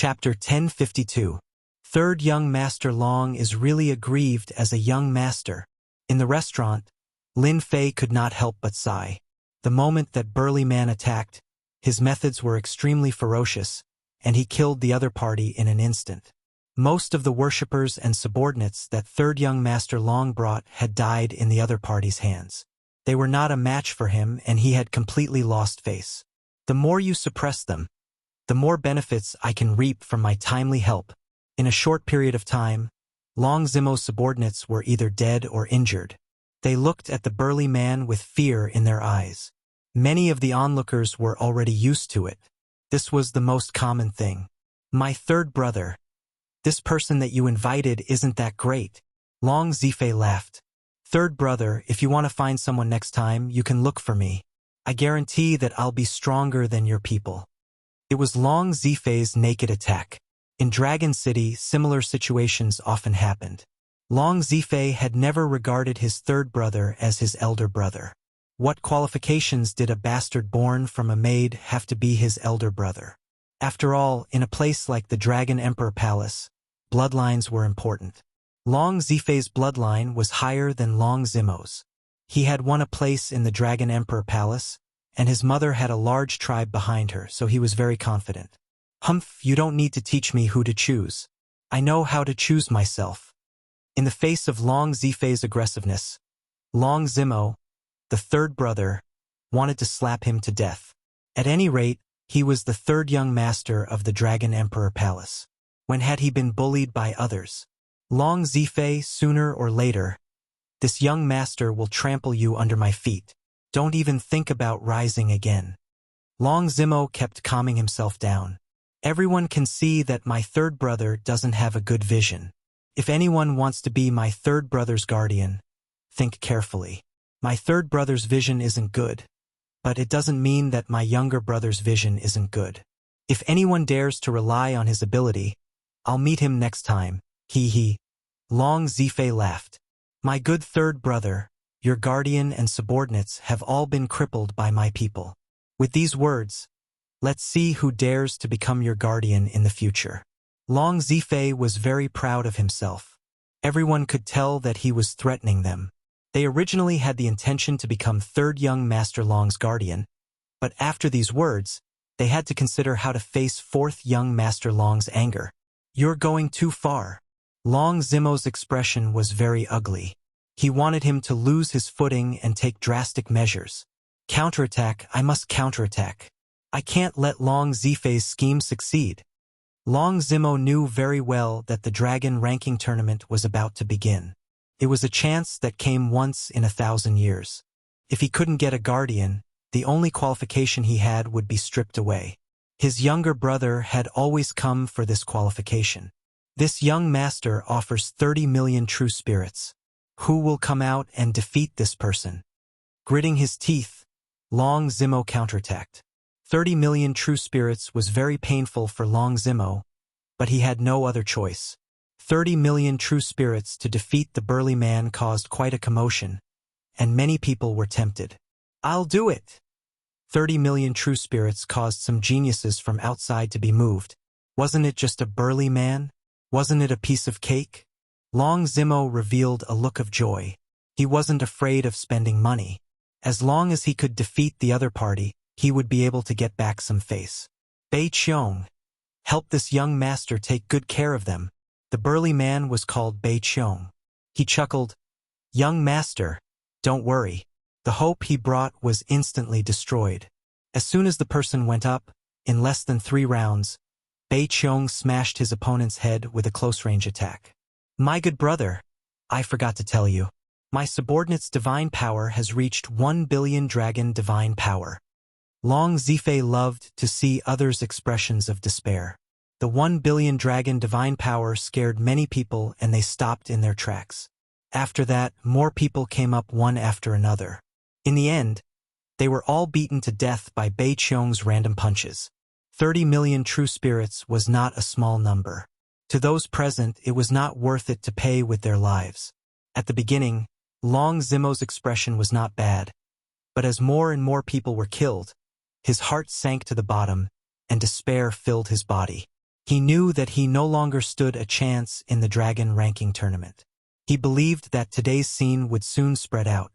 Chapter 1052. Third young Master Long is really aggrieved as a young master. In the restaurant, Lin Fei could not help but sigh. The moment that burly man attacked, his methods were extremely ferocious, and he killed the other party in an instant. Most of the worshippers and subordinates that third young Master Long brought had died in the other party's hands. They were not a match for him, and he had completely lost face. The more you suppress them, the more benefits I can reap from my timely help. In a short period of time, Long Zimo's subordinates were either dead or injured. They looked at the burly man with fear in their eyes. Many of the onlookers were already used to it. This was the most common thing. My third brother. This person that you invited isn't that great. Long Zifei laughed. Third brother, if you want to find someone next time, you can look for me. I guarantee that I'll be stronger than your people. It was Long Zifei's naked attack. In Dragon City, similar situations often happened. Long Zifei had never regarded his third brother as his elder brother. What qualifications did a bastard born from a maid have to be his elder brother? After all, in a place like the Dragon Emperor Palace, bloodlines were important. Long Zifei's bloodline was higher than Long Zimo's. He had won a place in the Dragon Emperor Palace, and his mother had a large tribe behind her, so he was very confident. Humph, you don't need to teach me who to choose. I know how to choose myself. In the face of Long Zifei's aggressiveness, Long Zimo, the third brother, wanted to slap him to death. At any rate, he was the third young master of the Dragon Emperor Palace. When had he been bullied by others? Long Zifei, sooner or later, this young master will trample you under my feet. Don't even think about rising again. Long Zimo kept calming himself down. Everyone can see that my third brother doesn't have a good vision. If anyone wants to be my third brother's guardian, think carefully. My third brother's vision isn't good, but it doesn't mean that my younger brother's vision isn't good. If anyone dares to rely on his ability, I'll meet him next time. He. Long Zifei laughed. My good third brother, your guardian and subordinates have all been crippled by my people. With these words, let's see who dares to become your guardian in the future. Long Zifei was very proud of himself. Everyone could tell that he was threatening them. They originally had the intention to become third young Master Long's guardian, but after these words, they had to consider how to face fourth young Master Long's anger. You're going too far. Long Zimo's expression was very ugly. He wanted him to lose his footing and take drastic measures. Counterattack, I must counterattack. I can't let Long Zifei's scheme succeed. Long Zimo knew very well that the dragon ranking tournament was about to begin. It was a chance that came once in 1,000 years. If he couldn't get a guardian, the only qualification he had would be stripped away. His younger brother had always come for this qualification. This young master offers 30 million true spirits. Who will come out and defeat this person? Gritting his teeth, Long Zimo counterattacked. 30 million true spirits was very painful for Long Zimo, but he had no other choice. 30 million true spirits to defeat the burly man caused quite a commotion, and many people were tempted. I'll do it! 30 million true spirits caused some geniuses from outside to be moved. Wasn't it just a burly man? Wasn't it a piece of cake? Long Zimo revealed a look of joy. He wasn't afraid of spending money. As long as he could defeat the other party, he would be able to get back some face. Bei Qiong. Help this young master take good care of them. The burly man was called Bei Qiong. He chuckled. Young master, don't worry. The hope he brought was instantly destroyed. As soon as the person went up, in less than 3 rounds, Bei Qiong smashed his opponent's head with a close-range attack. My good brother, I forgot to tell you. My subordinate's divine power has reached 1 billion dragon divine power. Long Zifei loved to see others' expressions of despair. The 1 billion dragon divine power scared many people and they stopped in their tracks. After that, more people came up one after another. In the end, they were all beaten to death by Bei Qiong's random punches. 30 million true spirits was not a small number. To those present, it was not worth it to pay with their lives. At the beginning, Long Zimo's expression was not bad, but as more and more people were killed, his heart sank to the bottom, and despair filled his body. He knew that he no longer stood a chance in the dragon ranking tournament. He believed that today's scene would soon spread out.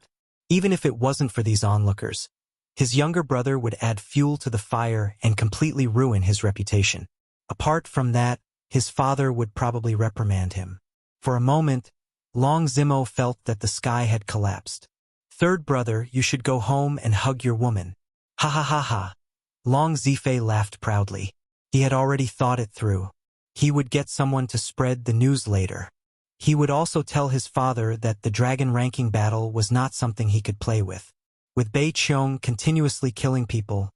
Even if it wasn't for these onlookers, his younger brother would add fuel to the fire and completely ruin his reputation. Apart from that, his father would probably reprimand him. For a moment, Long Zimo felt that the sky had collapsed. Third brother, you should go home and hug your woman. Ha ha ha ha. Long Zifei laughed proudly. He had already thought it through. He would get someone to spread the news later. He would also tell his father that the dragon ranking battle was not something he could play with. With Bei Qiong continuously killing people,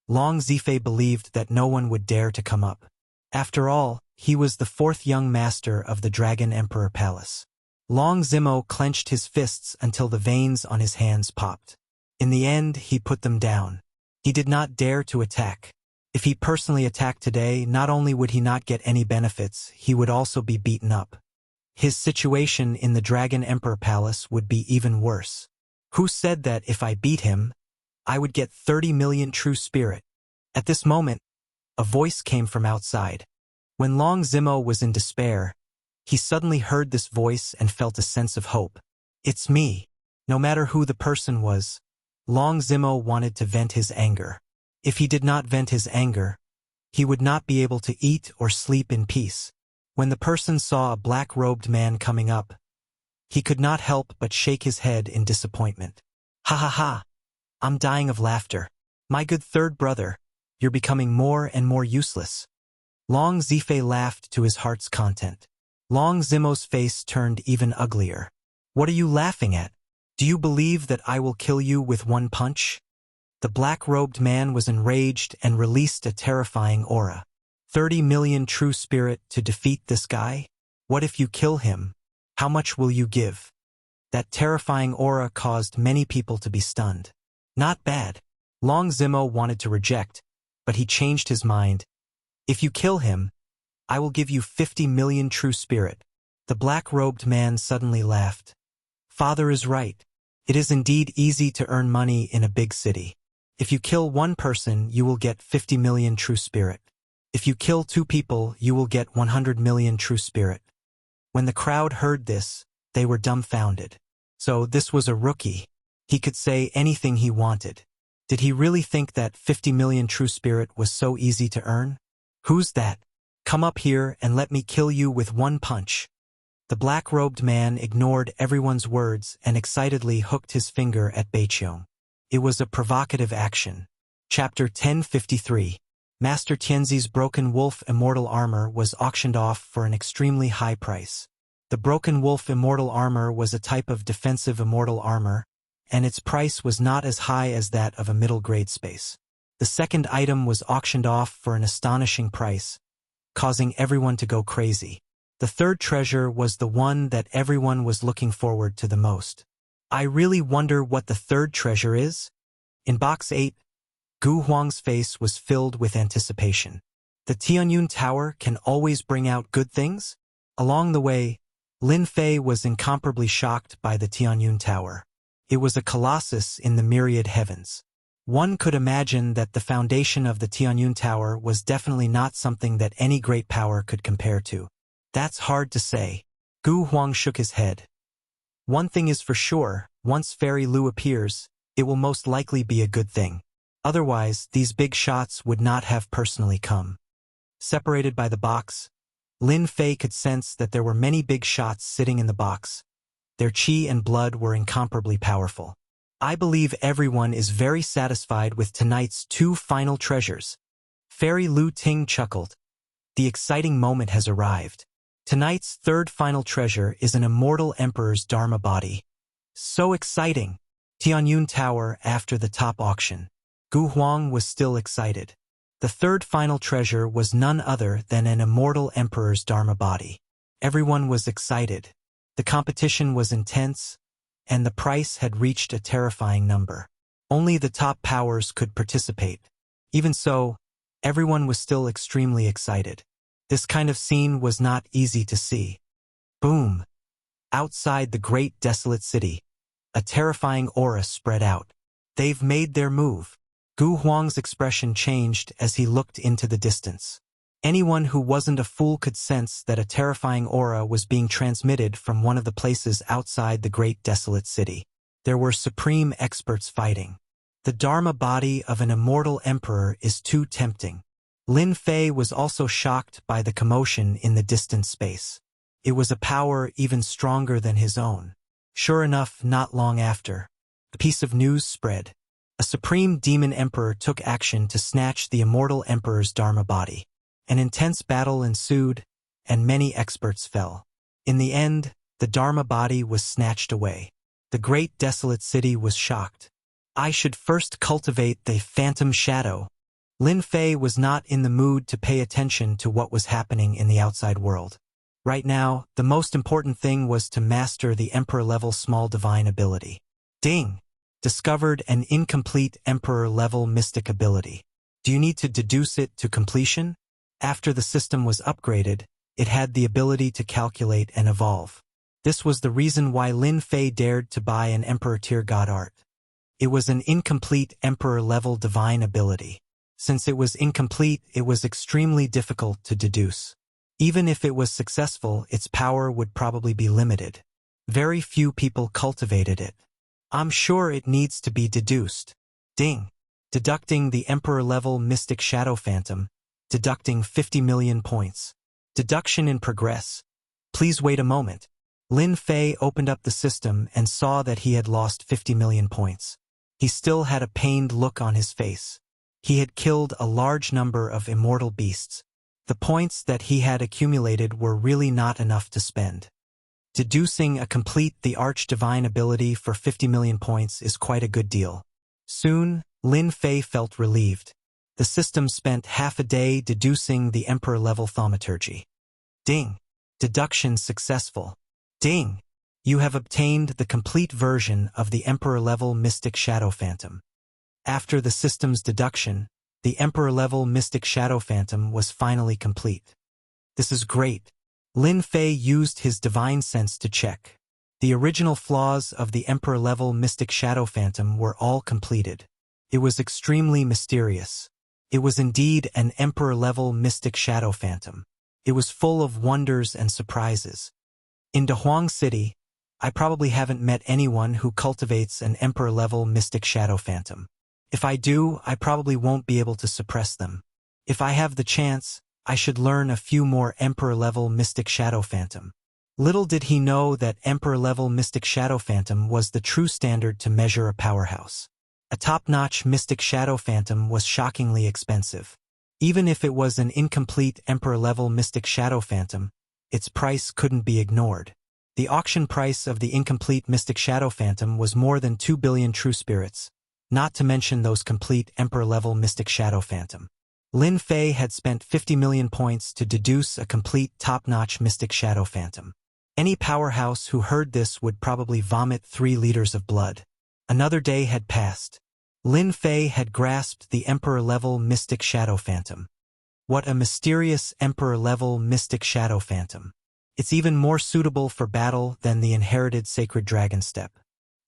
Long Zifei believed that no one would dare to come up. After all, he was the fourth young master of the Dragon Emperor Palace. Long Zimo clenched his fists until the veins on his hands popped. In the end, he put them down. He did not dare to attack. If he personally attacked today, not only would he not get any benefits, he would also be beaten up. His situation in the Dragon Emperor Palace would be even worse. Who said that if I beat him, I would get 30 million true spirit? At this moment, a voice came from outside. When Long Zimo was in despair, he suddenly heard this voice and felt a sense of hope. It's me. No matter who the person was, Long Zimo wanted to vent his anger. If he did not vent his anger, he would not be able to eat or sleep in peace. When the person saw a black-robed man coming up, he could not help but shake his head in disappointment. Ha ha ha! I'm dying of laughter. My good third brother, you're becoming more and more useless. Long Zifei laughed to his heart's content. Long Zimo's face turned even uglier. What are you laughing at? Do you believe that I will kill you with one punch? The black-robed man was enraged and released a terrifying aura. 30 million true spirit to defeat this guy? What if you kill him? How much will you give? That terrifying aura caused many people to be stunned. Not bad. Long Zimo wanted to reject, but he changed his mind. If you kill him, I will give you 50 million true spirit. The black-robed man suddenly laughed. Father is right. It is indeed easy to earn money in a big city. If you kill one person, you will get 50 million true spirit. If you kill two people, you will get 100 million true spirit. When the crowd heard this, they were dumbfounded. So this was a rookie. He could say anything he wanted. Did he really think that 50 million true spirit was so easy to earn? Who's that? Come up here and let me kill you with one punch. The black-robed man ignored everyone's words and excitedly hooked his finger at Bei Qiong. It was a provocative action. Chapter 1053. Master Tianzi's Broken Wolf Immortal Armor was auctioned off for an extremely high price. The Broken Wolf Immortal Armor was a type of defensive immortal armor, and its price was not as high as that of a middle-grade space. The second item was auctioned off for an astonishing price, causing everyone to go crazy. The third treasure was the one that everyone was looking forward to the most. I really wonder what the third treasure is? In Box 8, Gu Huang's face was filled with anticipation. The Tianyun Tower can always bring out good things? Along the way, Lin Fei was incomparably shocked by the Tianyun Tower. It was a colossus in the myriad heavens. One could imagine that the foundation of the Tianyun Tower was definitely not something that any great power could compare to. That's hard to say. Gu Huang shook his head. One thing is for sure, once Fairy Lu appears, it will most likely be a good thing. Otherwise, these big shots would not have personally come. Separated by the box, Lin Fei could sense that there were many big shots sitting in the box. Their qi and blood were incomparably powerful. I believe everyone is very satisfied with tonight's two final treasures. Fairy Lu Ting chuckled. The exciting moment has arrived. Tonight's third final treasure is an immortal emperor's Dharma body. So exciting! Tianyun Tower after the top auction. Gu Huang was still excited. The third final treasure was none other than an immortal emperor's Dharma body. Everyone was excited. The competition was intense, and the price had reached a terrifying number. Only the top powers could participate. Even so, everyone was still extremely excited. This kind of scene was not easy to see. Boom! Outside the great desolate city, a terrifying aura spread out. They've made their move. Gu Huang's expression changed as he looked into the distance. Anyone who wasn't a fool could sense that a terrifying aura was being transmitted from one of the places outside the great desolate city. There were supreme experts fighting. The Dharma body of an immortal emperor is too tempting. Lin Fei was also shocked by the commotion in the distant space. It was a power even stronger than his own. Sure enough, not long after, a piece of news spread. A supreme demon emperor took action to snatch the immortal emperor's Dharma body. An intense battle ensued, and many experts fell. In the end, the Dharma body was snatched away. The great desolate city was shocked. I should first cultivate the phantom shadow. Lin Fei was not in the mood to pay attention to what was happening in the outside world. Right now, the most important thing was to master the Emperor-level small divine ability. Ding! Discovered an incomplete Emperor-level mystic ability. Do you need to deduce it to completion? After the system was upgraded, it had the ability to calculate and evolve. This was the reason why Lin Fei dared to buy an Emperor-tier god art. It was an incomplete Emperor-level divine ability. Since it was incomplete, it was extremely difficult to deduce. Even if it was successful, its power would probably be limited. Very few people cultivated it. I'm sure it needs to be deduced. Ding! Deducting the Emperor-level Mystic Shadow Phantom. Deducting 50 million points. Deduction in progress. Please wait a moment. Lin Fei opened up the system and saw that he had lost 50 million points. He still had a pained look on his face. He had killed a large number of immortal beasts. The points that he had accumulated were really not enough to spend. Deducing a complete the Arch-Divine ability for 50 million points is quite a good deal. Soon, Lin Fei felt relieved. The system spent half a day deducing the Emperor-level thaumaturgy. Ding! Deduction successful. Ding! You have obtained the complete version of the Emperor-level Mystic Shadow Phantom. After the system's deduction, the Emperor-level Mystic Shadow Phantom was finally complete. This is great. Lin Fei used his divine sense to check. The original flaws of the Emperor-level Mystic Shadow Phantom were all completed. It was extremely mysterious. It was indeed an Emperor-level Mystic Shadow Phantom. It was full of wonders and surprises. In Dahuang City, I probably haven't met anyone who cultivates an Emperor-level Mystic Shadow Phantom. If I do, I probably won't be able to suppress them. If I have the chance, I should learn a few more Emperor-level Mystic Shadow Phantom. Little did he know that Emperor-level Mystic Shadow Phantom was the true standard to measure a powerhouse. A top-notch Mystic Shadow Phantom was shockingly expensive. Even if it was an incomplete Emperor-level Mystic Shadow Phantom, its price couldn't be ignored. The auction price of the incomplete Mystic Shadow Phantom was more than 2 billion true spirits, not to mention those complete Emperor-level Mystic Shadow Phantom. Lin Fei had spent 50 million points to deduce a complete top-notch Mystic Shadow Phantom. Any powerhouse who heard this would probably vomit 3 liters of blood. Another day had passed. Lin Fei had grasped the Emperor-level Mystic Shadow Phantom. What a mysterious Emperor-level Mystic Shadow Phantom. It's even more suitable for battle than the inherited Sacred Dragon Step.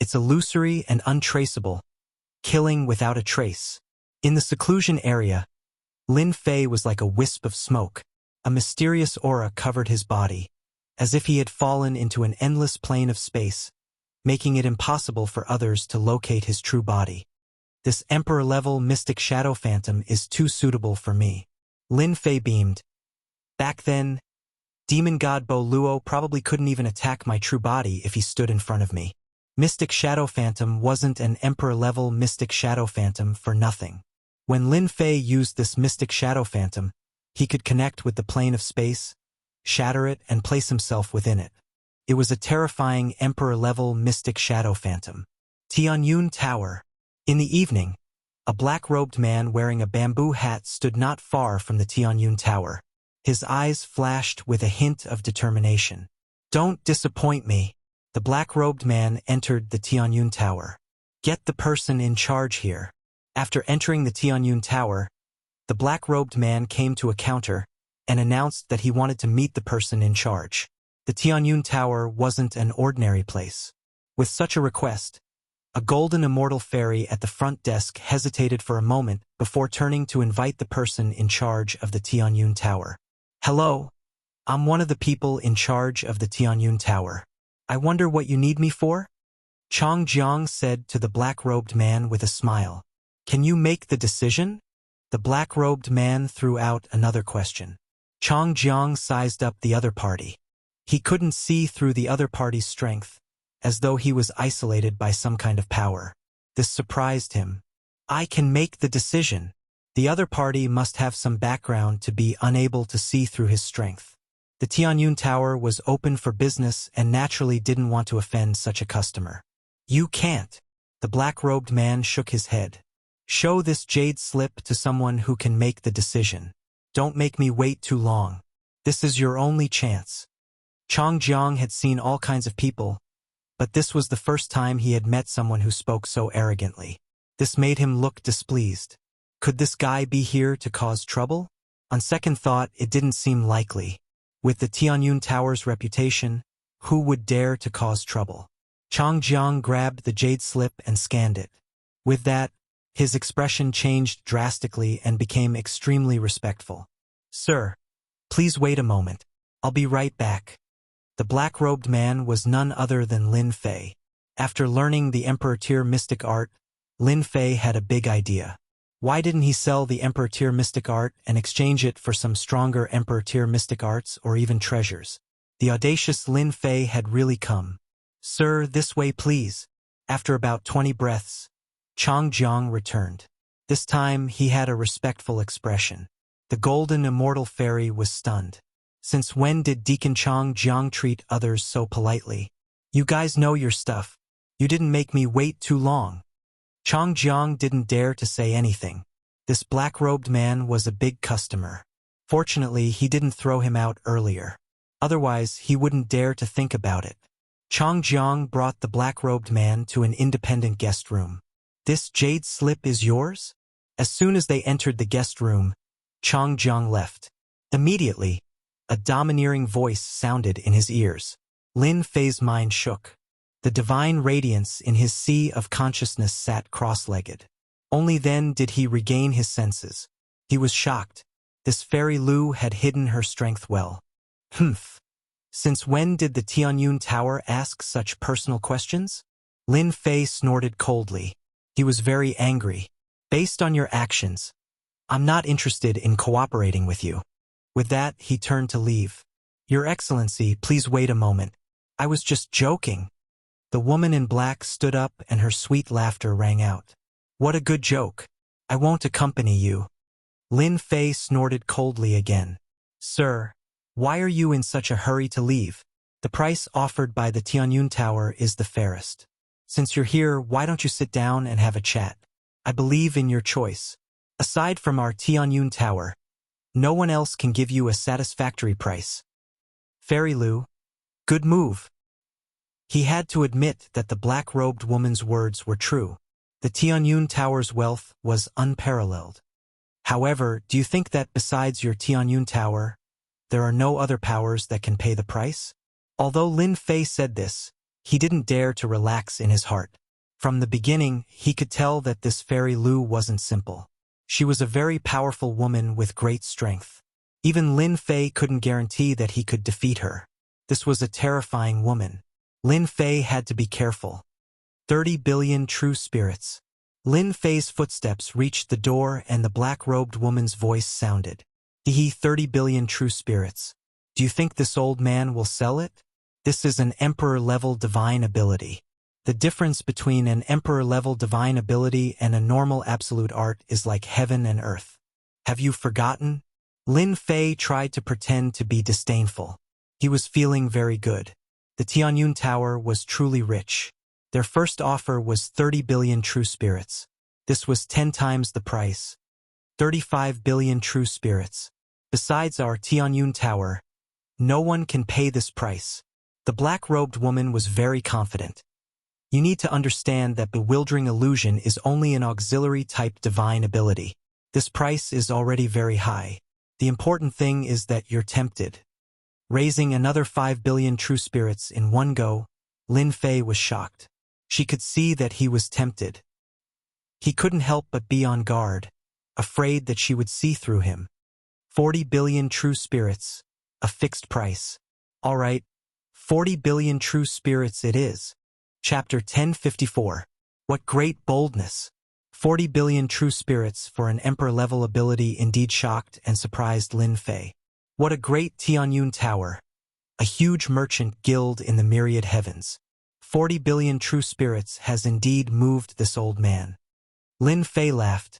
It's illusory and untraceable, killing without a trace. In the seclusion area, Lin Fei was like a wisp of smoke. A mysterious aura covered his body, as if he had fallen into an endless plane of space, making it impossible for others to locate his true body. This Emperor-level Mystic Shadow Phantom is too suitable for me. Lin Fei beamed. Back then, Demon God Bo Luo probably couldn't even attack my true body if he stood in front of me. Mystic Shadow Phantom wasn't an Emperor-level Mystic Shadow Phantom for nothing. When Lin Fei used this Mystic Shadow Phantom, he could connect with the plane of space, shatter it, and place himself within it. It was a terrifying Emperor-level Mystic Shadow Phantom. Tianyun Tower. In the evening, a black-robed man wearing a bamboo hat stood not far from the Tianyun Tower. His eyes flashed with a hint of determination. Don't disappoint me. The black-robed man entered the Tianyun Tower. Get the person in charge here. After entering the Tianyun Tower, the black-robed man came to a counter and announced that he wanted to meet the person in charge. The Tianyun Tower wasn't an ordinary place. With such a request, A golden immortal fairy at the front desk hesitated for a moment before turning to invite the person in charge of the Tianyun Tower. Hello, I'm one of the people in charge of the Tianyun Tower. I wonder what you need me for? Chong Jiang said to the black-robed man with a smile. Can you make the decision? The black-robed man threw out another question. Chong Jiang sized up the other party. He couldn't see through the other party's strength, as though he was isolated by some kind of power. This surprised him. I can make the decision. The other party must have some background to be unable to see through his strength. The Tianyun Tower was open for business and naturally didn't want to offend such a customer. You can't. The black-robed man shook his head. Show this jade slip to someone who can make the decision. Don't make me wait too long. This is your only chance. Chong Jiang had seen all kinds of people, but this was the first time he had met someone who spoke so arrogantly. This made him look displeased. Could this guy be here to cause trouble? On second thought, it didn't seem likely. With the Tianyun Tower's reputation, who would dare to cause trouble? Chong Jiang grabbed the jade slip and scanned it. With that, his expression changed drastically and became extremely respectful. Sir, please wait a moment. I'll be right back. The black-robed man was none other than Lin Fei. After learning the Emperor Tier mystic art, Lin Fei had a big idea. Why didn't he sell the Emperor Tier mystic art and exchange it for some stronger Emperor Tier mystic arts or even treasures? The audacious Lin Fei had really come. Sir, this way please. After about 20 breaths, Chong Jiang returned. This time he had a respectful expression. The golden immortal fairy was stunned. Since when did Deacon Chong Jiang treat others so politely? You guys know your stuff. You didn't make me wait too long. Chong Jiang didn't dare to say anything. This black-robed man was a big customer. Fortunately, he didn't throw him out earlier. Otherwise, he wouldn't dare to think about it. Chong Jiang brought the black-robed man to an independent guest room. This jade slip is yours? As soon as they entered the guest room, Chong Jiang left. Immediately, a domineering voice sounded in his ears. Lin Fei's mind shook. The divine radiance in his sea of consciousness sat cross-legged. Only then did he regain his senses. He was shocked. This fairy Lu had hidden her strength well. Humph. Since when did the Tianyun Tower ask such personal questions? Lin Fei snorted coldly. He was very angry. Based on your actions, I'm not interested in cooperating with you. With that, he turned to leave. Your Excellency, please wait a moment. I was just joking. The woman in black stood up and her sweet laughter rang out. What a good joke. I won't accompany you. Lin Fei snorted coldly again. Sir, why are you in such a hurry to leave? The price offered by the Tianyun Tower is the fairest. Since you're here, why don't you sit down and have a chat? I believe in your choice. Aside from our Tianyun Tower, no one else can give you a satisfactory price. Fairy Lu, good move. He had to admit that the black-robed woman's words were true. The Tianyun Tower's wealth was unparalleled. However, do you think that besides your Tianyun Tower, there are no other powers that can pay the price? Although Lin Fei said this, he didn't dare to relax in his heart. From the beginning, he could tell that this fairy Lu wasn't simple. She was a very powerful woman with great strength. Even Lin Fei couldn't guarantee that he could defeat her. This was a terrifying woman. Lin Fei had to be careful. 30 billion true spirits. Lin Fei's footsteps reached the door and the black-robed woman's voice sounded. He 30 billion true spirits. Do you think this old man will sell it? This is an emperor-level divine ability. The difference between an emperor-level divine ability and a normal absolute art is like heaven and earth. Have you forgotten? Lin Fei tried to pretend to be disdainful. He was feeling very good. The Tianyun Tower was truly rich. Their first offer was 30 billion true spirits. This was 10 times the price. 35 billion true spirits. Besides our Tianyun Tower, no one can pay this price. The black-robed woman was very confident. You need to understand that bewildering illusion is only an auxiliary-type divine ability. This price is already very high. The important thing is that you're tempted. Raising another 5 billion true spirits in one go, Lin Fei was shocked. She could see that he was tempted. He couldn't help but be on guard, afraid that she would see through him. 40 billion true spirits, a fixed price. All right, 40 billion true spirits it is. Chapter 1054. What great boldness! 40 billion true spirits for an emperor-level ability indeed shocked and surprised Lin Fei. What a great Tianyun Tower! A huge merchant guild in the myriad heavens. 40 billion true spirits has indeed moved this old man. Lin Fei laughed.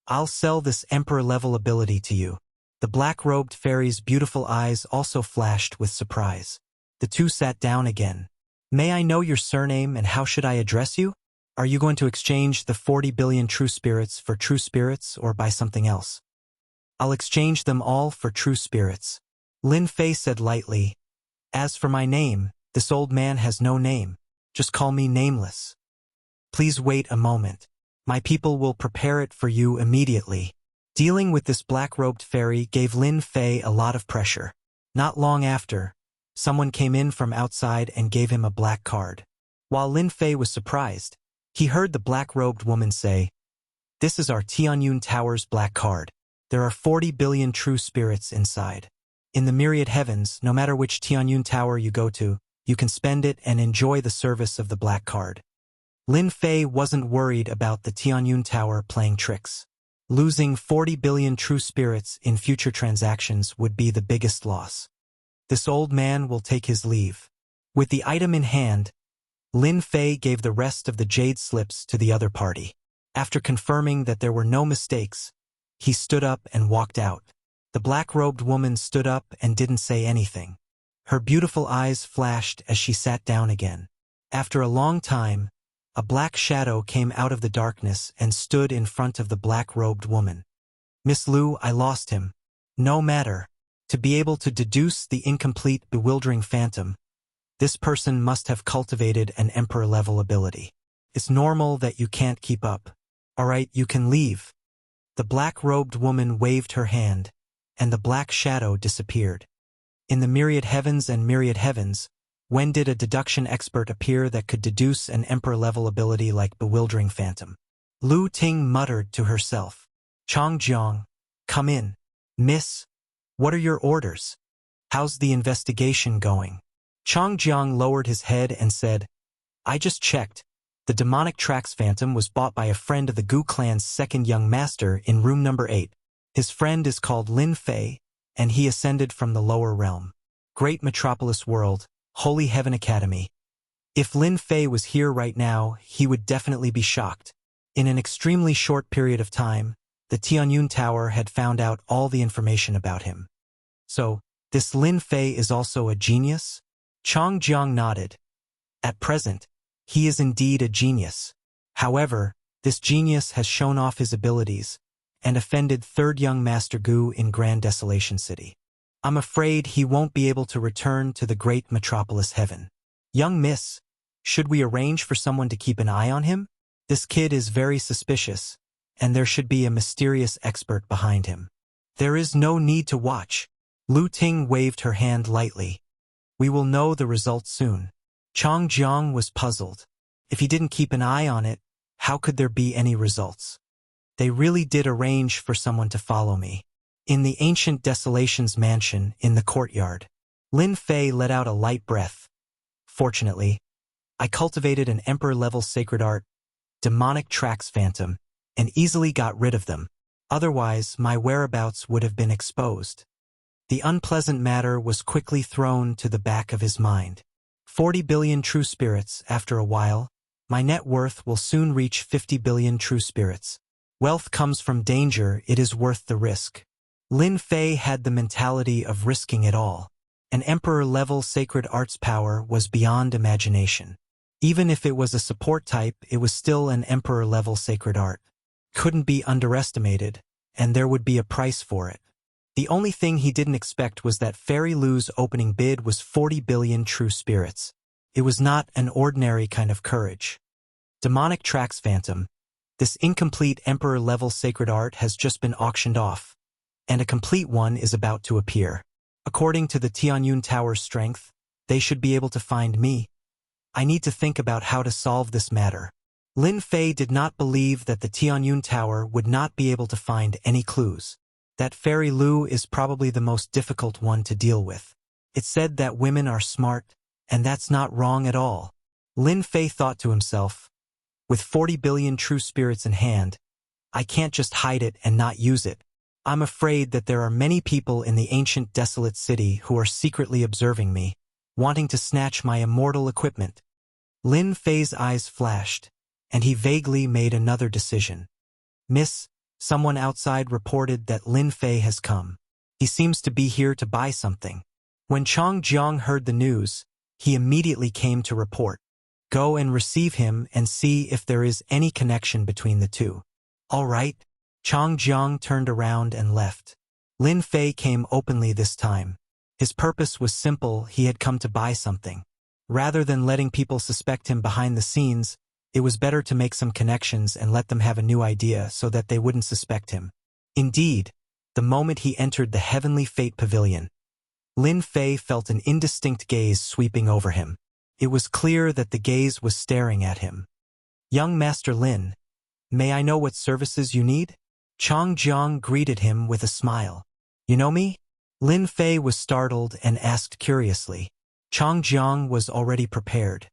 I'll sell this emperor-level ability to you. The black-robed fairy's beautiful eyes also flashed with surprise. The two sat down again. May I know your surname and how should I address you? Are you going to exchange the 40 billion true spirits for true spirits or buy something else? I'll exchange them all for true spirits. Lin Fei said lightly. As for my name, this old man has no name. Just call me Nameless. Please wait a moment. My people will prepare it for you immediately. Dealing with this black-robed fairy gave Lin Fei a lot of pressure. Not long after, someone came in from outside and gave him a black card. While Lin Fei was surprised, he heard the black-robed woman say, "This is our Tianyun Tower's black card. There are 40 billion true spirits inside. In the myriad heavens, no matter which Tianyun Tower you go to, you can spend it and enjoy the service of the black card." Lin Fei wasn't worried about the Tianyun Tower playing tricks. Losing 40 billion true spirits in future transactions would be the biggest loss. This old man will take his leave. With the item in hand, Lin Fei gave the rest of the jade slips to the other party. After confirming that there were no mistakes, he stood up and walked out. The black-robed woman stood up and didn't say anything. Her beautiful eyes flashed as she sat down again. After a long time, a black shadow came out of the darkness and stood in front of the black-robed woman. "Miss Liu, I lost him. No matter. To be able to deduce the incomplete, bewildering phantom, this person must have cultivated an emperor-level ability. It's normal that you can't keep up. All right, you can leave." The black-robed woman waved her hand, and the black shadow disappeared. In the myriad heavens and myriad heavens, when did a deduction expert appear that could deduce an emperor-level ability like bewildering phantom? Lu Ting muttered to herself. "Changjiang, come in. Miss, what are your orders? How's the investigation going?" Changjiang lowered his head and said, "I just checked. The demonic Trax Phantom was bought by a friend of the Gu clan's second young master in room number 8. His friend is called Lin Fei, and he ascended from the lower realm. Great Metropolis World, Holy Heaven Academy. If Lin Fei was here right now, he would definitely be shocked. In an extremely short period of time, the Tianyun Tower had found out all the information about him. So, this Lin Fei is also a genius?" Changjiang nodded. "At present, he is indeed a genius. However, this genius has shown off his abilities and offended third young Master Gu in Grand Desolation City. I'm afraid he won't be able to return to the great metropolis heaven. Young miss, should we arrange for someone to keep an eye on him? This kid is very suspicious, and there should be a mysterious expert behind him." "There is no need to watch." Lu Ting waved her hand lightly. "We will know the results soon." Changjiang was puzzled. If he didn't keep an eye on it, how could there be any results? They really did arrange for someone to follow me. In the ancient Desolations mansion in the courtyard, Lin Fei let out a light breath. "Fortunately, I cultivated an emperor-level sacred art, demonic Trax Phantom, and easily got rid of them. Otherwise, my whereabouts would have been exposed." The unpleasant matter was quickly thrown to the back of his mind. 40 billion true spirits, after a while, my net worth will soon reach 50 billion true spirits. Wealth comes from danger, it is worth the risk. Lin Fei had the mentality of risking it all. An emperor-level sacred arts power was beyond imagination. Even if it was a support type, it was still an emperor-level sacred art. Couldn't be underestimated, and there would be a price for it. The only thing he didn't expect was that Fairy Lu's opening bid was 40 billion true spirits. It was not an ordinary kind of courage. Demonic Trax Phantom, this incomplete emperor-level sacred art has just been auctioned off, and a complete one is about to appear. According to the Tianyun Tower's strength, they should be able to find me. I need to think about how to solve this matter. Lin Fei did not believe that the Tianyun Tower would not be able to find any clues. That Fairy Lu is probably the most difficult one to deal with. It said that women are smart, and that's not wrong at all. Lin Fei thought to himself, with 40 billion true spirits in hand, I can't just hide it and not use it. I'm afraid that there are many people in the ancient desolate city who are secretly observing me, wanting to snatch my immortal equipment. Lin Fei's eyes flashed, and he vaguely made another decision. Miss, someone outside reported that Lin Fei has come. He seems to be here to buy something. When Chang Jiang heard the news, he immediately came to report. Go and receive him and see if there is any connection between the two. All right. Chang Jiang turned around and left. Lin Fei came openly this time. His purpose was simple, he had come to buy something. Rather than letting people suspect him behind the scenes, it was better to make some connections and let them have a new idea so that they wouldn't suspect him. Indeed, the moment he entered the Heavenly Fate Pavilion, Lin Fei felt an indistinct gaze sweeping over him. It was clear that the gaze was staring at him. Young Master Lin, may I know what services you need? Chang Jiang greeted him with a smile. You know me? Lin Fei was startled and asked curiously. Chang Jiang was already prepared.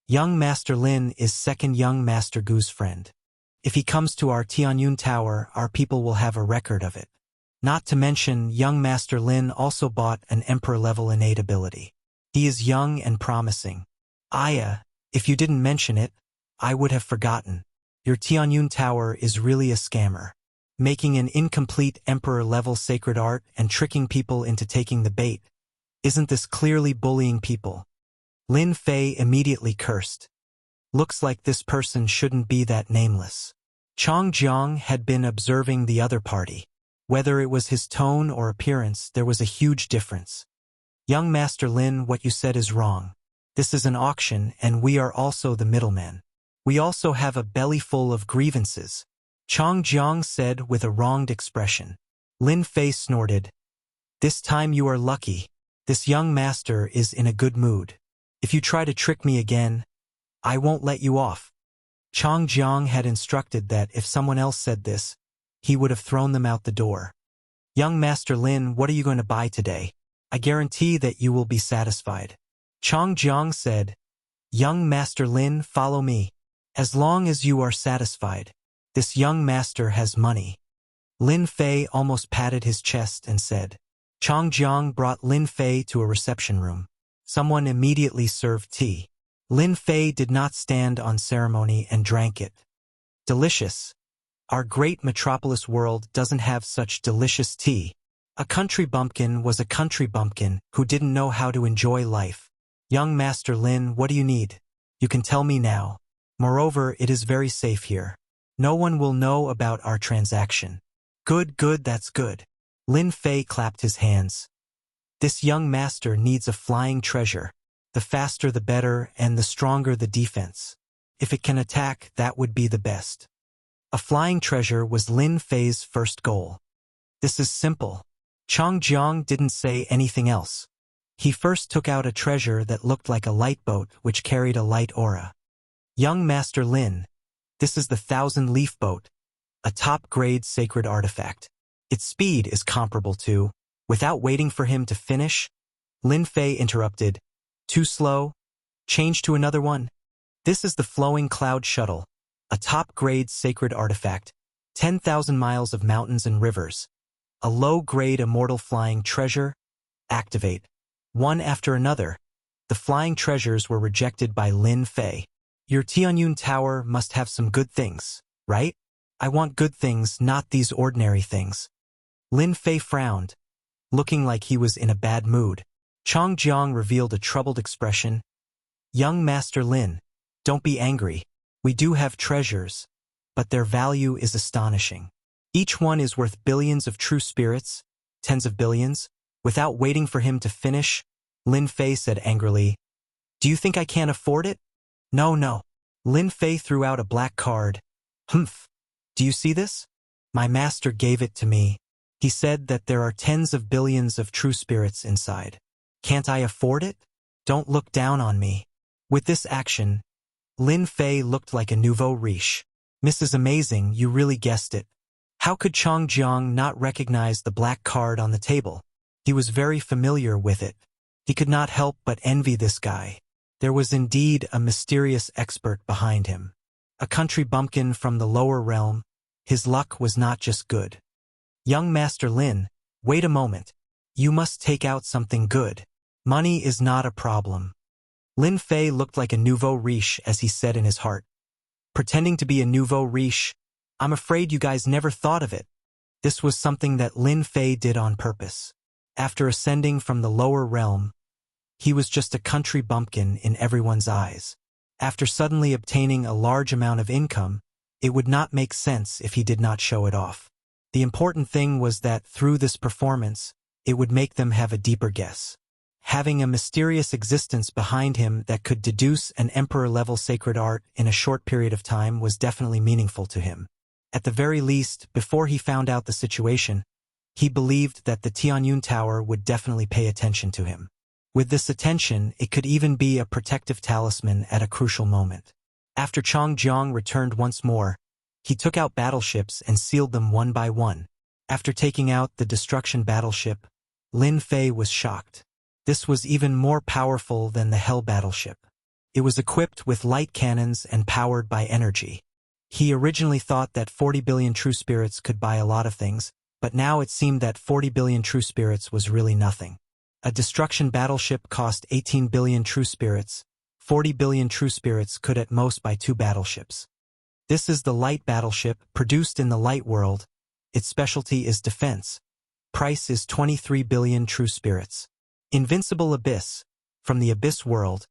Young Master Lin is second young Master Gu's friend. If he comes to our Tianyun Tower, our people will have a record of it. Not to mention, young Master Lin also bought an Emperor-level innate ability. He is young and promising. Aya, if you didn't mention it, I would have forgotten. Your Tianyun Tower is really a scammer. Making an incomplete Emperor-level sacred art and tricking people into taking the bait. Isn't this clearly bullying people? Lin Fei immediately cursed. Looks like this person shouldn't be that nameless. Chang Jiang had been observing the other party. Whether it was his tone or appearance, there was a huge difference. Young Master Lin, what you said is wrong. This is an auction, and we are also the middleman. We also have a belly full of grievances. Chang Jiang said with a wronged expression. Lin Fei snorted. This time you are lucky. This young master is in a good mood. If you try to trick me again, I won't let you off. Chang Jiang had instructed that if someone else said this, he would have thrown them out the door. Young Master Lin, what are you going to buy today? I guarantee that you will be satisfied. Chang Jiang said, Young Master Lin, follow me. As long as you are satisfied. This young master has money. Lin Fei almost patted his chest and said. Chang Jiang brought Lin Fei to a reception room. Someone immediately served tea. Lin Fei did not stand on ceremony and drank it. Delicious. Our great metropolis world doesn't have such delicious tea. A country bumpkin was a country bumpkin who didn't know how to enjoy life. Young Master Lin, what do you need? You can tell me now. Moreover, it is very safe here. No one will know about our transaction. Good, that's good. Lin Fei clapped his hands. This young master needs a flying treasure. The faster the better, and the stronger the defense. If it can attack, that would be the best. A flying treasure was Lin Fei's first goal. This is simple. Chang Jiang didn't say anything else. He first took out a treasure that looked like a light boat which carried a light aura. Young Master Lin, this is the 1,000-leaf boat, a top-grade sacred artifact. Its speed is comparable to. Without waiting for him to finish, Lin Fei interrupted. Too slow? Change to another one. This is the Flowing Cloud Shuttle, a top-grade sacred artifact, 10,000 miles of mountains and rivers. A low-grade immortal flying treasure. Activate. One after another. The flying treasures were rejected by Lin Fei. Your Tianyun Tower must have some good things, right? I want good things, not these ordinary things. Lin Fei frowned, looking like he was in a bad mood. Chang Jiang revealed a troubled expression. Young Master Lin, don't be angry. We do have treasures, but their value is astonishing. Each one is worth billions of true spirits, tens of billions. Without waiting for him to finish, Lin Fei said angrily, Do you think I can't afford it? No. Lin Fei threw out a black card. Humph. Do you see this? My master gave it to me. He said that there are tens of billions of true spirits inside. Can't I afford it? Don't look down on me. With this action, Lin Fei looked like a nouveau riche. Mrs. Amazing, you really guessed it. How could Chong Jiang not recognize the black card on the table? He was very familiar with it. He could not help but envy this guy. There was indeed a mysterious expert behind him. A country bumpkin from the lower realm. His luck was not just good. Young Master Lin, wait a moment. You must take out something good. Money is not a problem. Lin Fei looked like a nouveau riche as he said in his heart. Pretending to be a nouveau riche, I'm afraid you guys never thought of it. This was something that Lin Fei did on purpose. After ascending from the lower realm, he was just a country bumpkin in everyone's eyes. After suddenly obtaining a large amount of income, it would not make sense if he did not show it off. The important thing was that through this performance, it would make them have a deeper guess. Having a mysterious existence behind him that could deduce an emperor-level sacred art in a short period of time was definitely meaningful to him. At the very least, before he found out the situation, he believed that the Tianyun Tower would definitely pay attention to him. With this attention, it could even be a protective talisman at a crucial moment. After Chong Jiang returned once more, he took out battleships and sealed them one by one. After taking out the destruction battleship, Lin Fei was shocked. This was even more powerful than the Hell battleship. It was equipped with light cannons and powered by energy. He originally thought that 40 billion true spirits could buy a lot of things, but now it seemed that 40 billion true spirits was really nothing. A destruction battleship cost 18 billion true spirits. 40 billion true spirits could at most buy 2 battleships. This is the light battleship, produced in the light world. Its specialty is defense. Price is 23 billion true spirits. Invincible Abyss, from the Abyss world.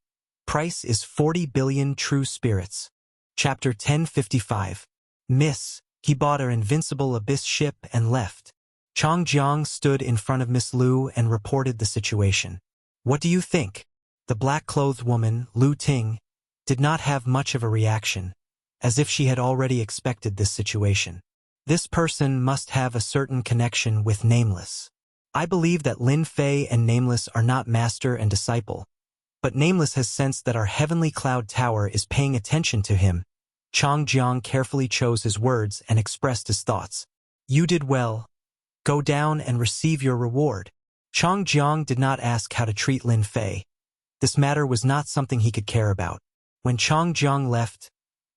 Price is 40 billion true spirits. Chapter 1055. Miss, he bought an invincible Abyss ship and left. Chong Jiang stood in front of Miss Lu and reported the situation. What do you think? The black-clothed woman, Lu Ting, did not have much of a reaction, as if she had already expected this situation. This person must have a certain connection with Nameless. I believe that Lin Fei and Nameless are not master and disciple, but Nameless has sensed that our heavenly cloud tower is paying attention to him. Chong Jiang carefully chose his words and expressed his thoughts. You did well. Go down and receive your reward. Chong Jiang did not ask how to treat Lin Fei. This matter was not something he could care about. When Chong Jiang left,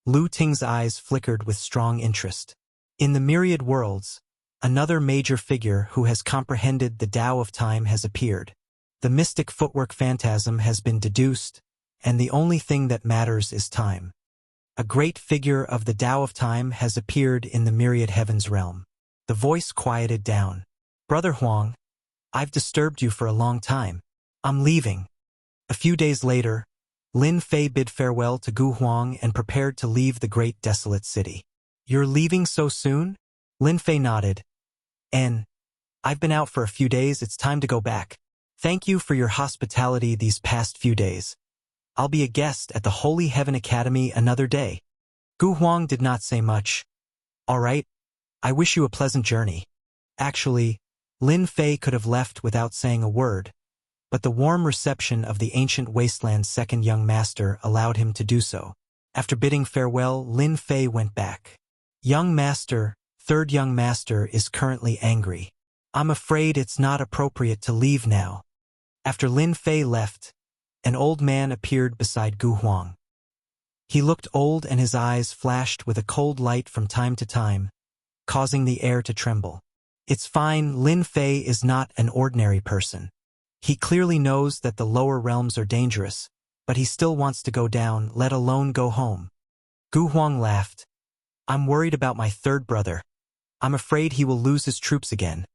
Lu Ting's eyes flickered with strong interest. In the myriad worlds, another major figure who has comprehended the Tao of time has appeared. The mystic footwork phantasm has been deduced, and the only thing that matters is time. A great figure of the Tao of time has appeared in the myriad heavens realm. The voice quieted down. Brother Huang, I've disturbed you for a long time. I'm leaving. A few days later, Lin Fei bid farewell to Gu Huang and prepared to leave the great desolate city. You're leaving so soon? Lin Fei nodded. I've been out for a few days, it's time to go back. Thank you for your hospitality these past few days. I'll be a guest at the Holy Heaven Academy another day. Gu Huang did not say much. All right. I wish you a pleasant journey. Actually, Lin Fei could have left without saying a word, but the warm reception of the ancient wasteland's second young master allowed him to do so. After bidding farewell, Lin Fei went back. Young master, third young master is currently angry. I'm afraid it's not appropriate to leave now. After Lin Fei left, an old man appeared beside Gu Huang. He looked old and his eyes flashed with a cold light from time to time, causing the air to tremble. It's fine, Lin Fei is not an ordinary person. He clearly knows that the lower realms are dangerous, but he still wants to go down, let alone go home. Gu Huang laughed. I'm worried about my third brother. I'm afraid he will lose his troops again.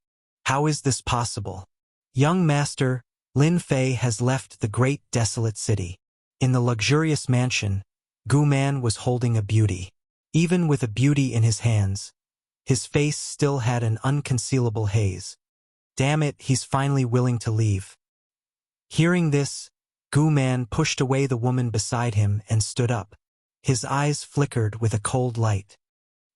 How is this possible? Young master, Lin Fei has left the great desolate city. In the luxurious mansion, Gu Man was holding a beauty. Even with a beauty in his hands, his face still had an unconcealable haze. Damn it, he's finally willing to leave. Hearing this, Gu Man pushed away the woman beside him and stood up. His eyes flickered with a cold light.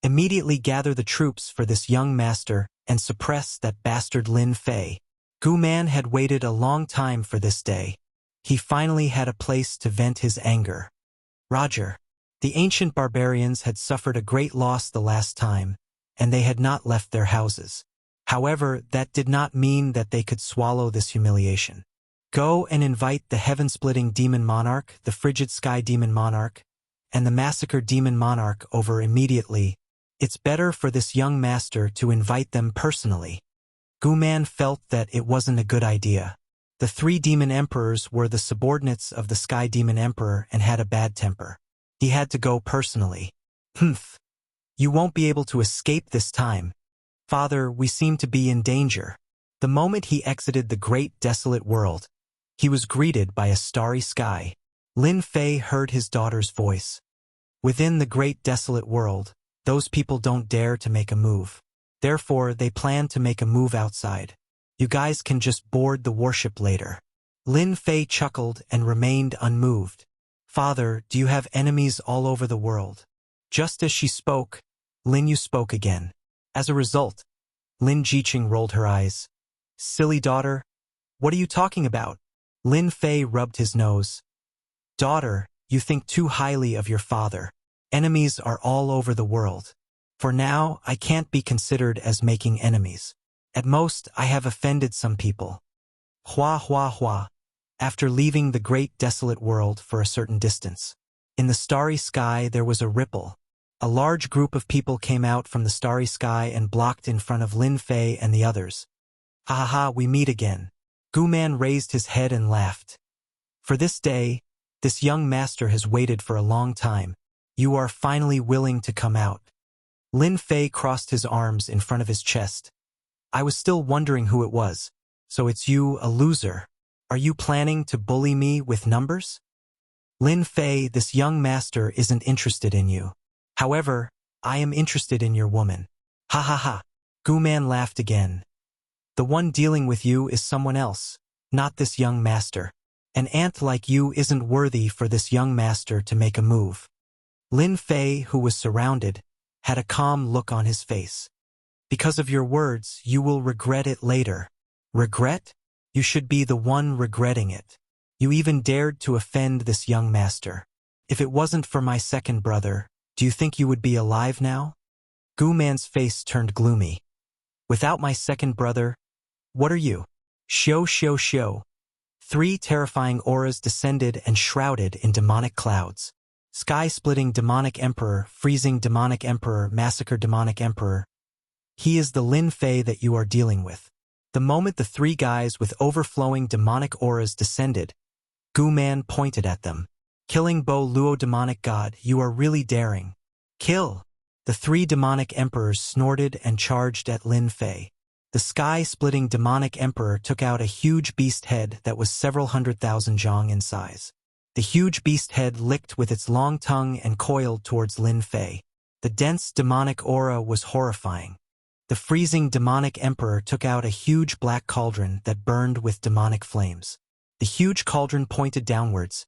Immediately gather the troops for this young master and suppress that bastard Lin Fei. Gu Man had waited a long time for this day. He finally had a place to vent his anger. Roger. The ancient barbarians had suffered a great loss the last time, and they had not left their houses. However, that did not mean that they could swallow this humiliation. Go and invite the heaven-splitting demon monarch, the frigid sky demon monarch, and the massacre demon monarch over immediately. It's better for this young master to invite them personally. Guman felt that it wasn't a good idea. The three demon emperors were the subordinates of the sky demon emperor and had a bad temper. He had to go personally. Humph. You won't be able to escape this time. Father, we seem to be in danger. The moment he exited the great desolate world, he was greeted by a starry sky. Lin Fei heard his daughter's voice. Within the great desolate world, those people don't dare to make a move. Therefore, they plan to make a move outside. You guys can just board the warship later. Lin Fei chuckled and remained unmoved. Father, do you have enemies all over the world? Just as she spoke, Lin Yu spoke again. As a result, Lin Jiqing rolled her eyes. Silly daughter, what are you talking about? Lin Fei rubbed his nose. Daughter, you think too highly of your father. Enemies are all over the world. For now, I can't be considered as making enemies. At most, I have offended some people. Hua hua hua. After leaving the great desolate world for a certain distance, in the starry sky there was a ripple. A large group of people came out from the starry sky and blocked in front of Lin Fei and the others. Ha ha ha, we meet again. Guman raised his head and laughed. For this day, this young master has waited for a long time. You are finally willing to come out. Lin Fei crossed his arms in front of his chest. I was still wondering who it was. So it's you, a loser. Are you planning to bully me with numbers? Lin Fei, this young master isn't interested in you. However, I am interested in your woman. Ha ha ha. Guman laughed again. The one dealing with you is someone else, not this young master. An ant like you isn't worthy for this young master to make a move. Lin Fei, who was surrounded, had a calm look on his face. Because of your words, you will regret it later. Regret? You should be the one regretting it. You even dared to offend this young master. If it wasn't for my second brother, do you think you would be alive now? Guman's face turned gloomy. Without my second brother, what are you? Shio shio shio. 3 terrifying auras descended and shrouded in demonic clouds. Sky-splitting demonic emperor, freezing demonic emperor, massacre demonic emperor. He is the Lin Fei that you are dealing with. The moment the 3 guys with overflowing demonic auras descended, Guman pointed at them. Killing Bo Luo demonic god, you are really daring. Kill! The 3 demonic emperors snorted and charged at Lin Fei. The sky-splitting demonic emperor took out a huge beast head that was several 100,000 zhong in size. The huge beast head licked with its long tongue and coiled towards Lin Fei. The dense demonic aura was horrifying. The freezing demonic emperor took out a huge black cauldron that burned with demonic flames. The huge cauldron pointed downwards,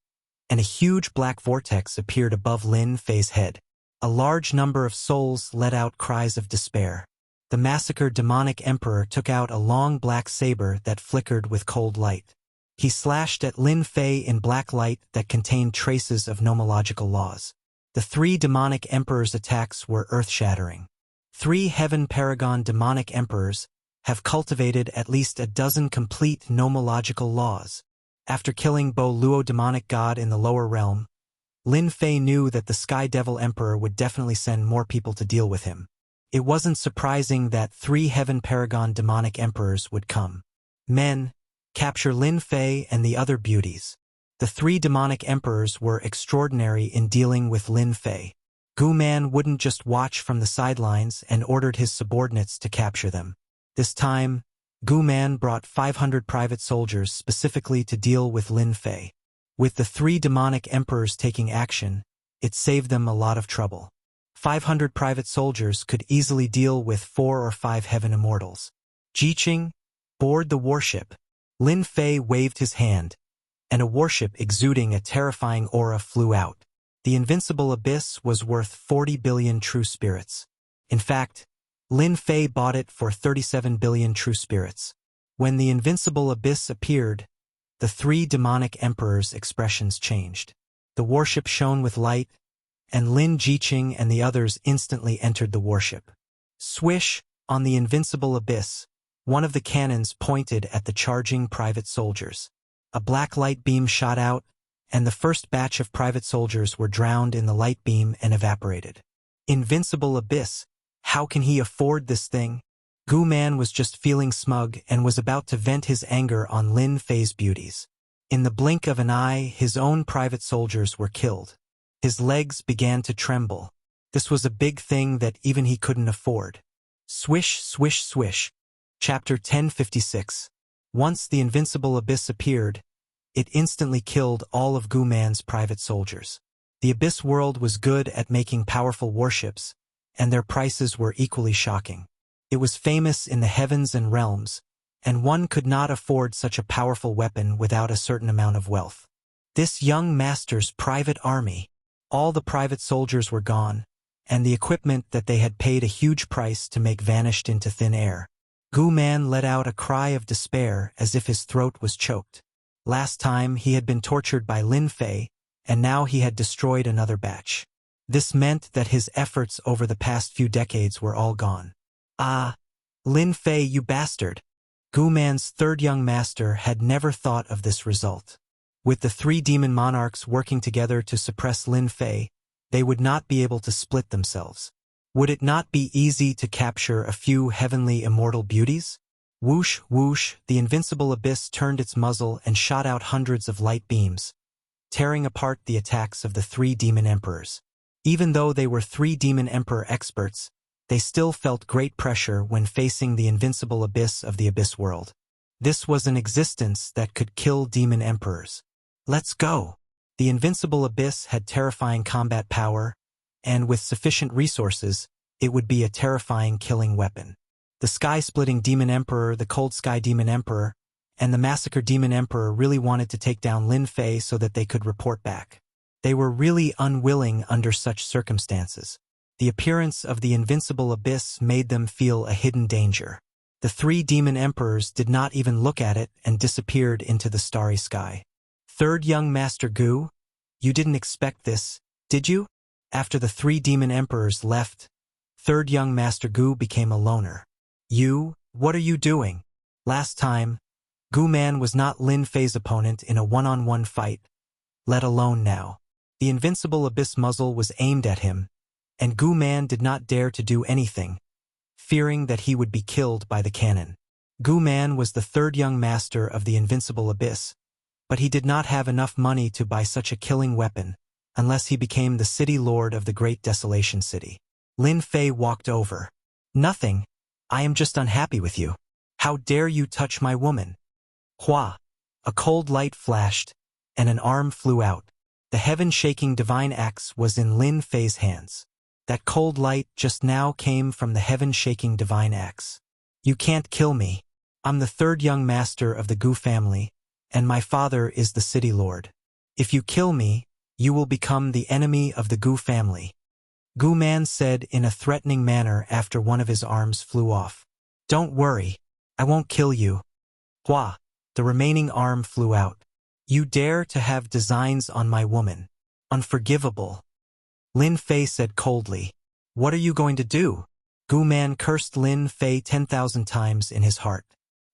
and a huge black vortex appeared above Lin Fei's head. A large number of souls let out cries of despair. The massacred demonic emperor took out a long black saber that flickered with cold light. He slashed at Lin Fei in black light that contained traces of nomological laws. The 3 demonic emperors' attacks were earth-shattering. 3 heaven paragon demonic emperors have cultivated at least a dozen complete nomological laws. After killing Bo Luo demonic god in the lower realm, Lin Fei knew that the Sky Devil Emperor would definitely send more people to deal with him. It wasn't surprising that 3 heaven paragon demonic emperors would come. Men, capture Lin Fei and the other beauties. The 3 demonic emperors were extraordinary in dealing with Lin Fei. Guman wouldn't just watch from the sidelines and ordered his subordinates to capture them. This time, Guman brought 500 private soldiers specifically to deal with Lin Fei. With the 3 demonic emperors taking action, it saved them a lot of trouble. 500 private soldiers could easily deal with 4 or 5 heaven immortals. Jiqing, board the warship. Lin Fei waved his hand, and a warship exuding a terrifying aura flew out. The invincible abyss was worth 40 billion true spirits. In fact, Lin Fei bought it for 37 billion true spirits. When the invincible abyss appeared, the three demonic emperors' expressions changed. The warship shone with light, and Lin Jiqing and the others instantly entered the warship. Swish, on the invincible abyss, one of the cannons pointed at the charging private soldiers. A black light beam shot out, and the first batch of private soldiers were drowned in the light beam and evaporated. Invincible abyss, how can he afford this thing? Gu Man was just feeling smug and was about to vent his anger on Lin Fei's beauties. In the blink of an eye, his own private soldiers were killed. His legs began to tremble. This was a big thing that even he couldn't afford. Swish, swish, swish. Chapter 1056. Once the invincible abyss appeared, it instantly killed all of Gu Man's private soldiers. The abyss world was good at making powerful warships, and their prices were equally shocking. It was famous in the heavens and realms, and one could not afford such a powerful weapon without a certain amount of wealth. This young master's private army. All the private soldiers were gone, and the equipment that they had paid a huge price to make vanished into thin air. Gu Man let out a cry of despair as if his throat was choked. Last time he had been tortured by Lin Fei, and now he had destroyed another batch. This meant that his efforts over the past few decades were all gone. Ah, Lin Fei, you bastard! Gu Man's third young master had never thought of this result. With the three demon monarchs working together to suppress Lin Fei, they would not be able to split themselves. Would it not be easy to capture a few heavenly immortal beauties? Whoosh, whoosh, the invincible abyss turned its muzzle and shot out hundreds of light beams, tearing apart the attacks of the three demon emperors. Even though they were three demon emperor experts, they still felt great pressure when facing the invincible abyss of the abyss world. This was an existence that could kill demon emperors. Let's go! The invincible abyss had terrifying combat power, and with sufficient resources, it would be a terrifying killing weapon. The sky-splitting demon emperor, the cold sky demon emperor, and the massacre demon emperor really wanted to take down Lin Fei so that they could report back. They were really unwilling under such circumstances. The appearance of the invincible abyss made them feel a hidden danger. The three demon emperors did not even look at it and disappeared into the starry sky. Third young master Gu, you didn't expect this, did you? After the three demon emperors left, third young master Gu became a loner. You, what are you doing? Last time, Gu Man was not Lin Fei's opponent in a one-on-one fight, let alone now. The invincible abyss muzzle was aimed at him, and Gu Man did not dare to do anything, fearing that he would be killed by the cannon. Gu Man was the third young master of the invincible abyss, but he did not have enough money to buy such a killing weapon unless he became the city lord of the great desolation city. Lin Fei walked over. Nothing. I am just unhappy with you. How dare you touch my woman? Hua! A cold light flashed, and an arm flew out. The heaven-shaking divine axe was in Lin Fei's hands. That cold light just now came from the heaven-shaking divine axe. You can't kill me. I'm the third young master of the Gu family, and my father is the city lord. If you kill me, you will become the enemy of the Gu family. Gu Man said in a threatening manner after one of his arms flew off. Don't worry, I won't kill you. Hua! The remaining arm flew out. You dare to have designs on my woman. Unforgivable. Lin Fei said coldly. What are you going to do? Gu Man cursed Lin Fei 10,000 times in his heart.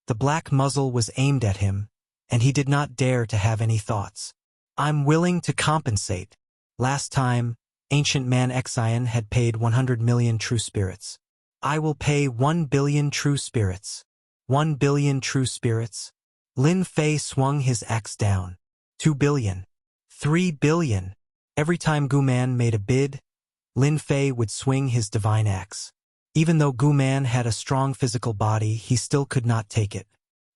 The black muzzle was aimed at him, and he did not dare to have any thoughts. I'm willing to compensate. Last time, ancient man Xian had paid 100 million true spirits. I will pay 1 billion true spirits. 1 billion true spirits? Lin Fei swung his axe down. 2 billion. 3 billion. Every time Gu Man made a bid, Lin Fei would swing his divine axe. Even though Gu Man had a strong physical body, he still could not take it.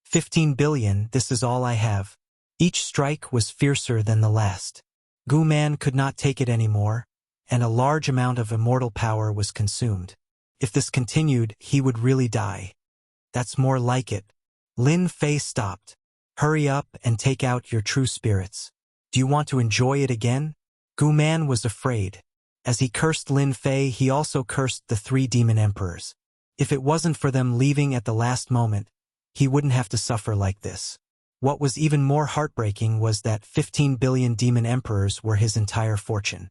15 billion, this is all I have. Each strike was fiercer than the last. Gu Man could not take it anymore, and a large amount of immortal power was consumed. If this continued, he would really die. That's more like it. Lin Fei stopped. Hurry up and take out your true spirits. Do you want to enjoy it again? Gu Man was afraid. As he cursed Lin Fei, he also cursed the three demon emperors. If it wasn't for them leaving at the last moment, he wouldn't have to suffer like this. What was even more heartbreaking was that 15 billion demon emperors were his entire fortune.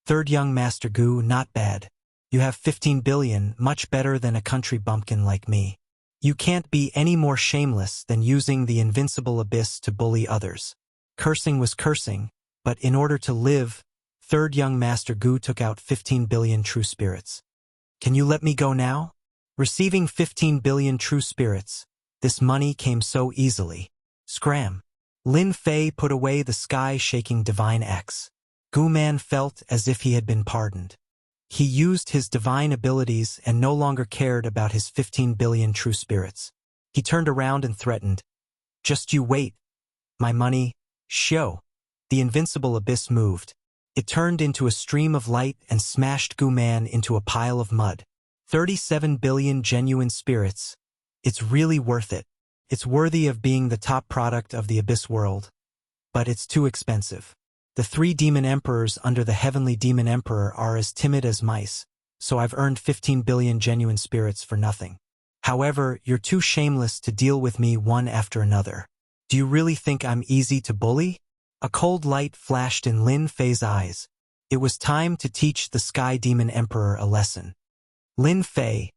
Third young Master Gu, not bad. You have 15 billion, much better than a country bumpkin like me. You can't be any more shameless than using the invincible abyss to bully others. Cursing was cursing, but in order to live, third young Master Gu took out 15 billion true spirits. Can you let me go now? Receiving 15 billion true spirits, this money came so easily. Scram. Lin Fei put away the sky-shaking divine axe. Gu Man felt as if he had been pardoned. He used his divine abilities and no longer cared about his 15 billion true spirits. He turned around and threatened, "Just you wait. My money, show." The invincible abyss moved. It turned into a stream of light and smashed Gu Man into a pile of mud. 37 billion genuine spirits. It's really worth it. It's worthy of being the top product of the abyss world. But it's too expensive. The 3 demon emperors under the heavenly demon emperor are as timid as mice, so I've earned 15 billion genuine spirits for nothing. However, you're too shameless to deal with me one after another. Do you really think I'm easy to bully? A cold light flashed in Lin Fei's eyes. It was time to teach the Sky Demon Emperor a lesson. Lin Fei,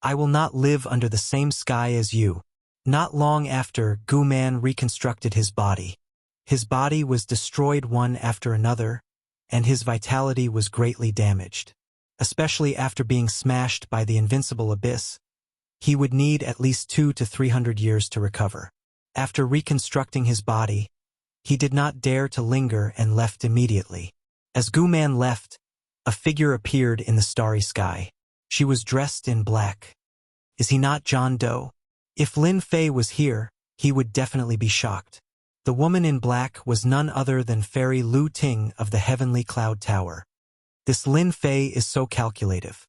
I will not live under the same sky as you. Not long after, Gu Man reconstructed his body. His body was destroyed one after another, and his vitality was greatly damaged. Especially after being smashed by the invincible abyss, he would need at least 200 to 300 years to recover. After reconstructing his body, he did not dare to linger and left immediately. As Gu Man left, a figure appeared in the starry sky. She was dressed in black. Is he not John Doe? If Lin Fei was here, he would definitely be shocked. The woman in black was none other than Fairy Lu Ting of the Heavenly Cloud Tower. This Lin Fei is so calculative.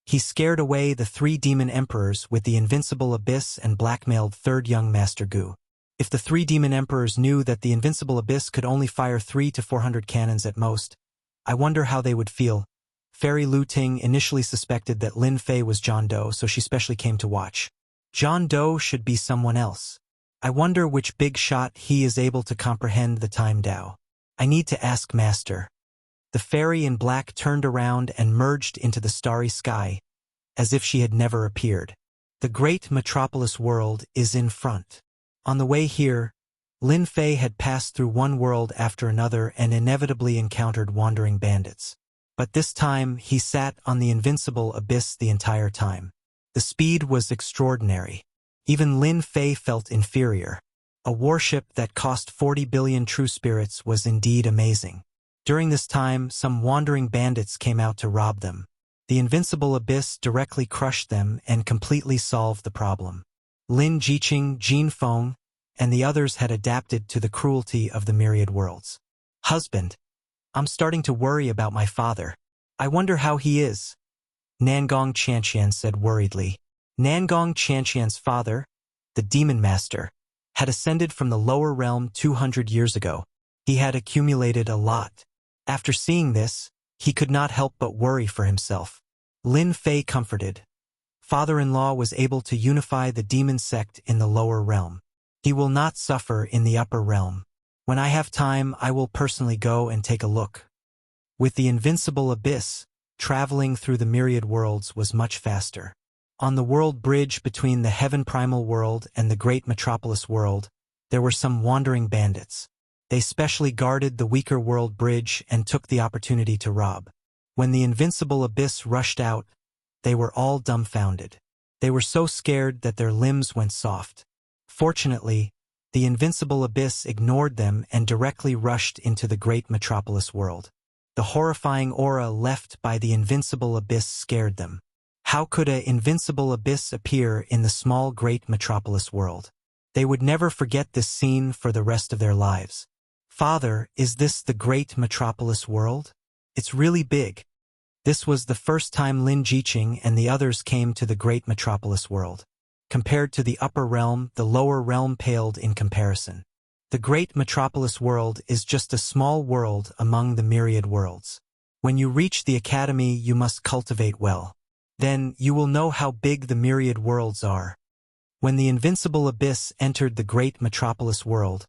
He scared away the 3 demon emperors with the invincible abyss and blackmailed third young Master Gu. If the 3 demon emperors knew that the invincible abyss could only fire 300 to 400 cannons at most, I wonder how they would feel. Fairy Lu Ting initially suspected that Lin Fei was John Doe, so she specially came to watch. John Doe should be someone else. I wonder which big shot he is able to comprehend the time Dao. I need to ask Master. The fairy in black turned around and merged into the starry sky, as if she had never appeared. The great metropolis world is in front. On the way here, Lin Fei had passed through one world after another and inevitably encountered wandering bandits. But this time, he sat on the invincible abyss the entire time. The speed was extraordinary. Even Lin Fei felt inferior. A warship that cost 40 billion true spirits was indeed amazing. During this time, some wandering bandits came out to rob them. The invincible abyss directly crushed them and completely solved the problem. Lin Jiqing, Jin Feng, and the others had adapted to the cruelty of the myriad worlds. Husband, I'm starting to worry about my father. I wonder how he is. Nangong Qianqian said worriedly. Nangong Qianqian's father, the demon master, had ascended from the lower realm 200 years ago. He had accumulated a lot. After seeing this, he could not help but worry for himself. Lin Fei comforted. Father-in-law was able to unify the demon sect in the lower realm. He will not suffer in the upper realm. When I have time, I will personally go and take a look. With the invincible abyss, traveling through the myriad worlds was much faster. On the world bridge between the heaven primal world and the great metropolis world, there were some wandering bandits. They specially guarded the weaker world bridge and took the opportunity to rob. When the invincible abyss rushed out, they were all dumbfounded. They were so scared that their limbs went soft. Fortunately, the invincible abyss ignored them and directly rushed into the great metropolis world. The horrifying aura left by the invincible abyss scared them. How could an invincible abyss appear in the small great metropolis world? They would never forget this scene for the rest of their lives. Father, is this the great metropolis world? It's really big. This was the first time Lin Jiqing and the others came to the great metropolis world. Compared to the upper realm, the lower realm paled in comparison. The great metropolis world is just a small world among the myriad worlds. When you reach the academy, you must cultivate well. Then you will know how big the myriad worlds are. When the invincible abyss entered the great metropolis world,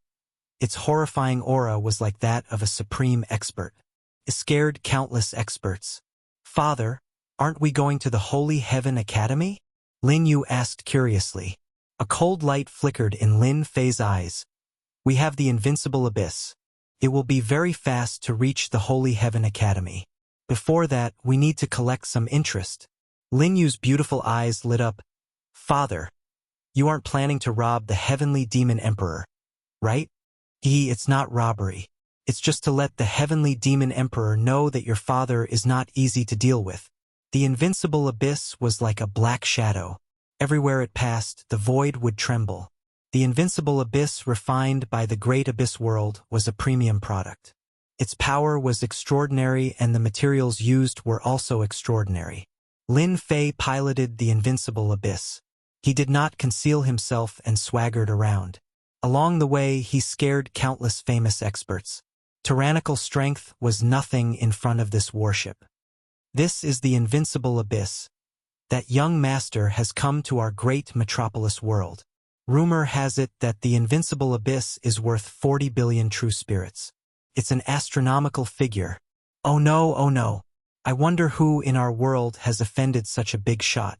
its horrifying aura was like that of a supreme expert. It scared countless experts. "Father, aren't we going to the Holy Heaven Academy?" Lin Yu asked curiously. A cold light flickered in Lin Fei's eyes. "We have the invincible abyss. It will be very fast to reach the Holy Heaven Academy. Before that, we need to collect some interest." Lin Yu's beautiful eyes lit up. "Father, you aren't planning to rob the Heavenly Demon Emperor, right?" It's not robbery. It's just to let the Heavenly Demon Emperor know that your father is not easy to deal with." The invincible abyss was like a black shadow. Everywhere it passed, the void would tremble. The invincible abyss, refined by the great abyss world, was a premium product. Its power was extraordinary and the materials used were also extraordinary. Lin Fei piloted the invincible abyss. He did not conceal himself and swaggered around. Along the way, he scared countless famous experts. Tyrannical strength was nothing in front of this warship. "This is the invincible abyss. That young master has come to our great metropolis world. Rumor has it that the invincible abyss is worth 40 billion true spirits. It's an astronomical figure. Oh no, oh no. I wonder who in our world has offended such a big shot."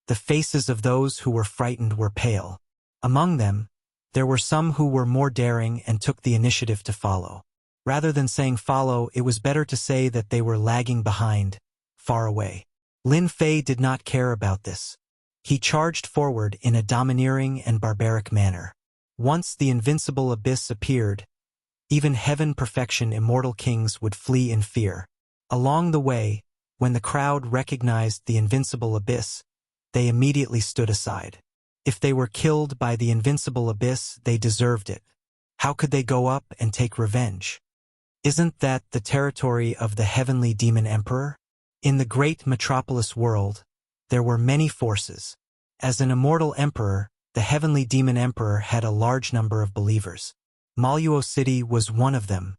The faces of those who were frightened were pale. Among them, there were some who were more daring and took the initiative to follow. Rather than saying follow, it was better to say that they were lagging behind, far away. Lin Fei did not care about this. He charged forward in a domineering and barbaric manner. Once the invincible abyss appeared, even heaven perfection immortal kings would flee in fear. Along the way, when the crowd recognized the invincible abyss, they immediately stood aside. If they were killed by the invincible abyss, they deserved it. How could they go up and take revenge? Isn't that the territory of the Heavenly Demon Emperor? In the great metropolis world, there were many forces. As an immortal emperor, the Heavenly Demon Emperor had a large number of believers. Maluo City was one of them.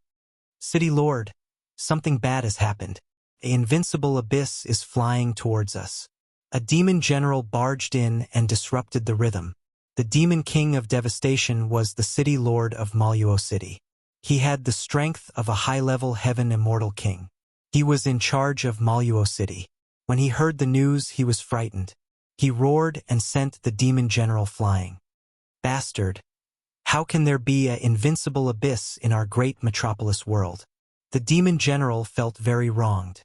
"City Lord, something bad has happened. An invincible abyss is flying towards us." A demon general barged in and disrupted the rhythm. The Demon King of Devastation was the City Lord of Maluo City. He had the strength of a high-level heaven immortal king. He was in charge of Maluo City. When he heard the news, he was frightened. He roared and sent the demon general flying. "Bastard! How can there be an invincible abyss in our great metropolis world?" The demon general felt very wronged.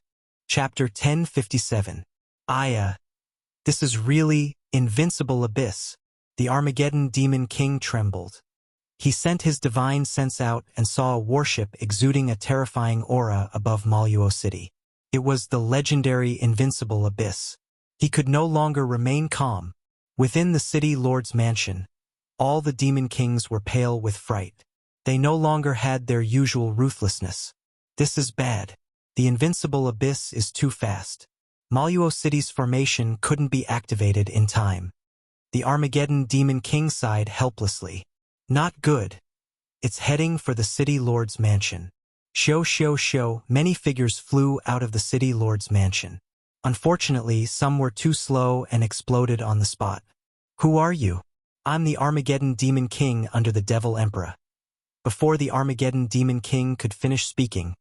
Chapter 1057. Aya. This is really invincible abyss. The Armageddon Demon King trembled. He sent his divine sense out and saw a warship exuding a terrifying aura above Maluo City. It was the legendary invincible abyss. He could no longer remain calm. Within the city lord's mansion, all the demon kings were pale with fright. They no longer had their usual ruthlessness. "This is bad. The invincible abyss is too fast. Maluo City's formation couldn't be activated in time." The Armageddon Demon King sighed helplessly. "Not good. It's heading for the city lord's mansion." Show. Many figures flew out of the city lord's mansion. Unfortunately, some were too slow and exploded on the spot. "Who are you?" "I'm the Armageddon Demon King under the Devil Emperor." Before the Armageddon Demon King could finish speaking,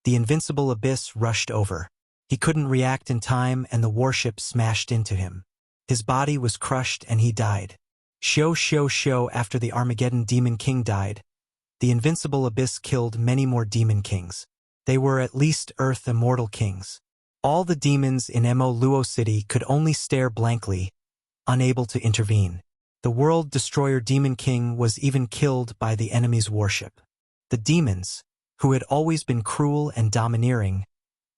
the invincible abyss rushed over. He couldn't react in time and the warship smashed into him. His body was crushed and he died. Show. After the Armageddon Demon King died, the invincible abyss killed many more demon kings. They were at least Earth immortal kings. All the demons in Mo Luo City could only stare blankly, unable to intervene. The World Destroyer Demon King was even killed by the enemy's warship. The demons, who had always been cruel and domineering,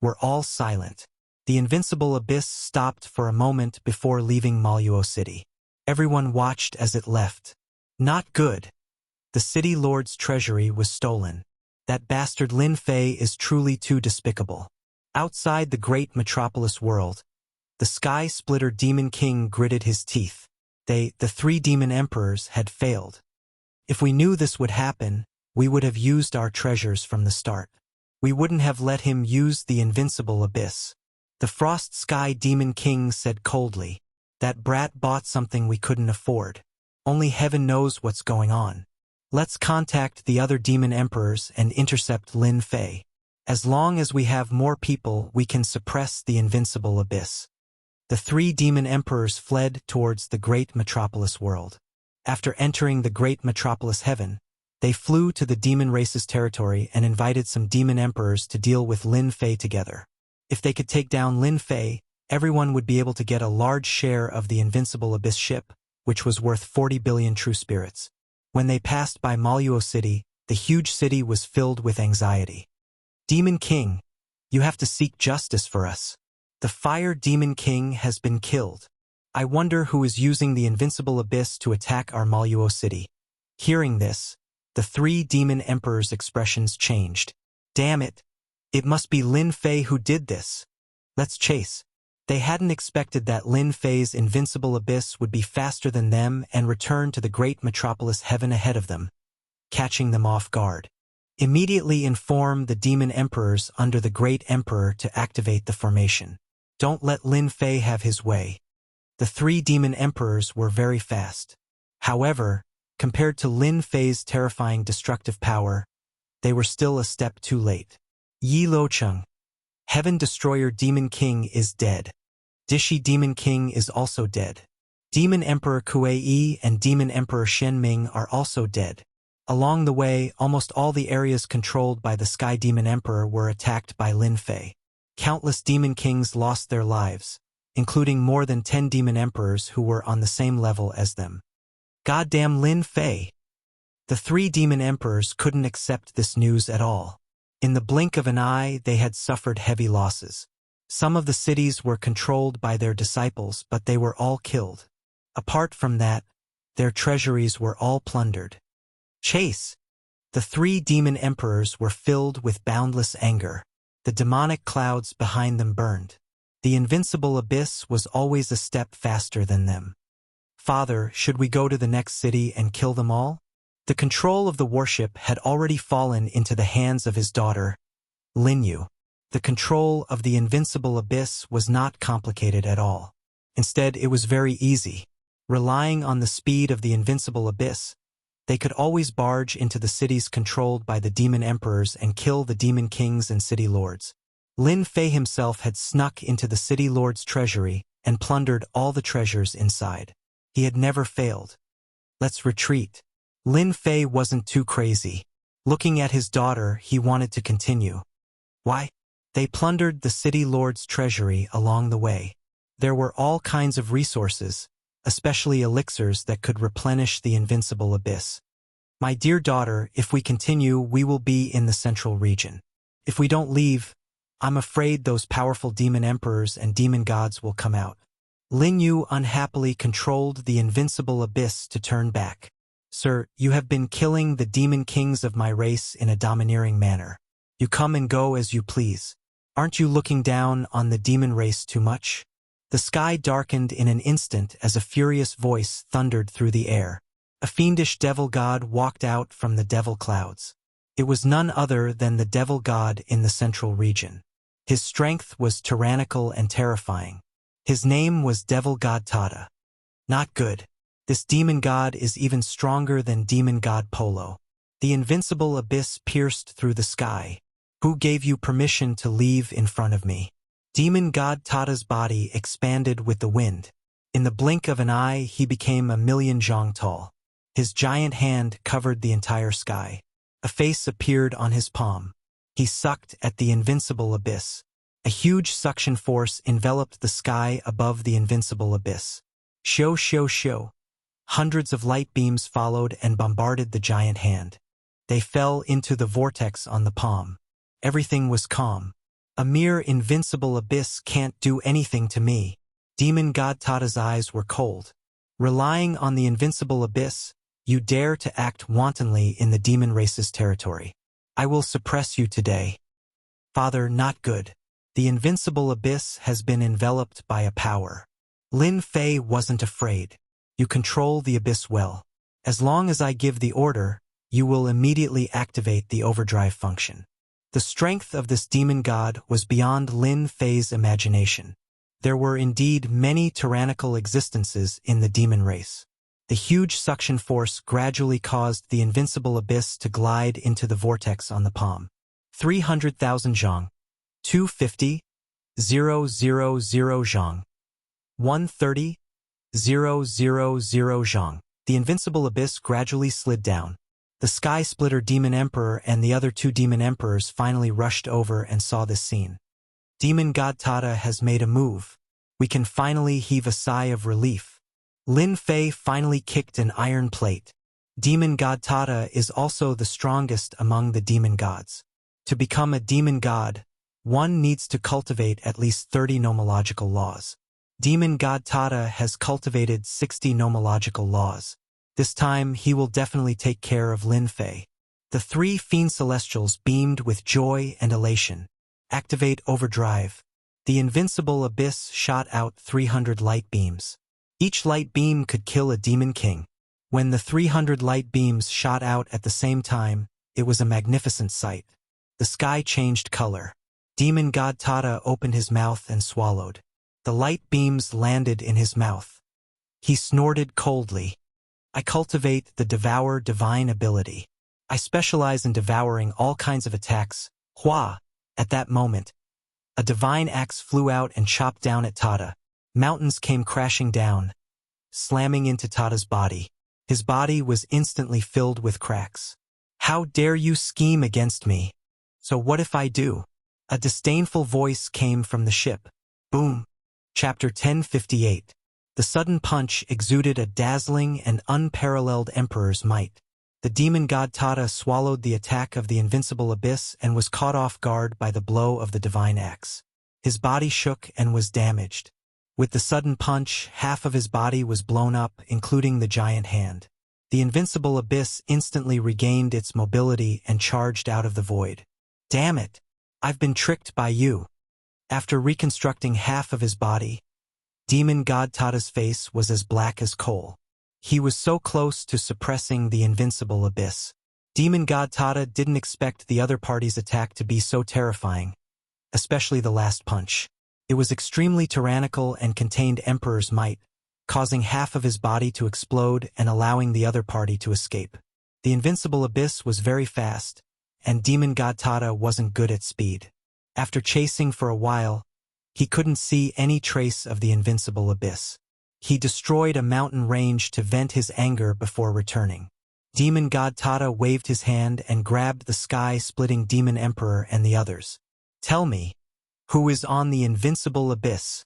were all silent. The invincible abyss stopped for a moment before leaving Maluo City. Everyone watched as it left. Not good. The city lord's treasury was stolen. That bastard Lin Fei is truly too despicable. Outside the great metropolis world, the Sky Splitter Demon King gritted his teeth. The three demon emperors had failed. If we knew this would happen, we would have used our treasures from the start. We wouldn't have let him use the invincible abyss. The Frost Sky Demon King said coldly. That brat bought something we couldn't afford. Only heaven knows what's going on. Let's contact the other demon emperors and intercept Lin Fei. As long as we have more people, we can suppress the invincible abyss. The 3 demon emperors fled towards the great metropolis world. After entering the great metropolis heaven, they flew to the demon race's territory and invited some demon emperors to deal with Lin Fei together. If they could take down Lin Fei, everyone would be able to get a large share of the invincible abyss ship, which was worth 40 billion true spirits. When they passed by Maluo City, the huge city was filled with anxiety. Demon King, you have to seek justice for us. The Fire Demon King has been killed. I wonder who is using the invincible abyss to attack our Maluo City. Hearing this, the 3 demon emperors' expressions changed. Damn it! It must be Lin Fei who did this. Let's chase. They hadn't expected that Lin Fei's invincible abyss would be faster than them and return to the great metropolis heaven ahead of them, catching them off guard. Immediately inform the demon emperors under the great emperor to activate the formation. Don't let Lin Fei have his way. The 3 demon emperors were very fast. However, compared to Lin Fei's terrifying destructive power, they were still a step too late. Yi Locheng, Heaven Destroyer Demon King is dead. Dishi Demon King is also dead. Demon Emperor Kuei and Demon Emperor Shen Ming are also dead. Along the way, almost all the areas controlled by the Sky Demon Emperor were attacked by Lin Fei. Countless Demon Kings lost their lives, including more than 10 Demon Emperors who were on the same level as them. Goddamn Lin Fei! The 3 Demon Emperors couldn't accept this news at all. In the blink of an eye, they had suffered heavy losses. Some of the cities were controlled by their disciples, but they were all killed. Apart from that, their treasuries were all plundered. Chase! The 3 demon emperors were filled with boundless anger. The demonic clouds behind them burned. The invincible abyss was always a step faster than them. Father, should we go to the next city and kill them all? The control of the warship had already fallen into the hands of his daughter, Lin Yu. The control of the invincible abyss was not complicated at all. Instead, it was very easy. Relying on the speed of the invincible abyss, they could always barge into the cities controlled by the demon emperors and kill the demon kings and city lords. Lin Fei himself had snuck into the city lord's treasury and plundered all the treasures inside. He had never failed. Let's retreat. Lin Fei wasn't too crazy. Looking at his daughter, he wanted to continue. Why? They plundered the city lord's treasury along the way. There were all kinds of resources, especially elixirs that could replenish the invincible abyss. My dear daughter, if we continue, we will be in the central region. If we don't leave, I'm afraid those powerful demon emperors and demon gods will come out. Lin Yu unhappily controlled the invincible abyss to turn back. Sir, you have been killing the demon kings of my race in a domineering manner. You come and go as you please. Aren't you looking down on the demon race too much? The sky darkened in an instant as a furious voice thundered through the air. A fiendish devil god walked out from the devil clouds. It was none other than the devil god in the central region. His strength was tyrannical and terrifying. His name was Devil God Tada. Not good. This demon god is even stronger than demon god Polo. The invincible abyss pierced through the sky. Who gave you permission to leave in front of me? Demon god Tada's body expanded with the wind. In the blink of an eye, he became 1,000,000 zhang tall. His giant hand covered the entire sky. A face appeared on his palm. He sucked at the invincible abyss. A huge suction force enveloped the sky above the invincible abyss. Shoo, shoo, shoo. Hundreds of light beams followed and bombarded the giant hand. They fell into the vortex on the palm. Everything was calm. A mere invincible abyss can't do anything to me. Demon god Tada's eyes were cold. Relying on the invincible abyss, you dare to act wantonly in the demon race's territory. I will suppress you today. Father, not good. The invincible abyss has been enveloped by a power. Lin Fei wasn't afraid. You control the abyss well. As long as I give the order, you will immediately activate the overdrive function. The strength of this demon god was beyond Lin Fei's imagination. There were indeed many tyrannical existences in the demon race. The huge suction force gradually caused the invincible abyss to glide into the vortex on the palm. 300,000 zhang. 250, 000 zhang. 130, 000 zhang. The invincible abyss gradually slid down. The Sky Splitter Demon Emperor and the other two Demon Emperors finally rushed over and saw this scene. Demon God Tata has made a move. We can finally heave a sigh of relief. Lin Fei finally kicked an iron plate. Demon God Tata is also the strongest among the demon gods. To become a demon god, one needs to cultivate at least 30 nomological laws. Demon God Tata has cultivated 60 nomological laws. This time he will definitely take care of Lin Fei. The three fiend celestials beamed with joy and elation. Activate overdrive. The invincible abyss shot out 300 light beams. Each light beam could kill a demon king. When the 300 light beams shot out at the same time, it was a magnificent sight. The sky changed color. Demon God Tata opened his mouth and swallowed. The light beams landed in his mouth. He snorted coldly. I cultivate the Devour divine ability. I specialize in devouring all kinds of attacks. Hua! At that moment, a divine axe flew out and chopped down at Tata. Mountains came crashing down, slamming into Tata's body. His body was instantly filled with cracks. How dare you scheme against me? So what if I do? A disdainful voice came from the ship. Boom. Chapter 1058. The sudden punch exuded a dazzling and unparalleled emperor's might. The demon god Tata swallowed the attack of the invincible abyss and was caught off guard by the blow of the divine axe. His body shook and was damaged. With the sudden punch, half of his body was blown up, including the giant hand. The invincible abyss instantly regained its mobility and charged out of the void. Damn it! I've been tricked by you. After reconstructing half of his body, demon god Tata's face was as black as coal. He was so close to suppressing the invincible abyss. Demon god Tata didn't expect the other party's attack to be so terrifying, especially the last punch. It was extremely tyrannical and contained Emperor's might, causing half of his body to explode and allowing the other party to escape. The invincible abyss was very fast, and demon god Tata wasn't good at speed. After chasing for a while, he couldn't see any trace of the invincible abyss. He destroyed a mountain range to vent his anger before returning. Demon god Tata waved his hand and grabbed the sky-splitting demon emperor and the others. Tell me, who is on the invincible abyss?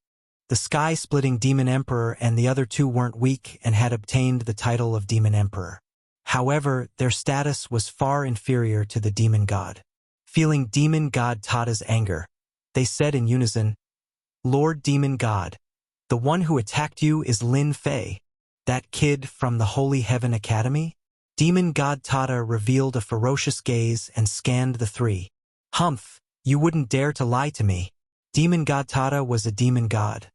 The sky-splitting demon emperor and the other two weren't weak and had obtained the title of demon emperor. However, their status was far inferior to the demon god. Feeling demon god Tata's anger, they said in unison, Lord Demon God, the one who attacked you is Lin Fei, that kid from the Holy Heaven Academy? Demon god Tata revealed a ferocious gaze and scanned the three. Humph, you wouldn't dare to lie to me. Demon god Tata was a demon god,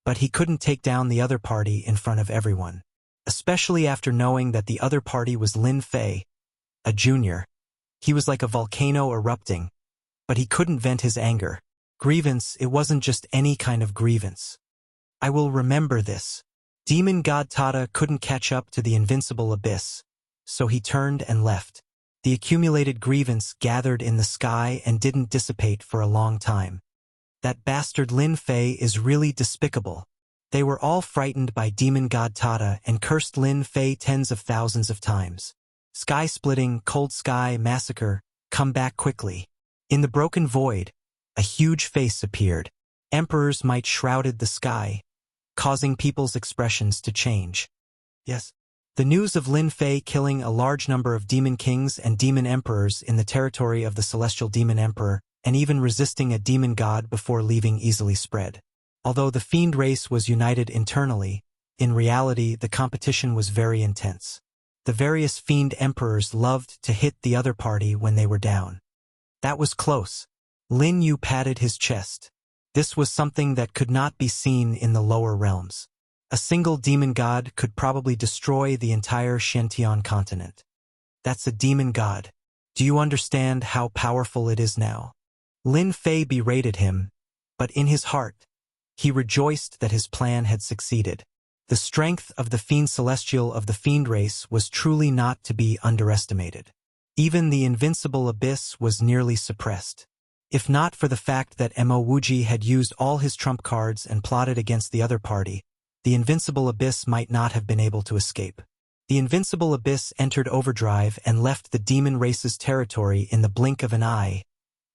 but he couldn't take down the other party in front of everyone, especially after knowing that the other party was Lin Fei, a junior. He was like a volcano erupting, but he couldn't vent his anger. Grievance, it wasn't just any kind of grievance. I will remember this. Demon god Tata couldn't catch up to the invincible abyss, so he turned and left. The accumulated grievance gathered in the sky and didn't dissipate for a long time. That bastard Lin Fei is really despicable. They were all frightened by demon god Tata and cursed Lin Fei tens of thousands of times. Sky-splitting, cold sky, massacre, come back quickly. In the broken void, a huge face appeared. Emperor's might shrouded the sky, causing people's expressions to change. Yes. The news of Lin Fei killing a large number of demon kings and demon emperors in the territory of the celestial demon emperor, and even resisting a demon god before leaving easily spread. Although the fiend race was united internally, in reality the competition was very intense. The various fiend emperors loved to hit the other party when they were down. That was close. Lin Yu patted his chest. This was something that could not be seen in the lower realms. A single demon god could probably destroy the entire Shentian continent. That's a demon god. Do you understand how powerful it is now? Lin Fei berated him, but in his heart, He rejoiced that his plan had succeeded. The strength of the Fiend Celestial of the Fiend race was truly not to be underestimated. Even the invincible abyss was nearly suppressed. If not for the fact that Wuxia had used all his trump cards and plotted against the other party, the invincible abyss might not have been able to escape. The invincible abyss entered overdrive and left the demon race's territory in the blink of an eye,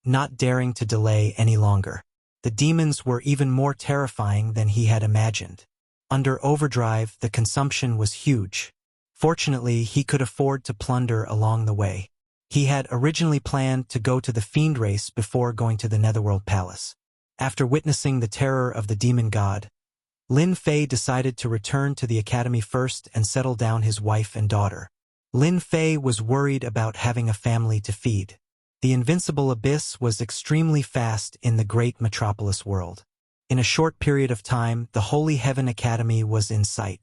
not daring to delay any longer. The demons were even more terrifying than he had imagined. Under overdrive, the consumption was huge. Fortunately, he could afford to plunder along the way. He had originally planned to go to the Fiend race before going to the Netherworld Palace. After witnessing the terror of the demon god, Lin Fei decided to return to the academy first and settle down his wife and daughter. Lin Fei was worried about having a family to feed. The invincible abyss was extremely fast in the great metropolis world. In a short period of time, the Holy Heaven Academy was in sight.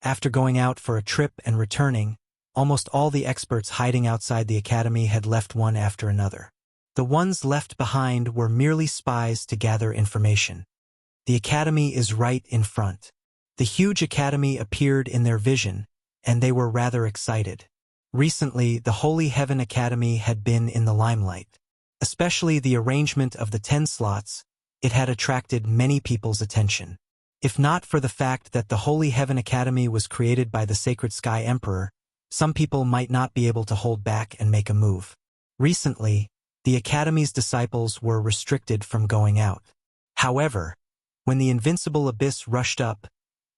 After going out for a trip and returning, almost all the experts hiding outside the academy had left one after another. The ones left behind were merely spies to gather information. The academy is right in front. The huge academy appeared in their vision, and they were rather excited. Recently, the Holy Heaven Academy had been in the limelight. Especially the arrangement of the 10 slots, it had attracted many people's attention. If not for the fact that the Holy Heaven Academy was created by the Sacred Sky Emperor, some people might not be able to hold back and make a move. Recently, the Academy's disciples were restricted from going out. However, when the invincible abyss rushed up,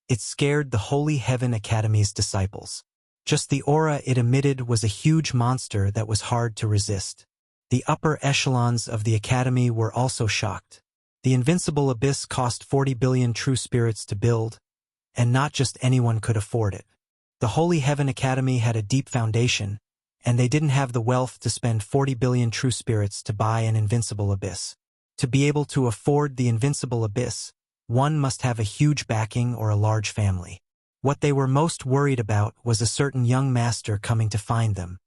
it scared the Holy Heaven Academy's disciples. Just the aura it emitted was a huge monster that was hard to resist. The upper echelons of the Academy were also shocked. The invincible abyss cost 40 billion true spirits to build, and not just anyone could afford it. The Holy Heaven Academy had a deep foundation, and they didn't have the wealth to spend 40 billion true spirits to buy an invincible abyss. To be able to afford the invincible abyss, one must have a huge backing or a large family. What they were most worried about was a certain young master coming to find them.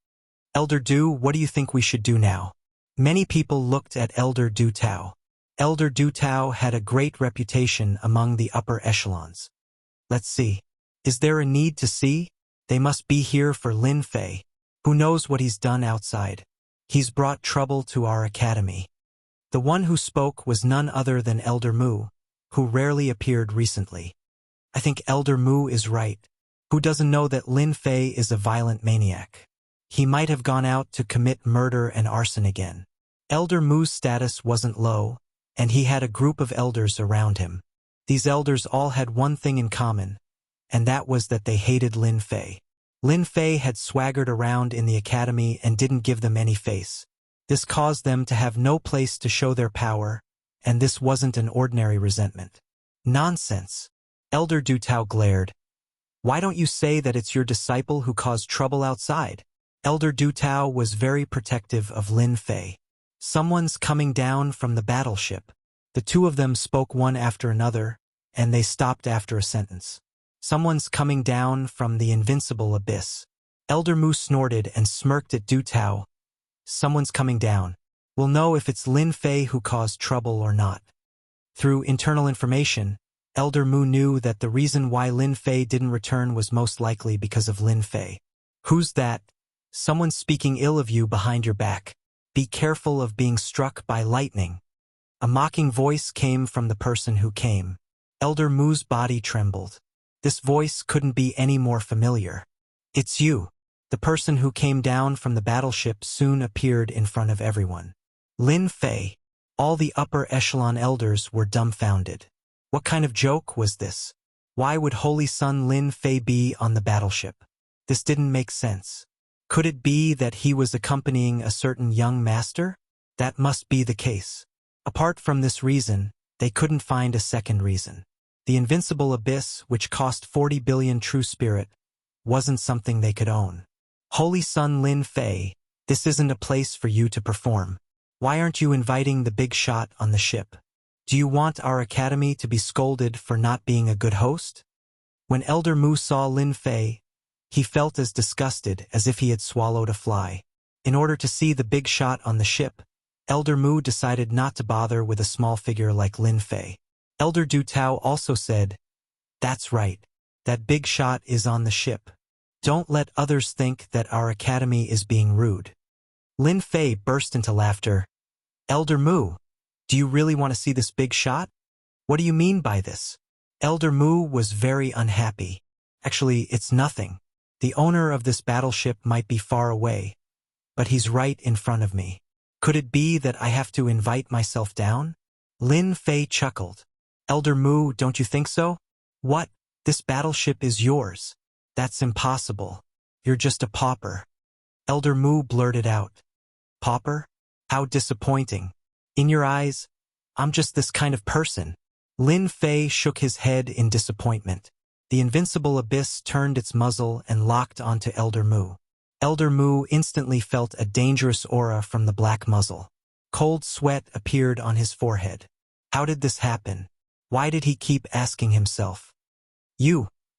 Elder Du, what do you think we should do now? Many people looked at Elder Du Tao. Elder Du Tao had a great reputation among the upper echelons. Let's see. Is there a need to see? They must be here for Lin Fei. Who knows what he's done outside? He's brought trouble to our academy. The one who spoke was none other than Elder Mu, who rarely appeared recently. I think Elder Mu is right. Who doesn't know that Lin Fei is a violent maniac? He might have gone out to commit murder and arson again. Elder Mu's status wasn't low, and he had a group of elders around him. These elders all had one thing in common, and that was that they hated Lin Fei. Lin Fei had swaggered around in the academy and didn't give them any face. This caused them to have no place to show their power, and this wasn't an ordinary resentment. Nonsense. Elder Du Tao glared. Why don't you say that it's your disciple who caused trouble outside? Elder Du Tao was very protective of Lin Fei. Someone's coming down from the battleship. The two of them spoke one after another, and they stopped after a sentence. Someone's coming down from the invincible abyss. Elder Mu snorted and smirked at Du Tao. Someone's coming down. We'll know if it's Lin Fei who caused trouble or not. Through internal information, Elder Mu knew that the reason why Lin Fei didn't return was most likely because of Lin Fei. Who's that? Someone's speaking ill of you behind your back. Be careful of being struck by lightning. A mocking voice came from the person who came. Elder Mu's body trembled. This voice couldn't be any more familiar. It's you. The person who came down from the battleship soon appeared in front of everyone. Lin Fei. All the upper echelon elders were dumbfounded. What kind of joke was this? Why would Holy Son Lin Fei be on the battleship? This didn't make sense. Could it be that he was accompanying a certain young master? That must be the case. Apart from this reason, they couldn't find a second reason. The invincible abyss, which cost 40 billion true spirit, wasn't something they could own. Holy Son Lin Fei, this isn't a place for you to perform. Why aren't you inviting the big shot on the ship? Do you want our academy to be scolded for not being a good host? When Elder Mu saw Lin Fei, he felt as disgusted as if he had swallowed a fly. In order to see the big shot on the ship, Elder Mu decided not to bother with a small figure like Lin Fei. Elder Du Tao also said, "That's right. That big shot is on the ship. Don't let others think that our academy is being rude." Lin Fei burst into laughter. "Elder Mu, do you really want to see this big shot? What do you mean by this?" Elder Mu was very unhappy. "Actually, it's nothing. The owner of this battleship might be far away, but he's right in front of me. Could it be that I have to invite myself down?" Lin Fei chuckled. "Elder Mu, don't you think so?" "What? This battleship is yours. That's impossible. You're just a pauper." Elder Mu blurted out. "Pauper? How disappointing. In your eyes, I'm just this kind of person." Lin Fei shook his head in disappointment. The invincible abyss turned its muzzle and locked onto Elder Mu. Elder Mu instantly felt a dangerous aura from the black muzzle. Cold sweat appeared on his forehead. How did this happen? Why did he keep asking himself?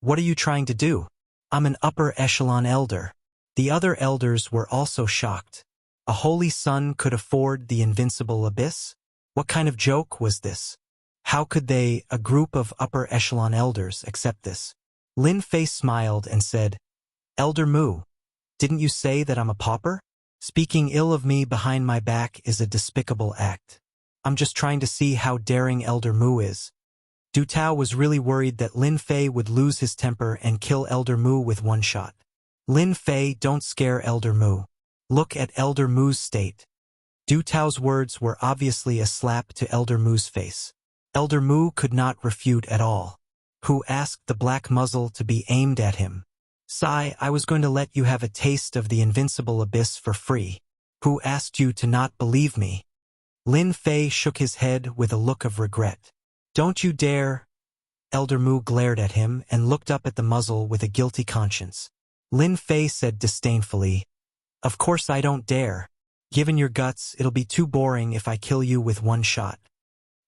What are you trying to do?" "I'm an upper echelon elder." The other elders were also shocked. A holy son could afford the invincible abyss? What kind of joke was this? How could they, a group of upper echelon elders, accept this? Lin Fei smiled and said, "Elder Mu, didn't you say that I'm a pauper? Speaking ill of me behind my back is a despicable act. I'm just trying to see how daring Elder Mu is." Du Tao was really worried that Lin Fei would lose his temper and kill Elder Mu with one shot. "Lin Fei, don't scare Elder Mu. Look at Elder Mu's state." Du Tao's words were obviously a slap to Elder Mu's face. Elder Mu could not refute at all. "Who asked the black muzzle to be aimed at him? Sai, I was going to let you have a taste of the invincible abyss for free. Who asked you to not believe me?" Lin Fei shook his head with a look of regret. "Don't you dare." Elder Mu glared at him and looked up at the muzzle with a guilty conscience. Lin Fei said disdainfully, "Of course I don't dare. Given your guts, it'll be too boring if I kill you with one shot."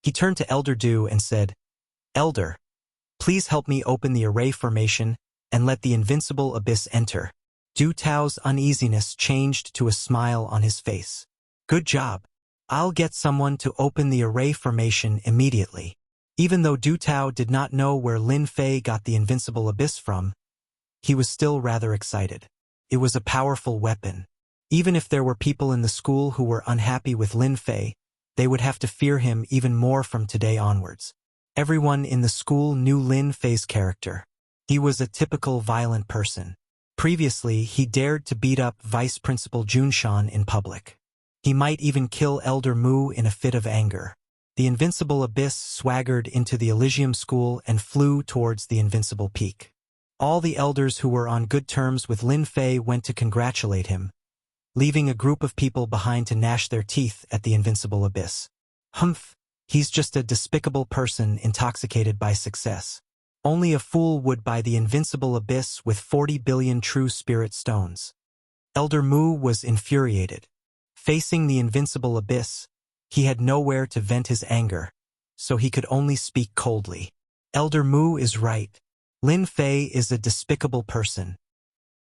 He turned to Elder Du and said, "Elder, please help me open the array formation and let the invincible abyss enter." Du Tao's uneasiness changed to a smile on his face. "Good job. I'll get someone to open the array formation immediately." Even though Du Tao did not know where Lin Fei got the invincible abyss from, he was still rather excited. It was a powerful weapon. Even if there were people in the school who were unhappy with Lin Fei, they would have to fear him even more from today onwards. Everyone in the school knew Lin Fei's character. He was a typical violent person. Previously, he dared to beat up Vice Principal Junshan in public. He might even kill Elder Mu in a fit of anger. The invincible abyss swaggered into the Elysium School and flew towards the invincible peak. All the elders who were on good terms with Lin Fei went to congratulate him, leaving a group of people behind to gnash their teeth at the invincible abyss. "Humph, he's just a despicable person intoxicated by success. Only a fool would buy the invincible abyss with 40 billion true spirit stones." Elder Mu was infuriated. Facing the invincible abyss, he had nowhere to vent his anger, so he could only speak coldly. "Elder Mu is right. Lin Fei is a despicable person.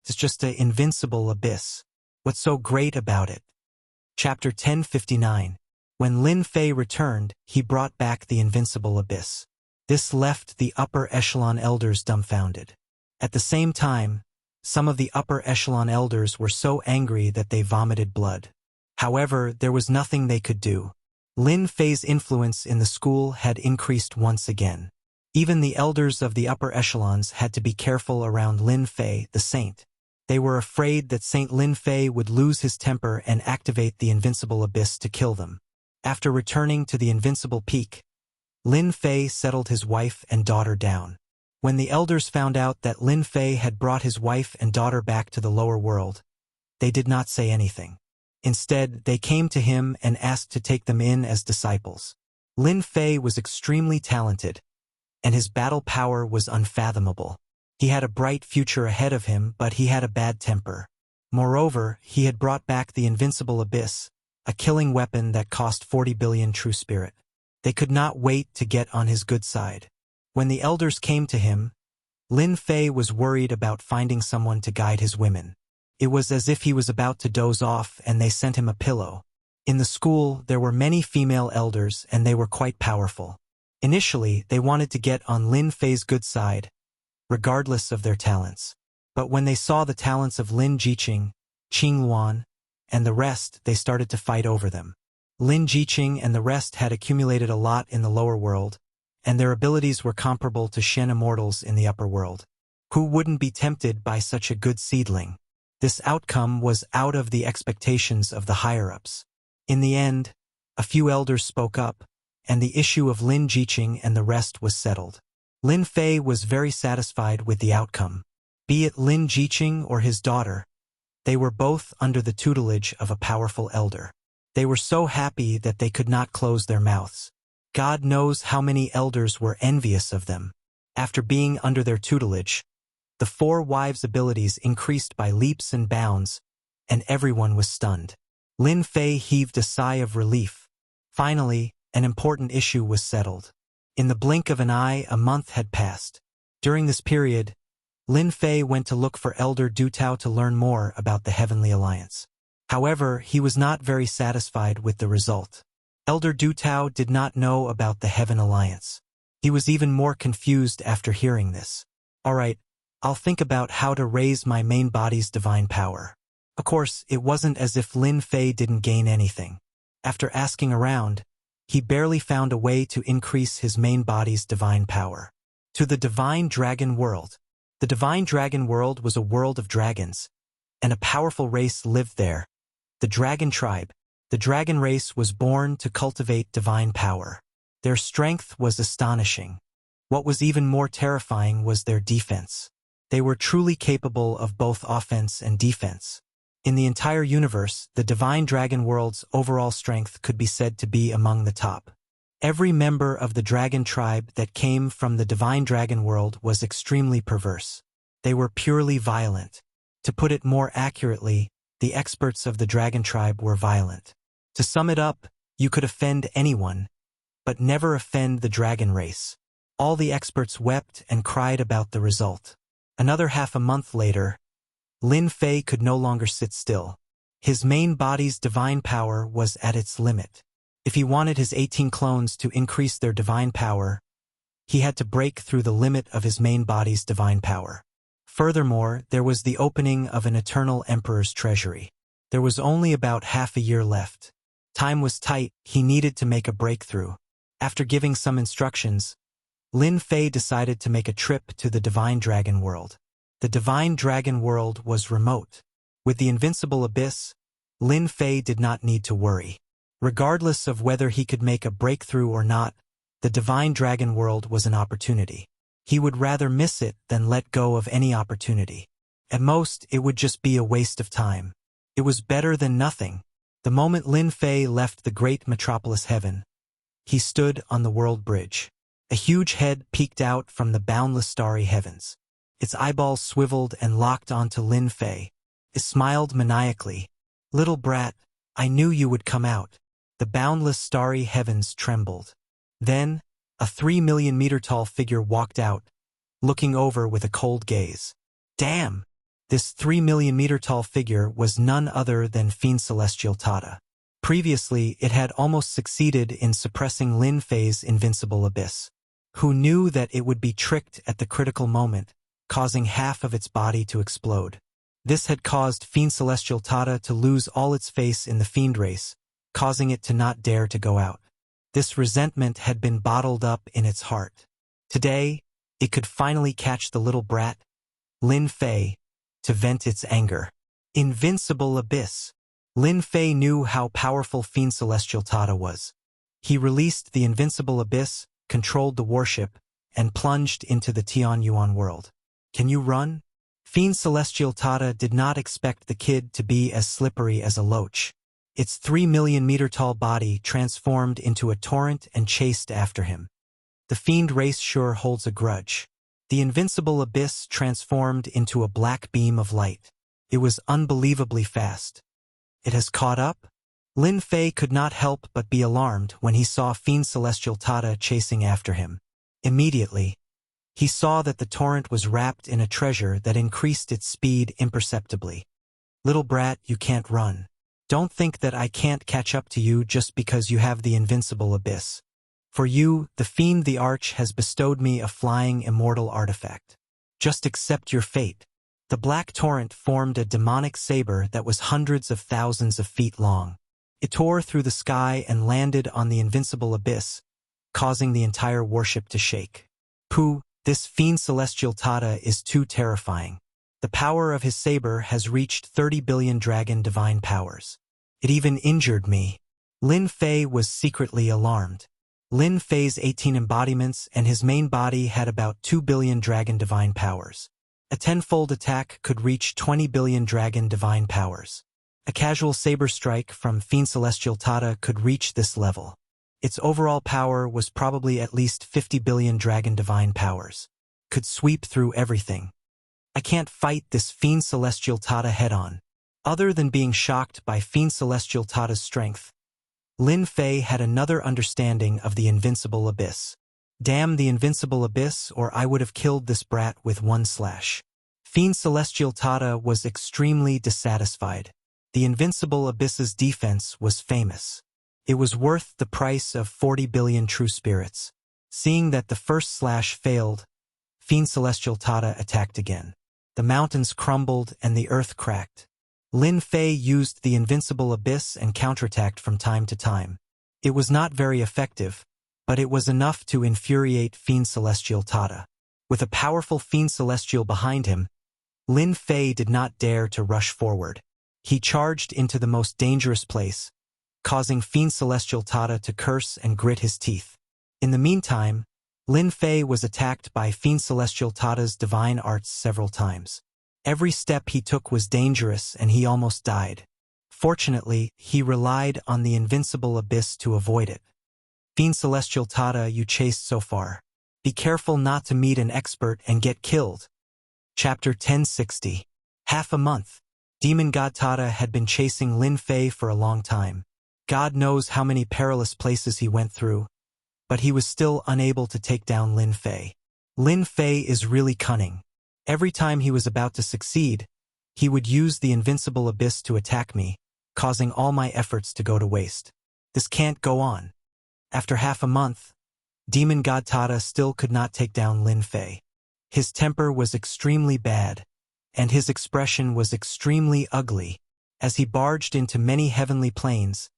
It's just an invincible abyss. What's so great about it?" Chapter 1059. When Lin Fei returned, he brought back the invincible abyss. This left the upper echelon elders dumbfounded. At the same time, some of the upper echelon elders were so angry that they vomited blood. However, there was nothing they could do. Lin Fei's influence in the school had increased once again. Even the elders of the upper echelons had to be careful around Lin Fei, the saint. They were afraid that Saint Lin Fei would lose his temper and activate the invincible abyss to kill them. After returning to the invincible peak, Lin Fei settled his wife and daughter down. When the elders found out that Lin Fei had brought his wife and daughter back to the lower world, they did not say anything. Instead, they came to him and asked to take them in as disciples. Lin Fei was extremely talented, and his battle power was unfathomable. He had a bright future ahead of him, but he had a bad temper. Moreover, he had brought back the invincible abyss, a killing weapon that cost 40 billion true spirit. They could not wait to get on his good side. When the elders came to him, Lin Fei was worried about finding someone to guide his women. It was as if he was about to doze off and they sent him a pillow. In the school, there were many female elders and they were quite powerful. Initially, they wanted to get on Lin Fei's good side, regardless of their talents. But when they saw the talents of Lin Jiqing, Qing Luan, and the rest, they started to fight over them. Lin Jiqing and the rest had accumulated a lot in the lower world, and their abilities were comparable to Shen immortals in the upper world. Who wouldn't be tempted by such a good seedling? This outcome was out of the expectations of the higher-ups. In the end, a few elders spoke up, and the issue of Lin Jiqing and the rest was settled. Lin Fei was very satisfied with the outcome. Be it Lin Jiqing or his daughter, they were both under the tutelage of a powerful elder. They were so happy that they could not close their mouths. God knows how many elders were envious of them. After being under their tutelage, the four wives' abilities increased by leaps and bounds, and everyone was stunned. Lin Fei heaved a sigh of relief. Finally, an important issue was settled. In the blink of an eye, a month had passed. During this period, Lin Fei went to look for Elder Du Tao to learn more about the Heavenly Alliance. However, he was not very satisfied with the result. Elder Du Tao did not know about the Heaven Alliance. He was even more confused after hearing this. All right, I'll think about how to raise my main body's divine power. Of course, it wasn't as if Lin Fei didn't gain anything. After asking around, he barely found a way to increase his main body's divine power. To the Divine Dragon World. The Divine Dragon World was a world of dragons, and a powerful race lived there. The Dragon Tribe. The dragon race was born to cultivate divine power. Their strength was astonishing. What was even more terrifying was their defense. They were truly capable of both offense and defense. In the entire universe, the Divine Dragon World's overall strength could be said to be among the top. Every member of the dragon tribe that came from the Divine Dragon World was extremely perverse. They were purely violent. To put it more accurately, the experts of the dragon tribe were violent. To sum it up, you could offend anyone, but never offend the dragon race. All the experts wept and cried about the result. Another half a month later, Lin Fei could no longer sit still. His main body's divine power was at its limit. If he wanted his 18 clones to increase their divine power, he had to break through the limit of his main body's divine power. Furthermore, there was the opening of an eternal emperor's treasury. There was only about half a year left. Time was tight, he needed to make a breakthrough. After giving some instructions, Lin Fei decided to make a trip to the Divine Dragon World. The Divine Dragon World was remote. With the invincible abyss, Lin Fei did not need to worry. Regardless of whether he could make a breakthrough or not, the Divine Dragon World was an opportunity. He would rather miss it than let go of any opportunity. At most, it would just be a waste of time. It was better than nothing. The moment Lin Fei left the great metropolis heaven, he stood on the world bridge. A huge head peeked out from the boundless starry heavens. Its eyeballs swiveled and locked onto Lin Fei. It smiled maniacally. "Little brat, I knew you would come out." The boundless starry heavens trembled. Then, a 3 million-meter-tall figure walked out, looking over with a cold gaze. Damn! This 3 million-meter-tall figure was none other than Fiend Celestial Tata. Previously, it had almost succeeded in suppressing Lin Fei's invincible abyss. Who knew that it would be tricked at the critical moment, causing half of its body to explode. This had caused Fiend Celestial Tata to lose all its faith in the Fiend race, causing it to not dare to go out. This resentment had been bottled up in its heart. Today, it could finally catch the little brat, Lin Fei, to vent its anger. Invincible abyss. Lin Fei knew how powerful Fiend Celestial Tata was. He released the invincible abyss, controlled the warship, and plunged into the Tian Yuan world. Can you run? Fiend Celestial Tata did not expect the kid to be as slippery as a loach. Its 3 million-meter-tall body transformed into a torrent and chased after him. The Fiend race sure holds a grudge. The invincible abyss transformed into a black beam of light. It was unbelievably fast. It has caught up? Lin Fei could not help but be alarmed when he saw Fiend Celestial Tata chasing after him. Immediately, he saw that the torrent was wrapped in a treasure that increased its speed imperceptibly. Little brat, you can't run. Don't think that I can't catch up to you just because you have the invincible abyss. For you, the fiend the Arch has bestowed me a flying immortal artifact. Just accept your fate. The black torrent formed a demonic saber that was hundreds of thousands of feet long. It tore through the sky and landed on the invincible abyss, causing the entire warship to shake. Pooh, this fiend celestial Tata is too terrifying. The power of his saber has reached 30 billion dragon divine powers. It even injured me. Lin Fei was secretly alarmed. Lin Fei's 18 embodiments and his main body had about 2 billion dragon divine powers. A tenfold attack could reach 20 billion dragon divine powers. A casual saber strike from Fiend Celestial Tata could reach this level. Its overall power was probably at least 50 billion dragon divine powers. Could sweep through everything. I can't fight this Fiend Celestial Tata head-on. Other than being shocked by Fiend Celestial Tata's strength, Lin Fei had another understanding of the invincible abyss. Damn the invincible abyss, or I would have killed this brat with one slash. Fiend Celestial Tata was extremely dissatisfied. The invincible abyss's defense was famous. It was worth the price of 40 billion true spirits. Seeing that the first slash failed, Fiend Celestial Tata attacked again. The mountains crumbled and the earth cracked. Lin Fei used the invincible abyss and counterattacked from time to time. It was not very effective, but it was enough to infuriate Fiend Celestial Tata. With a powerful Fiend Celestial behind him, Lin Fei did not dare to rush forward. He charged into the most dangerous place, causing Fiend Celestial Tata to curse and grit his teeth. In the meantime, Lin Fei was attacked by Fiend Celestial Tata's divine arts several times. Every step he took was dangerous and he almost died. Fortunately, he relied on the invincible abyss to avoid it. Fiend Celestial Tata, you chased so far. Be careful not to meet an expert and get killed. Chapter 1060. Half a month. Demon God Tata had been chasing Lin Fei for a long time. God knows how many perilous places he went through, but he was still unable to take down Lin Fei. Lin Fei is really cunning. Every time he was about to succeed, he would use the invincible abyss to attack me, causing all my efforts to go to waste. This can't go on. After half a month, Demon God Tata still could not take down Lin Fei. His temper was extremely bad, and his expression was extremely ugly. As he barged into many heavenly planes,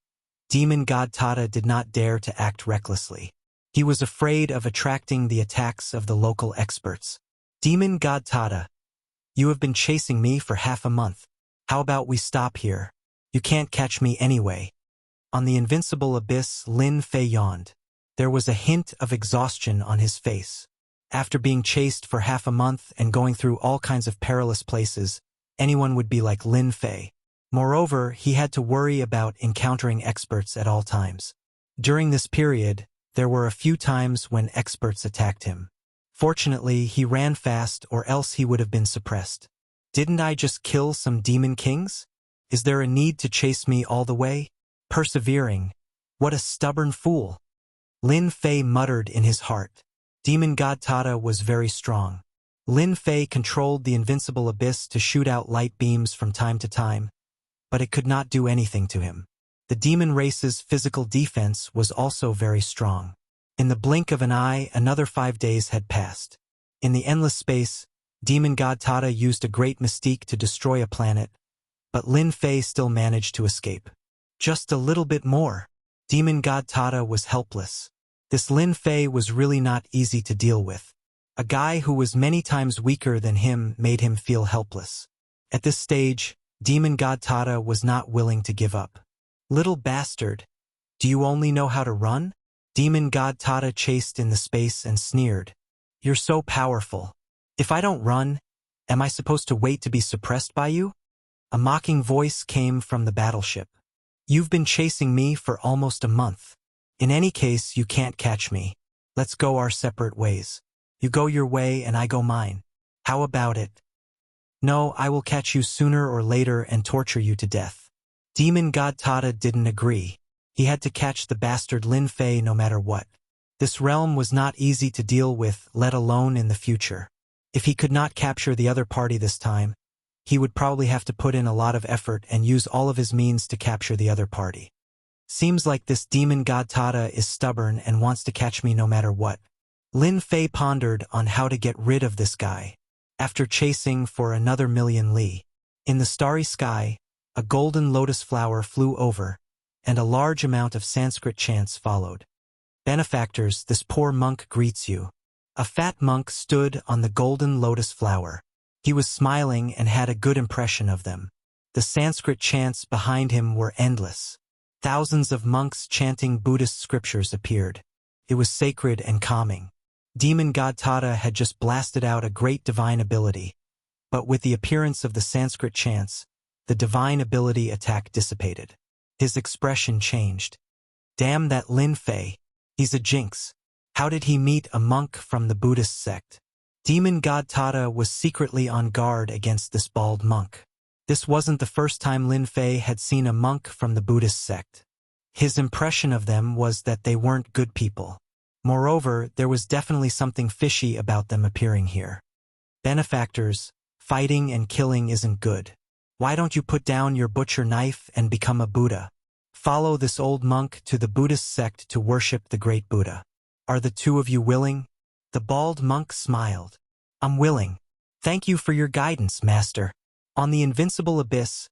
Demon God Tata did not dare to act recklessly. He was afraid of attracting the attacks of the local experts. Demon God Tata, you have been chasing me for half a month. How about we stop here? You can't catch me anyway. On the invincible abyss, Lin Fei yawned. There was a hint of exhaustion on his face. After being chased for half a month and going through all kinds of perilous places, anyone would be like Lin Fei. Moreover, he had to worry about encountering experts at all times. During this period, there were a few times when experts attacked him. Fortunately, he ran fast or else he would have been suppressed. Didn't I just kill some demon kings? Is there a need to chase me all the way? Persevering. What a stubborn fool. Lin Fei muttered in his heart. Demon God Tata was very strong. Lin Fei controlled the invincible abyss to shoot out light beams from time to time, but it could not do anything to him. The demon race's physical defense was also very strong. In the blink of an eye, another 5 days had passed. In the endless space, Demon God Tata used a great mystique to destroy a planet, but Lin Fei still managed to escape. Just a little bit more. Demon God Tata was helpless. This Lin Fei was really not easy to deal with. A guy who was many times weaker than him made him feel helpless. At this stage, Demon God Tata was not willing to give up. Little bastard, do you only know how to run? Demon God Tata chased in the space and sneered. You're so powerful. If I don't run, am I supposed to wait to be suppressed by you? A mocking voice came from the battleship. You've been chasing me for almost a month. In any case, you can't catch me. Let's go our separate ways. You go your way and I go mine. How about it? No, I will catch you sooner or later and torture you to death. Demon God Tata didn't agree. He had to catch the bastard Lin Fei no matter what. This realm was not easy to deal with, let alone in the future. If he could not capture the other party this time, he would probably have to put in a lot of effort and use all of his means to capture the other party. Seems like this demon god Tada is stubborn and wants to catch me no matter what. Lin Fei pondered on how to get rid of this guy. After chasing for another million li. In the starry sky, a golden lotus flower flew over, and a large amount of Sanskrit chants followed. Benefactors, this poor monk greets you. A fat monk stood on the golden lotus flower. He was smiling and had a good impression of them. The Sanskrit chants behind him were endless. Thousands of monks chanting Buddhist scriptures appeared. It was sacred and calming. Demon god Tada had just blasted out a great divine ability. But with the appearance of the Sanskrit chants, the divine ability attack dissipated. His expression changed. Damn that Lin Fei. He's a jinx. How did he meet a monk from the Buddhist sect? Demon god Tada was secretly on guard against this bald monk. This wasn't the first time Lin Fei had seen a monk from the Buddhist sect. His impression of them was that they weren't good people. Moreover, there was definitely something fishy about them appearing here. Benefactors, fighting and killing isn't good. Why don't you put down your butcher knife and become a Buddha? Follow this old monk to the Buddhist sect to worship the great Buddha. Are the two of you willing? The bald monk smiled. I'm willing. Thank you for your guidance, master. On the invincible abyss,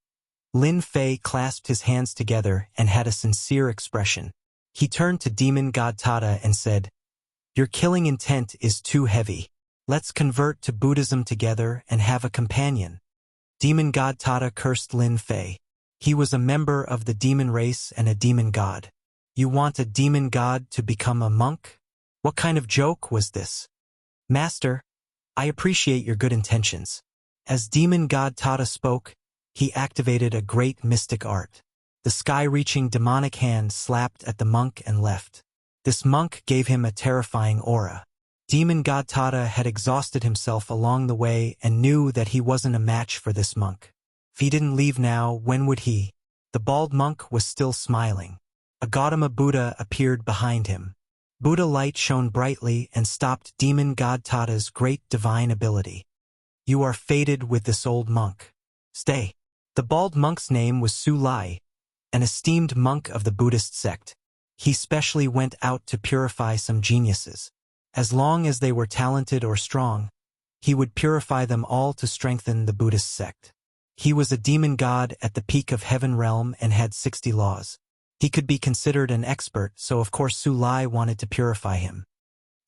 Lin Fei clasped his hands together and had a sincere expression. He turned to demon god Tada and said, "Your killing intent is too heavy. Let's convert to Buddhism together and have a companion." Demon god Tada cursed Lin Fei. He was a member of the demon race and a demon god. You want a demon god to become a monk? What kind of joke was this? Master, I appreciate your good intentions. As demon god Tada spoke, he activated a great mystic art. The sky-reaching demonic hand slapped at the monk and left. This monk gave him a terrifying aura. Demon god Tada had exhausted himself along the way and knew that he wasn't a match for this monk. If he didn't leave now, when would he? The bald monk was still smiling. A Gautama Buddha appeared behind him. Buddha light shone brightly and stopped demon god Tada's great divine ability. You are fated with this old monk. Stay. The bald monk's name was Su Lai, an esteemed monk of the Buddhist sect. He specially went out to purify some geniuses. As long as they were talented or strong, he would purify them all to strengthen the Buddhist sect. He was a demon god at the peak of heaven realm and had 60 laws. He could be considered an expert, so of course Su Lai wanted to purify him.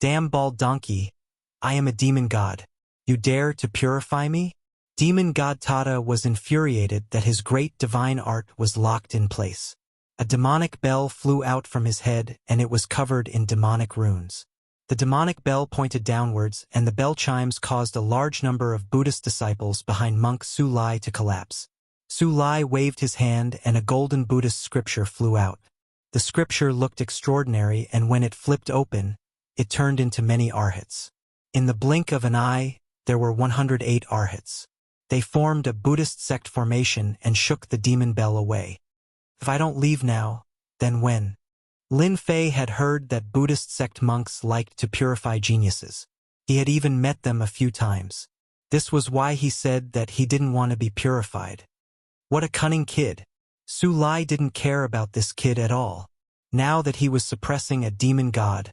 Damn bald donkey, I am a demon god. You dare to purify me? Demon god Tada was infuriated that his great divine art was locked in place. A demonic bell flew out from his head and it was covered in demonic runes. The demonic bell pointed downwards and the bell chimes caused a large number of Buddhist disciples behind monk Su Lai to collapse. Su Lai waved his hand and a golden Buddhist scripture flew out. The scripture looked extraordinary and when it flipped open, it turned into many arhats. In the blink of an eye, there were 108 arhats. They formed a Buddhist sect formation and shook the demon bell away. If I don't leave now, then when? Lin Fei had heard that Buddhist sect monks liked to purify geniuses. He had even met them a few times. This was why he said that he didn't want to be purified. What a cunning kid. Su Lai didn't care about this kid at all. Now that he was suppressing a demon god,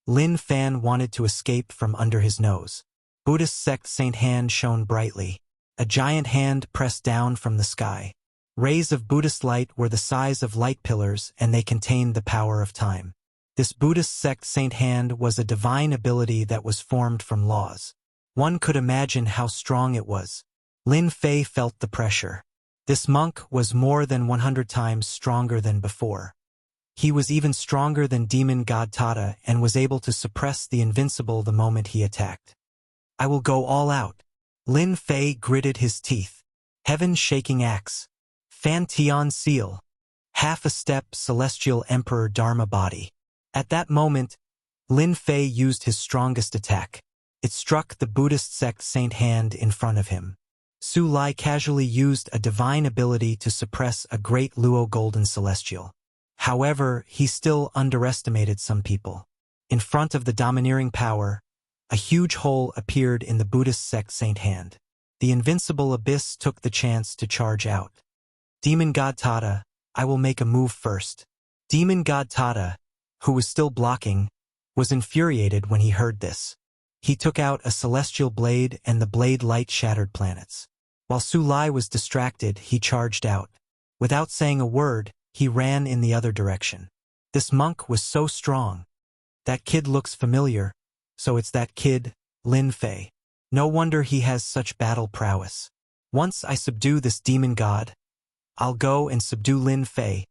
Lin Fan wanted to escape from under his nose. Buddhist sect saint hand shone brightly. A giant hand pressed down from the sky. Rays of Buddhist light were the size of light pillars and they contained the power of time. This Buddhist sect saint hand was a divine ability that was formed from laws. One could imagine how strong it was. Lin Fei felt the pressure. This monk was more than 100 times stronger than before. He was even stronger than demon god Tada and was able to suppress the invincible the moment he attacked. I will go all out. Lin Fei gritted his teeth. Heaven shaking axe. Fan Tian seal. Half a step celestial emperor dharma body. At that moment, Lin Fei used his strongest attack. It struck the Buddhist sect saint hand in front of him. Su Lai casually used a divine ability to suppress a great Luo golden celestial. However, he still underestimated some people. In front of the domineering power, a huge hole appeared in the Buddhist sect saint hand. The invincible abyss took the chance to charge out. Demon god Tada, I will make a move first. Demon god Tada, who was still blocking, was infuriated when he heard this. He took out a celestial blade and the blade light shattered planets. While Su Lai was distracted, he charged out. Without saying a word, he ran in the other direction. This monk was so strong. That kid looks familiar, so it's that kid, Lin Fei. No wonder he has such battle prowess. Once I subdue this demon god, I'll go and subdue Lin Fei.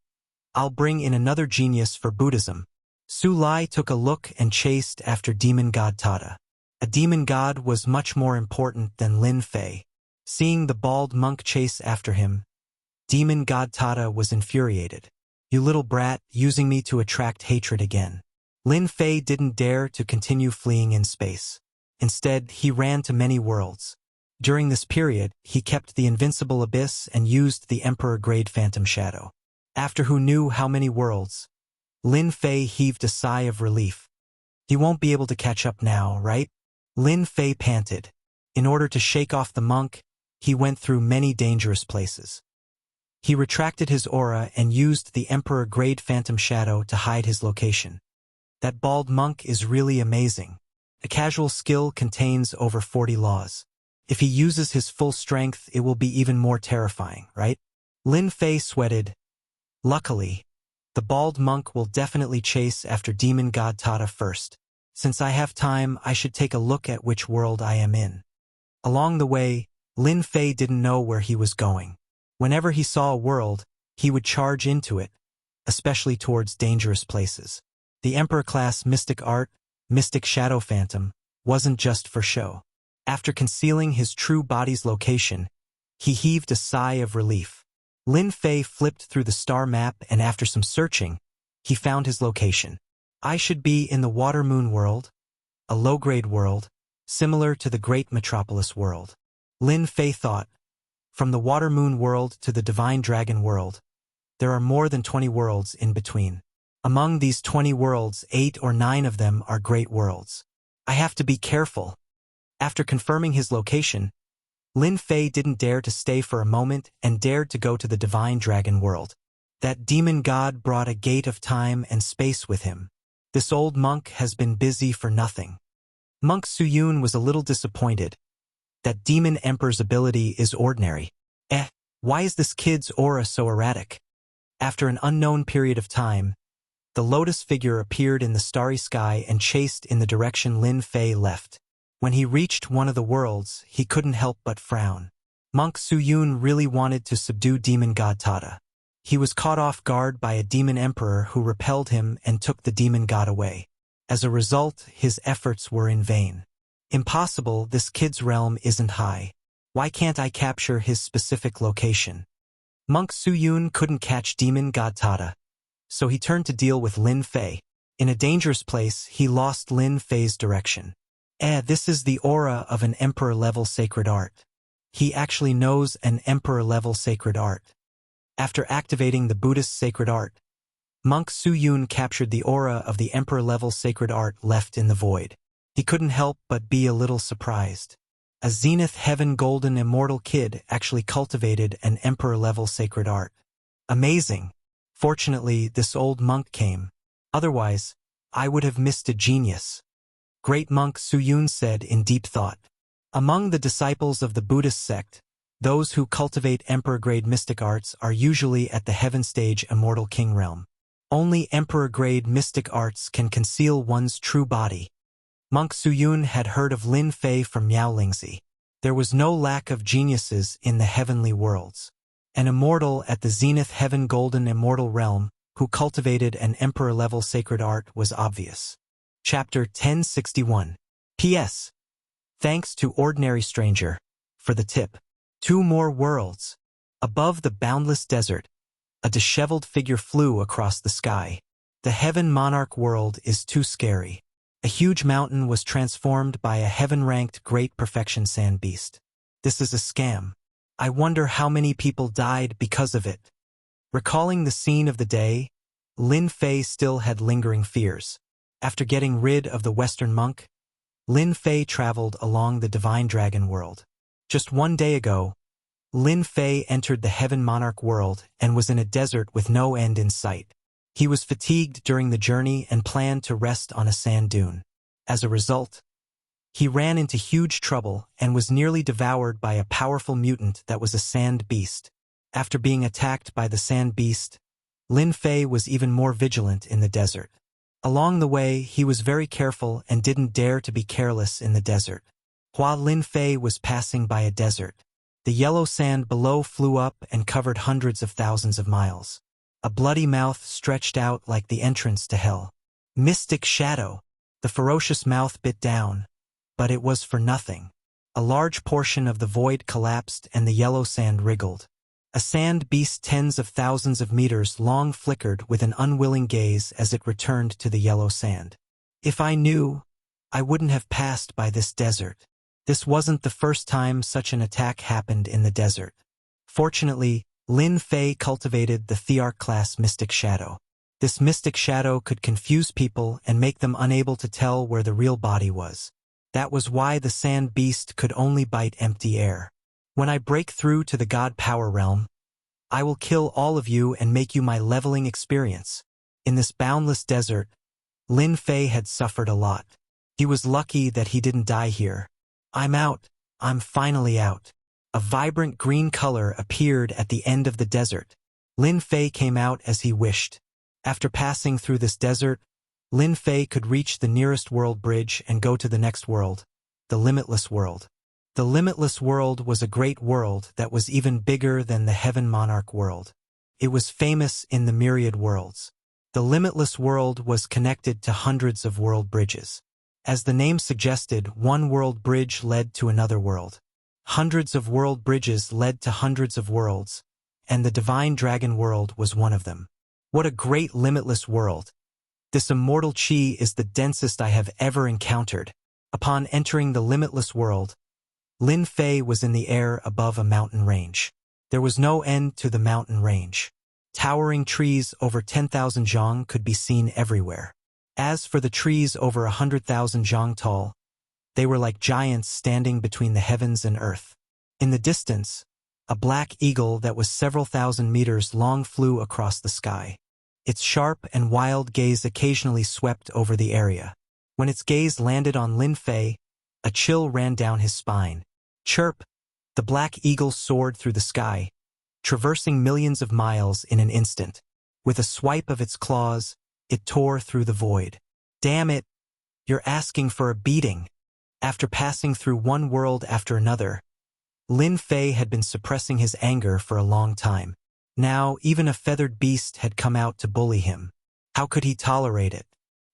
I'll bring in another genius for Buddhism. Su Lai took a look and chased after demon god Tada. A demon god was much more important than Lin Fei. Seeing the bald monk chase after him, demon god Tada was infuriated. You little brat, using me to attract hatred again. Lin Fei didn't dare to continue fleeing in space. Instead, he ran to many worlds. During this period, he kept the invincible abyss and used the Emperor-grade Phantom Shadow. After who knew how many worlds, Lin Fei heaved a sigh of relief. He won't be able to catch up now, right? Lin Fei panted. In order to shake off the monk, he went through many dangerous places. He retracted his aura and used the Emperor-grade Phantom Shadow to hide his location. That bald monk is really amazing. A casual skill contains over 40 laws. If he uses his full strength, it will be even more terrifying, right? Lin Fei sweated. Luckily, the bald monk will definitely chase after demon god Tada first. Since I have time, I should take a look at which world I am in. Along the way, Lin Fei didn't know where he was going. Whenever he saw a world, he would charge into it, especially towards dangerous places. The Emperor-class Mystic Art, Mystic Shadow Phantom, wasn't just for show. After concealing his true body's location, he heaved a sigh of relief. Lin Fei flipped through the star map and after some searching, he found his location. I should be in the Water Moon world, a low-grade world, similar to the Great Metropolis world. Lin Fei thought. From the Water Moon world to the Divine Dragon world, there are more than 20 worlds in between. Among these 20 worlds, 8 or 9 of them are great worlds. I have to be careful. After confirming his location, Lin Fei didn't dare to stay for a moment and dared to go to the Divine Dragon world. That demon god brought a gate of time and space with him. This old monk has been busy for nothing. Monk Suyun was a little disappointed. That demon emperor's ability is ordinary. Why is this kid's aura so erratic? After an unknown period of time, the lotus figure appeared in the starry sky and chased in the direction Lin Fei left. When he reached one of the worlds, he couldn't help but frown. Monk Suyun really wanted to subdue demon god Tada. He was caught off guard by a demon emperor who repelled him and took the demon god away. As a result, his efforts were in vain. Impossible, this kid's realm isn't high. Why can't I capture his specific location? Monk Suyun couldn't catch demon god Tada, so he turned to deal with Lin Fei. In a dangerous place, he lost Lin Fei's direction. This is the aura of an emperor-level sacred art. He actually knows an emperor-level sacred art. After activating the Buddhist sacred art, Monk Suyun captured the aura of the emperor-level sacred art left in the void. He couldn't help but be a little surprised. A Zenith Heaven Golden Immortal kid actually cultivated an emperor-level sacred art. Amazing. Fortunately, this old monk came. Otherwise, I would have missed a genius. Great monk Suyun said in deep thought. Among the disciples of the Buddhist sect, those who cultivate emperor-grade mystic arts are usually at the heaven stage immortal king realm. Only emperor-grade mystic arts can conceal one's true body. Monk Suyun had heard of Lin Fei from Miaolingzi. There was no lack of geniuses in the heavenly worlds. An immortal at the Zenith Heaven Golden Immortal Realm who cultivated an emperor-level sacred art was obvious. Chapter 1061. P.S. Thanks to Ordinary Stranger for the tip. 2 more worlds. Above the boundless desert, a disheveled figure flew across the sky. The Heaven Monarch world is too scary. A huge mountain was transformed by a heaven-ranked Great Perfection Sand Beast. This is a scam. I wonder how many people died because of it. Recalling the scene of the day, Lin Fei still had lingering fears. After getting rid of the Western monk, Lin Fei traveled along the Divine Dragon world. Just 1 day ago, Lin Fei entered the Heaven Monarch world and was in a desert with no end in sight. He was fatigued during the journey and planned to rest on a sand dune. As a result, he ran into huge trouble and was nearly devoured by a powerful mutant that was a sand beast. After being attacked by the sand beast, Lin Fei was even more vigilant in the desert. Along the way, he was very careful and didn't dare to be careless in the desert. While Lin Fei was passing by a desert, the yellow sand below flew up and covered hundreds of thousands of miles. A bloody mouth stretched out like the entrance to hell. Mystic shadow. The ferocious mouth bit down, but it was for nothing. A large portion of the void collapsed and the yellow sand wriggled. A sand beast tens of thousands of meters long flickered with an unwilling gaze as it returned to the yellow sand. If I knew, I wouldn't have passed by this desert. This wasn't the first time such an attack happened in the desert. Fortunately, Lin Fei cultivated the Thearch-class Mystic Shadow. This Mystic Shadow could confuse people and make them unable to tell where the real body was. That was why the sand beast could only bite empty air. When I break through to the God Power Realm, I will kill all of you and make you my leveling experience. In this boundless desert, Lin Fei had suffered a lot. He was lucky that he didn't die here. I'm out. I'm finally out. A vibrant green color appeared at the end of the desert. Lin Fei came out as he wished. After passing through this desert, Lin Fei could reach the nearest world bridge and go to the next world, the Limitless World. The Limitless World was a great world that was even bigger than the Heaven Monarch world. It was famous in the myriad worlds. The Limitless World was connected to hundreds of world bridges. As the name suggested, one world bridge led to another world. Hundreds of world bridges led to hundreds of worlds, and the Divine Dragon World was one of them. What a great limitless world! This immortal chi is the densest I have ever encountered. Upon entering the Limitless World, Lin Fei was in the air above a mountain range. There was no end to the mountain range. Towering trees over 10,000 zhang could be seen everywhere. As for the trees over 100,000 zhang tall, they were like giants standing between the heavens and earth. In the distance, a black eagle that was several thousand meters long flew across the sky. Its sharp and wild gaze occasionally swept over the area. When its gaze landed on Lin Fei, a chill ran down his spine. Chirp! The black eagle soared through the sky, traversing millions of miles in an instant. With a swipe of its claws, it tore through the void. Damn it! You're asking for a beating. After passing through one world after another, Lin Fei had been suppressing his anger for a long time. Now, even a feathered beast had come out to bully him. How could he tolerate it?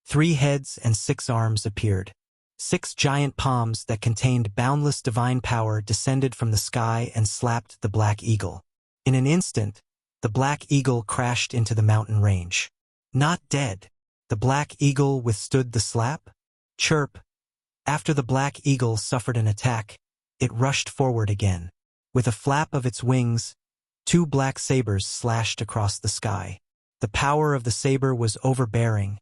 3 heads and 6 arms appeared. 6 giant palms that contained boundless divine power descended from the sky and slapped the black eagle. In an instant, the black eagle crashed into the mountain range. Not dead. The black eagle withstood the slap? Chirp! After the black eagle suffered an attack, it rushed forward again. With a flap of its wings, 2 black sabers slashed across the sky. The power of the saber was overbearing,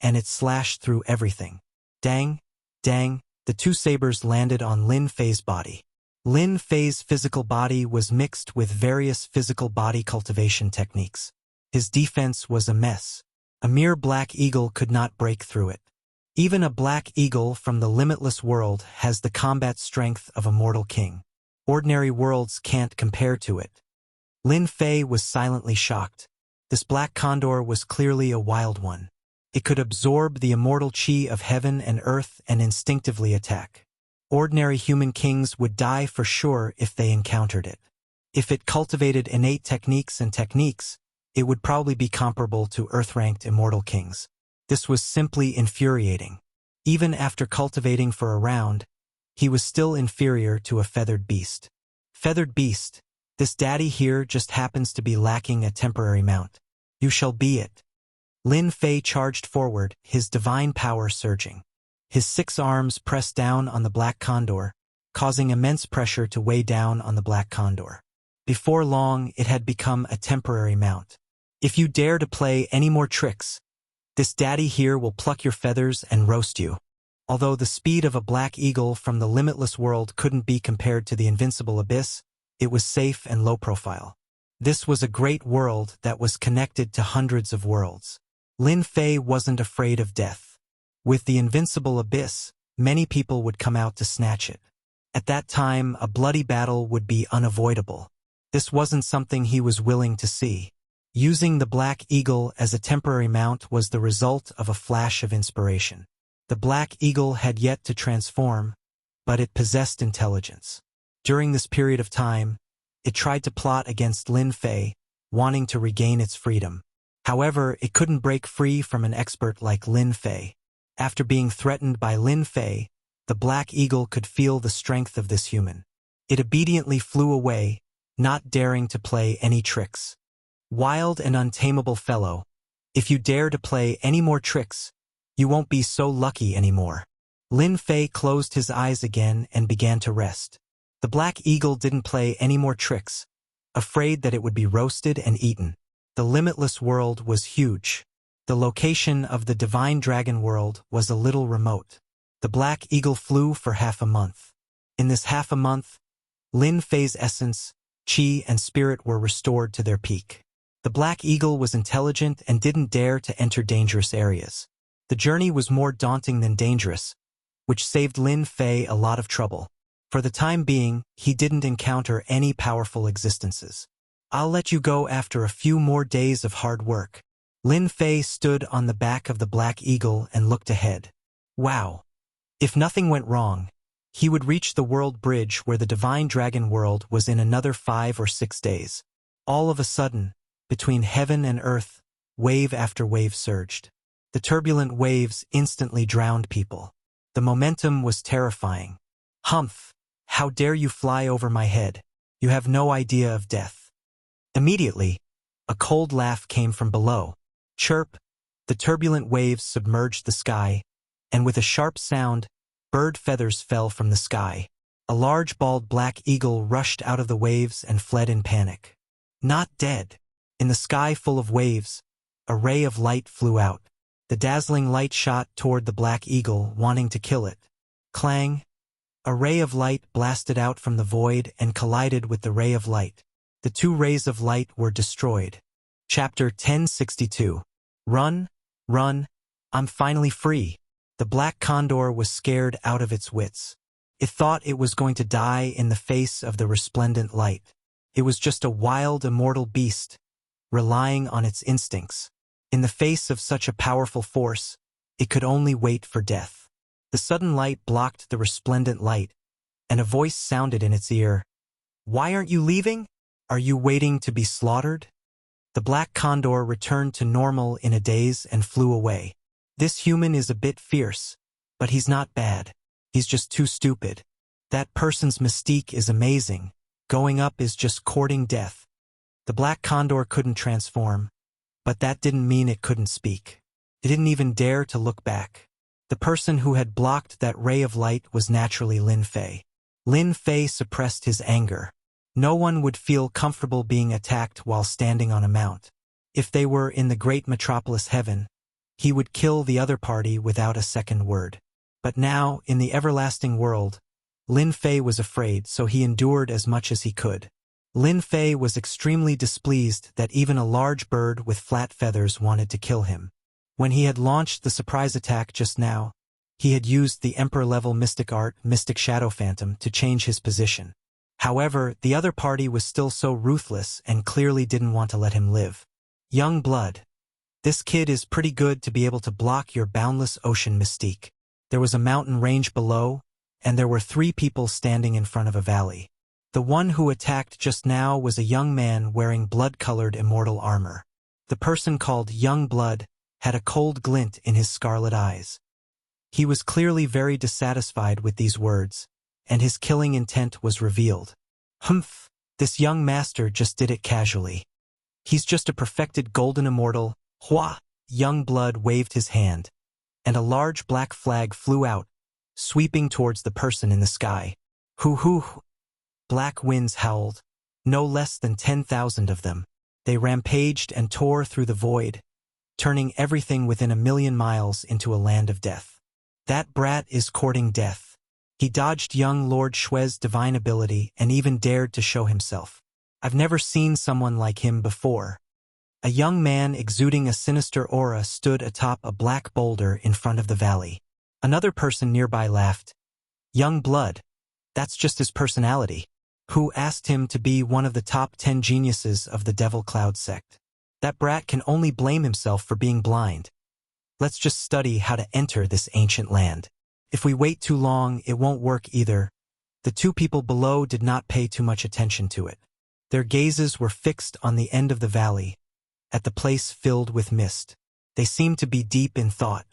and it slashed through everything. Dang, dang, the 2 sabers landed on Lin Fei's body. Lin Fei's physical body was mixed with various physical body cultivation techniques. His defense was a mess. A mere black eagle could not break through it. Even a black eagle from the Limitless World has the combat strength of a mortal king. Ordinary worlds can't compare to it. Lin Fei was silently shocked. This black condor was clearly a wild one. It could absorb the immortal chi of heaven and earth and instinctively attack. Ordinary human kings would die for sure if they encountered it. If it cultivated innate techniques, it would probably be comparable to earth-ranked immortal kings. This was simply infuriating. Even after cultivating for a round, he was still inferior to a feathered beast. Feathered beast, this daddy here just happens to be lacking a temporary mount. You shall be it. Lin Fei charged forward, his divine power surging. His 6 arms pressed down on the black condor, causing immense pressure to weigh down on the black condor. Before long, it had become a temporary mount. If you dare to play any more tricks, this daddy here will pluck your feathers and roast you. Although the speed of a black eagle from the Limitless World couldn't be compared to the invincible abyss, it was safe and low profile. This was a great world that was connected to hundreds of worlds. Lin Fei wasn't afraid of death. With the invincible abyss, many people would come out to snatch it. At that time, a bloody battle would be unavoidable. This wasn't something he was willing to see. Using the Black Eagle as a temporary mount was the result of a flash of inspiration. The Black Eagle had yet to transform, but it possessed intelligence. During this period of time, it tried to plot against Lin Fei, wanting to regain its freedom. However, it couldn't break free from an expert like Lin Fei. After being threatened by Lin Fei, the Black Eagle could feel the strength of this human. It obediently flew away, not daring to play any tricks. Wild and untamable fellow, if you dare to play any more tricks, you won't be so lucky anymore. Lin Fei closed his eyes again and began to rest. The Black Eagle didn't play any more tricks, afraid that it would be roasted and eaten. The limitless world was huge. The location of the divine dragon world was a little remote. The Black Eagle flew for half a month. In this half a month, Lin Fei's essence, qi, and spirit were restored to their peak. The Black Eagle was intelligent and didn't dare to enter dangerous areas. The journey was more daunting than dangerous, which saved Lin Fei a lot of trouble. For the time being, he didn't encounter any powerful existences. I'll let you go after a few more days of hard work. Lin Fei stood on the back of the Black Eagle and looked ahead. Wow! If nothing went wrong, he would reach the world bridge where the divine dragon world was in another 5 or 6 days. All of a sudden, between heaven and earth, wave after wave surged. The turbulent waves instantly drowned people. The momentum was terrifying. Humph! How dare you fly over my head? You have no idea of death. Immediately, a cold laugh came from below. Chirp! The turbulent waves submerged the sky, and with a sharp sound, bird feathers fell from the sky. A large bald black eagle rushed out of the waves and fled in panic. Not dead. In the sky full of waves, a ray of light flew out. The dazzling light shot toward the black eagle, wanting to kill it. Clang! A ray of light blasted out from the void and collided with the ray of light. The two rays of light were destroyed. Chapter 1062. Run, run, I'm finally free. The black condor was scared out of its wits. It thought it was going to die in the face of the resplendent light. It was just a wild, immortal beast, relying on its instincts. In the face of such a powerful force, it could only wait for death. The sudden light blocked the resplendent light, and a voice sounded in its ear. Why aren't you leaving? Are you waiting to be slaughtered? The black condor returned to normal in a daze and flew away. This human is a bit fierce, but he's not bad. He's just too stupid. That person's mystique is amazing. Going up is just courting death. The black condor couldn't transform, but that didn't mean it couldn't speak. It didn't even dare to look back. The person who had blocked that ray of light was naturally Lin Fei. Lin Fei suppressed his anger. No one would feel comfortable being attacked while standing on a mount. If they were in the great metropolis heaven, he would kill the other party without a second word. But now, in the everlasting world, Lin Fei was afraid, so he endured as much as he could. Lin Fei was extremely displeased that even a large bird with flat feathers wanted to kill him. When he had launched the surprise attack just now, he had used the Emperor-level mystic art, Mystic Shadow Phantom, to change his position. However, the other party was still so ruthless and clearly didn't want to let him live. Young blood. This kid is pretty good to be able to block your boundless ocean mystique. There was a mountain range below, and there were 3 people standing in front of a valley. The one who attacked just now was a young man wearing blood-colored immortal armor. The person called Young Blood had a cold glint in his scarlet eyes. He was clearly very dissatisfied with these words, and his killing intent was revealed. Humph, this young master just did it casually. He's just a perfected golden immortal. Hua! Young Blood waved his hand, and a large black flag flew out, sweeping towards the person in the sky. Hoo! Black winds howled, no less than 10,000 of them. They rampaged and tore through the void, turning everything within 1,000,000 miles into a land of death. That brat is courting death. He dodged young Lord Shui's divine ability and even dared to show himself. I've never seen someone like him before. A young man exuding a sinister aura stood atop a black boulder in front of the valley. Another person nearby laughed. Young blood. That's just his personality. Who asked him to be one of the top 10 geniuses of the Devil Cloud sect? That brat can only blame himself for being blind. Let's just study how to enter this ancient land. If we wait too long, it won't work either. The two people below did not pay too much attention to it. Their gazes were fixed on the end of the valley, at the place filled with mist. They seemed to be deep in thought.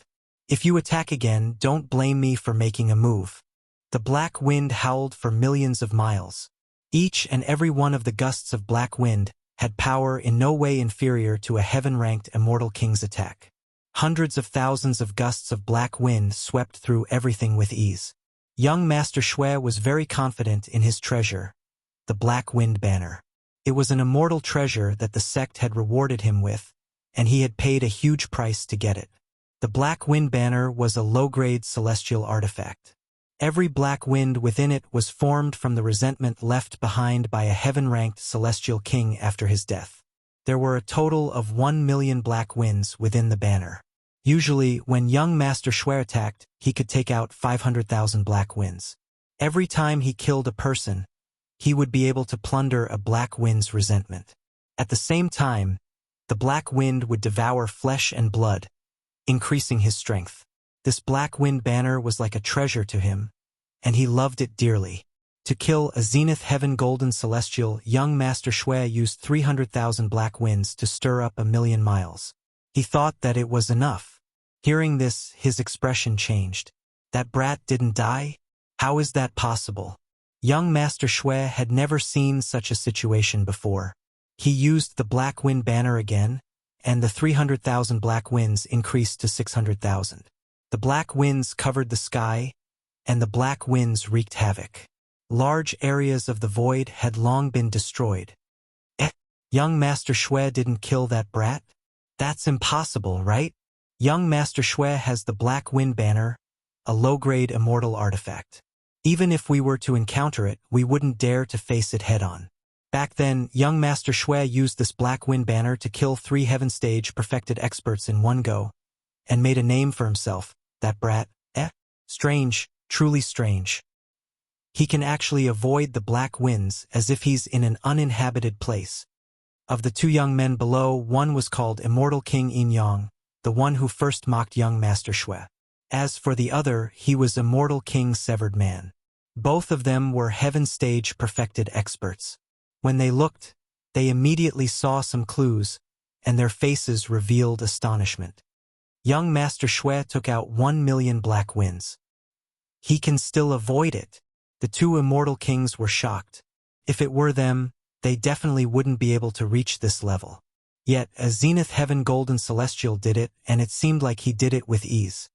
If you attack again, don't blame me for making a move. The black wind howled for millions of miles. Each and every one of the gusts of black wind had power in no way inferior to a heaven-ranked immortal king's attack. Hundreds of thousands of gusts of black wind swept through everything with ease. Young Master Shui was very confident in his treasure, the Black Wind Banner. It was an immortal treasure that the sect had rewarded him with, and he had paid a huge price to get it. The Black Wind Banner was a low-grade celestial artifact. Every black wind within it was formed from the resentment left behind by a heaven-ranked celestial king after his death. There were a total of 1 million black winds within the banner. Usually, when young Master Shui attacked, he could take out 500,000 black winds. Every time he killed a person, he would be able to plunder a black wind's resentment. At the same time, the black wind would devour flesh and blood, increasing his strength. This black wind banner was like a treasure to him, and he loved it dearly. To kill a zenith heaven golden celestial, young Master Shui used 300,000 black winds to stir up 1,000,000 miles. He thought that it was enough. Hearing this, his expression changed. That brat didn't die? How is that possible? Young Master Shui had never seen such a situation before. He used the black wind banner again, and the 300,000 black winds increased to 600,000. The black winds covered the sky, and the black winds wreaked havoc. Large areas of the void had long been destroyed. Young Master Shui didn't kill that brat? That's impossible, right? Young Master Shui has the Black Wind Banner, a low-grade immortal artifact. Even if we were to encounter it, we wouldn't dare to face it head-on. Back then, young Master Shui used this Black Wind Banner to kill 3 Heaven Stage perfected experts in one go, and made a name for himself, that brat. Strange, truly strange. He can actually avoid the black winds as if he's in an uninhabited place. Of the 2 young men below, one was called Immortal King Yin Yang, the one who first mocked young Master Shui. As for the other, he was Immortal King Severed Man. Both of them were Heaven Stage perfected experts. When they looked, they immediately saw some clues, and their faces revealed astonishment. Young Master Shui took out 1 million black winds. He can still avoid it. The 2 immortal kings were shocked. If it were them, they definitely wouldn't be able to reach this level. Yet, a Zenith Heaven Golden Celestial did it, and it seemed like he did it with ease.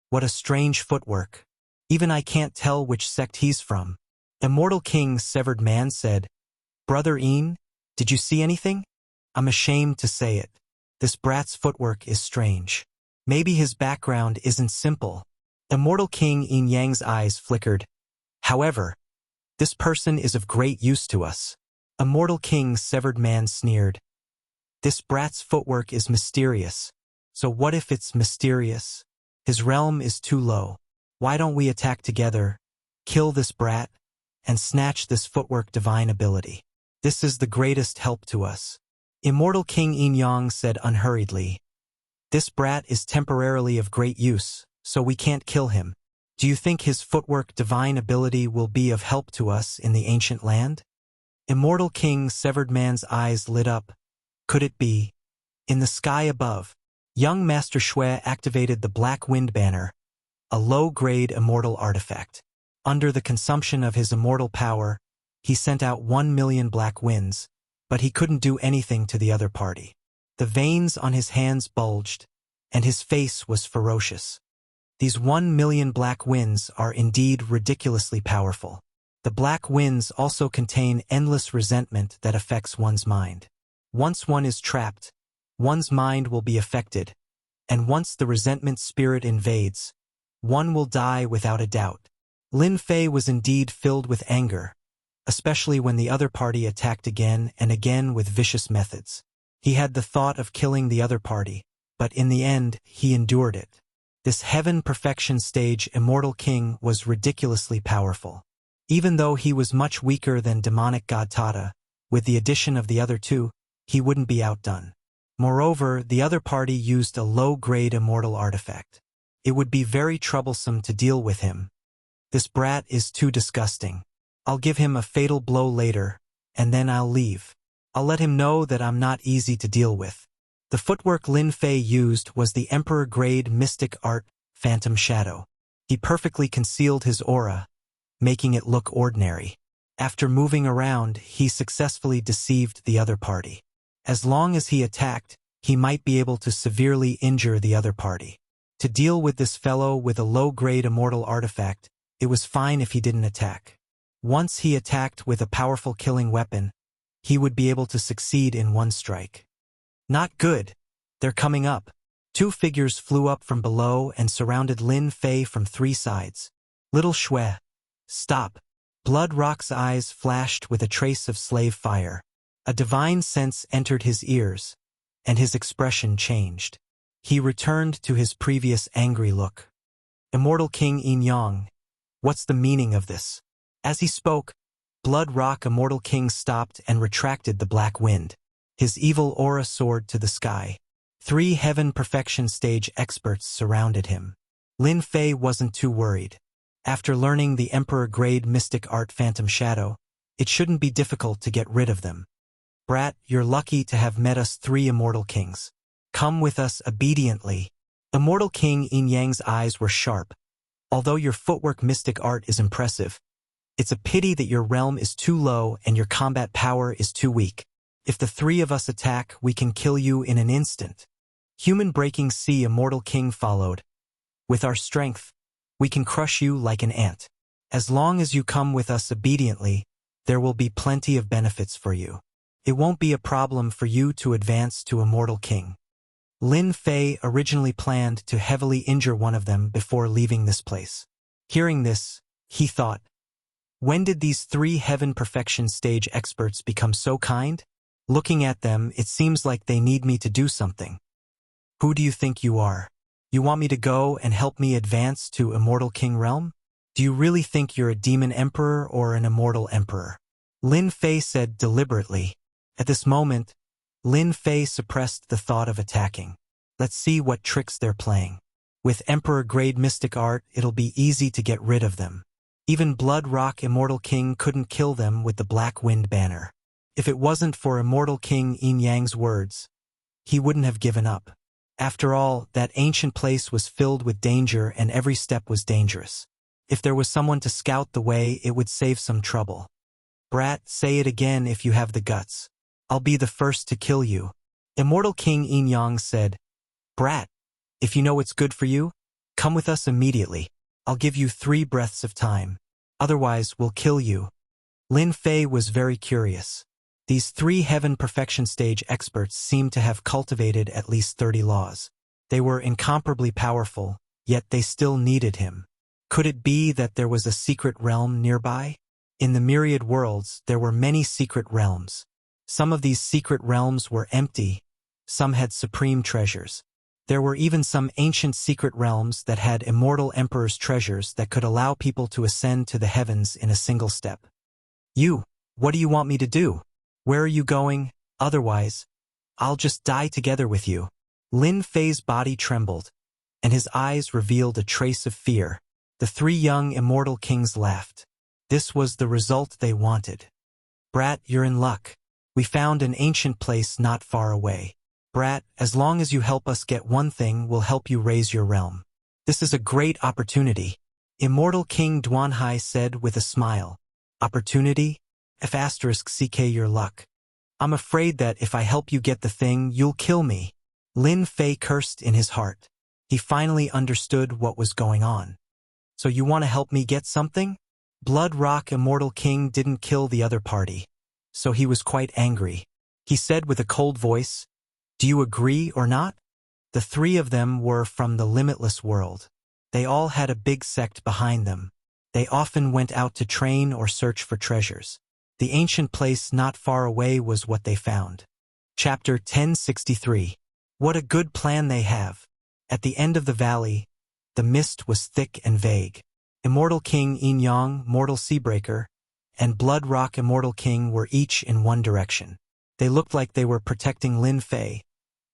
What a strange footwork. Even I can't tell which sect he's from. Immortal King Severed Man said, "Brother Ian, did you see anything? I'm ashamed to say it. This brat's footwork is strange. Maybe his background isn't simple." Immortal King Yin Yang's eyes flickered. "However, this person is of great use to us." Immortal King Severed Man sneered. "This brat's footwork is mysterious. So what if it's mysterious? His realm is too low. Why don't we attack together, kill this brat, and snatch this footwork divine ability? This is the greatest help to us." Immortal King Yin Yang said unhurriedly, "This brat is temporarily of great use, so we can't kill him. Do you think his footwork divine ability will be of help to us in the ancient land?" Immortal King Severed Man's eyes lit up. Could it be? In the sky above, young Master Shui activated the Black Wind Banner, a low-grade immortal artifact. Under the consumption of his immortal power, he sent out 1 million black winds, but he couldn't do anything to the other party. The veins on his hands bulged, and his face was ferocious. These 1 million black winds are indeed ridiculously powerful. The black winds also contain endless resentment that affects one's mind. Once one is trapped, one's mind will be affected, and once the resentment spirit invades, one will die without a doubt. Lin Fei was indeed filled with anger. especially when the other party attacked again and again with vicious methods. He had the thought of killing the other party, but in the end, he endured it. This heaven perfection stage immortal king was ridiculously powerful. Even though he was much weaker than demonic god Tata, with the addition of the other two, he wouldn't be outdone. Moreover, the other party used a low-grade immortal artifact. It would be very troublesome to deal with him. This brat is too disgusting. I'll give him a fatal blow later, and then I'll leave. I'll let him know that I'm not easy to deal with. The footwork Lin Fei used was the Emperor-grade mystic art Phantom Shadow. He perfectly concealed his aura, making it look ordinary. After moving around, he successfully deceived the other party. As long as he attacked, he might be able to severely injure the other party. To deal with this fellow with a low-grade immortal artifact, it was fine if he didn't attack. Once he attacked with a powerful killing weapon, he would be able to succeed in one strike. Not good. They're coming up. Two figures flew up from below and surrounded Lin Fei from three sides. Little Shui. Stop. Blood Rock's eyes flashed with a trace of slave fire. A divine sense entered his ears, and his expression changed. He returned to his previous angry look. Immortal King Yin Yang, what's the meaning of this? As he spoke, Blood Rock Immortal King stopped and retracted the black wind. His evil aura soared to the sky. Three heaven perfection stage experts surrounded him. Lin Fei wasn't too worried. After learning the Emperor-grade mystic art Phantom Shadow, it shouldn't be difficult to get rid of them. Brat, you're lucky to have met us three immortal kings. Come with us obediently. Immortal King Yin Yang's eyes were sharp. Although your footwork mystic art is impressive, it's a pity that your realm is too low and your combat power is too weak. If the three of us attack, we can kill you in an instant. Human Breaking Sea Immortal King followed. With our strength, we can crush you like an ant. As long as you come with us obediently, there will be plenty of benefits for you. It won't be a problem for you to advance to Immortal King. Lin Fei originally planned to heavily injure one of them before leaving this place. Hearing this, he thought, when did these three heaven perfection stage experts become so kind? Looking at them, it seems like they need me to do something. Who do you think you are? You want me to go and help me advance to Immortal King realm? Do you really think you're a demon emperor or an immortal emperor? Lin Fei said deliberately. At this moment, Lin Fei suppressed the thought of attacking. Let's see what tricks they're playing. With Emperor-grade mystic art, it'll be easy to get rid of them. Even Blood Rock Immortal King couldn't kill them with the Black Wind banner. If it wasn't for Immortal King Yin Yang's words, he wouldn't have given up. After all, that ancient place was filled with danger and every step was dangerous. If there was someone to scout the way, it would save some trouble. Brat, say it again if you have the guts. I'll be the first to kill you. Immortal King Yin Yang said, Brat, if you know what's good for you, come with us immediately. I'll give you 3 breaths of time. Otherwise, we'll kill you. Lin Fei was very curious. These 3 heaven perfection stage experts seemed to have cultivated at least 30 laws. They were incomparably powerful, yet they still needed him. Could it be that there was a secret realm nearby? In the myriad worlds, there were many secret realms. Some of these secret realms were empty, some had supreme treasures. There were even some ancient secret realms that had immortal emperor's treasures that could allow people to ascend to the heavens in a single step. You, what do you want me to do? Where are you going? Otherwise, I'll just die together with you. Lin Fei's body trembled, and his eyes revealed a trace of fear. The 3 young immortal kings laughed. This was the result they wanted. Brat, you're in luck. We found an ancient place not far away. Brat, as long as you help us get one thing, we'll help you raise your realm. This is a great opportunity. Immortal King Duanhai said with a smile. Opportunity? *CK your luck. I'm afraid that if I help you get the thing, you'll kill me. Lin Fei cursed in his heart. He finally understood what was going on. So you want to help me get something? Blood Rock Immortal King didn't kill the other party, so he was quite angry. He said with a cold voice, Do you agree or not? The 3 of them were from the limitless world. They all had a big sect behind them. They often went out to train or search for treasures. The ancient place not far away was what they found. Chapter 1063. What a good plan they have. At the end of the valley, the mist was thick and vague. Immortal King Yin Yang, Mortal Seabreaker, and Blood Rock Immortal King were each in one direction. They looked like they were protecting Lin Fei,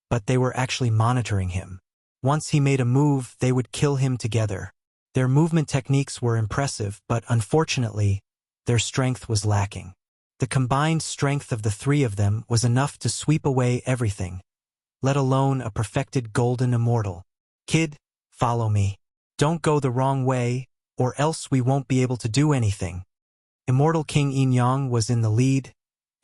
but they were actually monitoring him. Once he made a move, they would kill him together. Their movement techniques were impressive, but unfortunately, their strength was lacking. The combined strength of the three of them was enough to sweep away everything, let alone a perfected golden immortal. Kid, follow me. Don't go the wrong way, or else we won't be able to do anything. Immortal King Yin Yang was in the lead,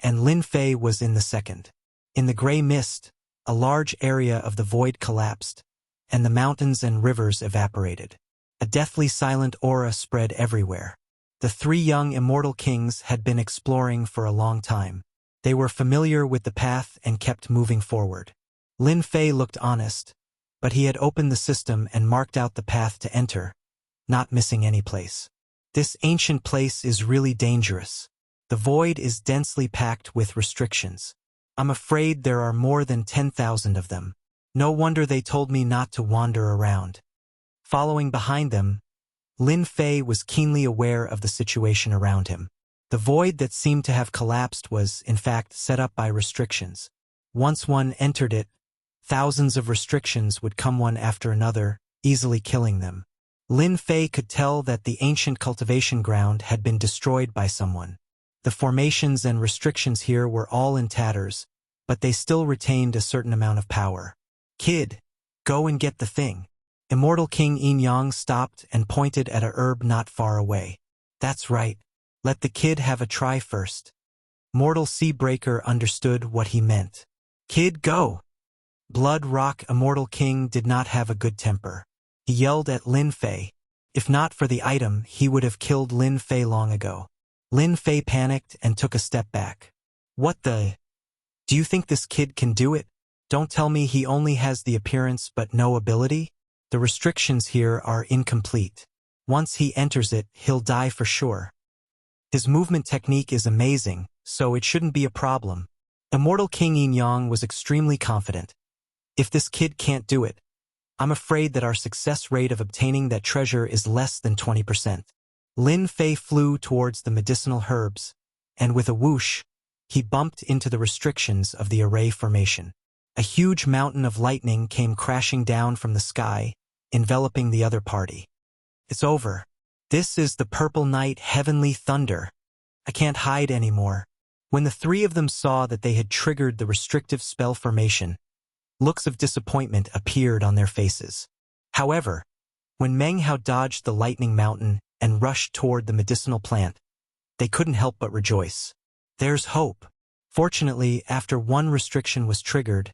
and Lin Fei was in the second. In the gray mist, a large area of the void collapsed, and the mountains and rivers evaporated. A deathly silent aura spread everywhere. The three young immortal kings had been exploring for a long time. They were familiar with the path and kept moving forward. Lin Fei looked honest, but he had opened the system and marked out the path to enter, not missing any place. This ancient place is really dangerous. The void is densely packed with restrictions. I'm afraid there are more than 10,000 of them. No wonder they told me not to wander around. Following behind them, Lin Fei was keenly aware of the situation around him. The void that seemed to have collapsed was, in fact, set up by restrictions. Once one entered it, thousands of restrictions would come one after another, easily killing them. Lin Fei could tell that the ancient cultivation ground had been destroyed by someone. The formations and restrictions here were all in tatters, but they still retained a certain amount of power. Kid, go and get the thing. Immortal King Yin Yang stopped and pointed at a herb not far away. That's right. Let the kid have a try first. Mortal Seabreaker understood what he meant. Kid, go! Blood Rock Immortal King did not have a good temper. He yelled at Lin Fei. If not for the item, he would have killed Lin Fei long ago. Lin Fei panicked and took a step back. What the? Do you think this kid can do it? Don't tell me he only has the appearance but no ability? The restrictions here are incomplete. Once he enters it, he'll die for sure. His movement technique is amazing, so it shouldn't be a problem. Immortal King Yin Yang was extremely confident. If this kid can't do it, I'm afraid that our success rate of obtaining that treasure is less than 20%. Lin Fei flew towards the medicinal herbs, and with a whoosh, he bumped into the restrictions of the array formation. A huge mountain of lightning came crashing down from the sky, enveloping the other party. It's over. This is the Purple Night Heavenly Thunder. I can't hide anymore. When the three of them saw that they had triggered the restrictive spell formation, looks of disappointment appeared on their faces. However, when Meng Hao dodged the lightning mountain and rushed toward the medicinal plant, they couldn't help but rejoice. There's hope. Fortunately, after one restriction was triggered,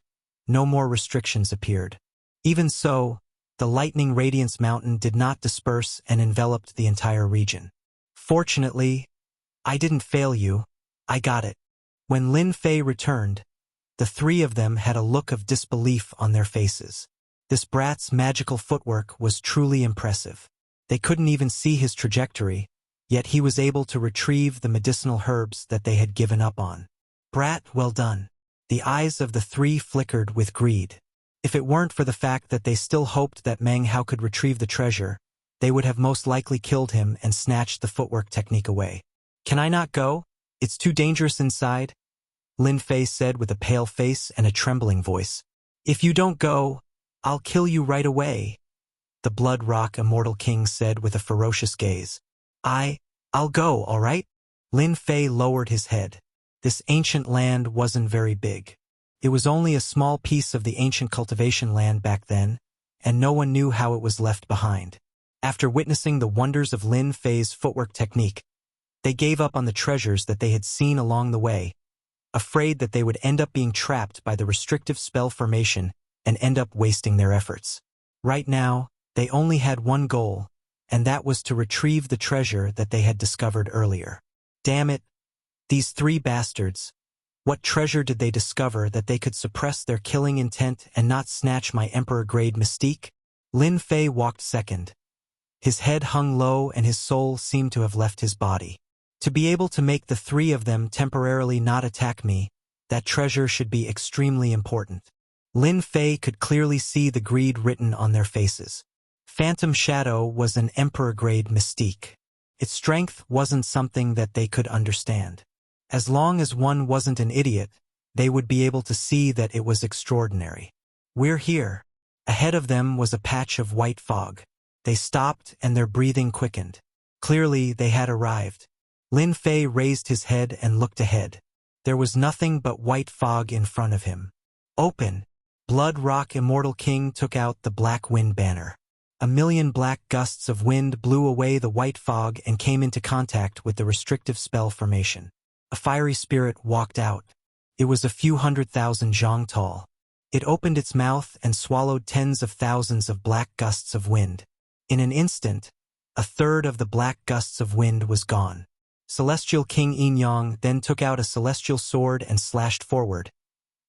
no more restrictions appeared. Even so, the lightning radiance mountain did not disperse and enveloped the entire region. Fortunately, I didn't fail you. I got it. When Lin Fei returned, the three of them had a look of disbelief on their faces. This brat's magical footwork was truly impressive. They couldn't even see his trajectory, yet he was able to retrieve the medicinal herbs that they had given up on. Brat, well done. The eyes of the three flickered with greed. If it weren't for the fact that they still hoped that Meng Hao could retrieve the treasure, they would have most likely killed him and snatched the footwork technique away. Can I not go? It's too dangerous inside, Lin Fei said with a pale face and a trembling voice. If you don't go, I'll kill you right away, the Blood Rock Immortal King said with a ferocious gaze. I'll go, all right? Lin Fei lowered his head. This ancient land wasn't very big. It was only a small piece of the ancient cultivation land back then, and no one knew how it was left behind. After witnessing the wonders of Lin Fei's footwork technique, they gave up on the treasures that they had seen along the way, afraid that they would end up being trapped by the restrictive spell formation and end up wasting their efforts. Right now, they only had one goal, and that was to retrieve the treasure that they had discovered earlier. Damn it, these three bastards. What treasure did they discover that they could suppress their killing intent and not snatch my Emperor-grade mystique? Lin Fei walked second. His head hung low and his soul seemed to have left his body. To be able to make the three of them temporarily not attack me, that treasure should be extremely important. Lin Fei could clearly see the greed written on their faces. Phantom Shadow was an emperor-grade mystique. Its strength wasn't something that they could understand. As long as one wasn't an idiot, they would be able to see that it was extraordinary. We're here. Ahead of them was a patch of white fog. They stopped and their breathing quickened. Clearly, they had arrived. Lin Fei raised his head and looked ahead. There was nothing but white fog in front of him. Open. Blood Rock Immortal King took out the black wind banner. A million black gusts of wind blew away the white fog and came into contact with the restrictive spell formation. A fiery spirit walked out. It was a few 100,000 zhang tall. It opened its mouth and swallowed tens of thousands of black gusts of wind. In an instant, a third of the black gusts of wind was gone. Celestial King Yin Yang then took out a celestial sword and slashed forward,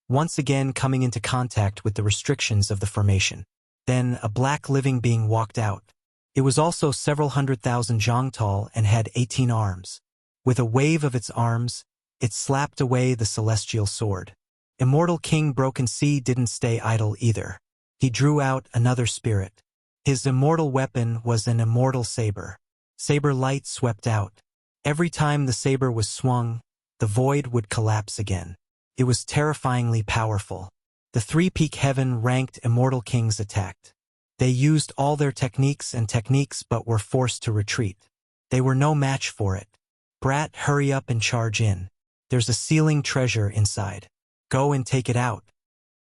once again coming into contact with the restrictions of the formation. Then a black living being walked out. It was also several 100,000 zhang tall and had 18 arms. With a wave of its arms, it slapped away the celestial sword. Immortal King Broken Sea didn't stay idle either. He drew out another spirit. His immortal weapon was an immortal saber. Saber light swept out. Every time the saber was swung, the void would collapse again. It was terrifyingly powerful. The three-peak heaven ranked immortal kings attacked. They used all their techniques but were forced to retreat. They were no match for it. Brat, hurry up and charge in. There's a sealing treasure inside. Go and take it out.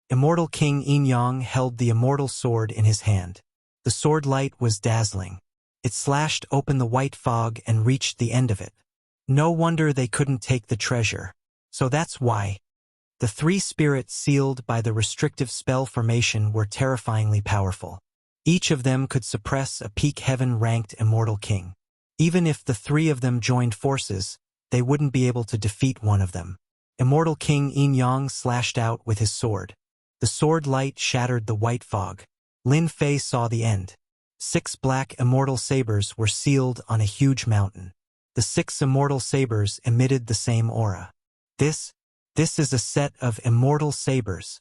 Immortal King Yin Yang held the immortal sword in his hand. The sword light was dazzling. It slashed open the white fog and reached the end of it. No wonder they couldn't take the treasure. So that's why. The three spirits sealed by the restrictive spell formation were terrifyingly powerful. Each of them could suppress a peak heaven-ranked immortal king. Even if the three of them joined forces, they wouldn't be able to defeat one of them. Immortal King Yin Yang slashed out with his sword. The sword light shattered the white fog. Lin Fei saw the end. 6 black immortal sabers were sealed on a huge mountain. The 6 immortal sabers emitted the same aura. This is a set of immortal sabers.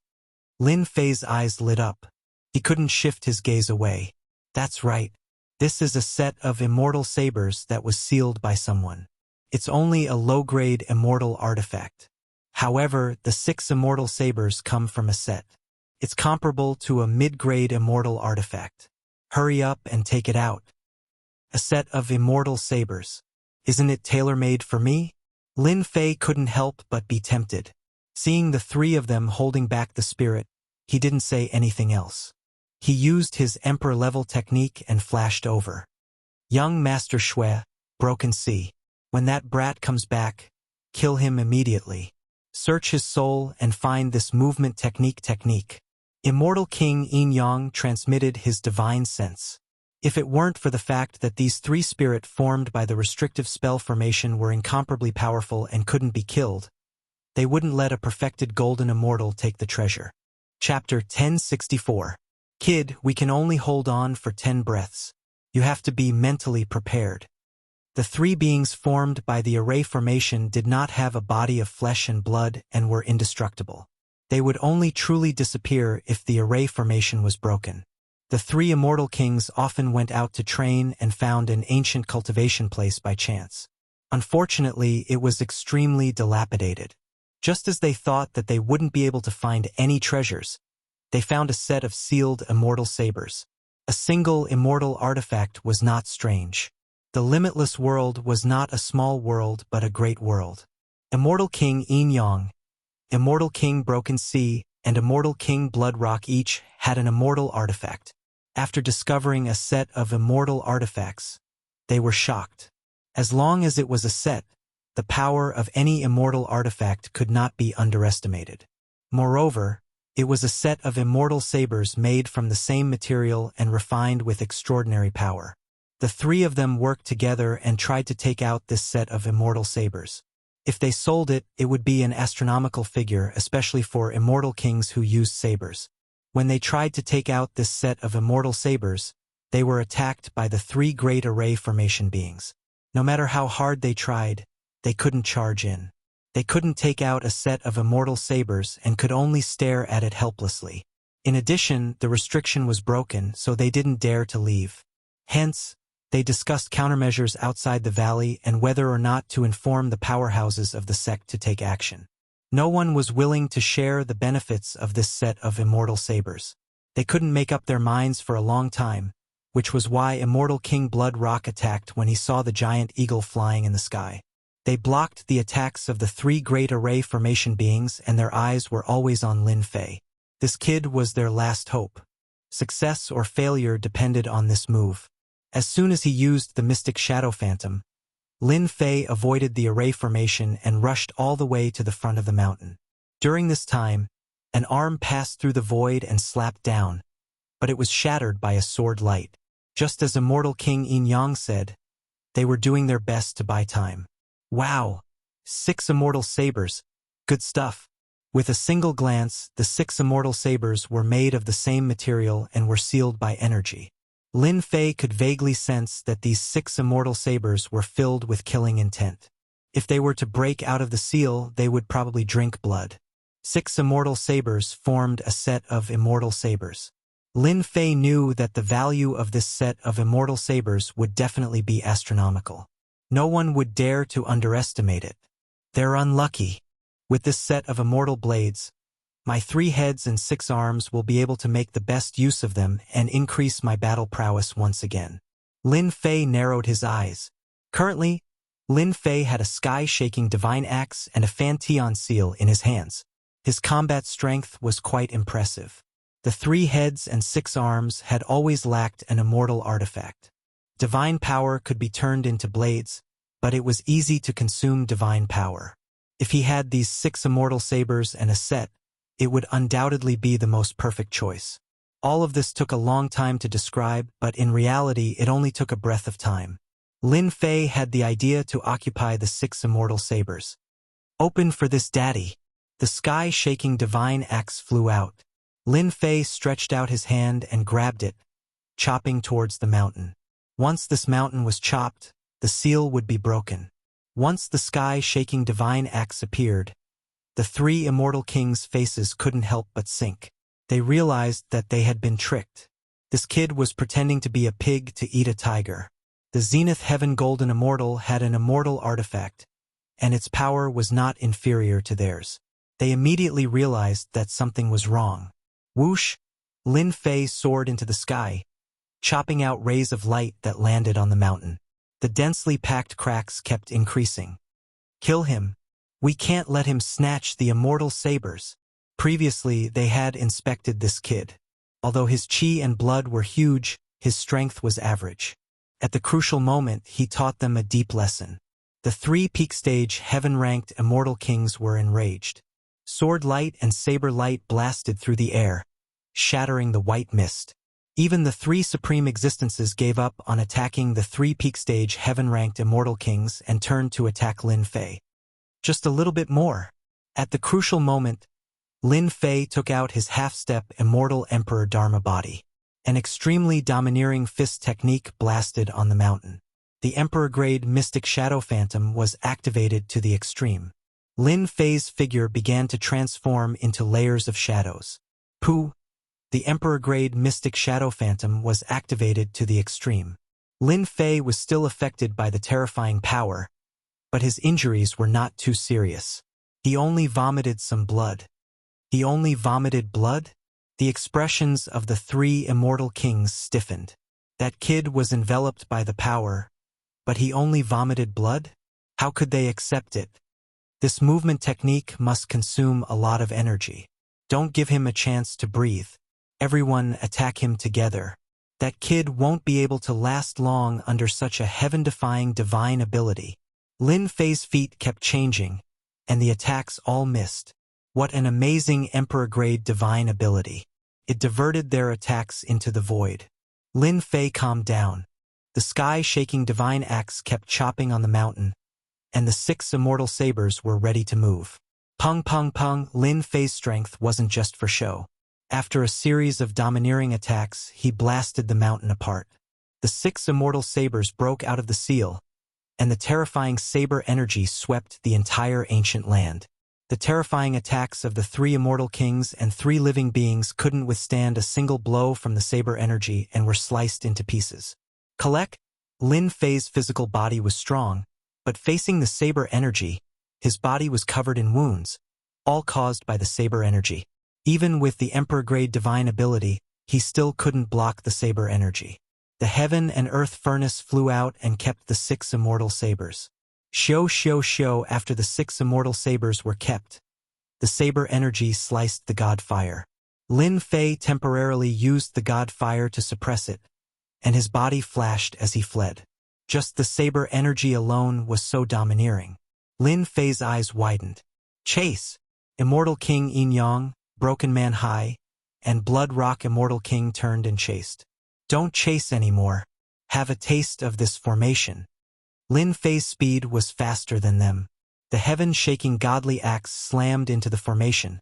Lin Fei's eyes lit up. He couldn't shift his gaze away. That's right. This is a set of immortal sabers that was sealed by someone. It's only a low-grade immortal artifact. However, the 6 immortal sabers come from a set. It's comparable to a mid-grade immortal artifact. Hurry up and take it out. A set of immortal sabers. Isn't it tailor-made for me? Lin Fei couldn't help but be tempted. Seeing the 3 of them holding back the spirit, he didn't say anything else. He used his emperor-level technique and flashed over. Young Master Shui, Broken Sea. When that brat comes back, kill him immediately. Search his soul and find this movement technique. Immortal King Yin Yang transmitted his divine sense. If it weren't for the fact that these 3 spirits formed by the restrictive spell formation were incomparably powerful and couldn't be killed, they wouldn't let a perfected golden immortal take the treasure. Chapter 1064. Kid, we can only hold on for 10 breaths. You have to be mentally prepared. The 3 beings formed by the array formation did not have a body of flesh and blood and were indestructible. They would only truly disappear if the array formation was broken. The 3 immortal kings often went out to train and found an ancient cultivation place by chance. Unfortunately, it was extremely dilapidated. Just as they thought that they wouldn't be able to find any treasures, they found a set of sealed immortal sabers. A single immortal artifact was not strange. The limitless world was not a small world but a great world. Immortal King Yin Yang, Immortal King Broken Sea, and Immortal King Blood Rock each had an immortal artifact. After discovering a set of immortal artifacts, they were shocked. As long as it was a set, the power of any immortal artifact could not be underestimated. Moreover, it was a set of immortal sabers made from the same material and refined with extraordinary power. The 3 of them worked together and tried to take out this set of immortal sabers. If they sold it, it would be an astronomical figure, especially for immortal kings who used sabers. When they tried to take out this set of immortal sabers, they were attacked by the 3 great array formation beings. No matter how hard they tried, they couldn't charge in. They couldn't take out a set of immortal sabers and could only stare at it helplessly. In addition, the restriction was broken, so they didn't dare to leave. Hence, they discussed countermeasures outside the valley and whether or not to inform the powerhouses of the sect to take action. No one was willing to share the benefits of this set of immortal sabers. They couldn't make up their minds for a long time, which was why Immortal King Blood Rock attacked when he saw the giant eagle flying in the sky. They blocked the attacks of the three great array formation beings, and their eyes were always on Lin Fei. This kid was their last hope. Success or failure depended on this move. As soon as he used the Mystic Shadow Phantom, Lin Fei avoided the array formation and rushed all the way to the front of the mountain. During this time, an arm passed through the void and slapped down, but it was shattered by a sword light. Just as Immortal King Yin Yang said, they were doing their best to buy time. Wow! 6 immortal sabers. Good stuff. With a single glance, the 6 immortal sabers were made of the same material and were sealed by energy. Lin Fei could vaguely sense that these 6 immortal sabers were filled with killing intent. If they were to break out of the seal, they would probably drink blood. 6 immortal sabers formed a set of immortal sabers. Lin Fei knew that the value of this set of immortal sabers would definitely be astronomical. No one would dare to underestimate it. They're unlucky. With this set of immortal blades, my 3 heads and 6 arms will be able to make the best use of them and increase my battle prowess once again. Lin Fei narrowed his eyes. Currently, Lin Fei had a sky-shaking divine axe and a Fantion seal in his hands. His combat strength was quite impressive. The 3 heads and 6 arms had always lacked an immortal artifact. Divine power could be turned into blades, but it was easy to consume divine power. If he had these 6 immortal sabers and a set, it would undoubtedly be the most perfect choice. All of this took a long time to describe, but in reality it only took a breath of time. Lin Fei had the idea to occupy the 6 immortal sabers. Open for this, daddy. The sky-shaking divine axe flew out. Lin Fei stretched out his hand and grabbed it, chopping towards the mountain. Once this mountain was chopped, the seal would be broken. Once the sky-shaking divine axe appeared, the 3 immortal kings' faces couldn't help but sink. They realized that they had been tricked. This kid was pretending to be a pig to eat a tiger. The Zenith Heaven Golden Immortal had an immortal artifact, and its power was not inferior to theirs. They immediately realized that something was wrong. Whoosh! Lin Fei soared into the sky, chopping out rays of light that landed on the mountain. The densely packed cracks kept increasing. Kill him. We can't let him snatch the immortal sabers. Previously, they had inspected this kid. Although his chi and blood were huge, his strength was average. At the crucial moment, he taught them a deep lesson. The 3 peak-stage heaven-ranked immortal kings were enraged. Sword light and saber light blasted through the air, shattering the white mist. Even the 3 supreme existences gave up on attacking the 3 peak-stage heaven-ranked immortal kings and turned to attack Lin Fei. Just a little bit more. At the crucial moment, Lin Fei took out his half-step immortal Emperor Dharma body. An extremely domineering fist technique blasted on the mountain. The Emperor-grade Mystic Shadow Phantom was activated to the extreme. Lin Fei's figure began to transform into layers of shadows. Pooh! The Emperor-grade Mystic Shadow Phantom was activated to the extreme. Lin Fei was still affected by the terrifying power, but his injuries were not too serious. He only vomited some blood. He only vomited blood? The expressions of the 3 immortal kings stiffened. That kid was enveloped by the power, but he only vomited blood? How could they accept it? This movement technique must consume a lot of energy. Don't give him a chance to breathe. Everyone attack him together. That kid won't be able to last long under such a heaven-defying divine ability. Lin Fei's feet kept changing, and the attacks all missed. What an amazing Emperor-grade divine ability. It diverted their attacks into the void. Lin Fei calmed down. The sky-shaking divine axe kept chopping on the mountain, and the 6 immortal sabers were ready to move. Pung pung pung, Lin Fei's strength wasn't just for show. After a series of domineering attacks, he blasted the mountain apart. The 6 immortal sabers broke out of the seal, and the terrifying saber energy swept the entire ancient land. The terrifying attacks of the 3 immortal kings and 3 living beings couldn't withstand a single blow from the saber energy and were sliced into pieces. Collect, Lin Fei's physical body was strong, but facing the saber energy, his body was covered in wounds, all caused by the saber energy. Even with the Emperor-grade divine ability, he still couldn't block the saber energy. The heaven and earth furnace flew out and kept the 6 immortal sabers. Shoo, after the 6 immortal sabers were kept, the saber energy sliced the god fire. Lin Fei temporarily used the god fire to suppress it, and his body flashed as he fled. Just the saber energy alone was so domineering. Lin Fei's eyes widened. Chase! Immortal King Yin Yang, Broken Man Hai, and Blood Rock Immortal King turned and chased. Don't chase anymore. Have a taste of this formation. Lin Fei's speed was faster than them. The heaven-shaking godly axe slammed into the formation,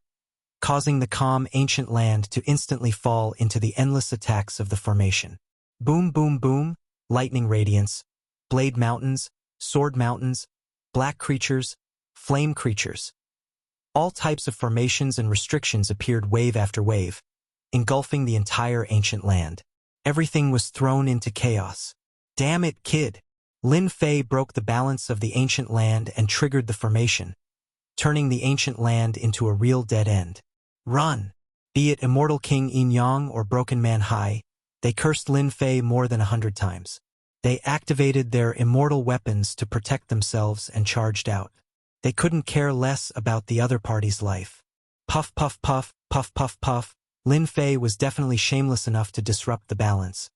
causing the calm ancient land to instantly fall into the endless attacks of the formation. Boom, boom, boom, lightning radiance, blade mountains, sword mountains, black creatures, flame creatures. All types of formations and restrictions appeared wave after wave, engulfing the entire ancient land. Everything was thrown into chaos. Damn it, kid! Lin Fei broke the balance of the ancient land and triggered the formation, turning the ancient land into a real dead end. Run! Be it Immortal King Yin Yang or Broken Man Hai, they cursed Lin Fei more than 100 times. They activated their immortal weapons to protect themselves and charged out. They couldn't care less about the other party's life. Puff, puff, puff, puff, puff, puff. Lin Fei was definitely shameless enough to disrupt the balance,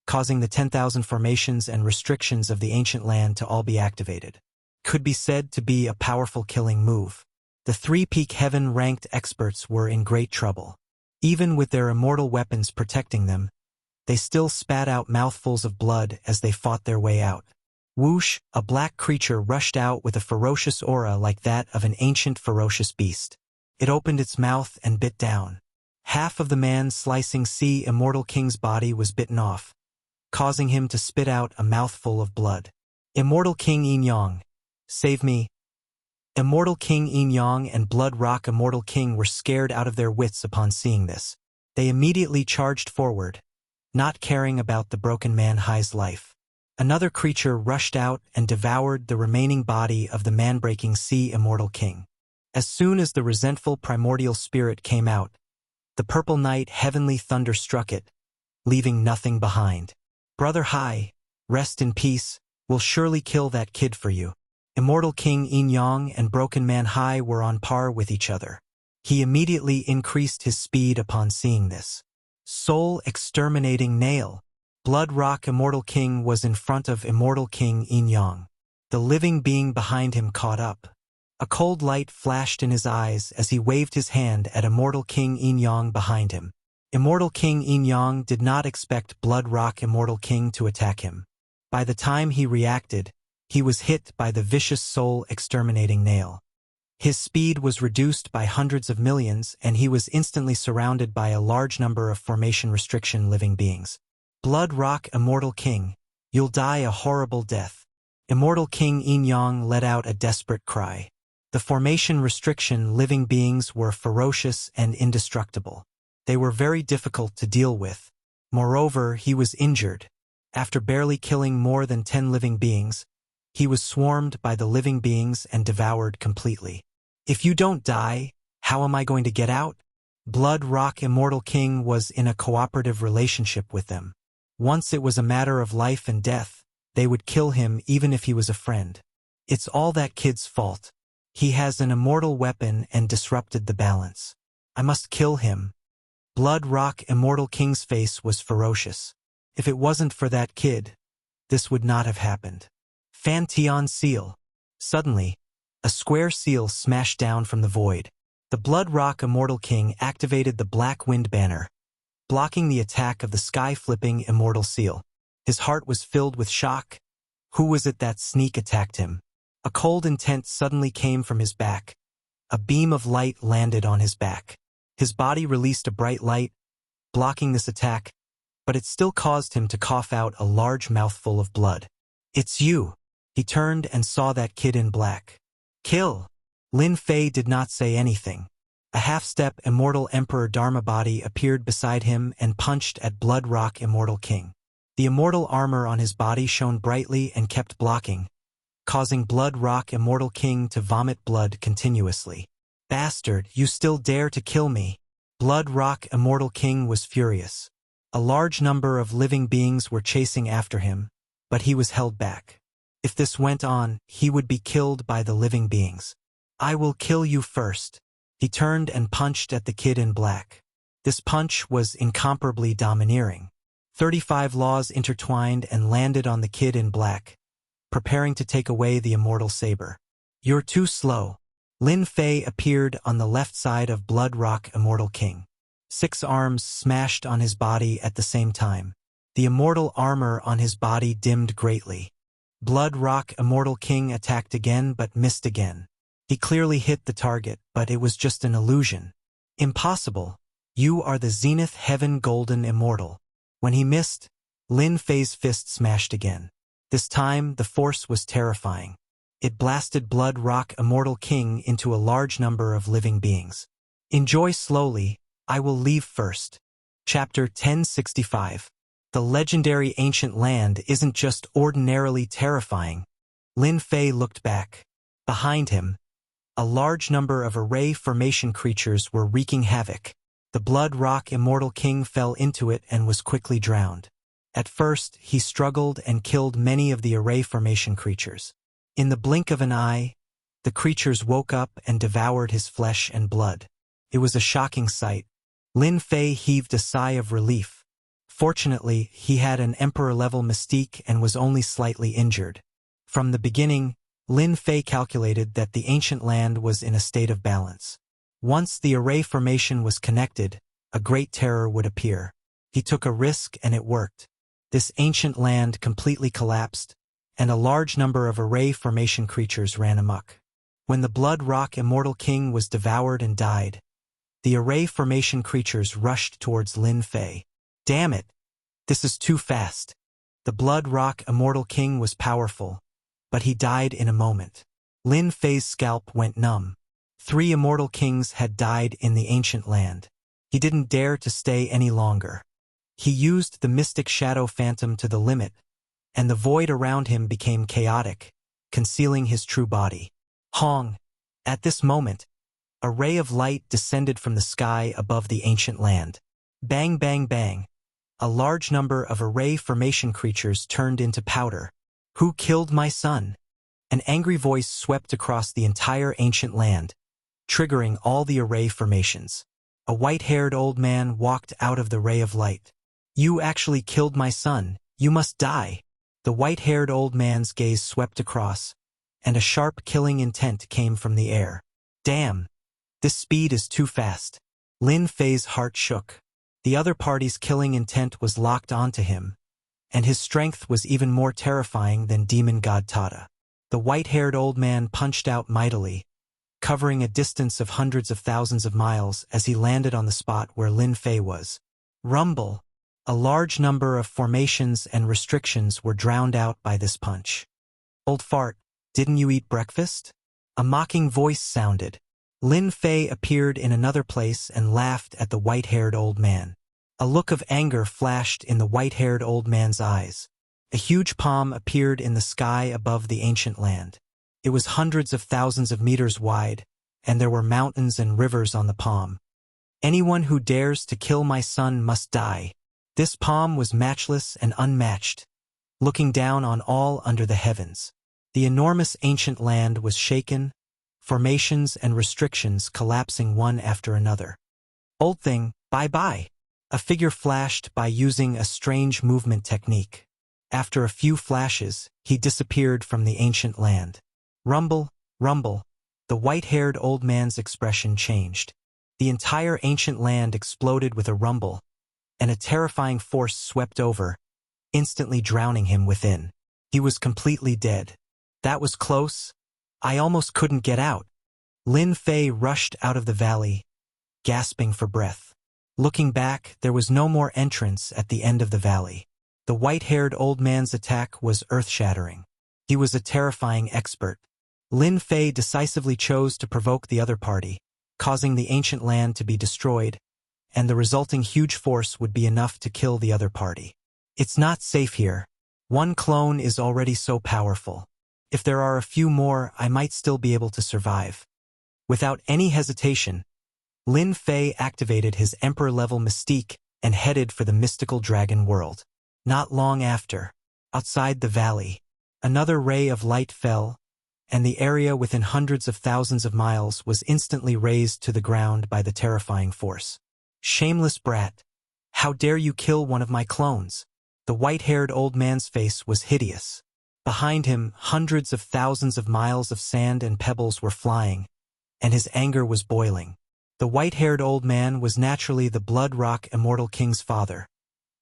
causing the 10,000 formations and restrictions of the ancient land to all be activated. Could be said to be a powerful killing move. The 3-peak heaven-ranked experts were in great trouble. Even with their immortal weapons protecting them, they still spat out mouthfuls of blood as they fought their way out. Whoosh, a black creature rushed out with a ferocious aura like that of an ancient ferocious beast. It opened its mouth and bit down. Half of the man-slicing sea immortal king's body was bitten off, causing him to spit out a mouthful of blood. Immortal King Yin Yang, save me. Immortal King Yin Yang and Blood Rock Immortal King were scared out of their wits upon seeing this. They immediately charged forward, not caring about the Broken Man Hai's life. Another creature rushed out and devoured the remaining body of the man-breaking sea immortal king. As soon as the resentful primordial spirit came out, the purple night heavenly thunder struck it, leaving nothing behind. Brother Hai, rest in peace, we'll surely kill that kid for you. Immortal King Yin Yang and Broken Man Hai were on par with each other. He immediately increased his speed upon seeing this. Soul-exterminating nail. Blood Rock Immortal King was in front of Immortal King Yin Yang. The living being behind him caught up. A cold light flashed in his eyes as he waved his hand at Immortal King Yin Yang behind him. Immortal King Yin Yang did not expect Blood Rock Immortal King to attack him. By the time he reacted, he was hit by the vicious soul-exterminating nail. His speed was reduced by hundreds of millions, and he was instantly surrounded by a large number of formation restriction living beings. Blood Rock Immortal King, you'll die a horrible death. Immortal King Yin Yang let out a desperate cry. The formation restriction living beings were ferocious and indestructible. They were very difficult to deal with. Moreover, he was injured. After barely killing more than 10 living beings, he was swarmed by the living beings and devoured completely. If you don't die, how am I going to get out? Blood Rock Immortal King was in a cooperative relationship with them. Once it was a matter of life and death, they would kill him even if he was a friend. It's all that kid's fault. He has an immortal weapon and disrupted the balance. I must kill him. Blood Rock Immortal King's face was ferocious. If it wasn't for that kid, this would not have happened. Fanteon Seal. Suddenly, a square seal smashed down from the void. The Blood Rock Immortal King activated the Black Wind Banner, blocking the attack of the sky-flipping Immortal Seal. His heart was filled with shock. Who was it that sneak attacked him? A cold intent suddenly came from his back. A beam of light landed on his back. His body released a bright light, blocking this attack, but it still caused him to cough out a large mouthful of blood. It's you. He turned and saw that kid in black. Kill! Lin Fei did not say anything. A half-step immortal Emperor Dharma body appeared beside him and punched at Blood Rock Immortal King. The immortal armor on his body shone brightly and kept blocking, causing Blood Rock Immortal King to vomit blood continuously. Bastard, you still dare to kill me? Blood Rock Immortal King was furious. A large number of living beings were chasing after him, but he was held back. If this went on, he would be killed by the living beings. I will kill you first. He turned and punched at the kid in black. This punch was incomparably domineering. 35 laws intertwined and landed on the kid in black, preparing to take away the immortal saber. You're too slow. Lin Fei appeared on the left side of Blood Rock Immortal King. 6 arms smashed on his body at the same time. The immortal armor on his body dimmed greatly. Blood Rock Immortal King attacked again but missed again. He clearly hit the target, but it was just an illusion. Impossible. You are the Zenith Heaven Golden Immortal. When he missed, Lin Fei's fist smashed again. This time, the force was terrifying. It blasted Blood Rock Immortal King into a large number of living beings. Enjoy slowly, I will leave first. Chapter 1065. The legendary ancient land isn't just ordinarily terrifying. Lin Fei looked back. Behind him, a large number of array formation creatures were wreaking havoc. The Blood Rock Immortal King fell into it and was quickly drowned. At first, he struggled and killed many of the array formation creatures. In the blink of an eye, the creatures woke up and devoured his flesh and blood. It was a shocking sight. Lin Fei heaved a sigh of relief. Fortunately, he had an Emperor-level mystique and was only slightly injured. From the beginning, Lin Fei calculated that the ancient land was in a state of balance. Once the array formation was connected, a great terror would appear. He took a risk and it worked. This ancient land completely collapsed, and a large number of array formation creatures ran amok. When the Blood Rock Immortal King was devoured and died, the array formation creatures rushed towards Lin Fei. Damn it! This is too fast. The Blood Rock Immortal King was powerful, but he died in a moment. Lin Fei's scalp went numb. 3 immortal kings had died in the ancient land. He didn't dare to stay any longer. He used the mystic shadow phantom to the limit, and the void around him became chaotic, concealing his true body. Hong! At this moment, a ray of light descended from the sky above the ancient land. Bang, bang, bang. A large number of array formation creatures turned into powder. Who killed my son? An angry voice swept across the entire ancient land, triggering all the array formations. A white-haired old man walked out of the ray of light. You actually killed my son. You must die. The white-haired old man's gaze swept across, and a sharp killing intent came from the air. Damn! This speed is too fast. Lin Fei's heart shook. The other party's killing intent was locked onto him, and his strength was even more terrifying than demon god Tada. The white-haired old man punched out mightily, covering a distance of hundreds of thousands of miles as he landed on the spot where Lin Fei was. Rumble! A large number of formations and restrictions were drowned out by this punch. Old fart, didn't you eat breakfast? A mocking voice sounded. Lin Fei appeared in another place and laughed at the white-haired old man. A look of anger flashed in the white-haired old man's eyes. A huge palm appeared in the sky above the ancient land. It was hundreds of thousands of meters wide, and there were mountains and rivers on the palm. Anyone who dares to kill my son must die. This palm was matchless and unmatched, looking down on all under the heavens. The enormous ancient land was shaken, formations and restrictions collapsing one after another. Old thing, bye-bye. A figure flashed by using a strange movement technique. After a few flashes, he disappeared from the ancient land. Rumble, rumble. The white-haired old man's expression changed. The entire ancient land exploded with a rumble, and a terrifying force swept over, instantly drowning him within. He was completely dead. That was close. I almost couldn't get out. Lin Fei rushed out of the valley, gasping for breath. Looking back, there was no more entrance at the end of the valley. The white-haired old man's attack was earth-shattering. He He was a terrifying expert. Lin Fei decisively chose to provoke the other party, causing the ancient land to be destroyed, and the resulting huge force would be enough to kill the other party. It's not safe here. One clone is already so powerful. If there are a few more, I might still be able to survive. Without any hesitation, Lin Fei activated his Emperor-level mystique and headed for the mystical dragon world. Not long after, outside the valley, another ray of light fell, and the area within hundreds of thousands of miles was instantly razed to the ground by the terrifying force. Shameless brat! How dare you kill one of my clones? The white-haired old man's face was hideous. Behind him, hundreds of thousands of miles of sand and pebbles were flying, and his anger was boiling. The white-haired old man was naturally the Blood Rock Immortal King's father,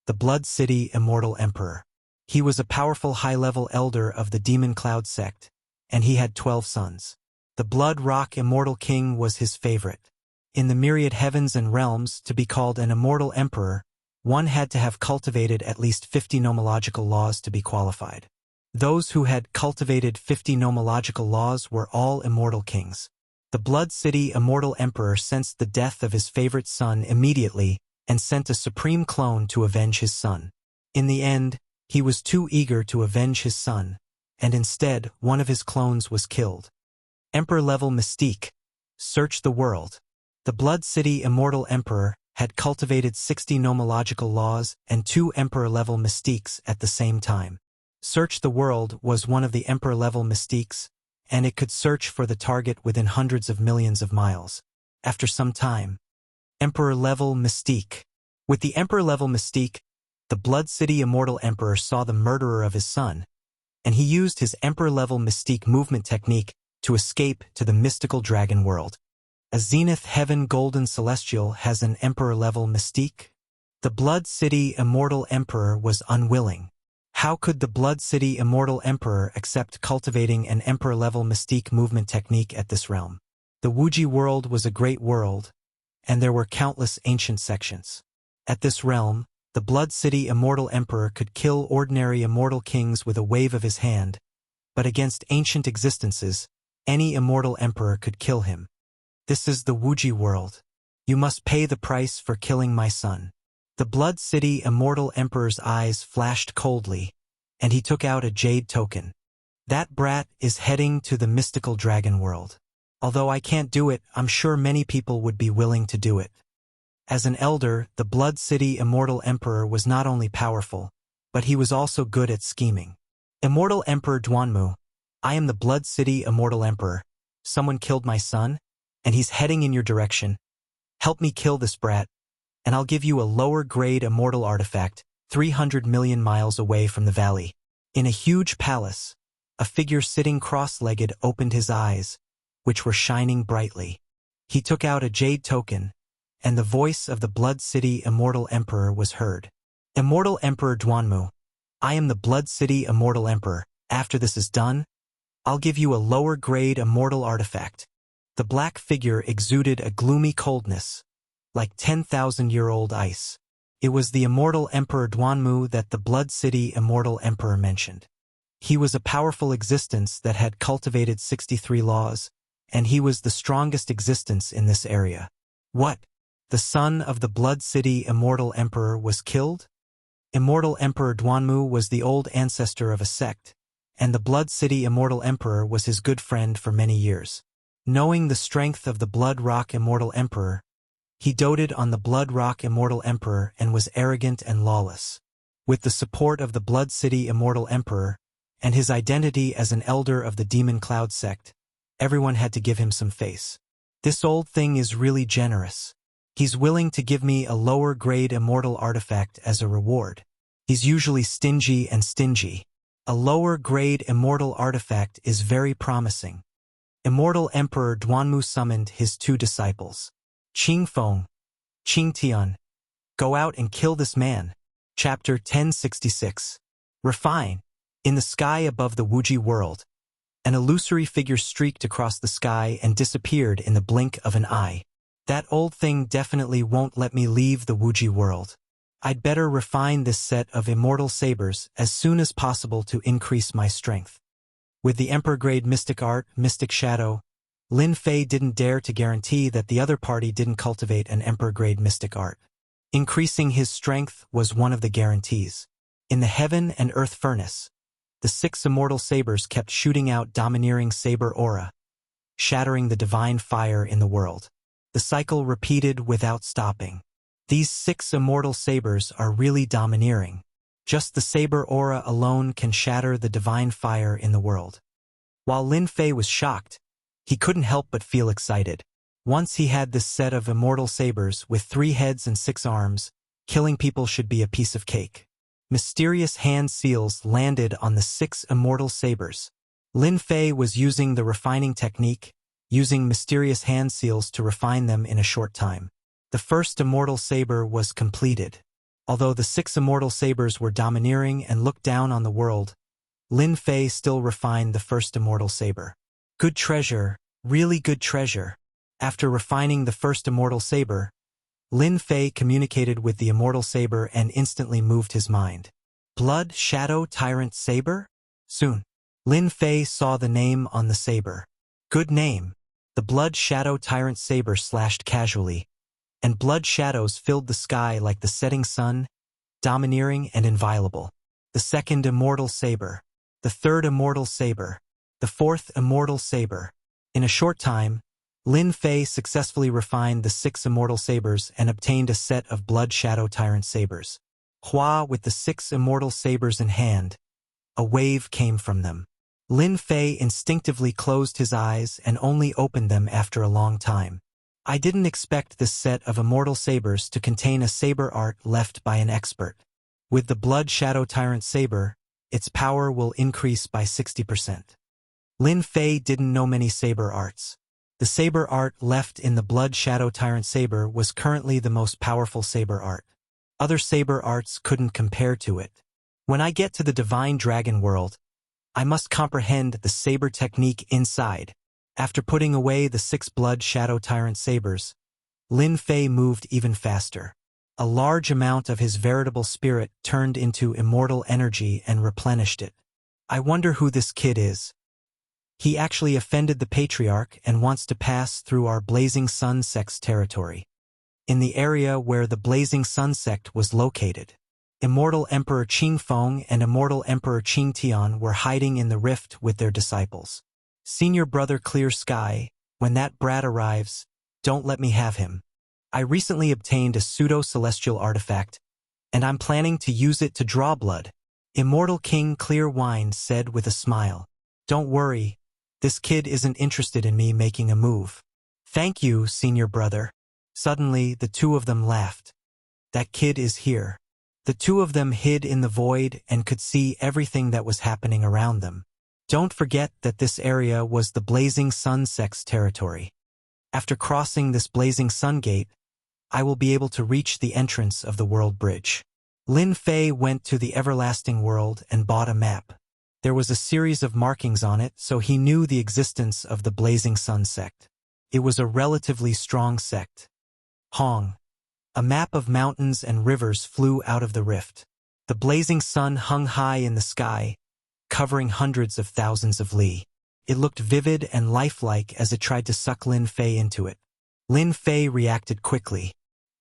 the Blood City Immortal Emperor. He was a powerful high-level elder of the Demon Cloud sect, and he had 12 sons. The Blood Rock Immortal King was his favorite. In the myriad heavens and realms, to be called an immortal emperor, one had to have cultivated at least 50 nomological laws to be qualified. Those who had cultivated 50 nomological laws were all immortal kings. The Blood City Immortal Emperor sensed the death of his favorite son immediately and sent a supreme clone to avenge his son. In the end, he was too eager to avenge his son, and instead one of his clones was killed. Emperor-level mystique. Search the world. The Blood City Immortal Emperor had cultivated 60 nomological laws and 2 Emperor-level mystiques at the same time. Search the world was one of the Emperor-level mystiques, and it could search for the target within hundreds of millions of miles. After some time, Emperor-level mystique. With the Emperor-level mystique, the Blood City Immortal Emperor saw the murderer of his son, and he used his Emperor-level mystique movement technique to escape to the mystical dragon world. A Zenith Heaven Golden Celestial has an Emperor-level mystique? The Blood City Immortal Emperor was unwilling. How could the Blood City Immortal Emperor accept cultivating an Emperor-level mystique movement technique at this realm? The Wuxia world was a great world, and there were countless ancient sections. At this realm, the Blood City Immortal Emperor could kill ordinary immortal kings with a wave of his hand, but against ancient existences, any immortal emperor could kill him. This is the Wuxia world. You must pay the price for killing my son. The Blood City Immortal Emperor's eyes flashed coldly, and he took out a jade token. That brat is heading to the mystical dragon world. Although I can't do it, I'm sure many people would be willing to do it. As an elder, the Blood City Immortal Emperor was not only powerful, but he was also good at scheming. Immortal Emperor Duanmu, I am the Blood City Immortal Emperor. Someone killed my son, and he's heading in your direction. Help me kill this brat, and I'll give you a lower-grade immortal artifact 300 million miles away from the valley. In a huge palace, a figure sitting cross-legged opened his eyes, which were shining brightly. He took out a jade token, and the voice of the Blood City Immortal Emperor was heard. Immortal Emperor Duanmu, I am the Blood City Immortal Emperor. After this is done, I'll give you a lower-grade immortal artifact. The black figure exuded a gloomy coldness, like 10,000-year-old ice. It was the Immortal Emperor Duanmu that the Blood City Immortal Emperor mentioned. He was a powerful existence that had cultivated 63 laws, and he was the strongest existence in this area. What? The son of the Blood City Immortal Emperor was killed? Immortal Emperor Duanmu was the old ancestor of a sect, and the Blood City Immortal Emperor was his good friend for many years. Knowing the strength of the Blood Rock Immortal Emperor, he doted on the Blood Rock Immortal Emperor and was arrogant and lawless. With the support of the Blood City Immortal Emperor, and his identity as an elder of the Demon Cloud sect, everyone had to give him some face. This old thing is really generous. He's willing to give me a lower-grade immortal artifact as a reward. He's usually stingy. A lower-grade immortal artifact is very promising. Immortal Emperor Duanmu summoned his 2 disciples. Qingfeng, Qingtian, go out and kill this man. Chapter 1066. Refine. In the sky above the Wuxia world, an illusory figure streaked across the sky and disappeared in the blink of an eye. That old thing definitely won't let me leave the Wuxia world. I'd better refine this set of immortal sabers as soon as possible to increase my strength. With the Emperor-grade mystic art, Mystic Shadow, Lin Fei didn't dare to guarantee that the other party didn't cultivate an Emperor-grade mystic art. Increasing his strength was one of the guarantees. In the Heaven and Earth Furnace, the 6 immortal sabers kept shooting out domineering saber aura, shattering the divine fire in the world. The cycle repeated without stopping. These 6 immortal sabers are really domineering. Just the saber aura alone can shatter the divine fire in the world. While Lin Fei was shocked, he couldn't help but feel excited. Once he had this set of immortal sabers with 3 heads and 6 arms, killing people should be a piece of cake. Mysterious hand seals landed on the 6 immortal sabers. Lin Fei was using the refining technique, using mysterious hand seals to refine them in a short time. The first immortal saber was completed. Although the 6 immortal sabers were domineering and looked down on the world, Lin Fei still refined the first immortal saber. Good treasure, really good treasure. After refining the first immortal saber, Lin Fei communicated with the immortal saber and instantly moved his mind. Blood Shadow Tyrant Saber? Soon, Lin Fei saw the name on the saber. Good name. The Blood Shadow Tyrant Saber slashed casually, and blood shadows filled the sky like the setting sun, domineering and inviolable. The second immortal saber. The third immortal saber. The fourth immortal saber. In a short time, Lin Fei successfully refined the 6 immortal sabers and obtained a set of Blood Shadow Tyrant sabers. Hua with the 6 immortal sabers in hand. A wave came from them. Lin Fei instinctively closed his eyes and only opened them after a long time. I didn't expect this set of immortal sabers to contain a saber art left by an expert. With the Blood Shadow Tyrant saber, its power will increase by 60%. Lin Fei didn't know many saber arts. The saber art left in the Blood Shadow Tyrant saber was currently the most powerful saber art. Other saber arts couldn't compare to it. When I get to the Divine Dragon world, I must comprehend the saber technique inside. After putting away the 6 Blood Shadow Tyrant sabers, Lin Fei moved even faster. A large amount of his veritable spirit turned into immortal energy and replenished it. I wonder who this kid is. He actually offended the Patriarch and wants to pass through our Blazing Sun sect's territory. In the area where the Blazing Sun sect was located, Immortal Emperor Qingfeng and Immortal Emperor Qingtian were hiding in the rift with their disciples. Senior brother Clear Sky, when that brat arrives, don't let me have him. I recently obtained a pseudo-celestial artifact, and I'm planning to use it to draw blood. Immortal King Clear Wine said with a smile. Don't worry, this kid isn't interested in me making a move. Thank you, senior brother. Suddenly, the two of them laughed. That kid is here. The two of them hid in the void and could see everything that was happening around them. Don't forget that this area was the Blazing Sun sect's territory. After crossing this Blazing Sun gate, I will be able to reach the entrance of the world bridge. Lin Fei went to the Everlasting World and bought a map. There was a series of markings on it, so he knew the existence of the Blazing Sun sect. It was a relatively strong sect. Hong. A map of mountains and rivers flew out of the rift. The blazing sun hung high in the sky, covering hundreds of thousands of li. It looked vivid and lifelike as it tried to suck Lin Fei into it. Lin Fei reacted quickly.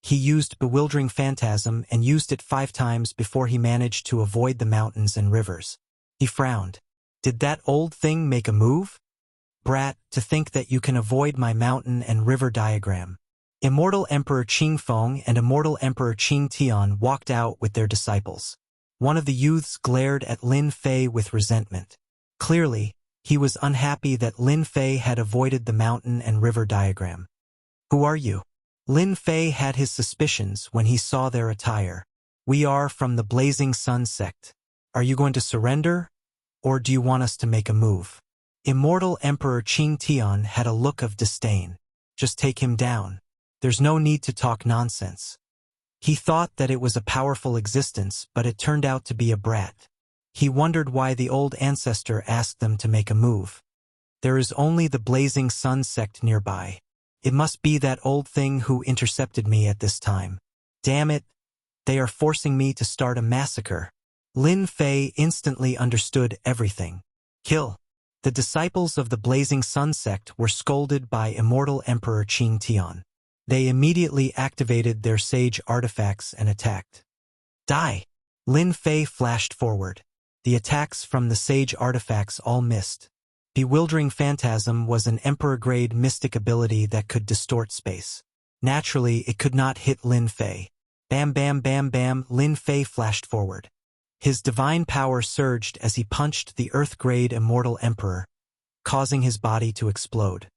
He used Bewildering Phantasm and used it 5 times before he managed to avoid the mountains and rivers. He frowned. Did that old thing make a move? Brat, to think that you can avoid my mountain and river diagram. Immortal Emperor Qingfeng and Immortal Emperor Qingtian walked out with their disciples. One of the youths glared at Lin Fei with resentment. Clearly, he was unhappy that Lin Fei had avoided the mountain and river diagram. Who are you? Lin Fei had his suspicions when he saw their attire. We are from the Blazing Sun sect. Are you going to surrender, or do you want us to make a move? Immortal Emperor Qingtian had a look of disdain. Just take him down. There's no need to talk nonsense. He thought that it was a powerful existence, but it turned out to be a brat. He wondered why the old ancestor asked them to make a move. There is only the Blazing Sun sect nearby. It must be that old thing who intercepted me at this time. Damn it, they are forcing me to start a massacre. Lin Fei instantly understood everything. Kill. The disciples of the Blazing Sun sect were scolded by immortal Emperor Qing Tian. They immediately activated their sage artifacts and attacked. Die! Lin Fei flashed forward. The attacks from the sage artifacts all missed. Bewildering Phantasm was an Emperor-grade mystic ability that could distort space. Naturally, it could not hit Lin Fei. Bam bam bam bam, Lin Fei flashed forward. His divine power surged as he punched the Earth-grade immortal Emperor, causing his body to explode.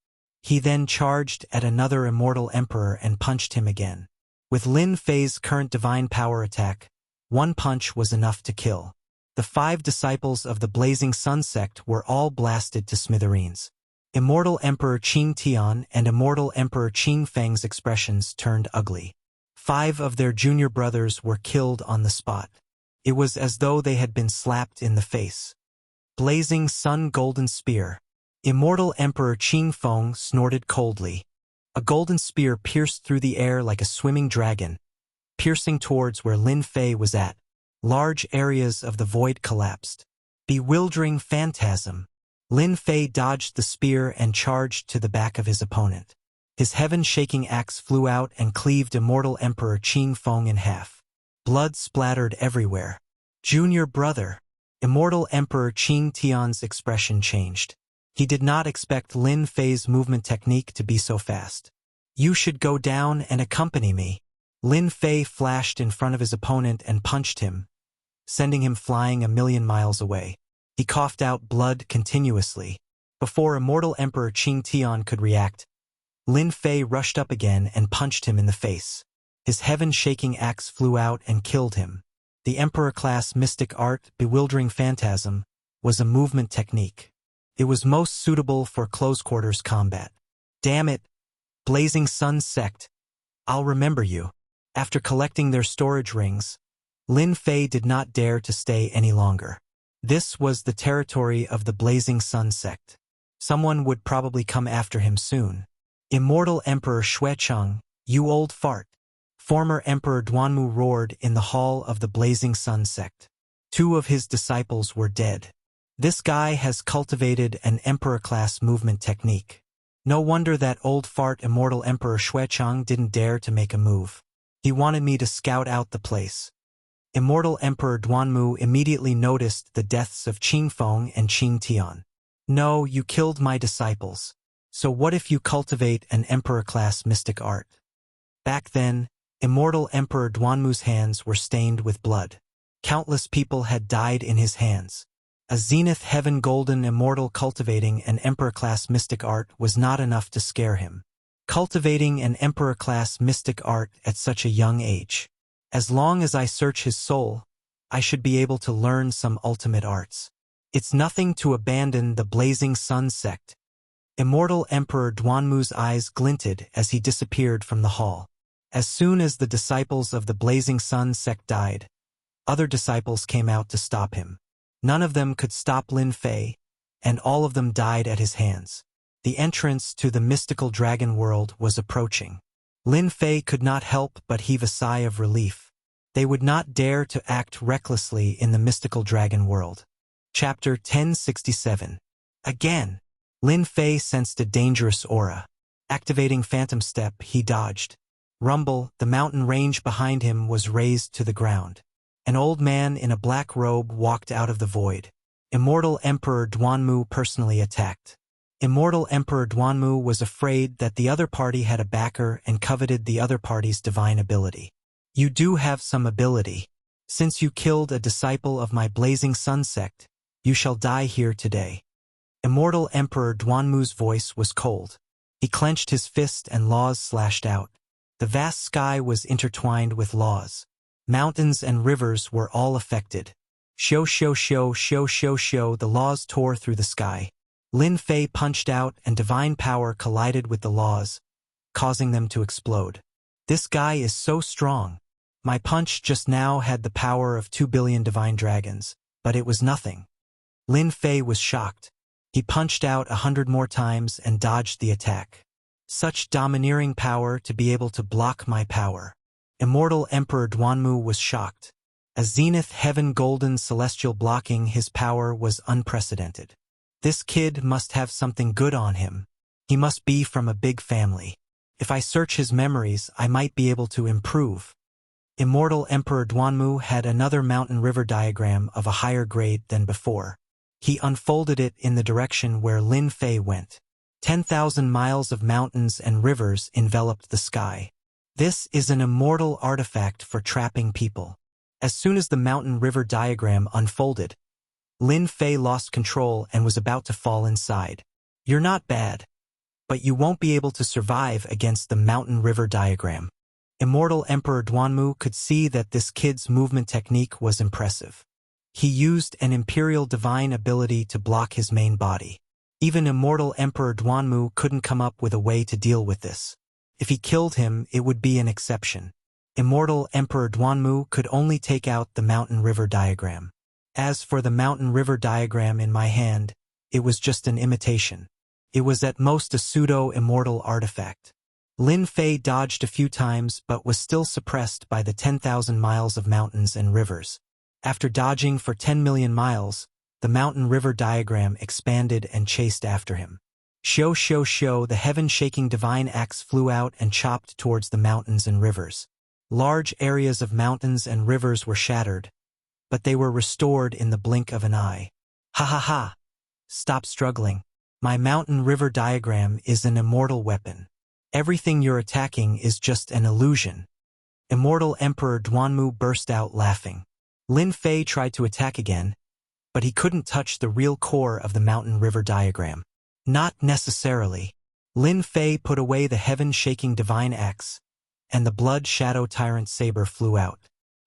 He then charged at another immortal Emperor and punched him again. With Lin Fei's current divine power attack, one punch was enough to kill. The 5 disciples of the Blazing Sun sect were all blasted to smithereens. Immortal Emperor Qing Tian and Immortal Emperor Qing Feng's expressions turned ugly. 5 of their junior brothers were killed on the spot. It was as though they had been slapped in the face. Blazing Sun Golden Spear. Immortal Emperor Qing Feng snorted coldly. A golden spear pierced through the air like a swimming dragon, piercing towards where Lin Fei was at. Large areas of the void collapsed. Bewildering Phantasm. Lin Fei dodged the spear and charged to the back of his opponent. His heaven-shaking axe flew out and cleaved Immortal Emperor Qing Feng in half. Blood splattered everywhere. Junior brother. Immortal Emperor Qing Tian's expression changed. He did not expect Lin Fei's movement technique to be so fast. You should go down and accompany me. Lin Fei flashed in front of his opponent and punched him, sending him flying a million miles away. He coughed out blood continuously. Before Immortal Emperor Qing Tian could react, Lin Fei rushed up again and punched him in the face. His heaven-shaking axe flew out and killed him. The Emperor-class mystic art, Bewildering Phantasm, was a movement technique. It was most suitable for close-quarters combat. Damn it, Blazing Sun sect. I'll remember you. After collecting their storage rings, Lin Fei did not dare to stay any longer. This was the territory of the Blazing Sun sect. Someone would probably come after him soon. Immortal Emperor Xuecheng, you old fart. Former Emperor Duanmu roared in the hall of the Blazing Sun sect. 2 of his disciples were dead. This guy has cultivated an Emperor-class movement technique. No wonder that old fart Immortal Emperor Xuecheng didn't dare to make a move. He wanted me to scout out the place. Immortal Emperor Duanmu immediately noticed the deaths of Qing Feng and Qing Tian. No, you killed my disciples. So what if you cultivate an Emperor-class mystic art? Back then, Immortal Emperor Duanmu's hands were stained with blood. Countless people had died in his hands. A Zenith Heaven Golden Immortal cultivating an Emperor-class mystic art was not enough to scare him. Cultivating an Emperor-class mystic art at such a young age. As long as I search his soul, I should be able to learn some ultimate arts. It's nothing to abandon the Blazing Sun sect. Immortal Emperor Duanmu's eyes glinted as he disappeared from the hall. As soon as the disciples of the Blazing Sun sect died, other disciples came out to stop him. None of them could stop Lin Fei, and all of them died at his hands. The entrance to the mystical dragon world was approaching. Lin Fei could not help but heave a sigh of relief. They would not dare to act recklessly in the mystical dragon world. Chapter 1067. Again, Lin Fei sensed a dangerous aura. Activating Phantom Step, he dodged. Rumble, the mountain range behind him was razed to the ground. An old man in a black robe walked out of the void. Immortal Emperor Duanmu personally attacked. Immortal Emperor Duanmu was afraid that the other party had a backer and coveted the other party's divine ability. You do have some ability. Since you killed a disciple of my Blazing Sun sect, you shall die here today. Immortal Emperor Duanmu's voice was cold. He clenched his fist and laws slashed out. The vast sky was intertwined with laws. Mountains and rivers were all affected. Shoo, the laws tore through the sky. Lin Fei punched out and divine power collided with the laws, causing them to explode. This guy is so strong. My punch just now had the power of 2 billion divine dragons, but it was nothing. Lin Fei was shocked. He punched out 100 more times and dodged the attack. Such domineering power to be able to block my power. Immortal Emperor Duanmu was shocked. A Zenith Heaven Golden Celestial blocking his power was unprecedented. This kid must have something good on him. He must be from a big family. If I search his memories, I might be able to improve. Immortal Emperor Duanmu had another mountain river diagram of a higher grade than before. He unfolded it in the direction where Lin Fei went. 10,000 miles of mountains and rivers enveloped the sky. This is an immortal artifact for trapping people. As soon as the mountain river diagram unfolded, Lin Fei lost control and was about to fall inside. You're not bad, but you won't be able to survive against the mountain river diagram. Immortal Emperor Duanmu could see that this kid's movement technique was impressive. He used an imperial divine ability to block his main body. Even Immortal Emperor Duanmu couldn't come up with a way to deal with this. If he killed him, it would be an exception. Immortal Emperor Duanmu could only take out the mountain river diagram. As for the mountain river diagram in my hand, it was just an imitation. It was at most a pseudo-immortal artifact. Lin Fei dodged a few times but was still suppressed by the 10,000 miles of mountains and rivers. After dodging for 10 million miles, the mountain river diagram expanded and chased after him. Shou, the heaven-shaking divine axe flew out and chopped towards the mountains and rivers. Large areas of mountains and rivers were shattered, but they were restored in the blink of an eye. Ha ha ha! Stop struggling. My mountain river diagram is an immortal weapon. Everything you're attacking is just an illusion. Immortal Emperor Duanmu burst out laughing. Lin Fei tried to attack again, but he couldn't touch the real core of the mountain river diagram. Not necessarily. Lin Fei put away the heaven-shaking divine axe, and the blood shadow tyrant saber flew out.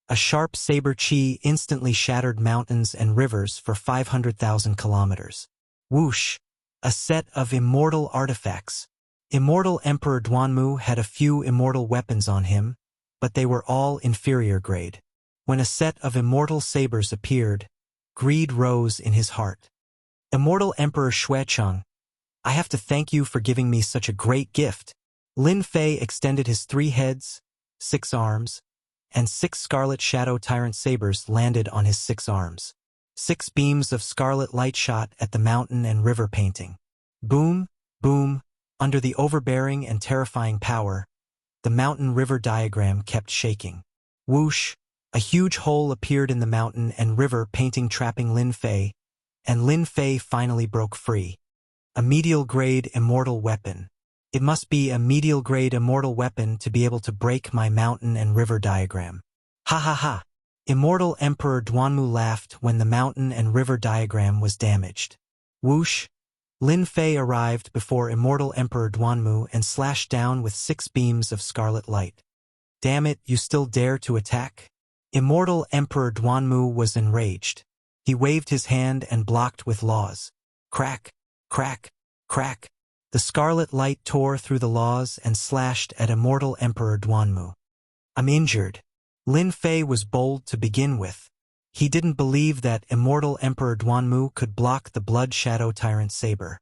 A sharp saber chi instantly shattered mountains and rivers for 500,000 kilometers. Whoosh! A set of immortal artifacts. Immortal Emperor Duanmu had a few immortal weapons on him, but they were all inferior grade. When a set of immortal sabers appeared, greed rose in his heart. Immortal Emperor Xuecheng, I have to thank you for giving me such a great gift. Lin Fei extended his 3 heads, 6 arms, and 6 scarlet shadow tyrant sabers landed on his 6 arms. 6 beams of scarlet light shot at the mountain and river painting. Boom, boom. Under the overbearing and terrifying power, the mountain river diagram kept shaking. Whoosh! A huge hole appeared in the mountain and river painting trapping Lin Fei, and Lin Fei finally broke free. A medial-grade immortal weapon. It must be a medial-grade immortal weapon to be able to break my mountain and river diagram. Ha ha ha! Immortal Emperor Duanmu laughed when the mountain and river diagram was damaged. Whoosh! Lin Fei arrived before Immortal Emperor Duanmu and slashed down with 6 beams of scarlet light. Damn it, you still dare to attack? Immortal Emperor Duanmu was enraged. He waved his hand and blocked with laws. Crack, crack, crack. The scarlet light tore through the laws and slashed at Immortal Emperor Duanmu. I'm injured. Lin Fei was bold to begin with. He didn't believe that Immortal Emperor Duanmu could block the Blood Shadow Tyrant Saber.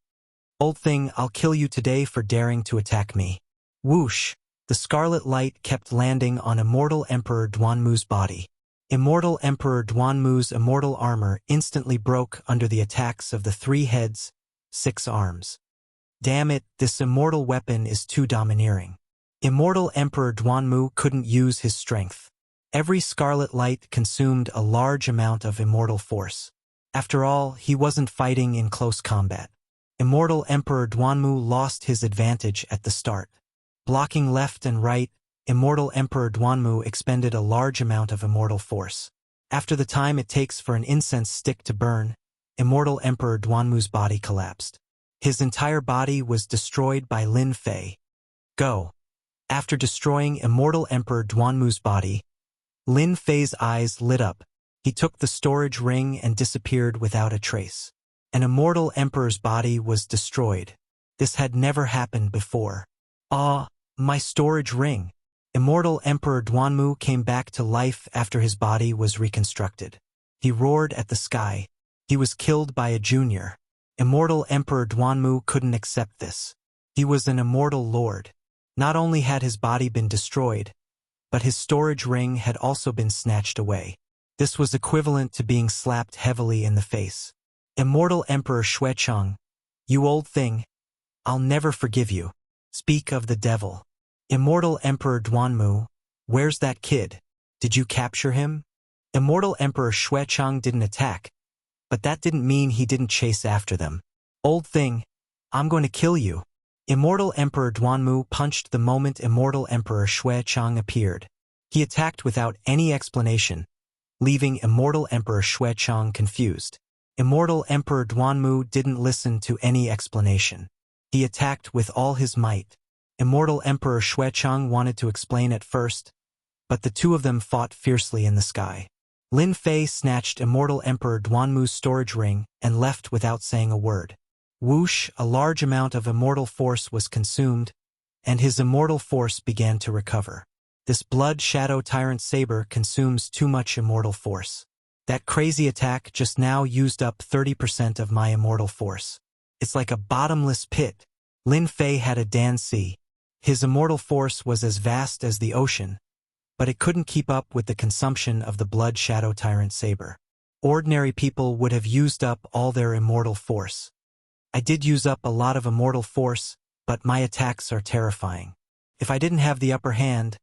Old thing, I'll kill you today for daring to attack me. Whoosh! The scarlet light kept landing on Immortal Emperor Duanmu's body. Immortal Emperor Duanmu's immortal armor instantly broke under the attacks of the 3 heads, 6 arms. Damn it, this immortal weapon is too domineering. Immortal Emperor Duanmu couldn't use his strength. Every scarlet light consumed a large amount of immortal force. After all, he wasn't fighting in close combat. Immortal Emperor Duanmu lost his advantage at the start. Blocking left and right, Immortal Emperor Duanmu expended a large amount of immortal force. After the time it takes for an incense stick to burn, Immortal Emperor Duanmu's body collapsed. His entire body was destroyed by Lin Fei. Go! After destroying Immortal Emperor Duanmu's body, Lin Fei's eyes lit up. He took the storage ring and disappeared without a trace. An immortal emperor's body was destroyed. This had never happened before. Ah, my storage ring. Immortal Emperor Duanmu came back to life after his body was reconstructed. He roared at the sky. He was killed by a junior. Immortal Emperor Duanmu couldn't accept this. He was an immortal lord. Not only had his body been destroyed, but his storage ring had also been snatched away. This was equivalent to being slapped heavily in the face. Immortal Emperor Xuecheng, you old thing, I'll never forgive you. Speak of the devil. Immortal Emperor Duanmu, where's that kid? Did you capture him? Immortal Emperor Xuecheng didn't attack, but that didn't mean he didn't chase after them. Old thing, I'm going to kill you. Immortal Emperor Duanmu punched the moment Immortal Emperor Xuecheng appeared. He attacked without any explanation, leaving Immortal Emperor Xuecheng confused. Immortal Emperor Duanmu didn't listen to any explanation. He attacked with all his might. Immortal Emperor Xuecheng wanted to explain at first, but the two of them fought fiercely in the sky. Lin Fei snatched Immortal Emperor Duanmu's storage ring and left without saying a word. Whoosh, a large amount of immortal force was consumed, and his immortal force began to recover. This Blood Shadow Tyrant Saber consumes too much immortal force. That crazy attack just now used up 30% of my immortal force. It's like a bottomless pit. Lin Fei had a Dan-si. His immortal force was as vast as the ocean, but it couldn't keep up with the consumption of the Blood Shadow Tyrant Saber. Ordinary people would have used up all their immortal force. I did use up a lot of immortal force, but my attacks are terrifying. If I didn't have the upper hand,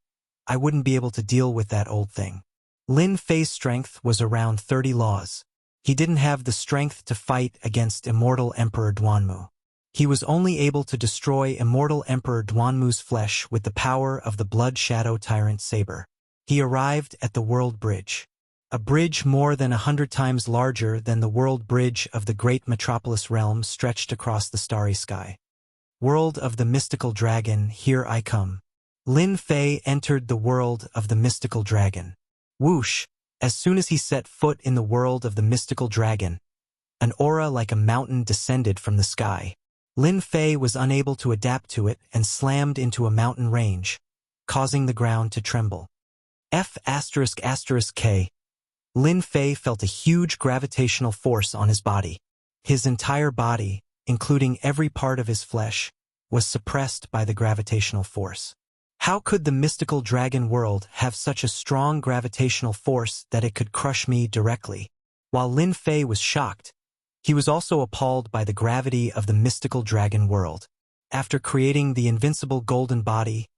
I wouldn't be able to deal with that old thing. Lin Fei's strength was around 30 laws. He didn't have the strength to fight against Immortal Emperor Duanmu. He was only able to destroy Immortal Emperor Duanmu's flesh with the power of the Blood Shadow Tyrant Saber. He arrived at the World Bridge. A bridge more than 100 times larger than the world bridge of the great metropolis realm stretched across the starry sky. World of the Mystical Dragon, here I come. Lin Fei entered the world of the Mystical Dragon. Whoosh! As soon as he set foot in the world of the Mystical Dragon, an aura like a mountain descended from the sky. Lin Fei was unable to adapt to it and slammed into a mountain range, causing the ground to tremble. F***K. Lin Fei felt a huge gravitational force on his body. His entire body, including every part of his flesh, was suppressed by the gravitational force. How could the mystical dragon world have such a strong gravitational force that it could crush me directly? While Lin Fei was shocked, he was also appalled by the gravity of the mystical dragon world. After creating the invincible golden body,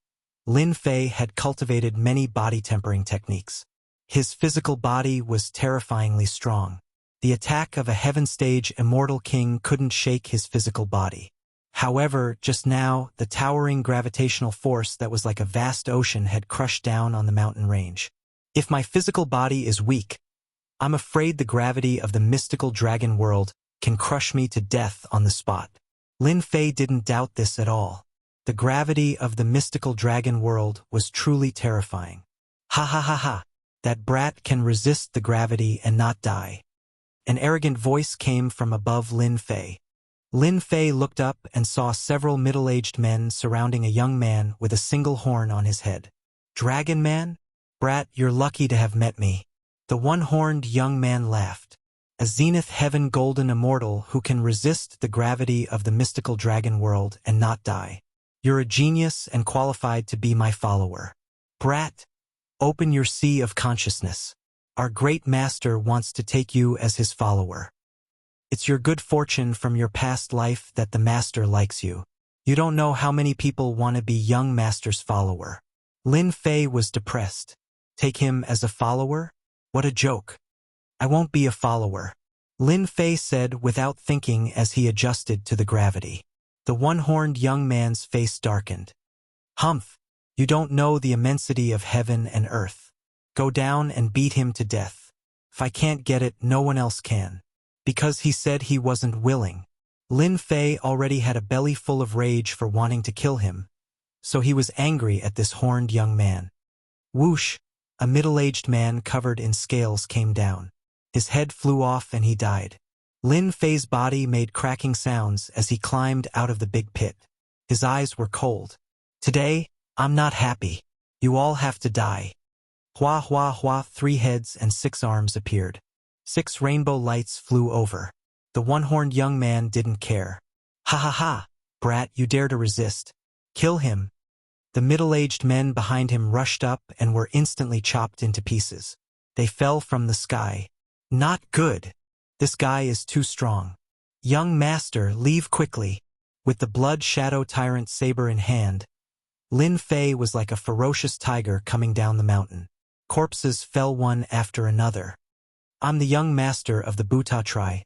Lin Fei had cultivated many body tempering techniques. His physical body was terrifyingly strong. The attack of a heaven stage immortal king couldn't shake his physical body. However, just now, the towering gravitational force that was like a vast ocean had crushed down on the mountain range. If my physical body is weak, I'm afraid the gravity of the mystical dragon world can crush me to death on the spot. Lin Fei didn't doubt this at all. The gravity of the mystical dragon world was truly terrifying. Ha ha ha ha! That brat can resist the gravity and not die. An arrogant voice came from above Lin Fei. Lin Fei looked up and saw several middle-aged men surrounding a young man with a single horn on his head. Dragon Man? Brat, you're lucky to have met me. The one-horned young man laughed. A zenith heaven golden immortal who can resist the gravity of the mystical dragon world and not die. You're a genius and qualified to be my follower. Brat, open your sea of consciousness. Our great master wants to take you as his follower. It's your good fortune from your past life that the master likes you. You don't know how many people want to be young master's follower. Lin Fei was depressed. Take him as a follower? What a joke. I won't be a follower. Lin Fei said without thinking as he adjusted to the gravity. The one-horned young man's face darkened. Humph, you don't know the immensity of heaven and earth. Go down and beat him to death. If I can't get it, no one else can. Because he said he wasn't willing. Lin Fei already had a belly full of rage for wanting to kill him, so he was angry at this horned young man. Whoosh! A middle-aged man covered in scales came down. His head flew off and he died. Lin Fei's body made cracking sounds as he climbed out of the big pit. His eyes were cold. Today, I'm not happy. You all have to die. Hua hua hua, 3 heads and 6 arms appeared. 6 rainbow lights flew over. The one-horned young man didn't care. Ha ha ha! Brat, you dare to resist. Kill him. The middle-aged men behind him rushed up and were instantly chopped into pieces. They fell from the sky. Not good. This guy is too strong. Young master, leave quickly. With the blood shadow tyrant saber in hand, Lin Fei was like a ferocious tiger coming down the mountain. Corpses fell one after another. I'm the young master of the Buta tribe.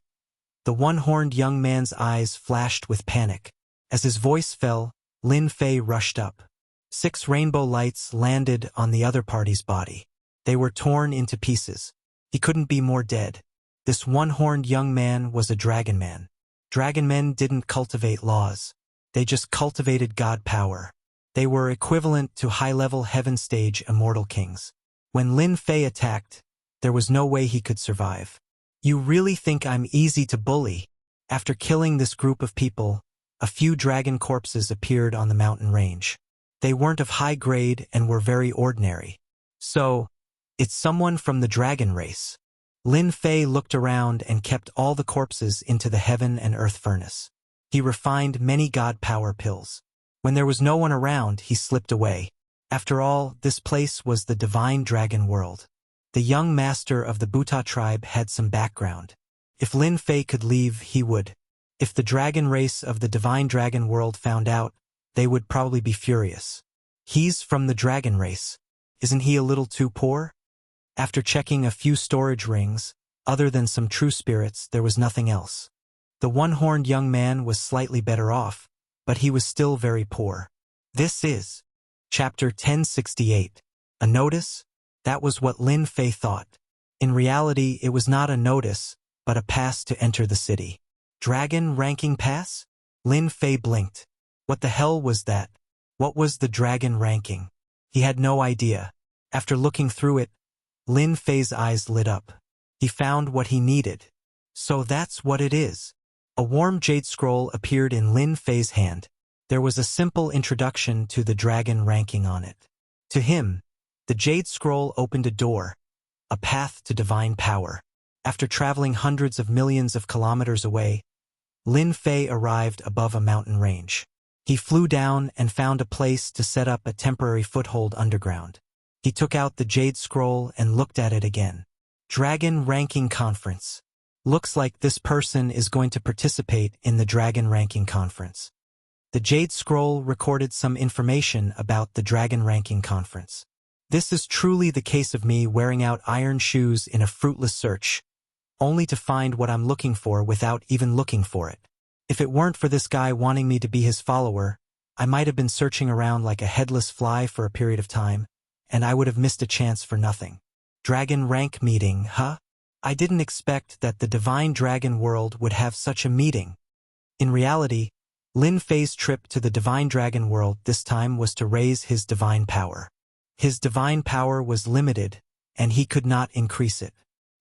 The one-horned young man's eyes flashed with panic. As his voice fell, Lin Fei rushed up. 6 rainbow lights landed on the other party's body. They were torn into pieces. He couldn't be more dead. This one-horned young man was a dragon man. Dragon men didn't cultivate laws. They just cultivated god power. They were equivalent to high-level heaven stage immortal kings. When Lin Fei attacked, there was no way he could survive. You really think I'm easy to bully? After killing this group of people, a few dragon corpses appeared on the mountain range. They weren't of high grade and were very ordinary. So, it's someone from the dragon race. Lin Fei looked around and kept all the corpses into the heaven and earth furnace. He refined many god power pills. When there was no one around, he slipped away. After all, this place was the divine dragon world. The young master of the Buta tribe had some background. If Lin Fei could leave, he would. If the dragon race of the divine dragon world found out, they would probably be furious. He's from the dragon race. Isn't he a little too poor? After checking a few storage rings, other than some true spirits, there was nothing else. The one-horned young man was slightly better off, but he was still very poor. This is Chapter 1068. A notice? That was what Lin Fei thought. In reality, it was not a notice, but a pass to enter the city. Dragon ranking pass? Lin Fei blinked. What the hell was that? What was the dragon ranking? He had no idea. After looking through it, Lin Fei's eyes lit up. He found what he needed. So that's what it is. A warm jade scroll appeared in Lin Fei's hand. There was a simple introduction to the dragon ranking on it. To him, the jade scroll opened a door, a path to divine power. After traveling hundreds of millions of kilometers away, Lin Fei arrived above a mountain range. He flew down and found a place to set up a temporary foothold underground. He took out the jade scroll and looked at it again. Dragon Ranking Conference. Looks like this person is going to participate in the Dragon Ranking Conference. The jade scroll recorded some information about the Dragon Ranking Conference. This is truly the case of me wearing out iron shoes in a fruitless search, only to find what I'm looking for without even looking for it. If it weren't for this guy wanting me to be his follower, I might have been searching around like a headless fly for a period of time, and I would have missed a chance for nothing. Dragon rank meeting, huh? I didn't expect that the divine dragon world would have such a meeting. In reality, Lin Fei's trip to the divine dragon world this time was to raise his divine power. His divine power was limited, and he could not increase it.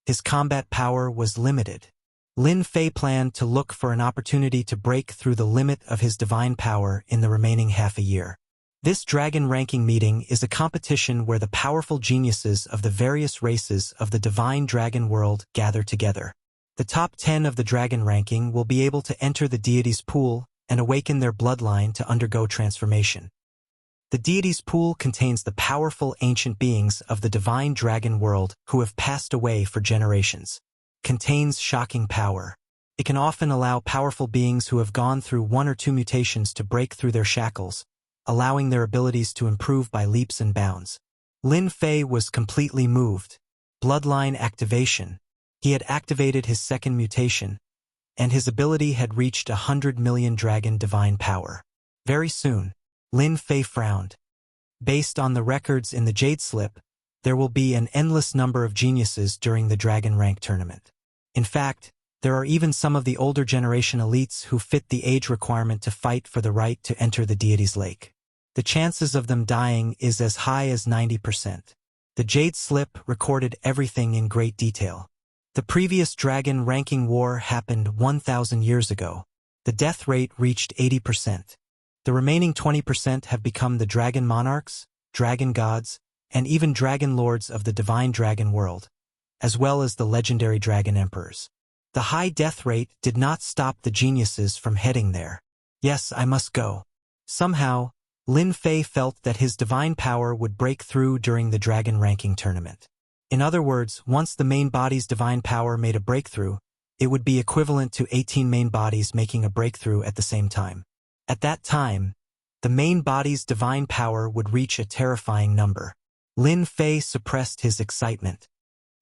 His combat power was limited. Lin Fei planned to look for an opportunity to break through the limit of his divine power in the remaining half a year. This dragon ranking meeting is a competition where the powerful geniuses of the various races of the divine dragon world gather together. The top 10 of the dragon ranking will be able to enter the deity's pool and awaken their bloodline to undergo transformation. The deity's pool contains the powerful ancient beings of the divine dragon world who have passed away for generations. Contains shocking power. It can often allow powerful beings who have gone through 1 or 2 mutations to break through their shackles, allowing their abilities to improve by leaps and bounds. Lin Fei was completely moved. Bloodline activation. He had activated his 2nd mutation, and his ability had reached 100 million dragon divine power. Very soon, Lin Fei frowned. Based on the records in the Jade Slip, there will be an endless number of geniuses during the Dragon Rank tournament. In fact, there are even some of the older generation elites who fit the age requirement to fight for the right to enter the deity's lake. The chances of them dying is as high as 90%. The Jade Slip recorded everything in great detail. The previous dragon ranking war happened 1,000 years ago. The death rate reached 80%. The remaining 20% have become the dragon monarchs, dragon gods, and even dragon lords of the divine dragon world, as well as the legendary dragon emperors. The high death rate did not stop the geniuses from heading there. Yes, I must go. Somehow, Lin Fei felt that his divine power would break through during the dragon ranking tournament. In other words, once the main body's divine power made a breakthrough, It would be equivalent to 18 main bodies making a breakthrough at the same time. At that time, the main body's divine power would reach a terrifying number. Lin Fei suppressed his excitement.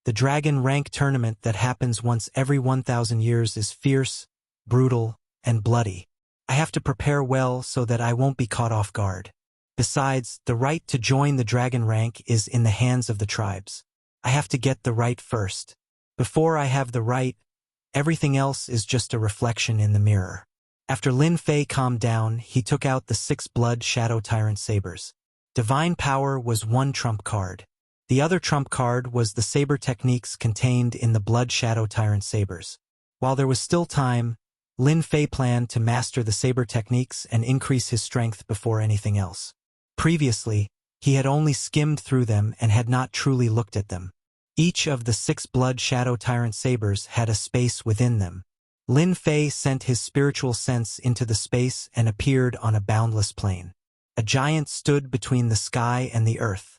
The dragon rank tournament that happens once every 1,000 years is fierce, brutal, and bloody. I have to prepare well so that I won't be caught off guard. Besides, the right to join the dragon rank is in the hands of the tribes. I have to get the right first. Before I have the right, everything else is just a reflection in the mirror. After Lin Fei calmed down, he took out the 6 blood shadow tyrant sabers. Divine power was one trump card. The other trump card was the saber techniques contained in the blood shadow tyrant sabers. While there was still time, Lin Fei planned to master the saber techniques and increase his strength before anything else. Previously, he had only skimmed through them and had not truly looked at them. Each of the 6 blood shadow tyrant sabers had a space within them. Lin Fei sent his spiritual sense into the space and appeared on a boundless plain. A giant stood between the sky and the earth.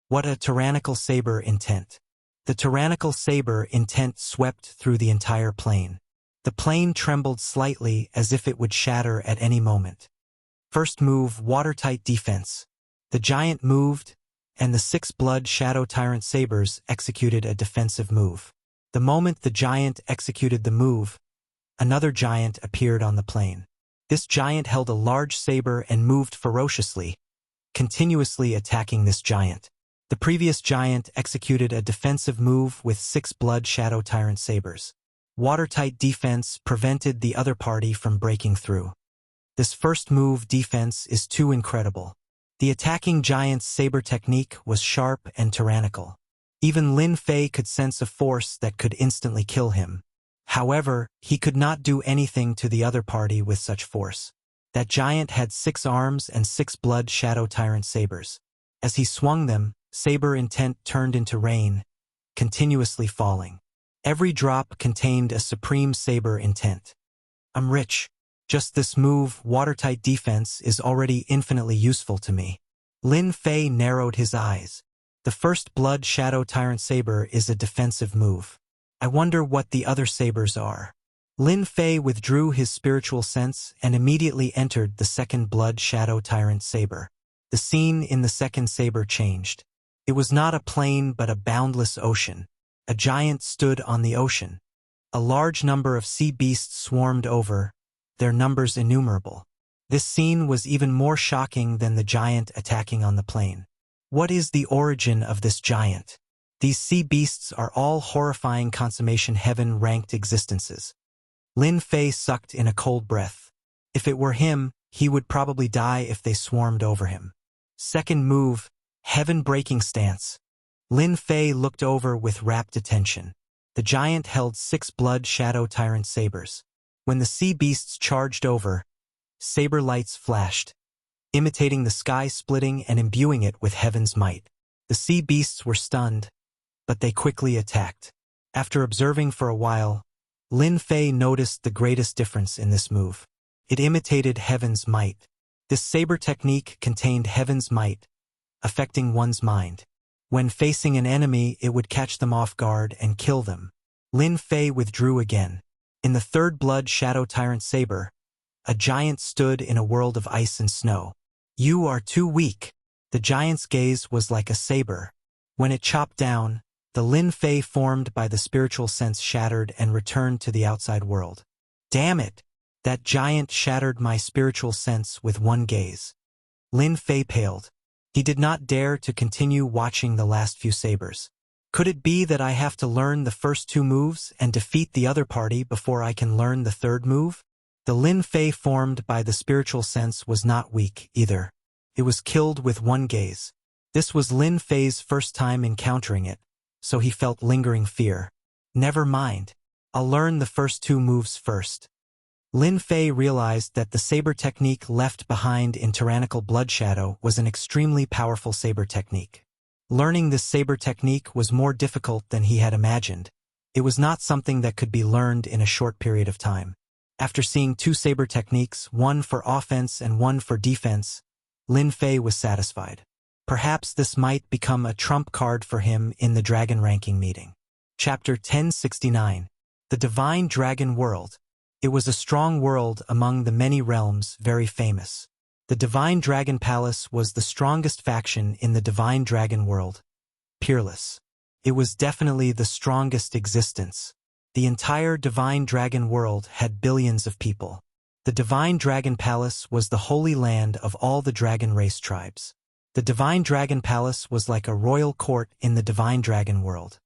What a tyrannical saber intent! The tyrannical saber intent swept through the entire plain. The plain trembled slightly as if it would shatter at any moment. First move, watertight defense. The giant moved, and the 6 blood shadow tyrant sabers executed a defensive move. The moment the giant executed the move, another giant appeared on the plain. This giant held a large saber and moved ferociously, continuously attacking this giant. The previous giant executed a defensive move with 6 blood shadow tyrant sabers. Watertight defense prevented the other party from breaking through. This first move defense is too incredible. The attacking giant's saber technique was sharp and tyrannical. Even Lin Fei could sense a force that could instantly kill him. However, he could not do anything to the other party with such force. That giant had 6 arms and 6 blood shadow tyrant sabers. As he swung them, saber intent turned into rain, continuously falling. Every drop contained a supreme saber intent. I'm rich. Just this move, watertight defense, is already infinitely useful to me. Lin Fei narrowed his eyes. The first blood shadow tyrant saber is a defensive move. I wonder what the other sabers are. Lin Fei withdrew his spiritual sense and immediately entered the second blood shadow tyrant saber. The scene in the second saber changed. It was not a plain but a boundless ocean. A giant stood on the ocean. A large number of sea beasts swarmed over, their numbers innumerable. This scene was even more shocking than the giant attacking on the plain. What is the origin of this giant? These sea beasts are all horrifying consummation heaven-ranked existences. Lin Fei sucked in a cold breath. If it were him, he would probably die if they swarmed over him. Second move, heaven-breaking stance. Lin Fei looked over with rapt attention. The giant held 6 blood shadow tyrant sabers. When the sea beasts charged over, saber lights flashed, imitating the sky splitting and imbuing it with heaven's might. The sea beasts were stunned, but they quickly attacked. After observing for a while, Lin Fei noticed the greatest difference in this move. It imitated heaven's might. This saber technique contained heaven's might, affecting one's mind. When facing an enemy, it would catch them off guard and kill them. Lin Fei withdrew again. In the third blood shadow tyrant saber, a giant stood in a world of ice and snow. You are too weak. The giant's gaze was like a saber. When it chopped down, the Lin Fei formed by the spiritual sense shattered and returned to the outside world. Damn it! That giant shattered my spiritual sense with one gaze. Lin Fei paled. He did not dare to continue watching the last few sabers. Could it be that I have to learn the first 2 moves and defeat the other party before I can learn the third move? The Lin Fei formed by the spiritual sense was not weak, either. It was killed with one gaze. This was Lin Fei's first time encountering it, so he felt lingering fear. Never mind. I'll learn the first 2 moves first. Lin Fei realized that the saber technique left behind in Tyrannical Blood Shadow was an extremely powerful saber technique. Learning this saber technique was more difficult than he had imagined. It was not something that could be learned in a short period of time. After seeing 2 saber techniques, one for offense and one for defense, Lin Fei was satisfied. Perhaps this might become a trump card for him in the dragon ranking meeting. Chapter 1069. The Divine Dragon World. It was a strong world among the many realms, very famous. The Divine Dragon Palace was the strongest faction in the Divine Dragon World. Peerless. It was definitely the strongest existence. The entire Divine Dragon World had billions of people. The Divine Dragon Palace was the holy land of all the dragon race tribes. The Divine Dragon Palace was like a royal court in the Divine Dragon World.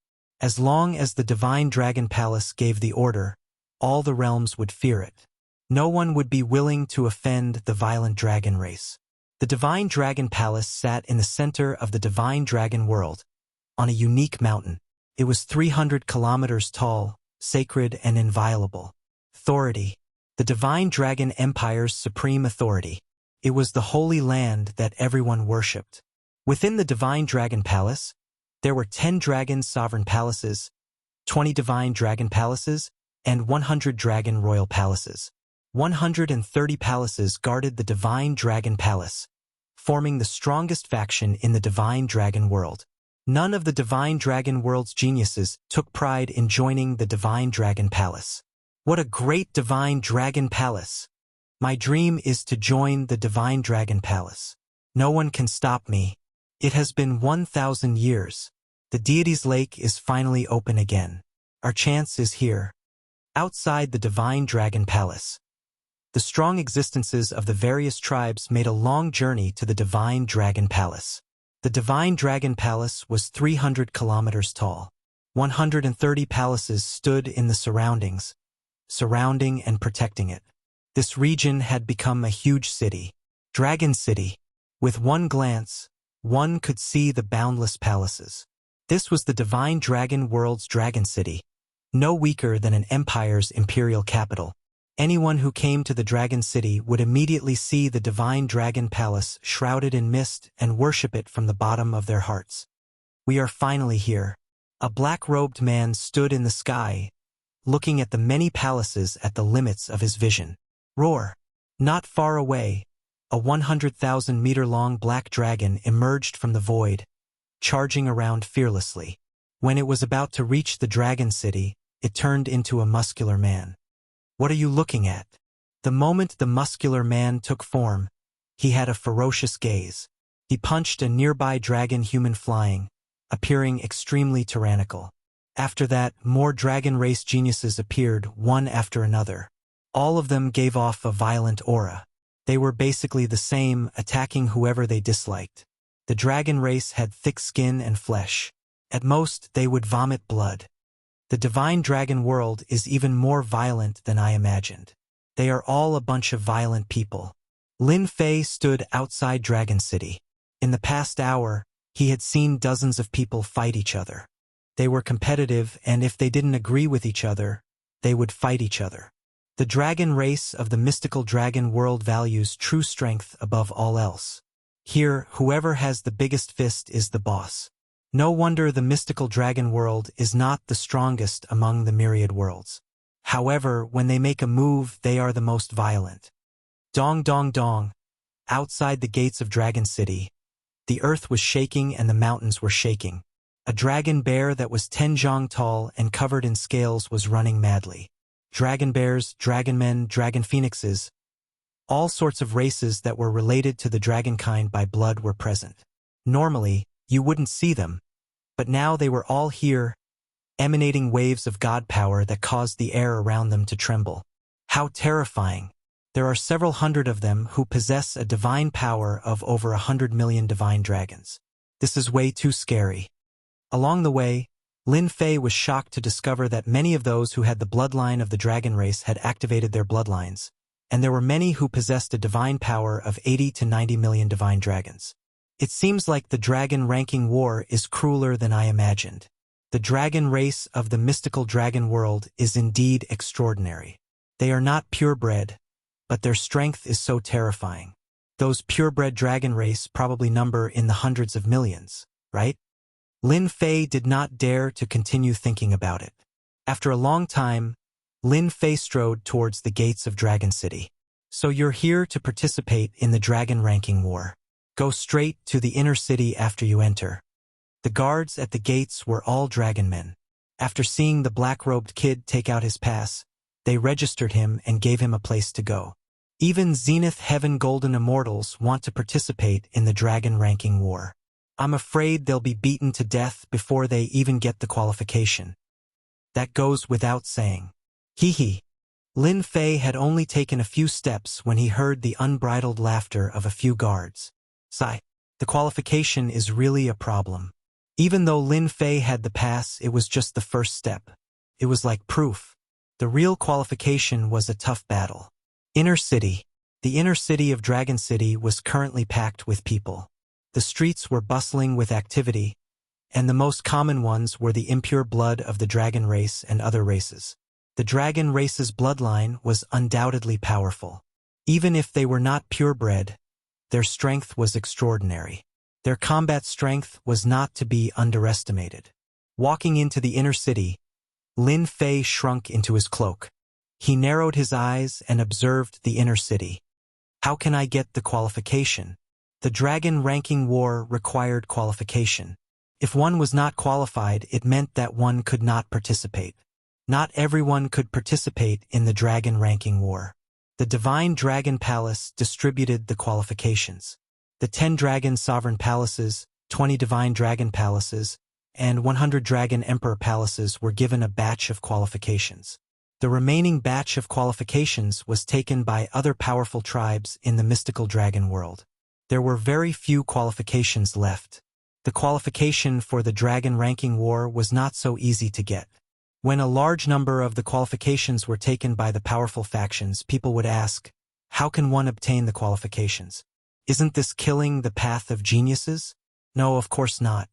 As long as the Divine Dragon Palace gave the order, all the realms would fear it. No one would be willing to offend the violent dragon race. The Divine Dragon Palace sat in the center of the Divine Dragon World, on a unique mountain. It was 300 kilometers tall, sacred and inviolable. Authority. The Divine Dragon Empire's supreme authority. It was the holy land that everyone worshipped. Within the Divine Dragon Palace, there were 10 dragon sovereign palaces, 20 divine dragon palaces, and 100 dragon royal palaces. 130 palaces guarded the Divine Dragon Palace, forming the strongest faction in the Divine Dragon World. None of the Divine Dragon World's geniuses took pride in joining the Divine Dragon Palace. What a great Divine Dragon Palace! My dream is to join the Divine Dragon Palace. No one can stop me. It has been 1,000 years. The deity's lake is finally open again. Our chance is here. Outside the Divine Dragon Palace, the strong existences of the various tribes made a long journey to the Divine Dragon Palace. The Divine Dragon Palace was 300 kilometers tall. 130 palaces stood in the surroundings, surrounding and protecting it. This region had become a huge city, Dragon City. With one glance, one could see the boundless palaces. This was the Divine Dragon World's Dragon City, no weaker than an empire's imperial capital. Anyone who came to the Dragon City would immediately see the Divine Dragon Palace shrouded in mist and worship it from the bottom of their hearts. We are finally here. A black-robed man stood in the sky, looking at the many palaces at the limits of his vision. Roar! Not far away, a 100,000-meter-long black dragon emerged from the void, charging around fearlessly. When it was about to reach the Dragon City, it turned into a muscular man. What are you looking at? The moment the muscular man took form, he had a ferocious gaze. He punched a nearby dragon human flying, appearing extremely tyrannical. After that, more dragon race geniuses appeared, one after another. All of them gave off a violent aura. They were basically the same, attacking whoever they disliked. The dragon race had thick skin and flesh. At most, they would vomit blood. The Divine Dragon World is even more violent than I imagined. They are all a bunch of violent people. Lin Fei stood outside Dragon City. In the past hour, he had seen dozens of people fight each other. They were competitive, and if they didn't agree with each other, they would fight each other. The dragon race of the mystical dragon world values true strength above all else. Here, whoever has the biggest fist is the boss. No wonder the mystical dragon world is not the strongest among the myriad worlds. However, when they make a move, they are the most violent. Dong dong dong. Outside the gates of Dragon City, the earth was shaking and the mountains were shaking. A dragon bear that was 10 zhang tall and covered in scales was running madly. Dragon bears, dragon men, dragon phoenixes, all sorts of races that were related to the dragonkind by blood were present. Normally, you wouldn't see them, but now they were all here, emanating waves of god power that caused the air around them to tremble. How terrifying! There are several hundred of them who possess a divine power of over 100 million divine dragons. This is way too scary. Along the way, Lin Fei was shocked to discover that many of those who had the bloodline of the dragon race had activated their bloodlines, and there were many who possessed a divine power of 80 to 90 million divine dragons. It seems like the dragon ranking war is crueler than I imagined. The dragon race of the mystical dragon world is indeed extraordinary. They are not purebred, but their strength is so terrifying. Those purebred dragon race probably number in the hundreds of millions, right? Lin Fei did not dare to continue thinking about it. After a long time, Lin Fei strode towards the gates of Dragon City. So you're here to participate in the dragon ranking war. Go straight to the inner city after you enter. The guards at the gates were all dragon men. After seeing the black-robed kid take out his pass, they registered him and gave him a place to go. Even Zenith Heaven Golden Immortals want to participate in the dragon ranking war. I'm afraid they'll be beaten to death before they even get the qualification. That goes without saying. Hee hee. Lin Fei had only taken a few steps when he heard the unbridled laughter of a few guards. Sigh. The qualification is really a problem. Even though Lin Fei had the pass, it was just the first step. It was like proof. The real qualification was a tough battle. Inner City. The inner city of Dragon City was currently packed with people. The streets were bustling with activity, and the most common ones were the impure blood of the dragon race and other races. The dragon race's bloodline was undoubtedly powerful. Even if they were not purebred, their strength was extraordinary. Their combat strength was not to be underestimated. Walking into the inner city, Lin Fei shrunk into his cloak. He narrowed his eyes and observed the inner city. How can I get the qualification? The dragon ranking war required qualification. If one was not qualified, it meant that one could not participate. Not everyone could participate in the dragon ranking war. The Divine Dragon Palace distributed the qualifications. The 10 Dragon Sovereign Palaces, 20 Divine Dragon Palaces, and 100 Dragon Emperor Palaces were given a batch of qualifications. The remaining batch of qualifications was taken by other powerful tribes in the mystical dragon world. There were very few qualifications left. The qualification for the dragon ranking war was not so easy to get. When a large number of the qualifications were taken by the powerful factions, people would ask, how can one obtain the qualifications? Isn't this killing the path of geniuses? No, of course not.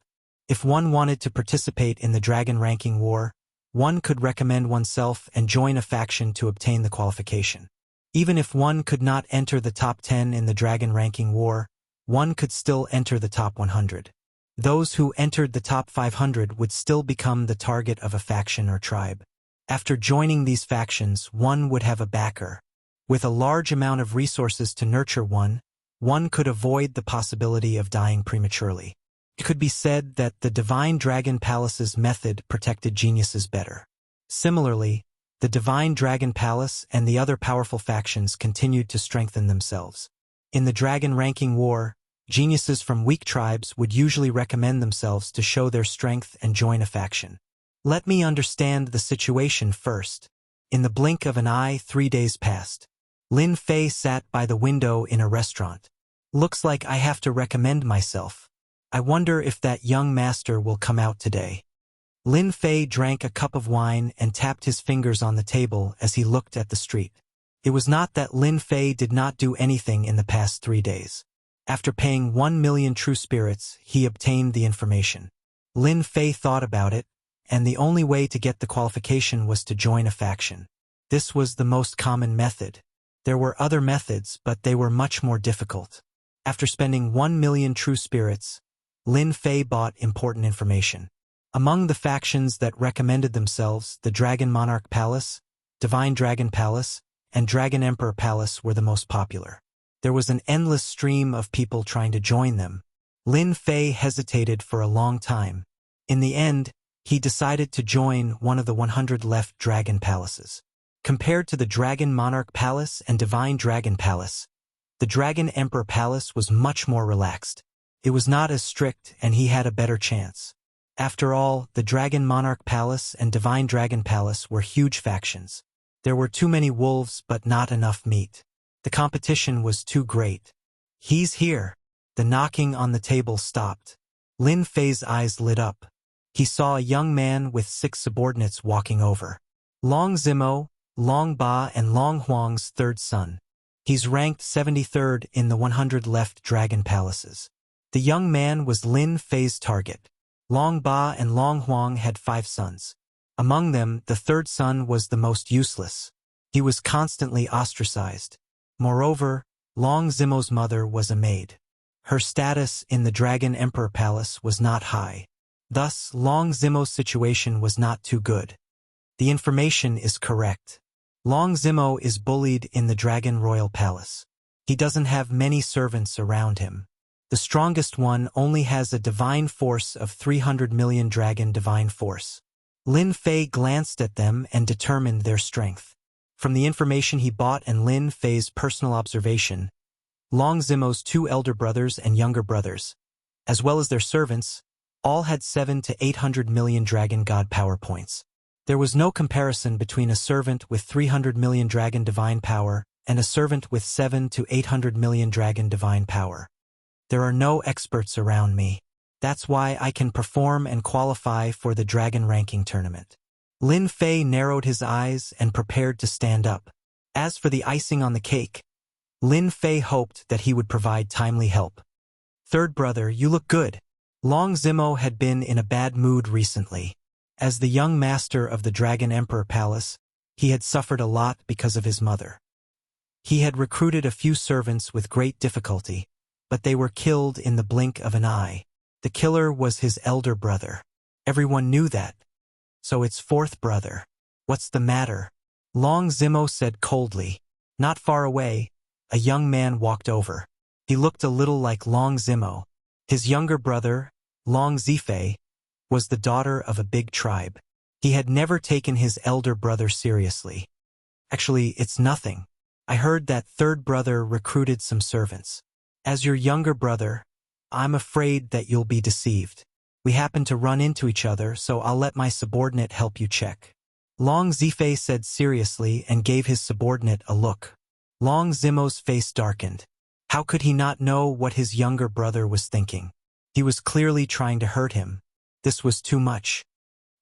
If one wanted to participate in the dragon ranking war, one could recommend oneself and join a faction to obtain the qualification. Even if one could not enter the top 10 in the dragon ranking war, one could still enter the top 100. Those who entered the top 500 would still become the target of a faction or tribe. After joining these factions, one would have a backer. With a large amount of resources to nurture one could avoid the possibility of dying prematurely. It could be said that the Divine Dragon Palace's method protected geniuses better. Similarly, the Divine Dragon Palace and the other powerful factions continued to strengthen themselves. In the dragon ranking war, geniuses from weak tribes would usually recommend themselves to show their strength and join a faction. Let me understand the situation first. In the blink of an eye, 3 days passed. Lin Fei sat by the window in a restaurant. Looks like I have to recommend myself. I wonder if that young master will come out today. Lin Fei drank a cup of wine and tapped his fingers on the table as he looked at the street. It was not that Lin Fei did not do anything in the past 3 days. After paying 1 million true spirits, he obtained the information. Lin Fei thought about it, and the only way to get the qualification was to join a faction. This was the most common method. There were other methods, but they were much more difficult. After spending 1 million true spirits, Lin Fei bought important information. Among the factions that recommended themselves, the Dragon Monarch Palace, Divine Dragon Palace, and Dragon Emperor Palace were the most popular. There was an endless stream of people trying to join them. Lin Fei hesitated for a long time. In the end, he decided to join one of the 100 left dragon palaces. Compared to the Dragon Monarch Palace and Divine Dragon Palace, the Dragon Emperor Palace was much more relaxed. It was not as strict, and he had a better chance. After all, the Dragon Monarch Palace and Divine Dragon Palace were huge factions. There were too many wolves but not enough meat. The competition was too great. He's here. The knocking on the table stopped. Lin Fei's eyes lit up. He saw a young man with 6 subordinates walking over. Long Zimo, Long Ba, and Long Huang's third son. He's ranked 73rd in the 100 left dragon palaces. The young man was Lin Fei's target. Long Ba and Long Huang had 5 sons. Among them, the third son was the most useless. He was constantly ostracized. Moreover, Long Zimo's mother was a maid. Her status in the Dragon Emperor Palace was not high. Thus, Long Zimo's situation was not too good. The information is correct. Long Zimo is bullied in the Dragon Royal Palace. He doesn't have many servants around him. The strongest one only has a divine force of 300 million dragon divine force. Lin Fei glanced at them and determined their strength. From the information he bought and Lin Fei's personal observation, Long Zimo's two elder brothers and younger brothers, as well as their servants, all had 7 to 800 million Dragon God power points. There was no comparison between a servant with 300 million Dragon Divine power and a servant with 7 to 800 million Dragon Divine power. There are no experts around me. That's why I can perform and qualify for the Dragon Ranking Tournament. Lin Fei narrowed his eyes and prepared to stand up. As for the icing on the cake, Lin Fei hoped that he would provide timely help. Third brother, you look good. Long Zimo had been in a bad mood recently. As the young master of the Dragon Emperor Palace, he had suffered a lot because of his mother. He had recruited a few servants with great difficulty, but they were killed in the blink of an eye. The killer was his elder brother. Everyone knew that. So it's fourth brother. What's the matter? Long Zimo said coldly. Not far away, a young man walked over. He looked a little like Long Zimo. His younger brother, Long Zifei, was the daughter of a big tribe. He had never taken his elder brother seriously. Actually, it's nothing. I heard that third brother recruited some servants. As your younger brother, I'm afraid that you'll be deceived. We happen to run into each other, so I'll let my subordinate help you check. Long Zifei said seriously and gave his subordinate a look. Long Zimo's face darkened. How could he not know what his younger brother was thinking? He was clearly trying to hurt him. This was too much.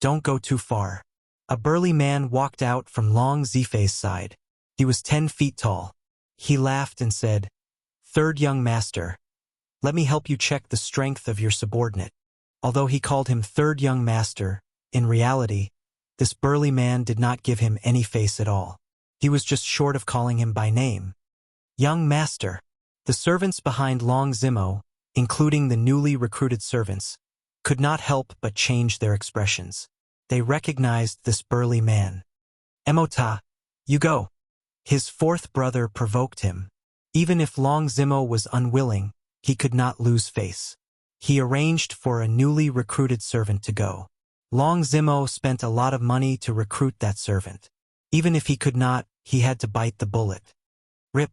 Don't go too far. A burly man walked out from Long Zifei's side. He was 10 feet tall. He laughed and said, "Third young master, let me help you check the strength of your subordinate." Although he called him third young master, in reality, this burly man did not give him any face at all. He was just short of calling him by name. Young master. The servants behind Long Zimo, including the newly recruited servants, could not help but change their expressions. They recognized this burly man. Emota, you go. His fourth brother provoked him. Even if Long Zimo was unwilling, he could not lose face. He arranged for a newly recruited servant to go. Long Zimo spent a lot of money to recruit that servant. Even if he could not, he had to bite the bullet. Rip.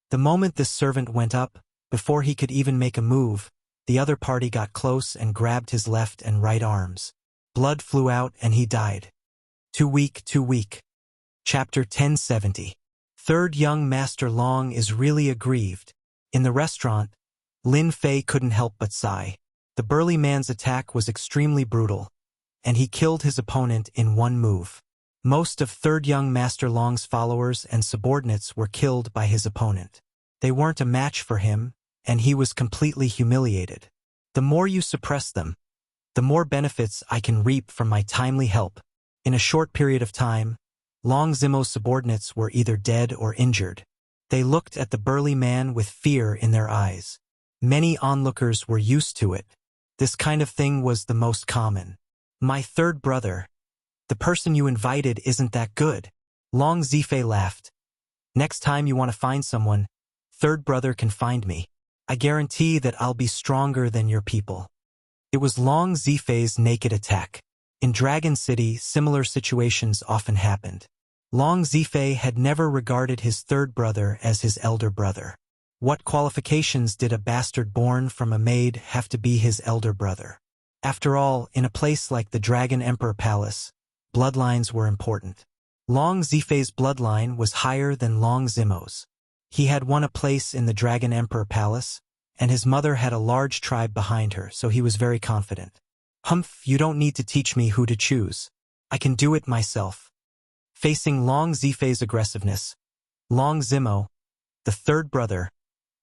The moment this servant went up, before he could even make a move, the other party got close and grabbed his left and right arms. Blood flew out and he died. Too weak, too weak. Chapter 1070. Third young Master Long is really aggrieved. In the restaurant, Lin Fei couldn't help but sigh. The burly man's attack was extremely brutal, and he killed his opponent in one move. Most of third young Master Long's followers and subordinates were killed by his opponent. They weren't a match for him, and he was completely humiliated. The more you suppress them, the more benefits I can reap from my timely help. In a short period of time, Long Zimo's subordinates were either dead or injured. They looked at the burly man with fear in their eyes. Many onlookers were used to it. This kind of thing was the most common. My third brother. The person you invited isn't that good. Long Zifei laughed. Next time you want to find someone, third brother can find me. I guarantee that I'll be stronger than your people. It was Long Zifei's naked attack. In Dragon City, similar situations often happened. Long Zifei had never regarded his third brother as his elder brother. What qualifications did a bastard born from a maid have to be his elder brother? After all, in a place like the Dragon Emperor Palace, bloodlines were important. Long Zifei's bloodline was higher than Long Zimo's. He had won a place in the Dragon Emperor Palace, and his mother had a large tribe behind her, so he was very confident. Humph, you don't need to teach me who to choose. I can do it myself. Facing Long Zifei's aggressiveness, Long Zimo, the third brother,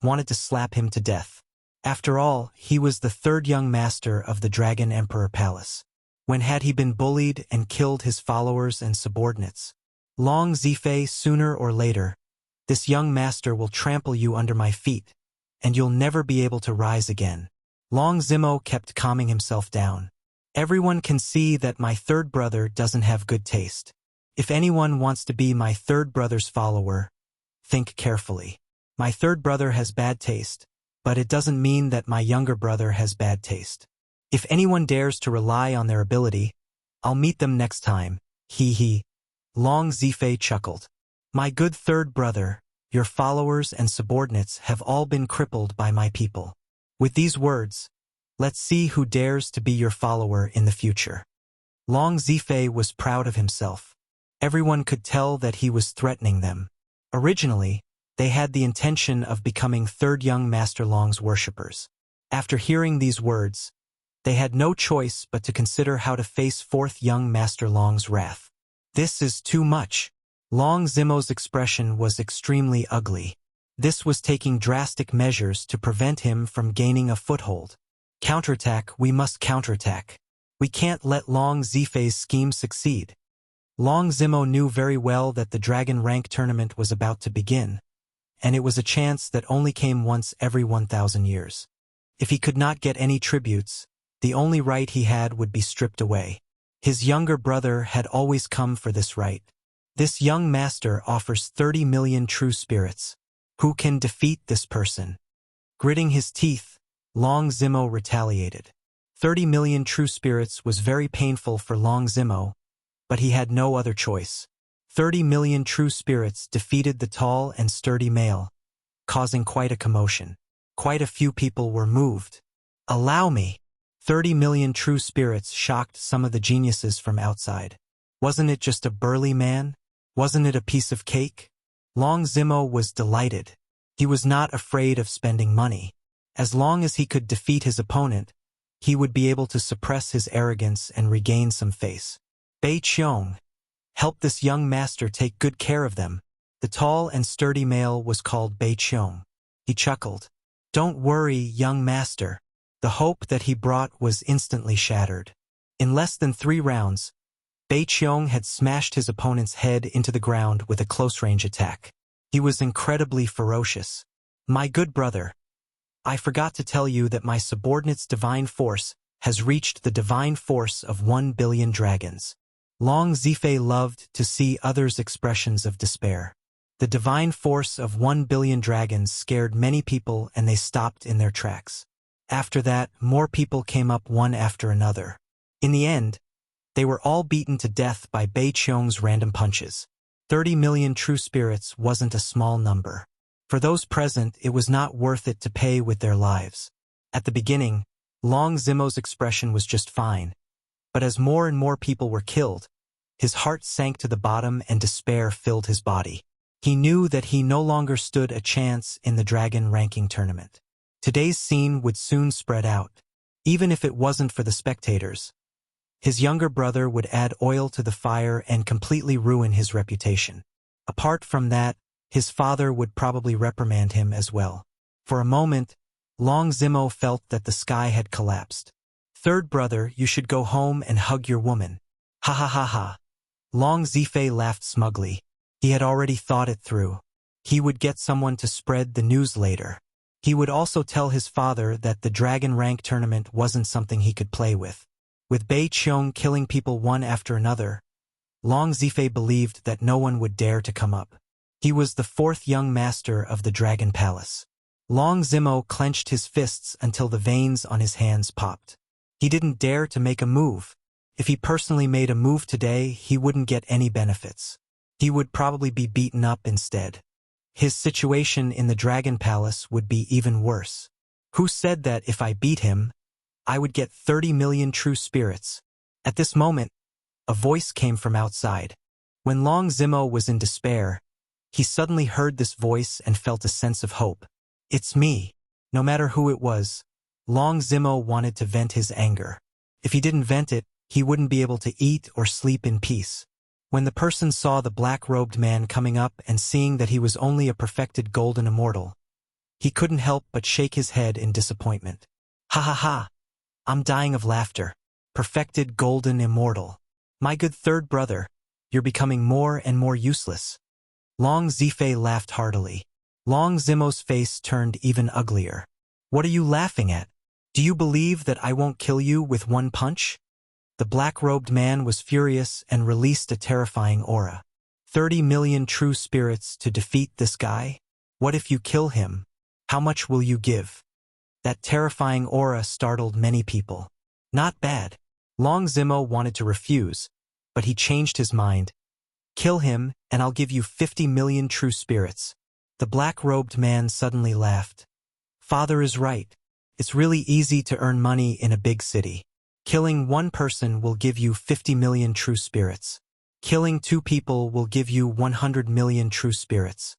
wanted to slap him to death. After all, he was the third young master of the Dragon Emperor Palace. When had he been bullied and killed his followers and subordinates? Long Zifei, sooner or later, this young master will trample you under my feet, and you'll never be able to rise again. Long Zimo kept calming himself down. Everyone can see that my third brother doesn't have good taste. If anyone wants to be my third brother's follower, think carefully. My third brother has bad taste, but it doesn't mean that my younger brother has bad taste. If anyone dares to rely on their ability, I'll meet them next time. Hee hee. Long Zifei chuckled. My good third brother, your followers and subordinates have all been crippled by my people. With these words, let's see who dares to be your follower in the future. Long Zifei was proud of himself. Everyone could tell that he was threatening them. Originally, they had the intention of becoming third young Master Long's worshippers. After hearing these words, they had no choice but to consider how to face fourth young Master Long's wrath. This is too much. Long Zimo's expression was extremely ugly. This was taking drastic measures to prevent him from gaining a foothold. Counterattack, we must counterattack. We can't let Long Zifei's scheme succeed. Long Zimo knew very well that the Dragon Rank tournament was about to begin, and it was a chance that only came once every 1,000 years. If he could not get any tributes, the only right he had would be stripped away. His younger brother had always come for this right. This young master offers 30 million true spirits. Who can defeat this person? Gritting his teeth, Long Zimo retaliated. 30 million true spirits was very painful for Long Zimo, but he had no other choice. 30 million true spirits defeated the tall and sturdy male, causing quite a commotion. Quite a few people were moved. Allow me! 30 million true spirits shocked some of the geniuses from outside. Wasn't it just a burly man? Wasn't it a piece of cake? Long Zimo was delighted. He was not afraid of spending money. As long as he could defeat his opponent, he would be able to suppress his arrogance and regain some face. Bei Qiong, help this young master take good care of them. The tall and sturdy male was called Bei Qiong. He chuckled. Don't worry, young master. The hope that he brought was instantly shattered. In less than 3 rounds, Bei Qiong had smashed his opponent's head into the ground with a close-range attack. He was incredibly ferocious. My good brother, I forgot to tell you that my subordinate's divine force has reached the divine force of 1 billion dragons. Long Zifei loved to see others' expressions of despair. The divine force of 1 billion dragons scared many people and they stopped in their tracks. After that, more people came up one after another. In the end, they were all beaten to death by Bei Qiong's random punches. 30 million true spirits wasn't a small number. For those present, it was not worth it to pay with their lives. At the beginning, Long Zimo's expression was just fine. But as more and more people were killed, his heart sank to the bottom and despair filled his body. He knew that he no longer stood a chance in the Dragon Ranking tournament. Today's scene would soon spread out. Even if it wasn't for the spectators, his younger brother would add oil to the fire and completely ruin his reputation. Apart from that, his father would probably reprimand him as well. For a moment, Long Zimo felt that the sky had collapsed. Third brother, you should go home and hug your woman. Ha ha ha ha. Long Zifei laughed smugly. He had already thought it through. He would get someone to spread the news later. He would also tell his father that the Dragon Rank tournament wasn't something he could play with. With Bei Qiong killing people one after another, Long Zifei believed that no one would dare to come up. He was the 4th young master of the Dragon Palace. Long Zimo clenched his fists until the veins on his hands popped. He didn't dare to make a move. If he personally made a move today, he wouldn't get any benefits. He would probably be beaten up instead. His situation in the Dragon Palace would be even worse. Who said that if I beat him, I would get 30 million true spirits? At this moment, a voice came from outside. When Long Zimo was in despair, he suddenly heard this voice and felt a sense of hope. It's me. No matter who it was, Long Zimo wanted to vent his anger. If he didn't vent it, he wouldn't be able to eat or sleep in peace. When the person saw the black-robed man coming up and seeing that he was only a perfected golden immortal, he couldn't help but shake his head in disappointment. Ha ha ha! I'm dying of laughter. Perfected golden immortal. My good third brother, you're becoming more and more useless. Long Zifei laughed heartily. Long Zimo's face turned even uglier. What are you laughing at? Do you believe that I won't kill you with one punch? The black-robed man was furious and released a terrifying aura. 30 million true spirits to defeat this guy? What if you kill him? How much will you give? That terrifying aura startled many people. Not bad. Long Zimo wanted to refuse, but he changed his mind. Kill him, and I'll give you 50 million true spirits. The black-robed man suddenly laughed. Father is right. It's really easy to earn money in a big city. Killing one person will give you 50 million true spirits. Killing two people will give you 100 million true spirits.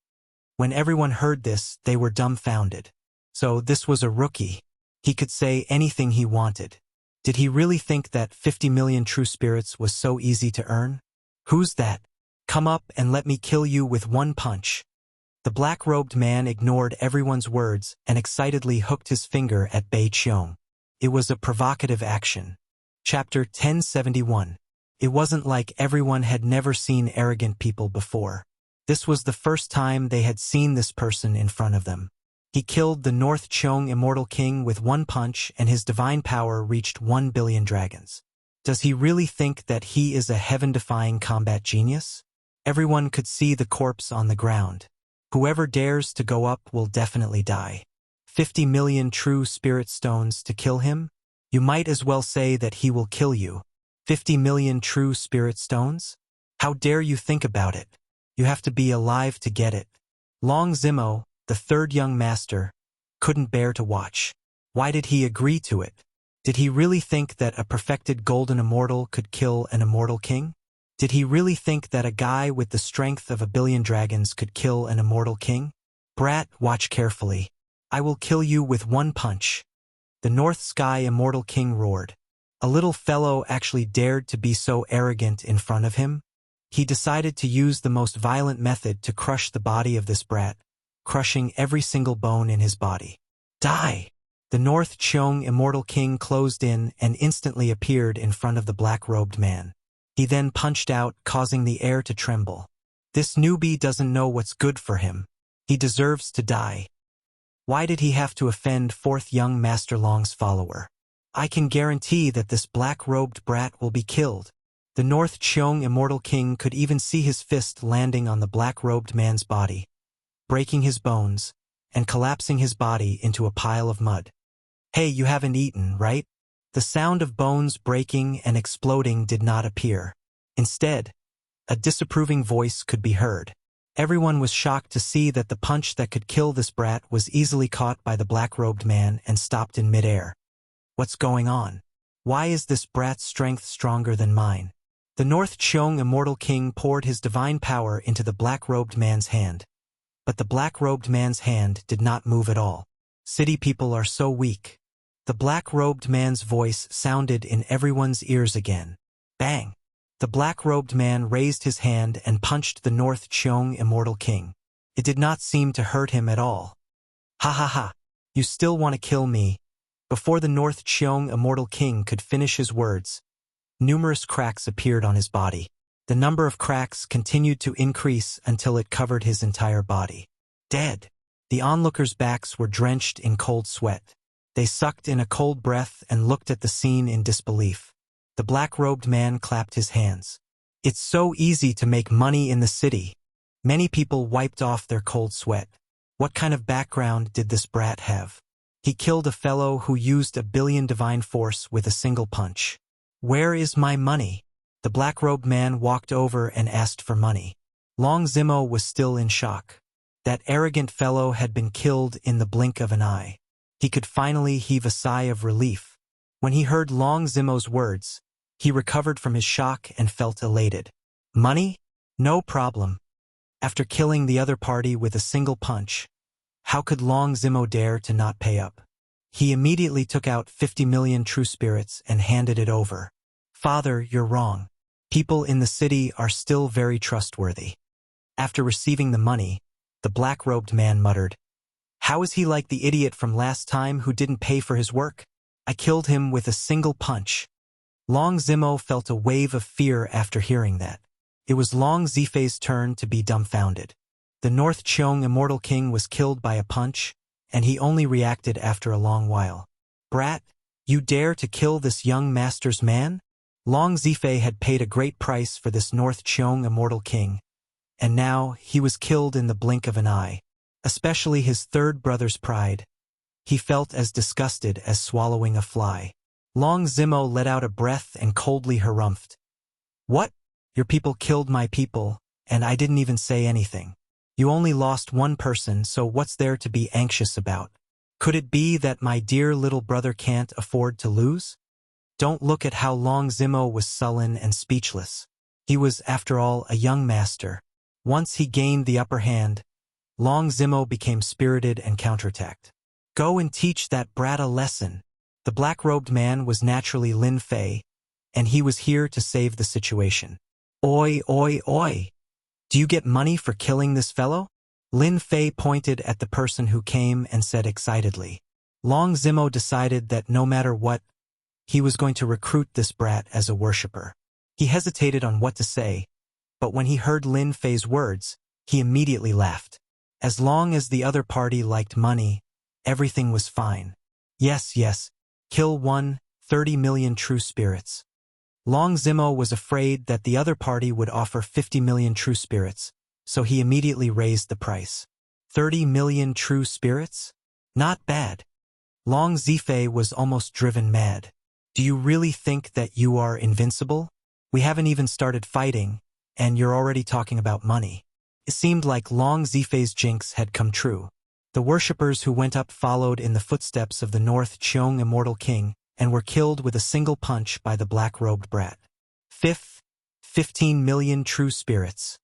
When everyone heard this, they were dumbfounded. So this was a rookie. He could say anything he wanted. Did he really think that 50 million true spirits was so easy to earn? Who's that? Come up and let me kill you with one punch. The black-robed man ignored everyone's words and excitedly hooked his finger at Bei Qiong. It was a provocative action. Chapter 1071. It wasn't like everyone had never seen arrogant people before. This was the first time they had seen this person in front of them. He killed the North Qiong Immortal King with one punch, and his divine power reached 1 billion dragons. Does he really think that he is a heaven-defying combat genius? Everyone could see the corpse on the ground. Whoever dares to go up will definitely die. 50 million true spirit stones to kill him? You might as well say that he will kill you. 50 million true spirit stones? How dare you think about it? You have to be alive to get it. Long Zimo, the third young master, couldn't bear to watch. Why did he agree to it? Did he really think that a perfected golden immortal could kill an immortal king? Did he really think that a guy with the strength of 1 billion dragons could kill an immortal king? Brat, watch carefully. I will kill you with one punch. The North Sky Immortal King roared. A little fellow actually dared to be so arrogant in front of him. He decided to use the most violent method to crush the body of this brat, crushing every single bone in his body. Die! The North Qiong Immortal King closed in and instantly appeared in front of the black-robed man. He then punched out, causing the air to tremble. This newbie doesn't know what's good for him. He deserves to die. Why did he have to offend fourth young Master Long's follower? I can guarantee that this black-robed brat will be killed. The North Qiong Immortal King could even see his fist landing on the black-robed man's body, breaking his bones, and collapsing his body into a pile of mud. Hey, you haven't eaten, right? The sound of bones breaking and exploding did not appear. Instead, a disapproving voice could be heard. Everyone was shocked to see that the punch that could kill this brat was easily caught by the black-robed man and stopped in midair. What's going on? Why is this brat's strength stronger than mine? The North Qiong Immortal King poured his divine power into the black-robed man's hand. But the black-robed man's hand did not move at all. City people are so weak. The black-robed man's voice sounded in everyone's ears again. Bang! The black-robed man raised his hand and punched the North Qiong Immortal King. It did not seem to hurt him at all. Ha ha ha! You still want to kill me? Before the North Qiong Immortal King could finish his words, numerous cracks appeared on his body. The number of cracks continued to increase until it covered his entire body. Dead! The onlookers' backs were drenched in cold sweat. They sucked in a cold breath and looked at the scene in disbelief. The black-robed man clapped his hands. It's so easy to make money in the city. Many people wiped off their cold sweat. What kind of background did this brat have? He killed a fellow who used 1 billion divine force with a single punch. Where is my money? The black-robed man walked over and asked for money. Long Zimo was still in shock. That arrogant fellow had been killed in the blink of an eye. He could finally heave a sigh of relief. When he heard Long Zimo's words, he recovered from his shock and felt elated. Money? No problem. After killing the other party with a single punch, how could Long Zimo dare to not pay up? He immediately took out 50 million true spirits and handed it over. Father, you're wrong. People in the city are still very trustworthy. After receiving the money, the black-robed man muttered, How is he like the idiot from last time who didn't pay for his work? I killed him with a single punch. Long Zimo felt a wave of fear after hearing that. It was Long Zifei's turn to be dumbfounded. The North Qiong Immortal King was killed by a punch, and he only reacted after a long while. Brat, you dare to kill this young master's man? Long Zifei had paid a great price for this North Qiong Immortal King, and now he was killed in the blink of an eye. Especially his third brother's pride. He felt as disgusted as swallowing a fly. Long Zimo let out a breath and coldly harumphed. What? Your people killed my people, and I didn't even say anything. You only lost one person, so what's there to be anxious about? Could it be that my dear little brother can't afford to lose? Don't look at how Long Zimo was sullen and speechless. He was, after all, a young master. Once he gained the upper hand, Long Zimo became spirited and counterattacked. Go and teach that brat a lesson. The black-robed man was naturally Lin Fei, and he was here to save the situation. Oi, oi, oi! Do you get money for killing this fellow? Lin Fei pointed at the person who came and said excitedly. Long Zimo decided that no matter what, he was going to recruit this brat as a worshipper. He hesitated on what to say, but when he heard Lin Fei's words, he immediately laughed. As long as the other party liked money, everything was fine. Yes, yes, kill 30 million true spirits. Long Zimo was afraid that the other party would offer 50 million true spirits, so he immediately raised the price. 30 million true spirits? Not bad. Long Zifei was almost driven mad. Do you really think that you are invincible? We haven't even started fighting, and you're already talking about money. It seemed like Long Zifei's jinx had come true. The worshippers who went up followed in the footsteps of the North Cheong immortal king, and were killed with a single punch by the black-robed brat. Fifth, 15 million true spirits.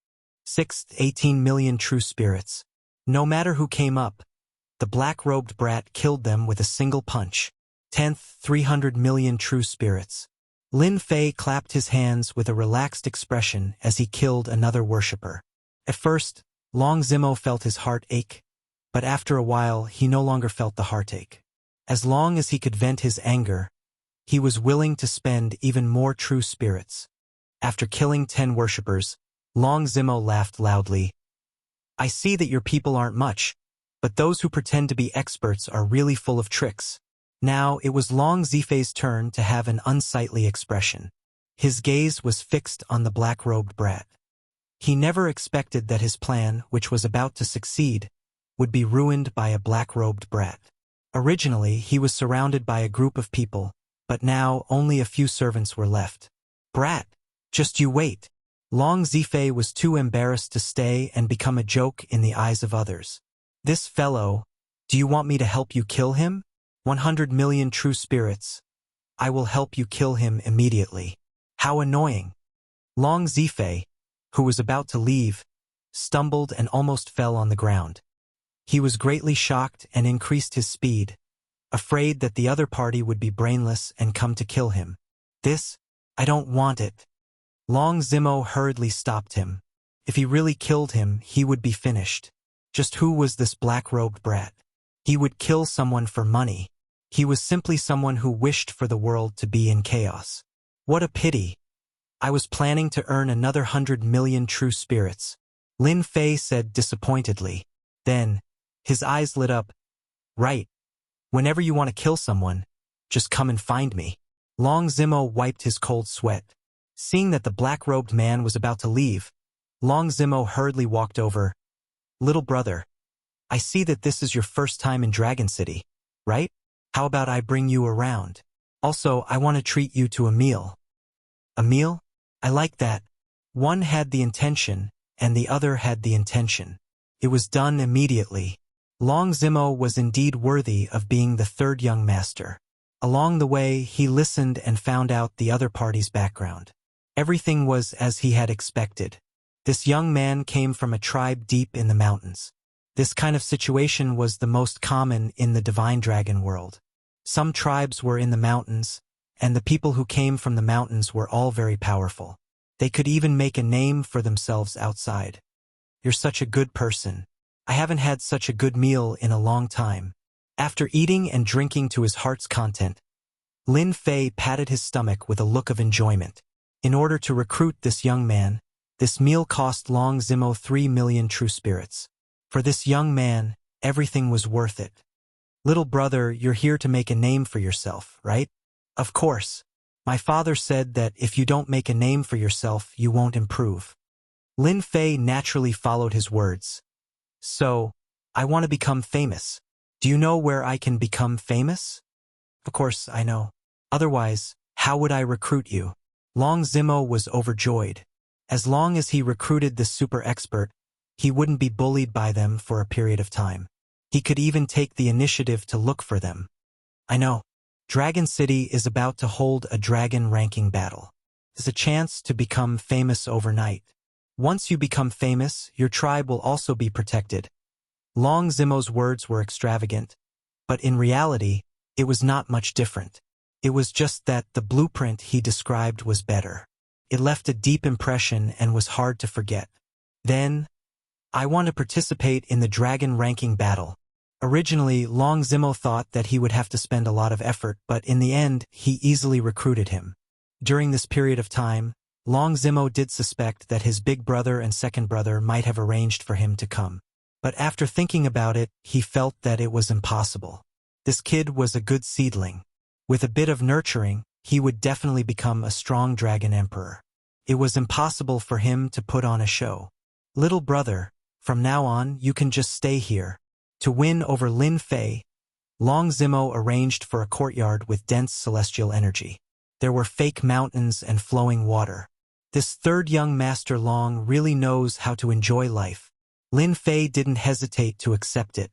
Sixth, 18 million true spirits. No matter who came up, the black-robed brat killed them with a single punch. 10th, 300 million true spirits. Lin Fei clapped his hands with a relaxed expression as he killed another worshipper. At first, Long Zimo felt his heart ache, but after a while he no longer felt the heartache. As long as he could vent his anger, he was willing to spend even more true spirits. After killing 10 worshippers, Long Zimo laughed loudly. I see that your people aren't much, but those who pretend to be experts are really full of tricks. Now it was Long Zifei's turn to have an unsightly expression. His gaze was fixed on the black-robed brat. He never expected that his plan, which was about to succeed, would be ruined by a black-robed brat. Originally, he was surrounded by a group of people, but now only a few servants were left. Brat, just you wait. Long Zifei was too embarrassed to stay and become a joke in the eyes of others. This fellow, do you want me to help you kill him? 100 million true spirits. I will help you kill him immediately. How annoying. Long Zifei, who was about to leave, stumbled and almost fell on the ground. He was greatly shocked and increased his speed, afraid that the other party would be brainless and come to kill him. I don't want it. Long Zimo hurriedly stopped him. If he really killed him, he would be finished. Just who was this black-robed brat? He would kill someone for money. He was simply someone who wished for the world to be in chaos. What a pity. I was planning to earn another 100 million true spirits, Lin Fei said disappointedly. Then, his eyes lit up. Right. Whenever you want to kill someone, just come and find me. Long Zimo wiped his cold sweat. Seeing that the black-robed man was about to leave, Long Zimo hurriedly walked over. Little brother, I see that this is your first time in Dragon City, right? How about I bring you around? Also, I want to treat you to a meal. A meal? I like that. One had the intention, and the other had the intention. It was done immediately. Long Zimo was indeed worthy of being the third young master. Along the way, he listened and found out the other party's background. Everything was as he had expected. This young man came from a tribe deep in the mountains. This kind of situation was the most common in the divine dragon world. Some tribes were in the mountains, and the people who came from the mountains were all very powerful. They could even make a name for themselves outside. You're such a good person. I haven't had such a good meal in a long time. After eating and drinking to his heart's content, Lin Fei patted his stomach with a look of enjoyment. In order to recruit this young man, this meal cost Long Zimo 3 million true spirits. For this young man, everything was worth it. Little brother, you're here to make a name for yourself, right? Of course. My father said that if you don't make a name for yourself, you won't improve. Lin Fei naturally followed his words. So, I want to become famous. Do you know where I can become famous? Of course, I know. Otherwise, how would I recruit you? Long Zimo was overjoyed. As long as he recruited this super expert, he wouldn't be bullied by them for a period of time. He could even take the initiative to look for them. I know. Dragon City is about to hold a dragon ranking battle. It's a chance to become famous overnight. Once you become famous, your tribe will also be protected. Long Zimo's words were extravagant, but in reality, it was not much different. It was just that the blueprint he described was better. It left a deep impression and was hard to forget. Then, I want to participate in the dragon ranking battle. Originally, Long Zimo thought that he would have to spend a lot of effort, but in the end, he easily recruited him. During this period of time, Long Zimo did suspect that his big brother and second brother might have arranged for him to come. But after thinking about it, he felt that it was impossible. This kid was a good seedling. With a bit of nurturing, he would definitely become a strong dragon emperor. It was impossible for him to put on a show. Little brother, from now on you can just stay here. To win over Lin Fei, Long Zimo arranged for a courtyard with dense celestial energy. There were fake mountains and flowing water. This third young master Long really knows how to enjoy life. Lin Fei didn't hesitate to accept it.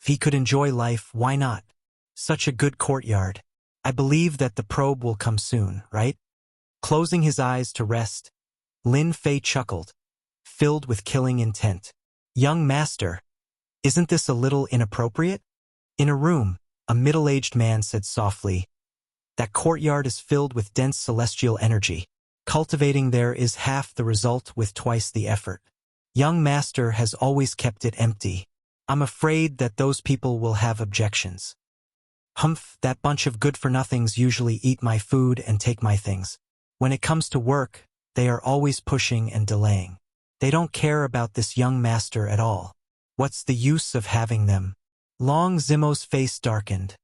If he could enjoy life, why not? Such a good courtyard. I believe that the probe will come soon, right? Closing his eyes to rest, Lin Fei chuckled, filled with killing intent. Young master, isn't this a little inappropriate? In a room, a middle-aged man said softly, that courtyard is filled with dense celestial energy. Cultivating there is half the result with twice the effort. Young master has always kept it empty. I'm afraid that those people will have objections. Humph, that bunch of good-for-nothings usually eat my food and take my things. When it comes to work, they are always pushing and delaying. They don't care about this young master at all. What's the use of having them? Long Zimo's face darkened.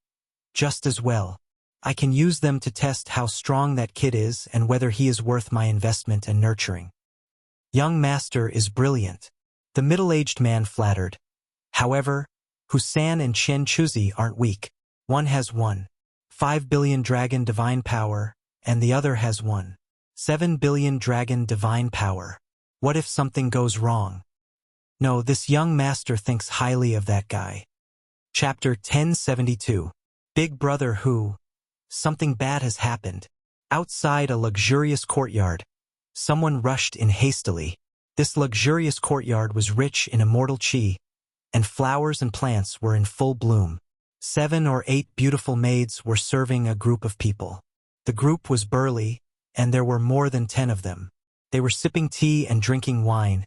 Just as well. I can use them to test how strong that kid is and whether he is worth my investment and nurturing. Young master is brilliant. The middle-aged man flattered. However, Husan and Chen Chuzi aren't weak. One has 5 billion dragon divine power, and the other has 7 billion dragon divine power. What if something goes wrong? No, this young master thinks highly of that guy. Chapter 1072. Big Brother Who? Something bad has happened. Outside a luxurious courtyard, someone rushed in hastily. This luxurious courtyard was rich in immortal chi, and flowers and plants were in full bloom. 7 or 8 beautiful maids were serving a group of people. The group was burly, and there were more than 10 of them. They were sipping tea and drinking wine,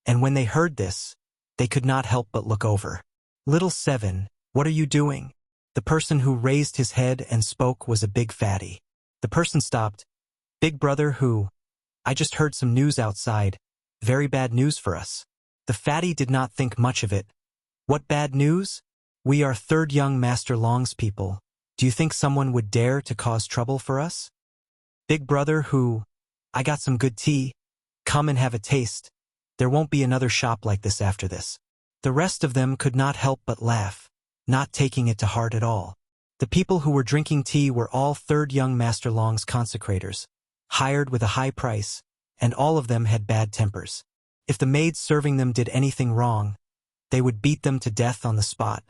and when they heard this, they could not help but look over. Little 7, what are you doing? The person who raised his head and spoke was a big fatty. The person stopped. Big Brother Who? I just heard some news outside. Very bad news for us. The fatty did not think much of it. What bad news? We are third young Master Long's people. Do you think someone would dare to cause trouble for us? Big Brother Who? I got some good tea. Come and have a taste. There won't be another shop like this after this. The rest of them could not help but laugh, not taking it to heart at all. The people who were drinking tea were all third young Master Long's consecrators, hired with a high price, and all of them had bad tempers. If the maids serving them did anything wrong, they would beat them to death on the spot,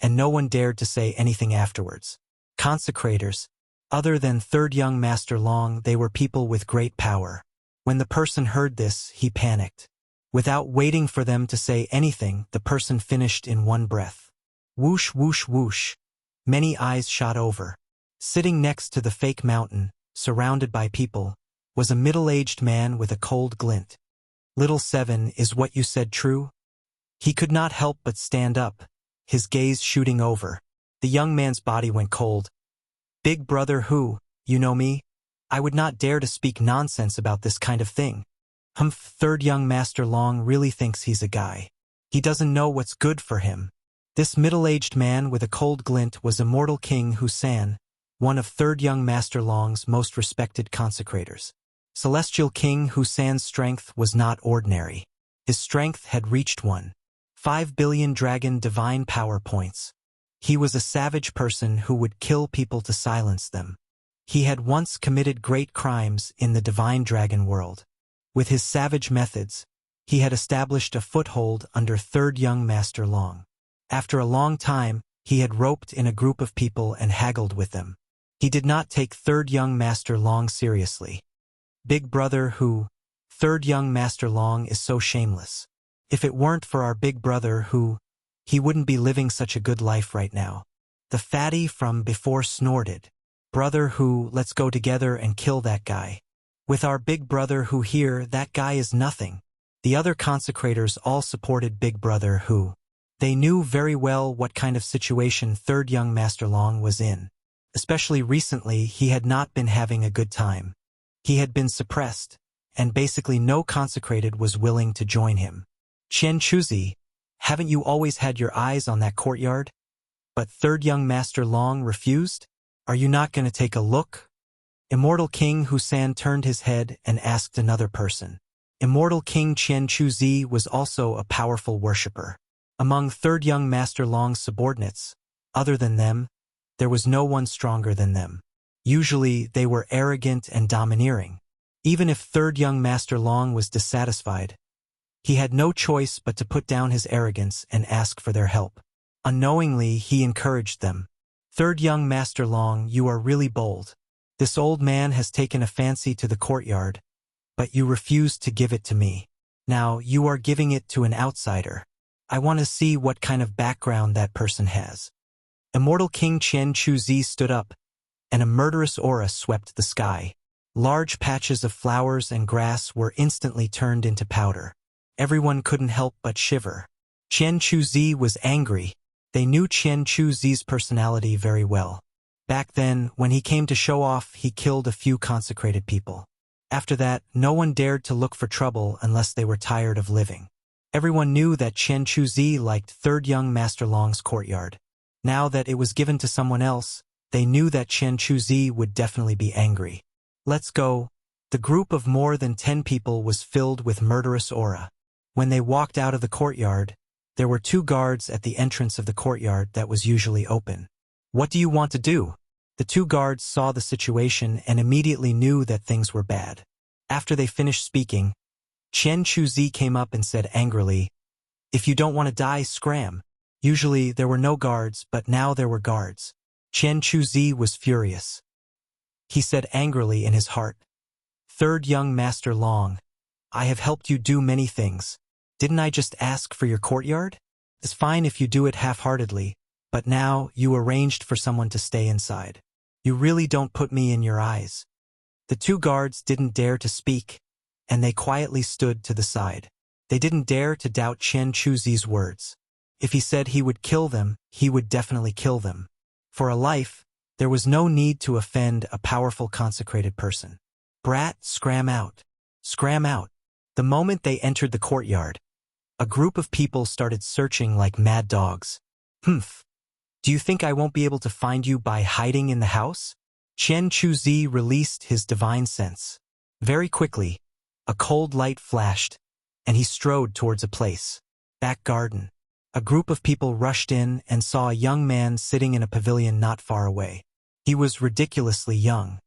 and no one dared to say anything afterwards. Consecrators, other than third young Master Long, they were people with great power. When the person heard this, he panicked. Without waiting for them to say anything, the person finished in one breath. Whoosh, whoosh, whoosh. Many eyes shot over. Sitting next to the fake mountain, surrounded by people, was a middle-aged man with a cold glint. Little 7, is what you said true? He could not help but stand up, his gaze shooting over. The young man's body went cold. Big Brother Who? You know me? I would not dare to speak nonsense about this kind of thing. Humph, third young Master Long really thinks he's a guy. He doesn't know what's good for him. This middle-aged man with a cold glint was Immortal King Husan, one of third young Master Long's most respected consecrators. Celestial King Husan's strength was not ordinary. His strength had reached 5 billion dragon divine power points. He was a savage person who would kill people to silence them. He had once committed great crimes in the divine dragon world. With his savage methods, he had established a foothold under third young Master Long. After a long time, he had roped in a group of people and haggled with them. He did not take third young Master Long seriously. Big brother who, third young Master Long is so shameless. If it weren't for our big brother who, he wouldn't be living such a good life right now. The fatty from before snorted. Brother who, let's go together and kill that guy. With our big brother who here, that guy is nothing. The other consecrators all supported big brother who. They knew very well what kind of situation third young Master Long was in. Especially recently, he had not been having a good time. He had been suppressed, and basically no consecrated was willing to join him. Chen Chuzi, haven't you always had your eyes on that courtyard? But third young Master Long refused? Are you not going to take a look? Immortal King Husan turned his head and asked another person. Immortal King Chen Chuzi was also a powerful worshipper. Among third young Master Long's subordinates, other than them, there was no one stronger than them. Usually, they were arrogant and domineering. Even if third young Master Long was dissatisfied, he had no choice but to put down his arrogance and ask for their help. Unknowingly, he encouraged them. Third young Master Long, you are really bold. This old man has taken a fancy to the courtyard, but you refused to give it to me. Now, you are giving it to an outsider. I want to see what kind of background that person has. Immortal King Chen Chuzi stood up, and a murderous aura swept the sky. Large patches of flowers and grass were instantly turned into powder. Everyone couldn't help but shiver. Chen Chuzi was angry. They knew Chen Chuzi's personality very well. Back then, when he came to show off, he killed a few consecrated people. After that, no one dared to look for trouble unless they were tired of living. Everyone knew that Chen Chuzi liked third young Master Long's courtyard. Now that it was given to someone else, they knew that Chen Chuzi would definitely be angry. Let's go. The group of more than 10 people was filled with murderous aura. When they walked out of the courtyard, there were 2 guards at the entrance of the courtyard that was usually open. What do you want to do? The 2 guards saw the situation and immediately knew that things were bad. After they finished speaking, Chen Chuzi came up and said angrily, "If you don't want to die, scram." Usually there were no guards, but now there were guards. Chen Chuzi was furious. He said angrily in his heart, "Third young Master Long, I have helped you do many things. Didn't I just ask for your courtyard? It's fine if you do it half-heartedly, but now you arranged for someone to stay inside. You really don't put me in your eyes." The 2 guards didn't dare to speak, and they quietly stood to the side. They didn't dare to doubt Chen Chuzi's words. If he said he would kill them, he would definitely kill them. For a life, there was no need to offend a powerful consecrated person. Brat, scram out. Scram out. The moment they entered the courtyard, a group of people started searching like mad dogs. Humph. Do you think I won't be able to find you by hiding in the house? Chen Chuzi released his divine sense. Very quickly, a cold light flashed, and he strode towards a place. Back garden. A group of people rushed in and saw a young man sitting in a pavilion not far away. He was ridiculously young.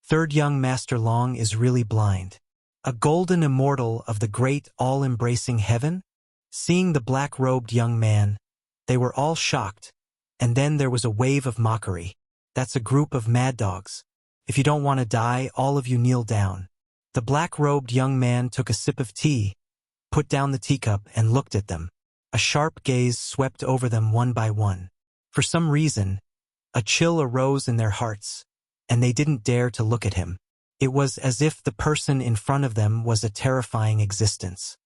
Third young Master Long is really blind. A golden immortal of the great all-embracing heaven? Seeing the black-robed young man, they were all shocked, and then there was a wave of mockery. That's a group of mad dogs. If you don't want to die, all of you kneel down. The black-robed young man took a sip of tea, put down the teacup, and looked at them. A sharp gaze swept over them one by one. For some reason, a chill arose in their hearts, and they didn't dare to look at him. It was as if the person in front of them was a terrifying existence.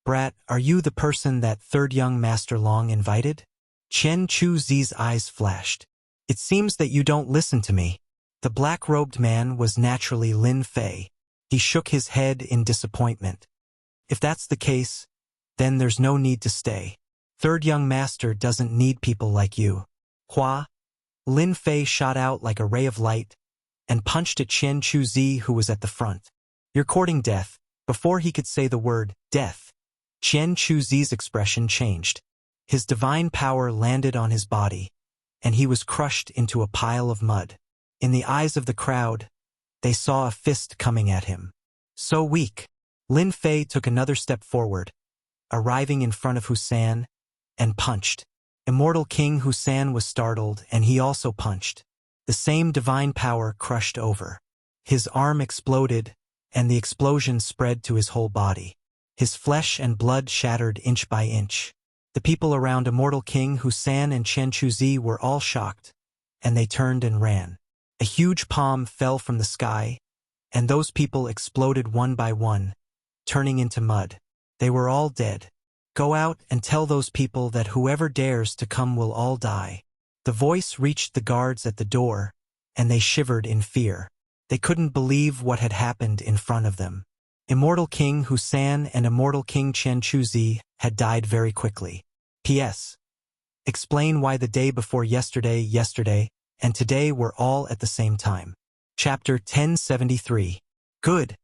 Brat, are you the person that third young Master Long invited? Chen Chuzi's eyes flashed. It seems that you don't listen to me. The black-robed man was naturally Lin Fei. He shook his head in disappointment. If that's the case, then there's no need to stay. Third young master doesn't need people like you. Hua. Lin Fei shot out like a ray of light and punched at Chen Chuzi, who was at the front. You're courting death. Before he could say the word death, Chen Chuzi's expression changed. His divine power landed on his body, and he was crushed into a pile of mud. In the eyes of the crowd, they saw a fist coming at him. So weak. Lin Fei took another step forward, arriving in front of Husan, and punched. Immortal King Husan was startled, and he also punched. The same divine power crushed over. His arm exploded, and the explosion spread to his whole body. His flesh and blood shattered inch by inch. The people around Immortal King Husan and Chen Chuzi were all shocked, and they turned and ran. A huge palm fell from the sky, and those people exploded one by one, turning into mud. They were all dead. Go out and tell those people that whoever dares to come will all die. The voice reached the guards at the door, and they shivered in fear. They couldn't believe what had happened in front of them. Immortal King Husan and Immortal King Chen Chuzi had died very quickly. P.S. Explain why the day before yesterday, and today were all at the same time. Chapter 1073. Good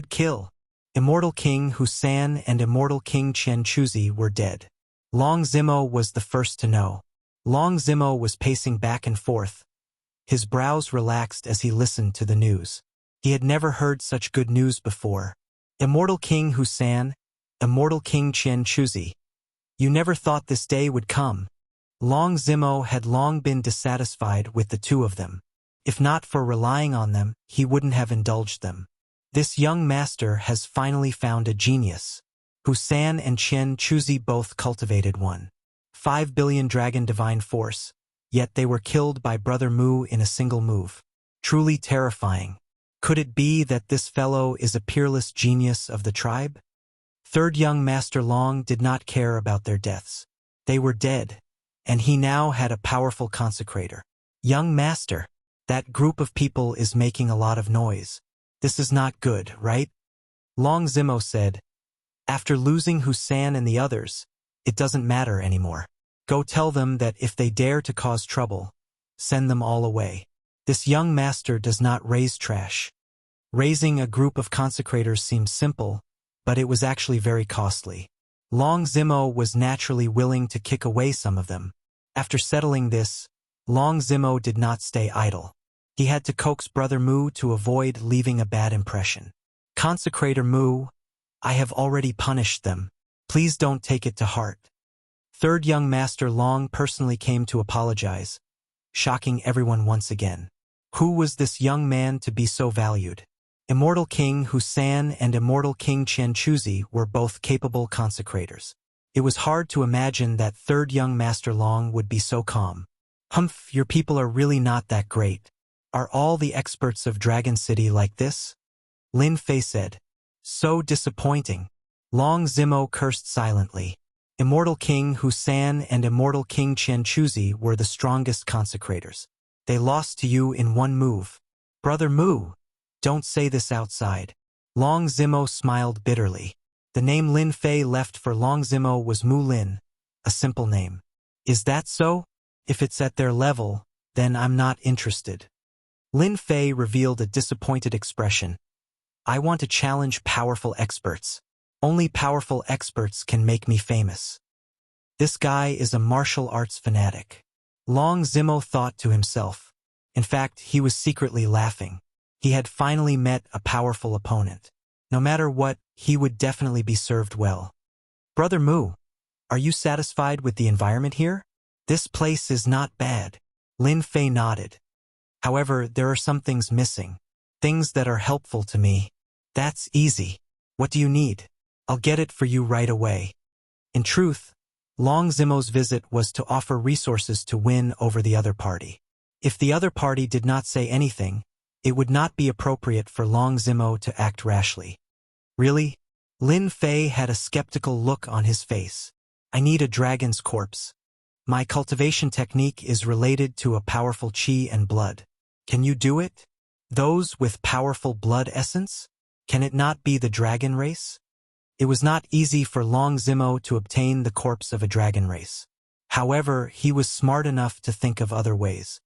kill. Immortal King Husan and Immortal King Chen Chuzi were dead. Long Zimo was the first to know. Long Zimo was pacing back and forth. His brows relaxed as he listened to the news. He had never heard such good news before. Immortal King Husan, Immortal King Chen Chuzi. You never thought this day would come. Long Zimo had long been dissatisfied with the two of them. If not for relying on them, he wouldn't have indulged them. This young master has finally found a genius. Husan and Chen Chuzi both cultivated 1.5 billion dragon divine force, yet they were killed by Brother Mu in a single move. Truly terrifying. Could it be that this fellow is a peerless genius of the tribe? Third young Master Long did not care about their deaths. They were dead, and he now had a powerful consecrator. Young Master, that group of people is making a lot of noise. This is not good, right? Long Zimo said. After losing Husan and the others, it doesn't matter anymore. Go tell them that if they dare to cause trouble, send them all away. This young master does not raise trash. Raising a group of consecrators seems simple, but it was actually very costly. Long Zimo was naturally willing to kick away some of them. After settling this, Long Zimo did not stay idle. He had to coax Brother Mu to avoid leaving a bad impression. Consecrator Mu, I have already punished them. Please don't take it to heart. Third young Master Long personally came to apologize, shocking everyone once again. Who was this young man to be so valued? Immortal King Husan and Immortal King Chen Chuzi were both capable consecrators. It was hard to imagine that third young Master Long would be so calm. Humph, your people are really not that great. Are all the experts of Dragon City like this? Lin Fei said. So disappointing. Long Zimo cursed silently. Immortal King Husan and Immortal King Chen Chuzi were the strongest consecrators. They lost to you in one move. Brother Mu, don't say this outside. Long Zimo smiled bitterly. The name Lin Fei left for Long Zimo was Mu Lin, a simple name. Is that so? If it's at their level, then I'm not interested. Lin Fei revealed a disappointed expression. I want to challenge powerful experts. Only powerful experts can make me famous. This guy is a martial arts fanatic. Long Zimo thought to himself. In fact, he was secretly laughing. He had finally met a powerful opponent. No matter what, he would definitely be served well. Brother Mu, are you satisfied with the environment here? This place is not bad. Lin Fei nodded. However, there are some things missing. Things that are helpful to me. That's easy. What do you need? I'll get it for you right away. In truth, Long Zimo's visit was to offer resources to win over the other party. If the other party did not say anything, it would not be appropriate for Long Zimo to act rashly. Really? Lin Fei had a skeptical look on his face. I need a dragon's corpse. My cultivation technique is related to a powerful qi and blood. Can you do it? Those with powerful blood essence? Can it not be the dragon race? It was not easy for Long Zimo to obtain the corpse of a dragon race. However, he was smart enough to think of other ways.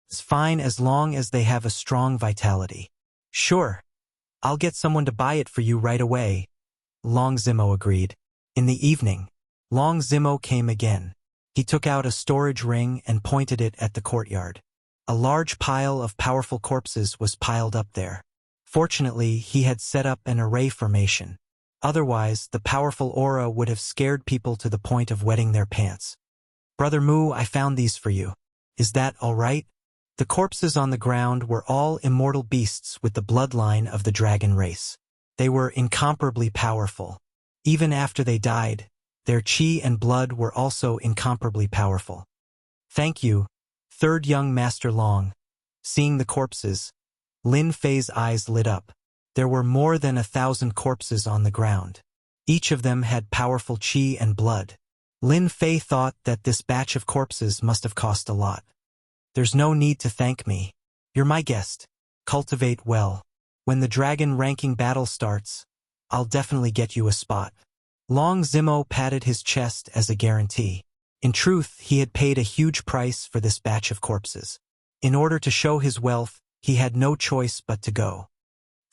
It's fine as long as they have a strong vitality. Sure. I'll get someone to buy it for you right away. Long Zimo agreed. In the evening, Long Zimo came again. He took out a storage ring and pointed it at the courtyard. A large pile of powerful corpses was piled up there. Fortunately, he had set up an array formation. Otherwise, the powerful aura would have scared people to the point of wetting their pants. "Brother Mu, I found these for you. Is that all right?" The corpses on the ground were all immortal beasts with the bloodline of the dragon race. They were incomparably powerful. Even after they died, their chi and blood were also incomparably powerful. "Thank you, third young Master Long." Seeing the corpses, Lin Fei's eyes lit up. There were more than 1,000 corpses on the ground. Each of them had powerful chi and blood. Lin Fei thought that this batch of corpses must have cost a lot. "There's no need to thank me. You're my guest. Cultivate well. When the dragon ranking battle starts, I'll definitely get you a spot." Long Zimo patted his chest as a guarantee. In truth, he had paid a huge price for this batch of corpses. In order to show his wealth, he had no choice but to go.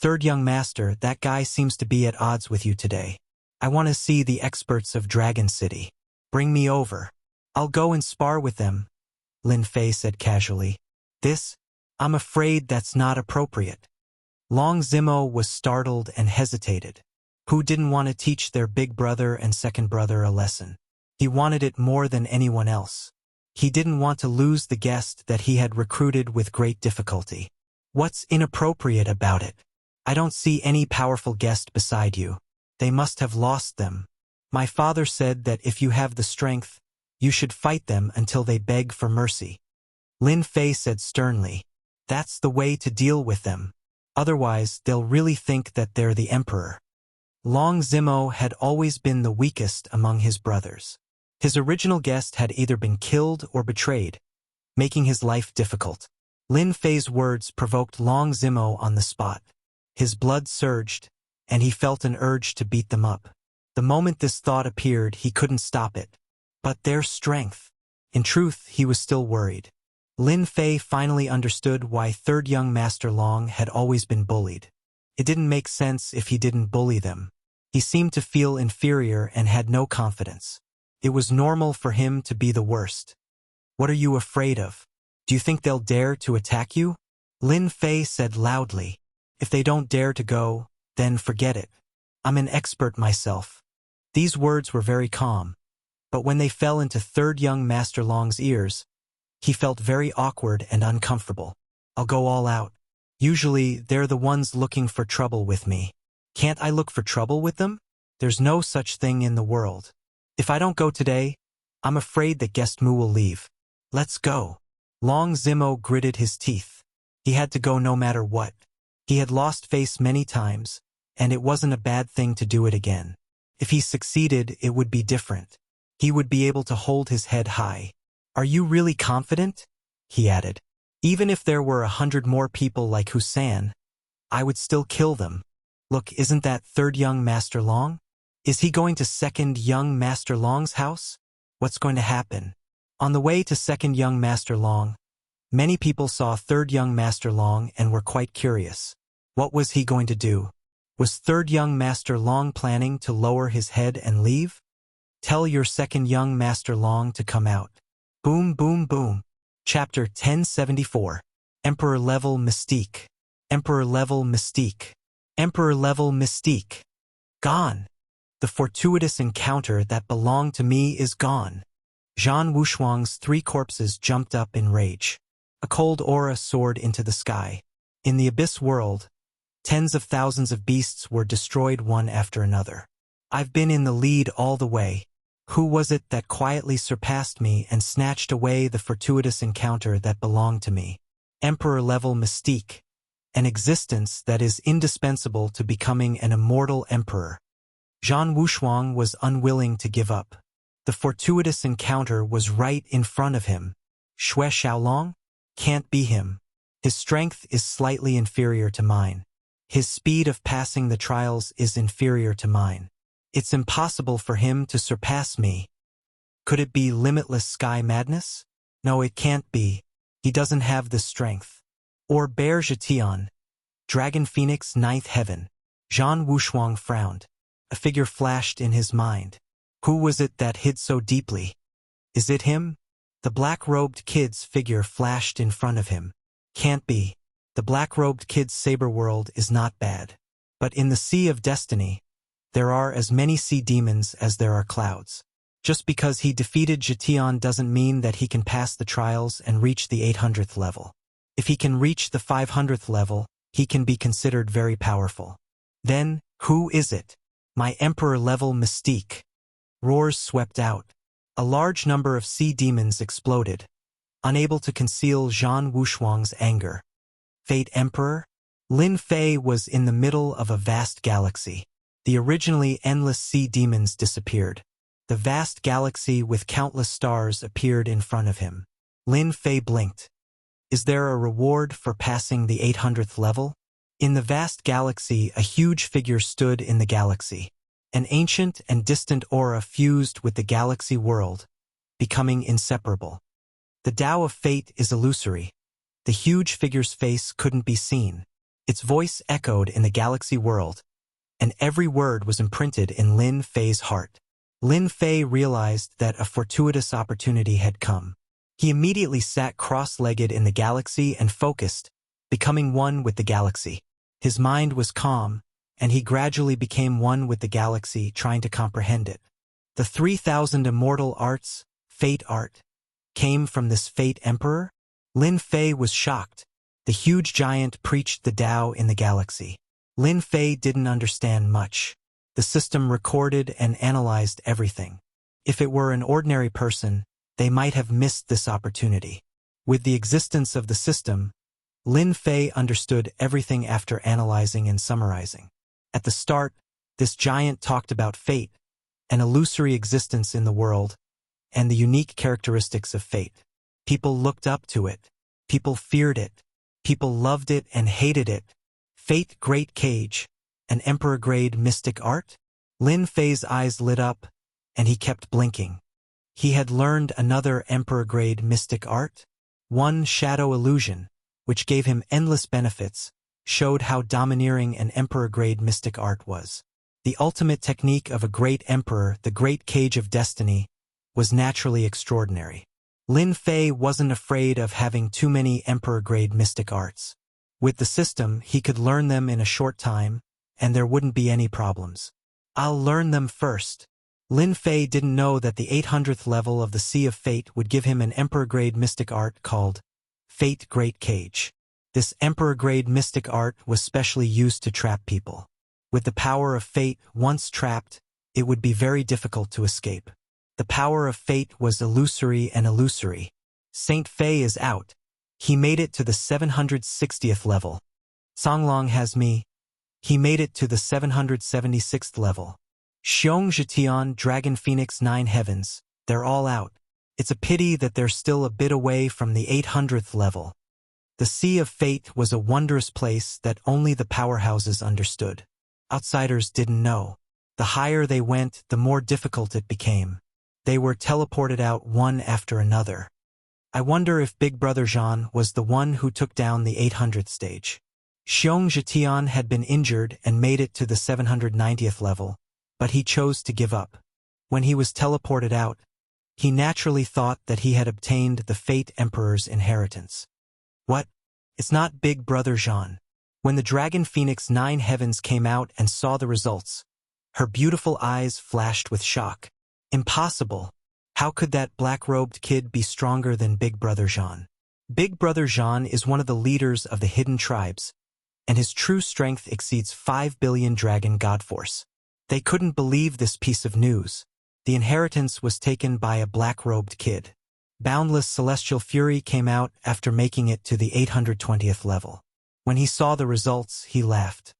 "Third young master, that guy seems to be at odds with you today. I want to see the experts of Dragon City. Bring me over. I'll go and spar with them," Lin Fei said casually. I'm afraid that's not appropriate." Long Zimo was startled and hesitated. Who didn't want to teach their big brother and second brother a lesson? He wanted it more than anyone else. He didn't want to lose the guest that he had recruited with great difficulty. "What's inappropriate about it? I don't see any powerful guest beside you. They must have lost them. My father said that if you have the strength, you should fight them until they beg for mercy." Lin Fei said sternly. "That's the way to deal with them. Otherwise, they'll really think that they're the emperor." Long Zimo had always been the weakest among his brothers. His original guest had either been killed or betrayed, making his life difficult. Lin Fei's words provoked Long Zimo on the spot. His blood surged, and he felt an urge to beat them up. The moment this thought appeared, he couldn't stop it. But their strength. In truth, he was still worried. Lin Fei finally understood why third young Master Long had always been bullied. It didn't make sense if he didn't bully them. He seemed to feel inferior and had no confidence. It was normal for him to be the worst. "What are you afraid of? Do you think they'll dare to attack you?" Lin Fei said loudly. "If they don't dare to go, then forget it. I'm an expert myself." These words were very calm, but when they fell into third young Master Long's ears, he felt very awkward and uncomfortable. "I'll go all out. Usually, they're the ones looking for trouble with me. Can't I look for trouble with them? There's no such thing in the world. If I don't go today, I'm afraid that Guest Mu will leave. Let's go." Long Zimo gritted his teeth. He had to go no matter what. He had lost face many times, and it wasn't a bad thing to do it again. If he succeeded, it would be different. He would be able to hold his head high. "Are you really confident?" he added. "Even if there were 100 more people like Hussein, I would still kill them. Look, isn't that third young Master Long? Is he going to second young Master Long's house? What's going to happen?" On the way to second young Master Long, many people saw third young Master Long and were quite curious. What was he going to do? Was third young Master Long planning to lower his head and leave? "Tell your second young Master Long to come out." Boom, boom, boom. Chapter 1074. Emperor Level Mystique. Emperor Level Mystique. Emperor Level Mystique. Gone. The fortuitous encounter that belonged to me is gone. Zhan Wushuang's 3 corpses jumped up in rage. A cold aura soared into the sky. In the abyss world, tens of thousands of beasts were destroyed one after another. I've been in the lead all the way. Who was it that quietly surpassed me and snatched away the fortuitous encounter that belonged to me? Emperor-level mystique, an existence that is indispensable to becoming an immortal emperor. Zhan Wushuang was unwilling to give up. The fortuitous encounter was right in front of him. Xue Xiaolong? Can't be him. His strength is slightly inferior to mine. His speed of passing the trials is inferior to mine. It's impossible for him to surpass me. Could it be limitless sky madness? No, it can't be. He doesn't have the strength. Or Bear Zhetian, Dragon Phoenix Ninth Heaven. Zhan Wushuang frowned. A figure flashed in his mind. Who was it that hid so deeply? Is it him? The black-robed kid's figure flashed in front of him. Can't be. The black-robed kid's saber world is not bad. But in the Sea of Destiny, there are as many sea demons as there are clouds. Just because he defeated Jitian doesn't mean that he can pass the trials and reach the 800th level. If he can reach the 500th level, he can be considered very powerful. Then, who is it? My Emperor-level mystique. Roars swept out. A large number of sea demons exploded, unable to conceal Zhan Wushuang's anger. Fate Emperor? Lin Fei was in the middle of a vast galaxy. The originally endless sea demons disappeared. The vast galaxy with countless stars appeared in front of him. Lin Fei blinked. Is there a reward for passing the 800th level? In the vast galaxy, a huge figure stood in the galaxy. An ancient and distant aura fused with the galaxy world, becoming inseparable. The Tao of Fate is illusory. The huge figure's face couldn't be seen. Its voice echoed in the galaxy world, and every word was imprinted in Lin Fei's heart. Lin Fei realized that a fortuitous opportunity had come. He immediately sat cross-legged in the galaxy and focused, becoming one with the galaxy. His mind was calm, and he gradually became one with the galaxy, trying to comprehend it. The 3,000 immortal arts, Fate art, came from this Fate Emperor? Lin Fei was shocked. The huge giant preached the Tao in the galaxy. Lin Fei didn't understand much. The system recorded and analyzed everything. If it were an ordinary person, they might have missed this opportunity. With the existence of the system, Lin Fei understood everything after analyzing and summarizing. At the start, this giant talked about fate, an illusory existence in the world, and the unique characteristics of fate. People looked up to it. People feared it. People loved it and hated it. Fate Great Cage, an emperor-grade mystic art? Lin Fei's eyes lit up, and he kept blinking. He had learned another emperor-grade mystic art, one shadow illusion, which gave him endless benefits, showed how domineering an emperor-grade mystic art was. The ultimate technique of a great emperor, the Great Cage of Destiny, was naturally extraordinary. Lin Fei wasn't afraid of having too many emperor-grade mystic arts. With the system, he could learn them in a short time, and there wouldn't be any problems. I'll learn them first. Lin Fei didn't know that the 800th level of the Sea of Fate would give him an emperor-grade mystic art called Fate Great Cage. This emperor-grade mystic art was specially used to trap people. With the power of fate once trapped, it would be very difficult to escape. The power of fate was illusory and illusory. Saint Fei is out. He made it to the 760th level. Songlong has me. He made it to the 776th level. Xiong Zhitian, Dragon Phoenix 9 Heavens, they're all out. It's a pity that they're still a bit away from the 800th level. The Sea of Fate was a wondrous place that only the powerhouses understood. Outsiders didn't know. The higher they went, the more difficult it became. They were teleported out one after another. I wonder if Big Brother Zhan was the one who took down the 800th stage. Xiong Zhitian had been injured and made it to the 790th level, but he chose to give up. When he was teleported out, he naturally thought that he had obtained the Fate Emperor's inheritance. What? It's not Big Brother Zhan. When the Dragon Phoenix 9 Heavens came out and saw the results, her beautiful eyes flashed with shock. Impossible. How could that black-robed kid be stronger than Big Brother Zhan? Big Brother Zhan is one of the leaders of the hidden tribes, and his true strength exceeds 5 billion dragon god force. They couldn't believe this piece of news. The inheritance was taken by a black-robed kid. Boundless celestial fury came out after making it to the 820th level. When he saw the results, he laughed.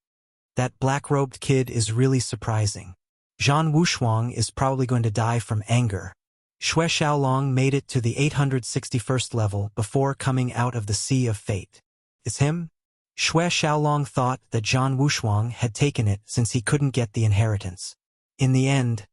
That black-robed kid is really surprising. Zhan Wushuang is probably going to die from anger. Xue Xiaolong made it to the 861st level before coming out of the Sea of Fate. It's him? Xue Xiaolong thought that Zhan Wushuang had taken it since he couldn't get the inheritance. In the end,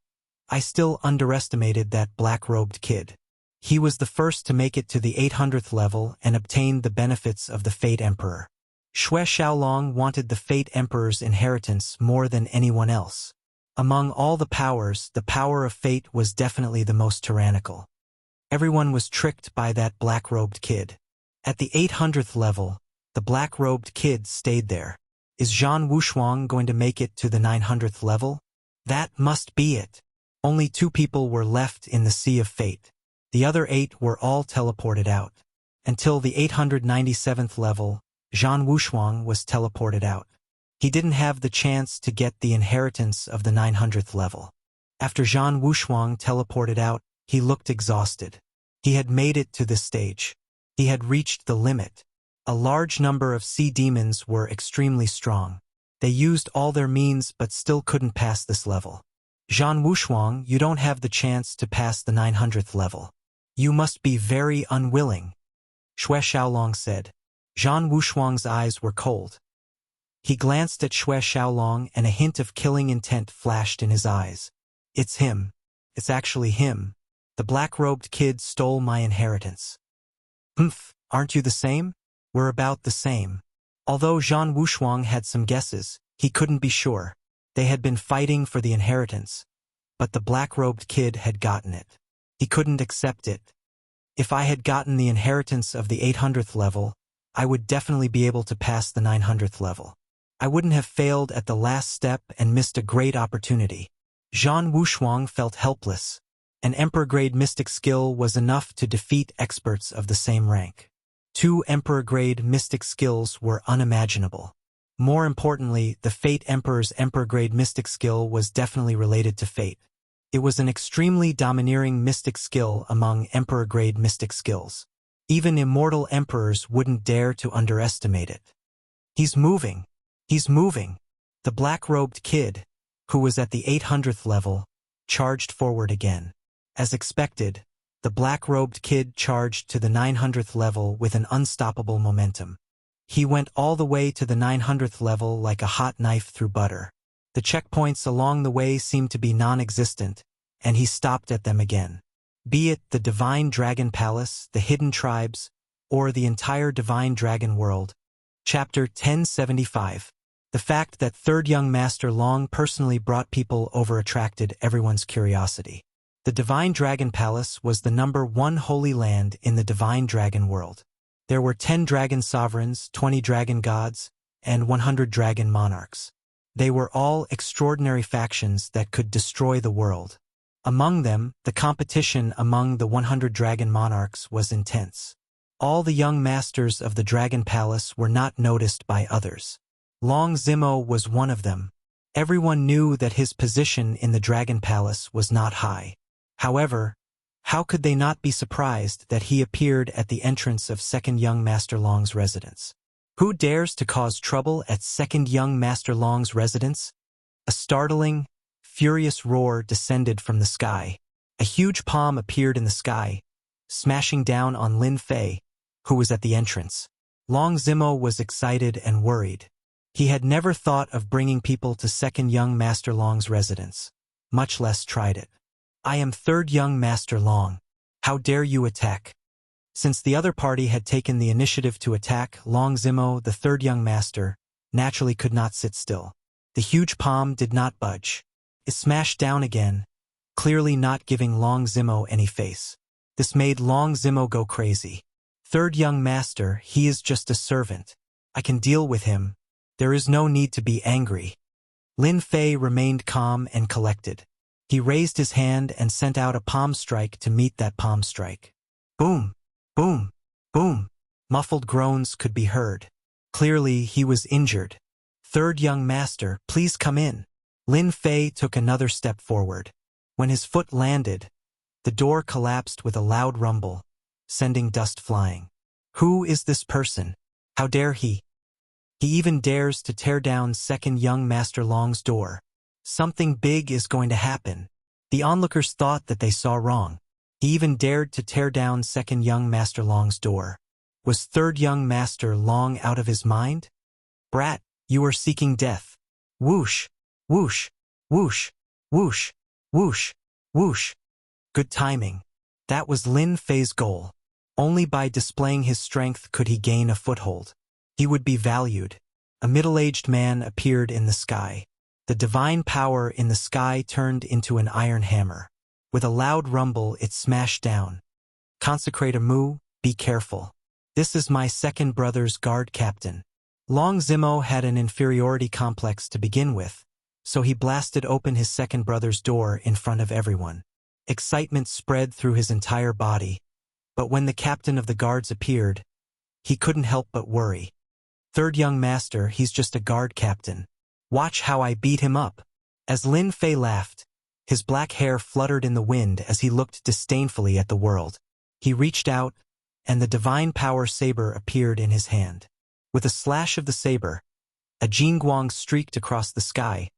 I still underestimated that black-robed kid. He was the first to make it to the 800th level and obtained the benefits of the Fate Emperor. Xue Xiaolong wanted the Fate Emperor's inheritance more than anyone else. Among all the powers, the power of fate was definitely the most tyrannical. Everyone was tricked by that black-robed kid. At the 800th level, the black-robed kid stayed there. Is Zhang Wushuang going to make it to the 900th level? That must be it. Only 2 people were left in the Sea of Fate. The other 8 were all teleported out. Until the 897th level, Zhang Wushuang was teleported out. He didn't have the chance to get the inheritance of the 900th level. After Zhang Wushuang teleported out, he looked exhausted. He had made it to this stage. He had reached the limit. A large number of sea demons were extremely strong. They used all their means but still couldn't pass this level. Zhang Wushuang, you don't have the chance to pass the 900th level. You must be very unwilling, Xue Xiaolong said. Zhang Wushuang's eyes were cold. He glanced at Xue Xiaolong and a hint of killing intent flashed in his eyes. It's him. It's actually him. The black-robed kid stole my inheritance. Aren't you the same? We're about the same. Although Zhang Wushuang had some guesses, he couldn't be sure. They had been fighting for the inheritance, but the black-robed kid had gotten it. He couldn't accept it. If I had gotten the inheritance of the 800th level, I would definitely be able to pass the 900th level. I wouldn't have failed at the last step and missed a great opportunity. Zhang Wushuang felt helpless. An Emperor-grade mystic skill was enough to defeat experts of the same rank. 2 Emperor-grade mystic skills were unimaginable. More importantly, the Fate Emperor's Emperor-grade mystic skill was definitely related to fate. It was an extremely domineering mystic skill among Emperor-grade mystic skills. Even immortal emperors wouldn't dare to underestimate it. He's moving. He's moving. The black-robed kid, who was at the 800th level, charged forward again. As expected, the black-robed kid charged to the 900th level with an unstoppable momentum. He went all the way to the 900th level like a hot knife through butter. The checkpoints along the way seemed to be non-existent, and he stopped at them again. Be it the Divine Dragon Palace, the Hidden Tribes, or the entire Divine Dragon World. Chapter 1075. The fact that Third Young Master Long personally brought people over attracted everyone's curiosity. The Divine Dragon Palace was the #1 holy land in the Divine Dragon World. There were 10 dragon sovereigns, 20 dragon gods, and 100 dragon monarchs. They were all extraordinary factions that could destroy the world. Among them, the competition among the 100 dragon monarchs was intense. All the young masters of the Dragon Palace were not noticed by others. Long Zimo was one of them. Everyone knew that his position in the Dragon Palace was not high. However, how could they not be surprised that he appeared at the entrance of Second Young Master Long's residence? Who dares to cause trouble at Second Young Master Long's residence? A startling, furious roar descended from the sky. A huge palm appeared in the sky, smashing down on Lin Fei, who was at the entrance. Long Zimo was excited and worried. He had never thought of bringing people to Second Young Master Long's residence, much less tried it. I am Third Young Master Long. How dare you attack? Since the other party had taken the initiative to attack, Long Zimo, the Third Young Master, naturally could not sit still. The huge palm did not budge. It smashed down again, clearly not giving Long Zimo any face. This made Long Zimo go crazy. Third Young Master, he is just a servant. I can deal with him. There is no need to be angry. Lin Fei remained calm and collected. He raised his hand and sent out a palm strike to meet that palm strike. Boom, boom, boom. Muffled groans could be heard. Clearly, he was injured. Third Young Master, please come in. Lin Fei took another step forward. When his foot landed, the door collapsed with a loud rumble, sending dust flying. Who is this person? How dare he? He even dares to tear down Second Young Master Long's door. Something big is going to happen. The onlookers thought that they saw wrong. He even dared to tear down Second Young Master Long's door. Was Third Young Master Long out of his mind? Brat, you are seeking death. Whoosh, whoosh, whoosh, whoosh, whoosh, whoosh. Good timing. That was Lin Fei's goal. Only by displaying his strength could he gain a foothold. He would be valued. A middle-aged man appeared in the sky. The divine power in the sky turned into an iron hammer. With a loud rumble, it smashed down. Consecrator Mu, be careful. This is my second brother's guard captain. Long Zimo had an inferiority complex to begin with, so he blasted open his second brother's door in front of everyone. Excitement spread through his entire body, but when the captain of the guards appeared, he couldn't help but worry. Third young master, he's just a guard captain. Watch how I beat him up. As Lin Fei laughed, his black hair fluttered in the wind as he looked disdainfully at the world. He reached out, and the divine power saber appeared in his hand. With a slash of the saber, a Jingguang streaked across the sky,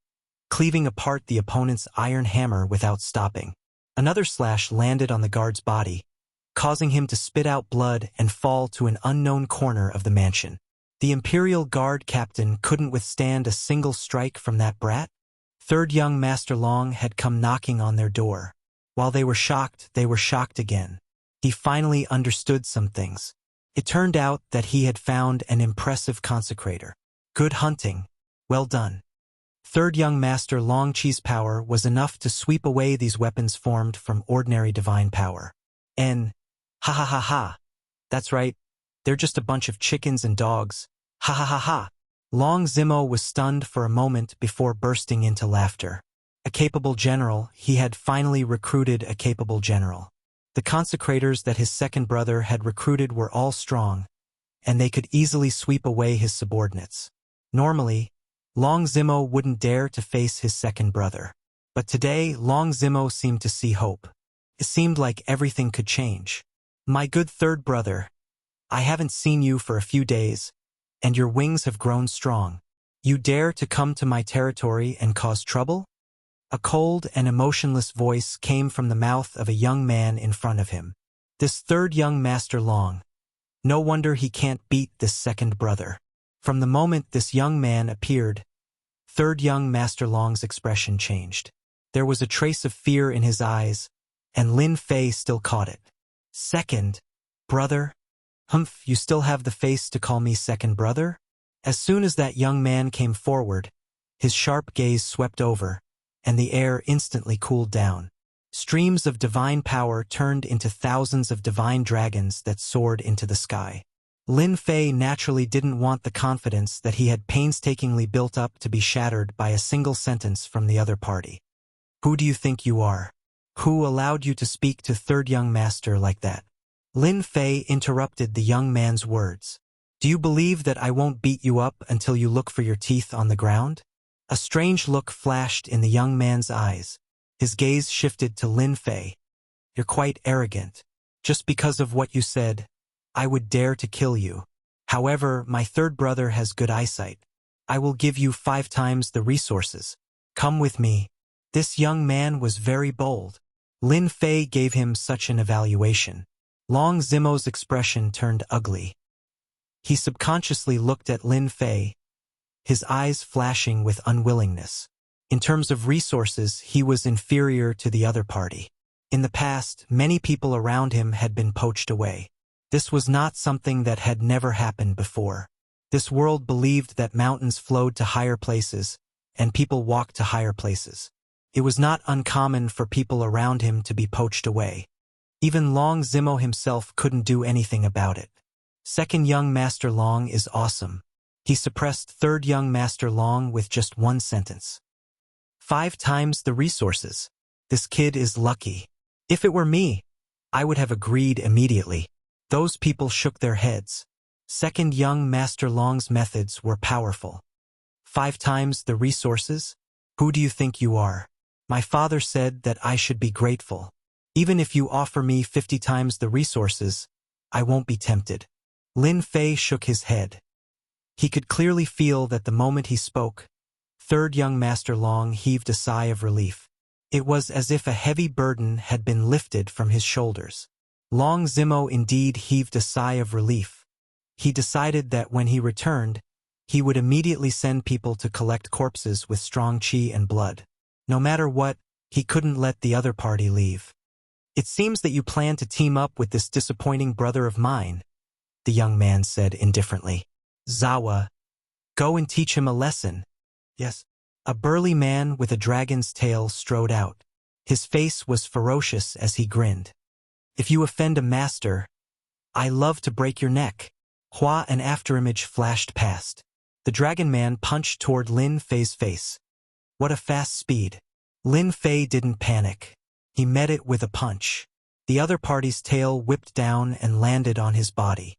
cleaving apart the opponent's iron hammer without stopping. Another slash landed on the guard's body, causing him to spit out blood and fall to an unknown corner of the mansion. The Imperial Guard captain couldn't withstand a single strike from that brat. Third young Master Long had come knocking on their door. While they were shocked again. He finally understood some things. It turned out that he had found an impressive consecrator. Good hunting. Well done. Third young Master Long Chi's power was enough to sweep away these weapons formed from ordinary divine power. Ha ha ha ha. That's right. They're just a bunch of chickens and dogs. Ha ha ha ha. Long Zimo was stunned for a moment before bursting into laughter. A capable general, he had finally recruited a capable general. The consecrators that his second brother had recruited were all strong, and they could easily sweep away his subordinates. Normally, Long Zimo wouldn't dare to face his second brother. But today, Long Zimo seemed to see hope. It seemed like everything could change. My good third brother, I haven't seen you for a few days, and your wings have grown strong. You dare to come to my territory and cause trouble? A cold and emotionless voice came from the mouth of a young man in front of him. This third young Master Long. No wonder he can't beat this second brother. From the moment this young man appeared, third young Master Long's expression changed. There was a trace of fear in his eyes, and Lin Fei still caught it. Second brother? Humph, you still have the face to call me second brother? As soon as that young man came forward, his sharp gaze swept over, and the air instantly cooled down. Streams of divine power turned into thousands of divine dragons that soared into the sky. Lin Fei naturally didn't want the confidence that he had painstakingly built up to be shattered by a single sentence from the other party. Who do you think you are? Who allowed you to speak to third young master like that? Lin Fei interrupted the young man's words. Do you believe that I won't beat you up until you look for your teeth on the ground? A strange look flashed in the young man's eyes. His gaze shifted to Lin Fei. You're quite arrogant. Just because of what you said, I would dare to kill you. However, my third brother has good eyesight. I will give you 5 times the resources. Come with me. This young man was very bold. Lin Fei gave him such an evaluation. Long Zimo's expression turned ugly. He subconsciously looked at Lin Fei, his eyes flashing with unwillingness. In terms of resources, he was inferior to the other party. In the past, many people around him had been poached away. This was not something that had never happened before. This world believed that mountains flowed to higher places, and people walked to higher places. It was not uncommon for people around him to be poached away. Even Long Zimo himself couldn't do anything about it. Second young Master Long is awesome. He suppressed third young Master Long with just one sentence. 5 times the resources. This kid is lucky. If it were me, I would have agreed immediately. Those people shook their heads. Second young Master Long's methods were powerful. 5 times the resources? Who do you think you are? My father said that I should be grateful. Even if you offer me 50 times the resources, I won't be tempted. Lin Fei shook his head. He could clearly feel that the moment he spoke, third young Master Long heaved a sigh of relief. It was as if a heavy burden had been lifted from his shoulders. Long Zimo indeed heaved a sigh of relief. He decided that when he returned, he would immediately send people to collect corpses with strong qi and blood. No matter what, he couldn't let the other party leave. It seems that you plan to team up with this disappointing brother of mine, the young man said indifferently. Zawa, go and teach him a lesson. Yes. A burly man with a dragon's tail strode out. His face was ferocious as he grinned. If you offend a master, I love to break your neck. Hua, an afterimage flashed past. The dragon man punched toward Lin Fei's face. What a fast speed. Lin Fei didn't panic. He met it with a punch. The other party's tail whipped down and landed on his body.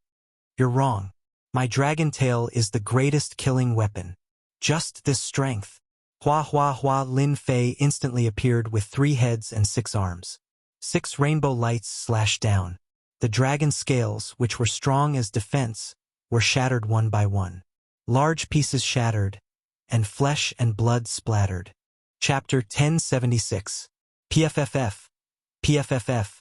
You're wrong. My dragon tail is the greatest killing weapon. Just this strength. Hua hua hua. Lin Fei instantly appeared with 3 heads and 6 arms. 6 rainbow lights slashed down. The dragon scales, which were strong as defense, were shattered one by one. Large pieces shattered, and flesh and blood splattered. Chapter 1076. PFFF. PFFF.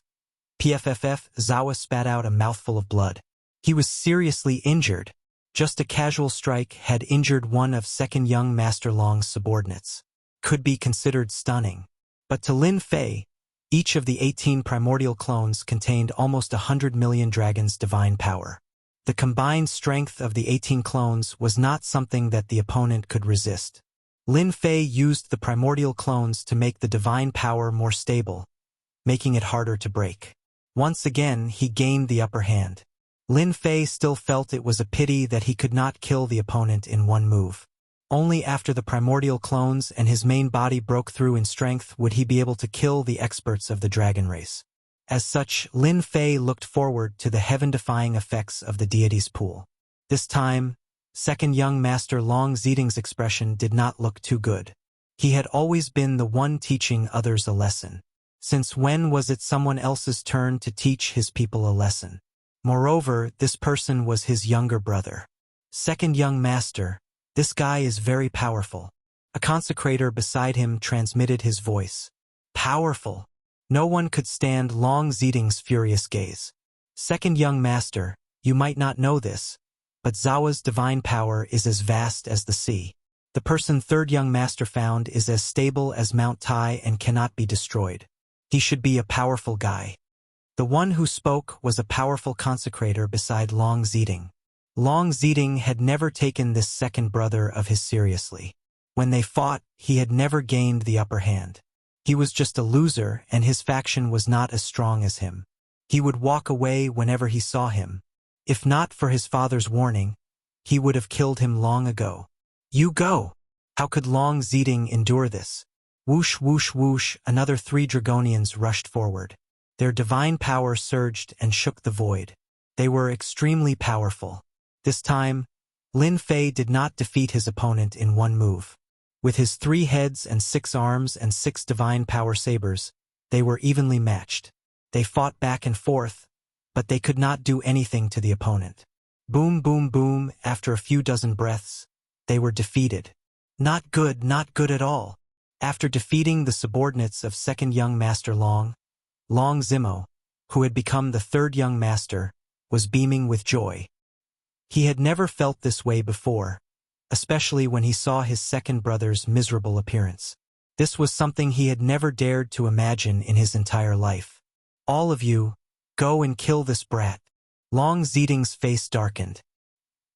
PFFF. Zawa spat out a mouthful of blood. He was seriously injured. Just a casual strike had injured one of second young Master Long's subordinates. Could be considered stunning. But to Lin Fei, each of the 18 primordial clones contained almost 100 million dragons' divine power. The combined strength of the 18 clones was not something that the opponent could resist. Lin Fei used the primordial clones to make the divine power more stable, making it harder to break. Once again, he gained the upper hand. Lin Fei still felt it was a pity that he could not kill the opponent in one move. Only after the primordial clones and his main body broke through in strength would he be able to kill the experts of the dragon race. As such, Lin Fei looked forward to the heaven-defying effects of the deity's pool. This time, second young Master Long Zeding's expression did not look too good. He had always been the one teaching others a lesson. Since when was it someone else's turn to teach his people a lesson? Moreover, this person was his younger brother. Second young master, this guy is very powerful. A consecrator beside him transmitted his voice. Powerful. No one could stand Long Zeding's furious gaze. Second young master, you might not know this, but Zawa's divine power is as vast as the sea. The person third young master found is as stable as Mount Tai and cannot be destroyed. He should be a powerful guy. The one who spoke was a powerful consecrator beside Long Zeding. Long Zeding had never taken this second brother of his seriously. When they fought, he had never gained the upper hand. He was just a loser, and his faction was not as strong as him. He would walk away whenever he saw him. If not for his father's warning, he would have killed him long ago. You go! How could Long Zeding endure this? Whoosh whoosh whoosh, another 3 Dragonians rushed forward. Their divine power surged and shook the void. They were extremely powerful. This time, Lin Fei did not defeat his opponent in one move. With his 3 heads and 6 arms and 6 divine power sabers, they were evenly matched. They fought back and forth, but they could not do anything to the opponent. Boom boom boom, after a few dozen breaths, they were defeated. Not good at all. After defeating the subordinates of second young Master Long Zimo, who had become the third young master, was beaming with joy. He had never felt this way before, especially when he saw his second brother's miserable appearance. This was something he had never dared to imagine in his entire life. All of you, go and kill this brat. Long Zeding's face darkened.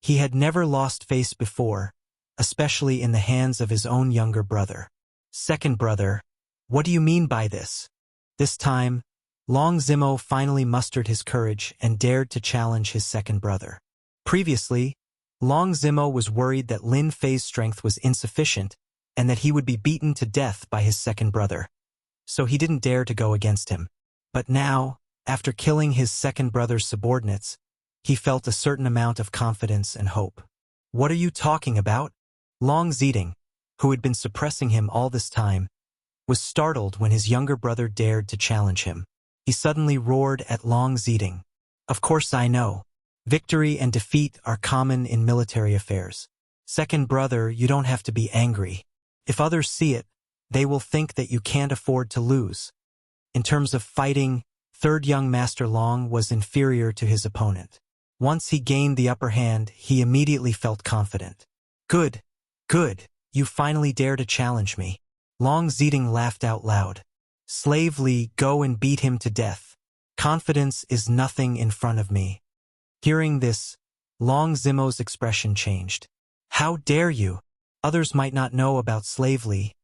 He had never lost face before, especially in the hands of his own younger brother. Second brother, what do you mean by this? This time, Long Zimo finally mustered his courage and dared to challenge his second brother. Previously, Long Zimo was worried that Lin Fei's strength was insufficient and that he would be beaten to death by his second brother. So he didn't dare to go against him. But now, after killing his second brother's subordinates, he felt a certain amount of confidence and hope. What are you talking about? Long Zeding, who had been suppressing him all this time, was startled when his younger brother dared to challenge him. He suddenly roared at Long Zeding. Of course I know. Victory and defeat are common in military affairs. Second brother, you don't have to be angry. If others see it, they will think that you can't afford to lose. In terms of fighting, third young Master Long was inferior to his opponent. Once he gained the upper hand, he immediately felt confident. Good. You finally dare to challenge me. Long Zeding laughed out loud. Slave Li, go and beat him to death. Confidence is nothing in front of me. Hearing this, Long Zimo's expression changed. How dare you? Others might not know about Slave Li,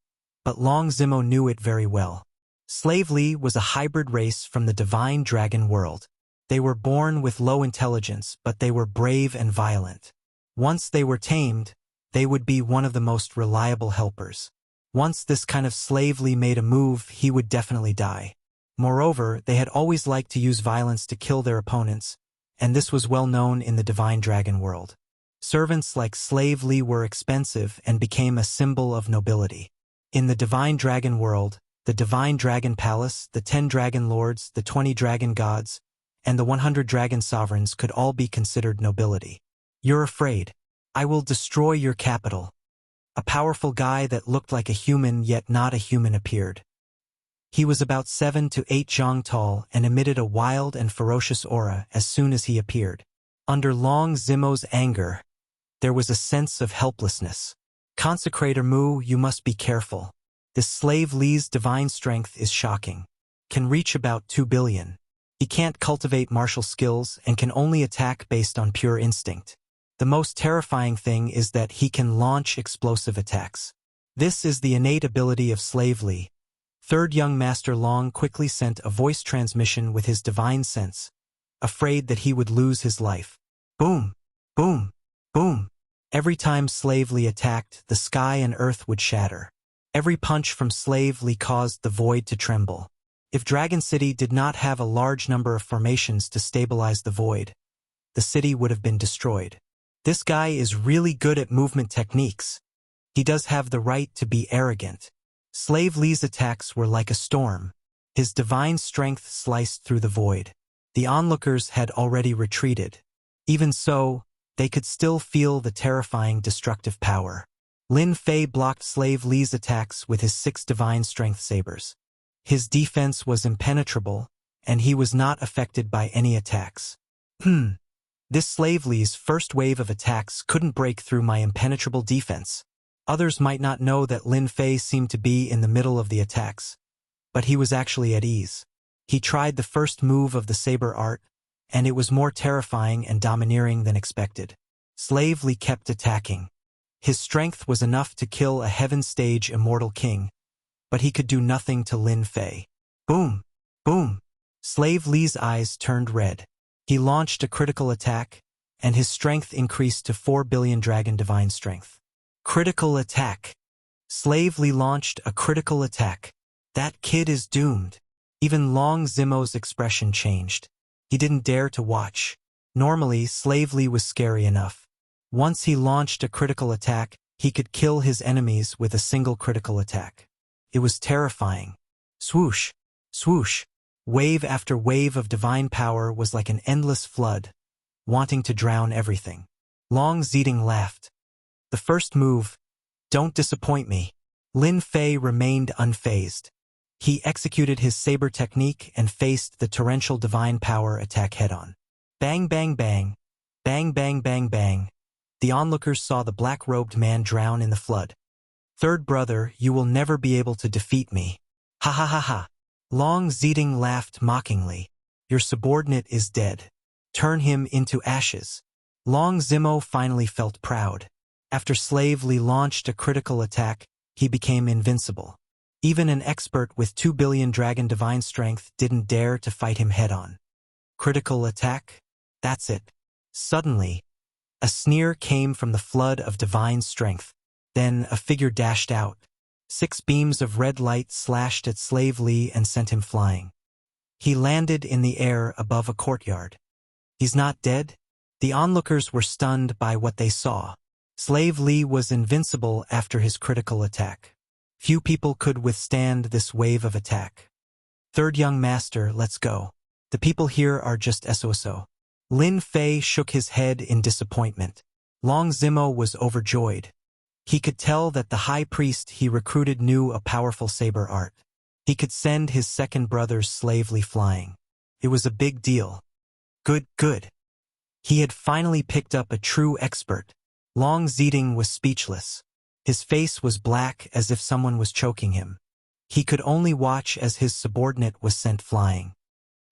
but Long Zimo knew it very well. Slave Li was a hybrid race from the divine dragon world. They were born with low intelligence, but they were brave and violent. Once they were tamed, they would be one of the most reliable helpers. Once this kind of Slave Li made a move, he would definitely die. Moreover, they had always liked to use violence to kill their opponents, and this was well known in the divine dragon world. Servants like Slave Li were expensive and became a symbol of nobility. In the divine dragon world, the divine dragon palace, the 10 dragon lords, the 20 dragon gods, and the 100 dragon sovereigns could all be considered nobility. You're afraid. I will destroy your capital. A powerful guy that looked like a human yet not a human appeared. He was about 7 to 8 zhang tall and emitted a wild and ferocious aura as soon as he appeared. Under Long Zimo's anger, there was a sense of helplessness. Consecrator Mu, you must be careful. This Slave Li's divine strength is shocking. Can reach about 2 billion. He can't cultivate martial skills and can only attack based on pure instinct. The most terrifying thing is that he can launch explosive attacks. This is the innate ability of Slave Li. Third young Master Long quickly sent a voice transmission with his divine sense, afraid that he would lose his life. Boom! Boom! Boom! Every time Slave Li attacked, the sky and earth would shatter. Every punch from Slave Li caused the void to tremble. If Dragon City did not have a large number of formations to stabilize the void, the city would have been destroyed. This guy is really good at movement techniques. He does have the right to be arrogant. Slave Li's attacks were like a storm. His divine strength sliced through the void. The onlookers had already retreated. Even so, they could still feel the terrifying destructive power. Lin Fei blocked Slave Li's attacks with his 6 divine strength sabers. His defense was impenetrable, and he was not affected by any attacks. This Slave Li's first wave of attacks couldn't break through my impenetrable defense. Others might not know that Lin Fei seemed to be in the middle of the attacks, but he was actually at ease. He tried the first move of the saber art, and it was more terrifying and domineering than expected. Slave Li kept attacking. His strength was enough to kill a heaven stage immortal king, but he could do nothing to Lin Fei. Boom! Boom! Slave Li's eyes turned red. He launched a critical attack, and his strength increased to 4 billion dragon divine strength. Critical attack. Slave Li launched a critical attack. That kid is doomed. Even Long Zimo's expression changed. He didn't dare to watch. Normally, Slave Li was scary enough. Once he launched a critical attack, he could kill his enemies with a single critical attack. It was terrifying. Swoosh! Swoosh! Wave after wave of divine power was like an endless flood, wanting to drown everything. Long Ziding laughed. The first move, don't disappoint me. Lin Fei remained unfazed. He executed his saber technique and faced the torrential divine power attack head-on. Bang bang bang, bang bang bang bang. The onlookers saw the black-robed man drown in the flood. Third brother, you will never be able to defeat me. Ha ha ha ha. Long Ziding laughed mockingly. Your subordinate is dead. Turn him into ashes. Long Zimo finally felt proud. After Slave Li launched a critical attack, he became invincible. Even an expert with 2 billion dragon divine strength didn't dare to fight him head-on. Critical attack? That's it. Suddenly, a sneer came from the flood of divine strength. Then a figure dashed out. 6 beams of red light slashed at Slave Li and sent him flying. He landed in the air above a courtyard. He's not dead? The onlookers were stunned by what they saw. Slave Li was invincible after his critical attack. Few people could withstand this wave of attack. Third young master, let's go. The people here are just SOSO. Lin Fei shook his head in disappointment. Long Zimo was overjoyed. He could tell that the high priest he recruited knew a powerful saber art. He could send his second brother's Slave Li flying. It was a big deal. Good, good. He had finally picked up a true expert. Long Ziding was speechless. His face was black as if someone was choking him. He could only watch as his subordinate was sent flying.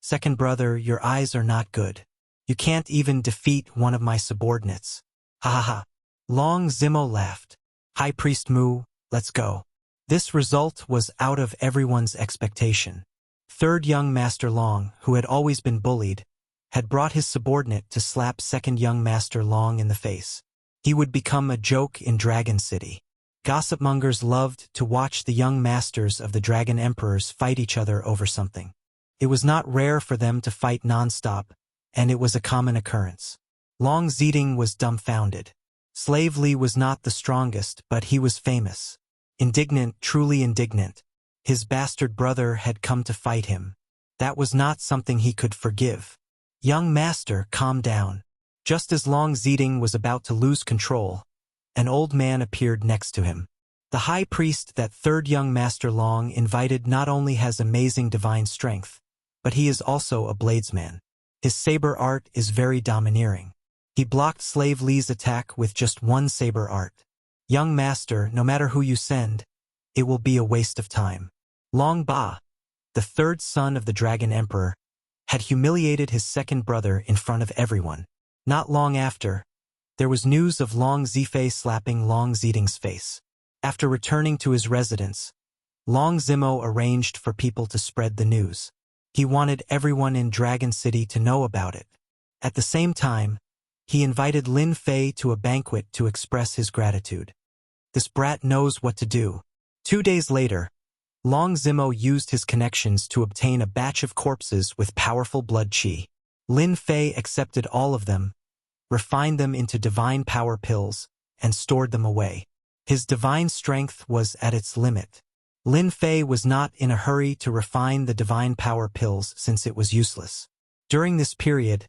Second brother, your eyes are not good. You can't even defeat one of my subordinates. Ha ha ha. Long Zimo laughed. High Priest Mu, let's go. This result was out of everyone's expectation. Third young Master Long, who had always been bullied, had brought his subordinate to slap second young Master Long in the face. He would become a joke in Dragon City. Gossipmongers loved to watch the young masters of the Dragon Emperors fight each other over something. It was not rare for them to fight non-stop, and it was a common occurrence. Long Zeding was dumbfounded. Slave Li was not the strongest, but he was famous. Indignant, truly indignant. His bastard brother had come to fight him. That was not something he could forgive. Young master, calm down. Just as Long Zeding was about to lose control, an old man appeared next to him. The high priest that third young Master Long invited not only has amazing divine strength, but he is also a bladesman. His saber art is very domineering. He blocked Slave Li's attack with just one saber art. Young master, no matter who you send, it will be a waste of time. Long Ba, the third son of the Dragon Emperor, had humiliated his second brother in front of everyone. Not long after, there was news of Long Zifei slapping Long Zeding's face. After returning to his residence, Long Zimo arranged for people to spread the news. He wanted everyone in Dragon City to know about it. At the same time, he invited Lin Fei to a banquet to express his gratitude. This brat knows what to do. 2 days later, Long Zimo used his connections to obtain a batch of corpses with powerful blood qi. Lin Fei accepted all of them, refined them into divine power pills, and stored them away. His divine strength was at its limit. Lin Fei was not in a hurry to refine the divine power pills since it was useless. During this period,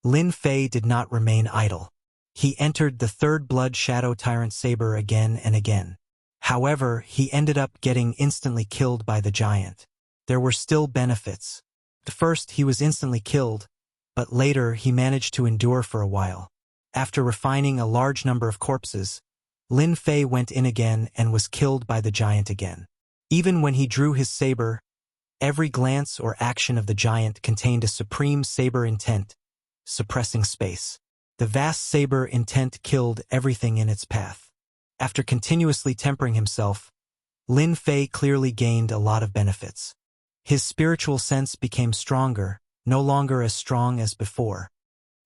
Lin Fei did not remain idle. He entered the third blood shadow tyrant saber again and again. However, he ended up getting instantly killed by the giant. There were still benefits. At first, he was instantly killed, but later he managed to endure for a while. After refining a large number of corpses, Lin Fei went in again and was killed by the giant again. Even when he drew his saber, every glance or action of the giant contained a supreme saber intent, suppressing space. The vast saber intent killed everything in its path. After continuously tempering himself, Lin Fei clearly gained a lot of benefits. His spiritual sense became stronger, no longer as strong as before.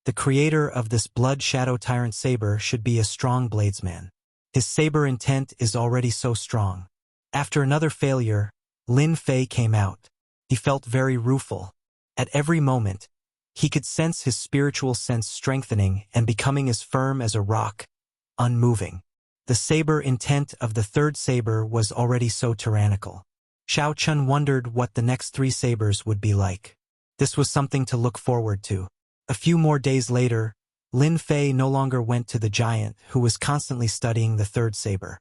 The creator of this blood shadow tyrant saber should be a strong bladesman. His saber intent is already so strong. After another failure, Lin Fei came out. He felt very rueful. At every moment, he could sense his spiritual sense strengthening and becoming as firm as a rock, unmoving. The saber intent of the third saber was already so tyrannical. Xiao Chun wondered what the next 3 sabers would be like. This was something to look forward to. A few more days later, Lin Fei no longer went to the giant, who was constantly studying the third saber.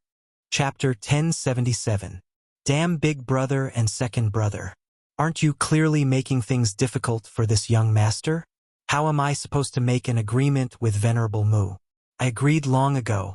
Chapter 1077. Damn big brother and second brother. Aren't you clearly making things difficult for this young master? How am I supposed to make an agreement with Venerable Mu? I agreed long ago.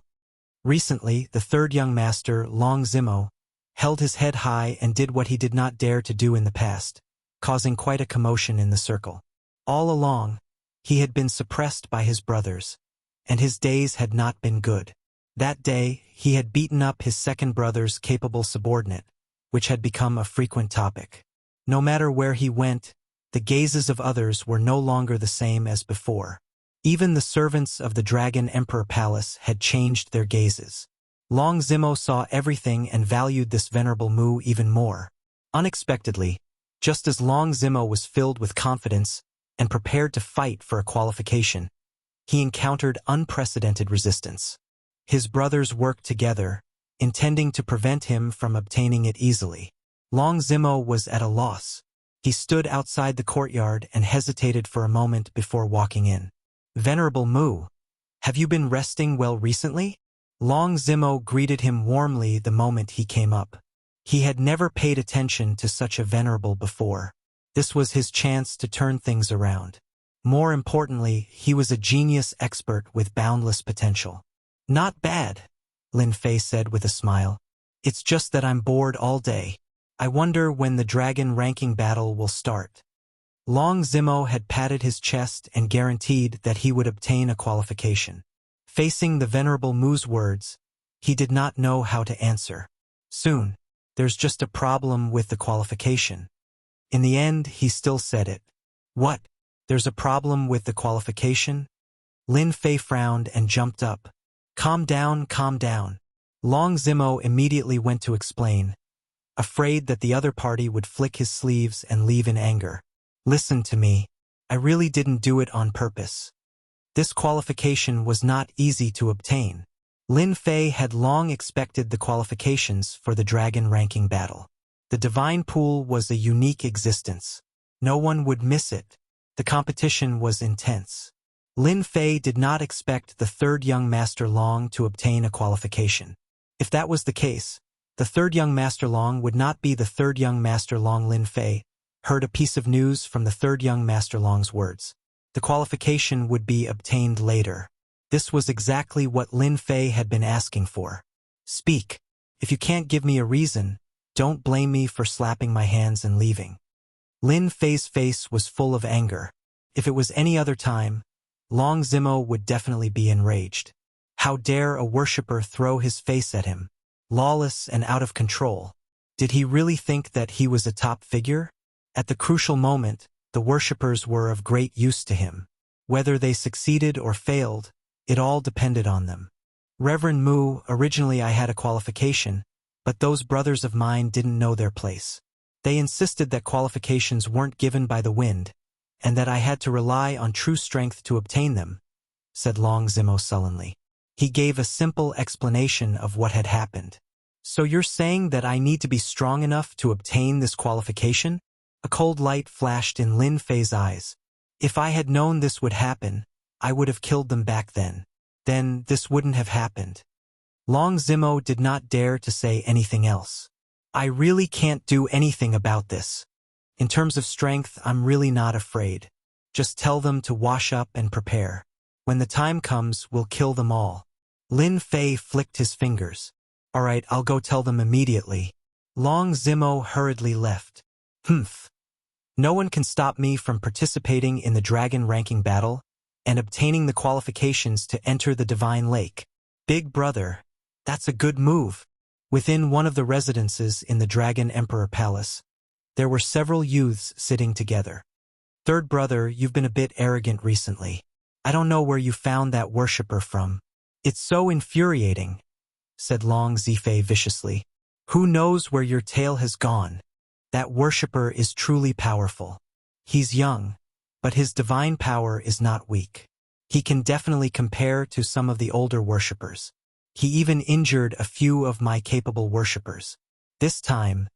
Recently, the third young master, Long Zimo, held his head high and did what he did not dare to do in the past, causing quite a commotion in the circle. All along, he had been suppressed by his brothers, and his days had not been good. That day, he had beaten up his second brother's capable subordinate, which had become a frequent topic. No matter where he went, the gazes of others were no longer the same as before. Even the servants of the Dragon Emperor Palace had changed their gazes. Long Zimo saw everything and valued this Venerable Mu even more. Unexpectedly, just as Long Zimo was filled with confidence and prepared to fight for a qualification, he encountered unprecedented resistance. His brothers worked together, intending to prevent him from obtaining it easily. Long Zimo was at a loss. He stood outside the courtyard and hesitated for a moment before walking in. Venerable Mu, have you been resting well recently? Long Zimo greeted him warmly the moment he came up. He had never paid attention to such a venerable before. This was his chance to turn things around. More importantly, he was a genius expert with boundless potential. Not bad, Lin Fei said with a smile. It's just that I'm bored all day. I wonder when the dragon ranking battle will start. Long Zimo had patted his chest and guaranteed that he would obtain a qualification. Facing the Venerable Mu's words, he did not know how to answer. Soon, There's just a problem with the qualification. In the end, he still said it. What? There's a problem with the qualification? Lin Fei frowned and jumped up. Calm down, calm down. Long Zimo immediately went to explain, afraid that the other party would flick his sleeves and leave in anger. Listen to me. I really didn't do it on purpose. This qualification was not easy to obtain. Lin Fei had long expected the qualifications for the dragon ranking battle. The divine pool was a unique existence. No one would miss it. The competition was intense. Lin Fei did not expect the third young Master Long to obtain a qualification. If that was the case, the third young Master Long would not be the third young Master Long. Lin Fei heard a piece of news from the third young Master Long's words. The qualification would be obtained later. This was exactly what Lin Fei had been asking for. Speak. If you can't give me a reason, don't blame me for slapping my hands and leaving. Lin Fei's face was full of anger. If it was any other time, Long Zimo would definitely be enraged. How dare a worshipper throw his face at him? Lawless and out of control. Did he really think that he was a top figure? At the crucial moment, the worshippers were of great use to him. Whether they succeeded or failed, it all depended on them. Reverend Mu, originally I had a qualification, but those brothers of mine didn't know their place. They insisted that qualifications weren't given by the wind, and that I had to rely on true strength to obtain them, said Long Zimo sullenly. He gave a simple explanation of what had happened. So you're saying that I need to be strong enough to obtain this qualification? A cold light flashed in Lin Fei's eyes. If I had known this would happen, I would have killed them back then. Then this wouldn't have happened. Long Zimo did not dare to say anything else. I really can't do anything about this. In terms of strength, I'm really not afraid. Just tell them to wash up and prepare. When the time comes, we'll kill them all. Lin Fei flicked his fingers. All right, I'll go tell them immediately. Long Zimo hurriedly left. Humph. No one can stop me from participating in the dragon ranking battle and obtaining the qualifications to enter the Divine Lake. Big brother, that's a good move. Within one of the residences in the Dragon Emperor Palace, there were several youths sitting together. Third brother, you've been a bit arrogant recently. I don't know where you found that worshipper from. It's so infuriating, said Long Zifei viciously. Who knows where your tail has gone? That worshipper is truly powerful. He's young, but his divine power is not weak. He can definitely compare to some of the older worshippers. He even injured a few of my capable worshippers. This time,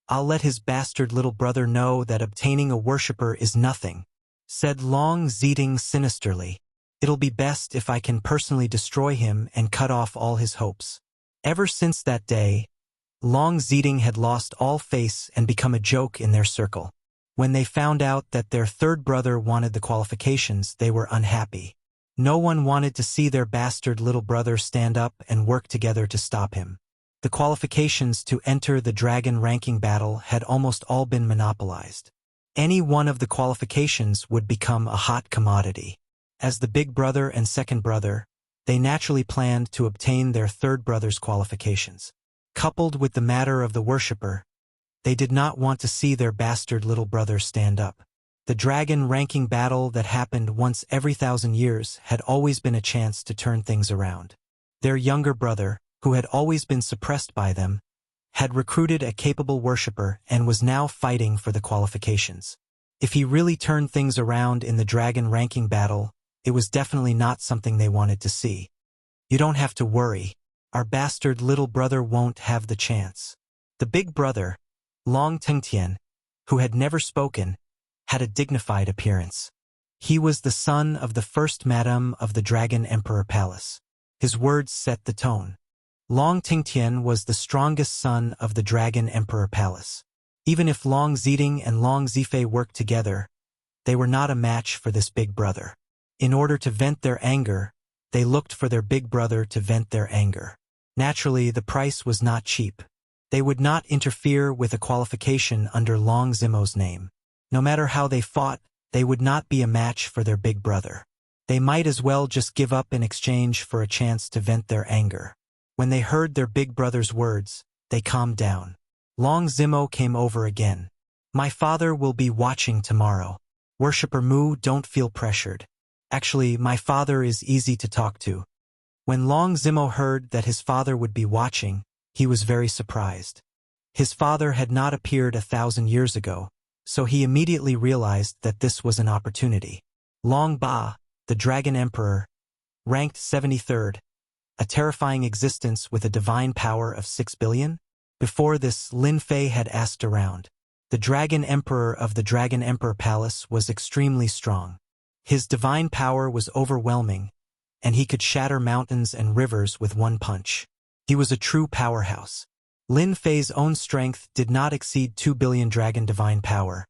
I'll let his bastard little brother know that obtaining a worshipper is nothing, said Long Ziding sinisterly. It'll be best if I can personally destroy him and cut off all his hopes. Ever since that day, Long Ziding had lost all face and become a joke in their circle. When they found out that their third brother wanted the qualifications, they were unhappy. No one wanted to see their bastard little brother stand up and work together to stop him. The qualifications to enter the dragon ranking battle had almost all been monopolized. Any one of the qualifications would become a hot commodity. As the big brother and second brother, they naturally planned to obtain their third brother's qualifications. Coupled with the matter of the worshipper, they did not want to see their bastard little brother stand up. The dragon ranking battle that happened once every 1,000 years had always been a chance to turn things around. Their younger brother, who had always been suppressed by them, had recruited a capable worshipper and was now fighting for the qualifications. If he really turned things around in the dragon ranking battle, it was definitely not something they wanted to see. You don't have to worry. Our bastard little brother won't have the chance. The big brother, Long Tengtian, who had never spoken, had a dignified appearance. He was the son of the first madam of the Dragon Emperor Palace. His words set the tone. Long Tengtian was the strongest son of the Dragon Emperor Palace. Even if Long Ziding and Long Zifei worked together, they were not a match for this big brother. In order to vent their anger, they looked for their big brother to vent their anger. Naturally, the price was not cheap. They would not interfere with a qualification under Long Zimo's name. No matter how they fought, they would not be a match for their big brother. They might as well just give up in exchange for a chance to vent their anger. When they heard their big brother's words, they calmed down. Long Zimo came over again. My father will be watching tomorrow. Worshipper Mu, don't feel pressured. Actually, my father is easy to talk to. When Long Zimo heard that his father would be watching, he was very surprised. His father had not appeared 1,000 years ago, so he immediately realized that this was an opportunity. Long Ba, the Dragon Emperor, ranked 73rd, a terrifying existence with a divine power of 6 billion? Before this, Lin Fei had asked around. The Dragon Emperor of the Dragon Emperor Palace was extremely strong. His divine power was overwhelming, and he could shatter mountains and rivers with one punch. He was a true powerhouse. Lin Fei's own strength did not exceed 2 billion dragon divine power,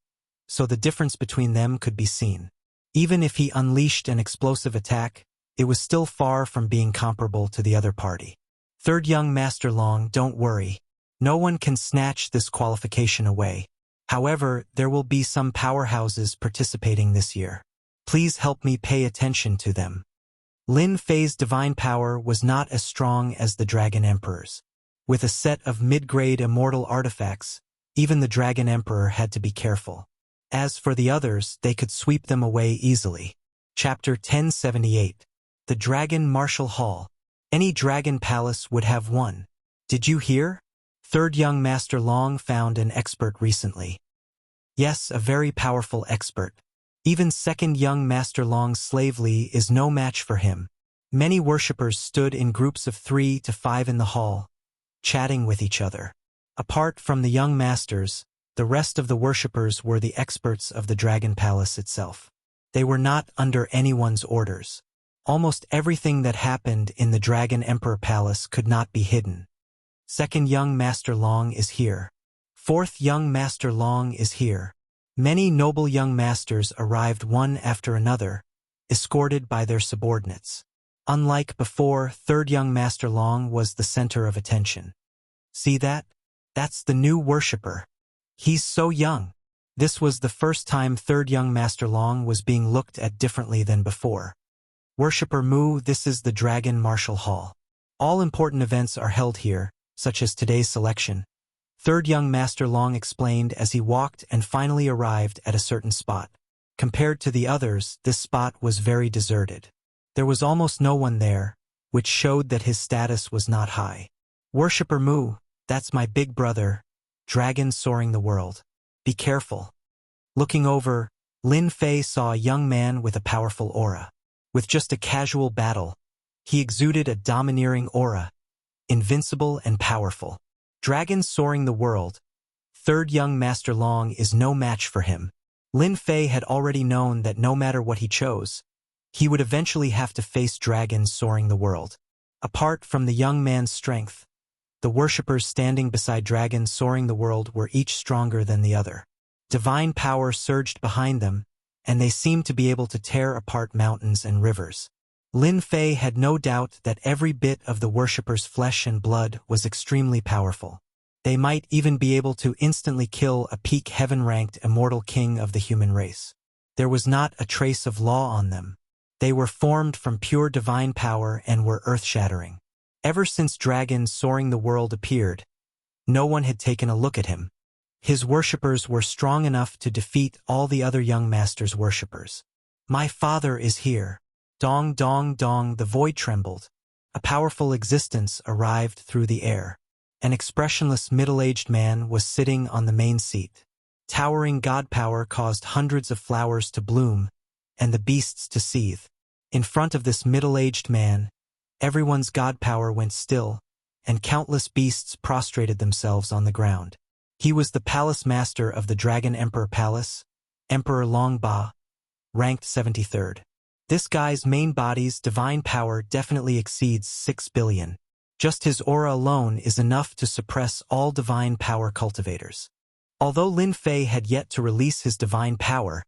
so the difference between them could be seen. Even if he unleashed an explosive attack, it was still far from being comparable to the other party. Third young Master Long, don't worry. No one can snatch this qualification away. However, there will be some powerhouses participating this year. Please help me pay attention to them. Lin Fei's divine power was not as strong as the Dragon Emperor's. With a set of mid-grade immortal artifacts, even the Dragon Emperor had to be careful. As for the others, they could sweep them away easily. Chapter 1078. The Dragon Martial Hall. Any dragon palace would have one. Did you hear? Third young Master Long found an expert recently. Yes, a very powerful expert. Even second young Master Long's slave Li is no match for him. Many worshippers stood in groups of 3 to 5 in the hall, chatting with each other. Apart from the young masters, the rest of the worshippers were the experts of the Dragon Palace itself. They were not under anyone's orders. Almost everything that happened in the Dragon Emperor Palace could not be hidden. Second young Master Long is here. Fourth young Master Long is here. Many noble young masters arrived one after another, escorted by their subordinates. Unlike before, third young Master Long was the center of attention. See that? That's the new worshipper. He's so young. This was the first time third young Master Long was being looked at differently than before. Worshipper Mu, this is the Dragon Martial Hall. All important events are held here, such as today's selection. Third young Master Long explained as he walked and finally arrived at a certain spot. Compared to the others, this spot was very deserted. There was almost no one there, which showed that his status was not high. Worshipper Mu, that's my big brother, dragon soaring the world. Be careful. Looking over, Lin Fei saw a young man with a powerful aura. With just a casual battle, he exuded a domineering aura, invincible and powerful. Dragon soaring the world, third young Master Long is no match for him. Lin Fei had already known that no matter what he chose, he would eventually have to face dragons soaring the world. Apart from the young man's strength, the worshippers standing beside dragons soaring the world were each stronger than the other. Divine power surged behind them, and they seemed to be able to tear apart mountains and rivers. Lin Fei had no doubt that every bit of the worshippers' flesh and blood was extremely powerful. They might even be able to instantly kill a peak heaven-ranked immortal king of the human race. There was not a trace of law on them. They were formed from pure divine power and were earth-shattering. Ever since dragons soaring the world appeared, no one had taken a look at him. His worshippers were strong enough to defeat all the other young masters' worshippers. My father is here. Dong, dong, dong, the void trembled. A powerful existence arrived through the air. An expressionless middle-aged man was sitting on the main seat. Towering god power caused hundreds of flowers to bloom, and the beasts to seethe. In front of this middle-aged man, everyone's god power went still, and countless beasts prostrated themselves on the ground. He was the palace master of the Dragon Emperor Palace, Emperor Long Ba, ranked 73rd. This guy's main body's divine power definitely exceeds 6 billion. Just his aura alone is enough to suppress all divine power cultivators. Although Lin Fei had yet to release his divine power,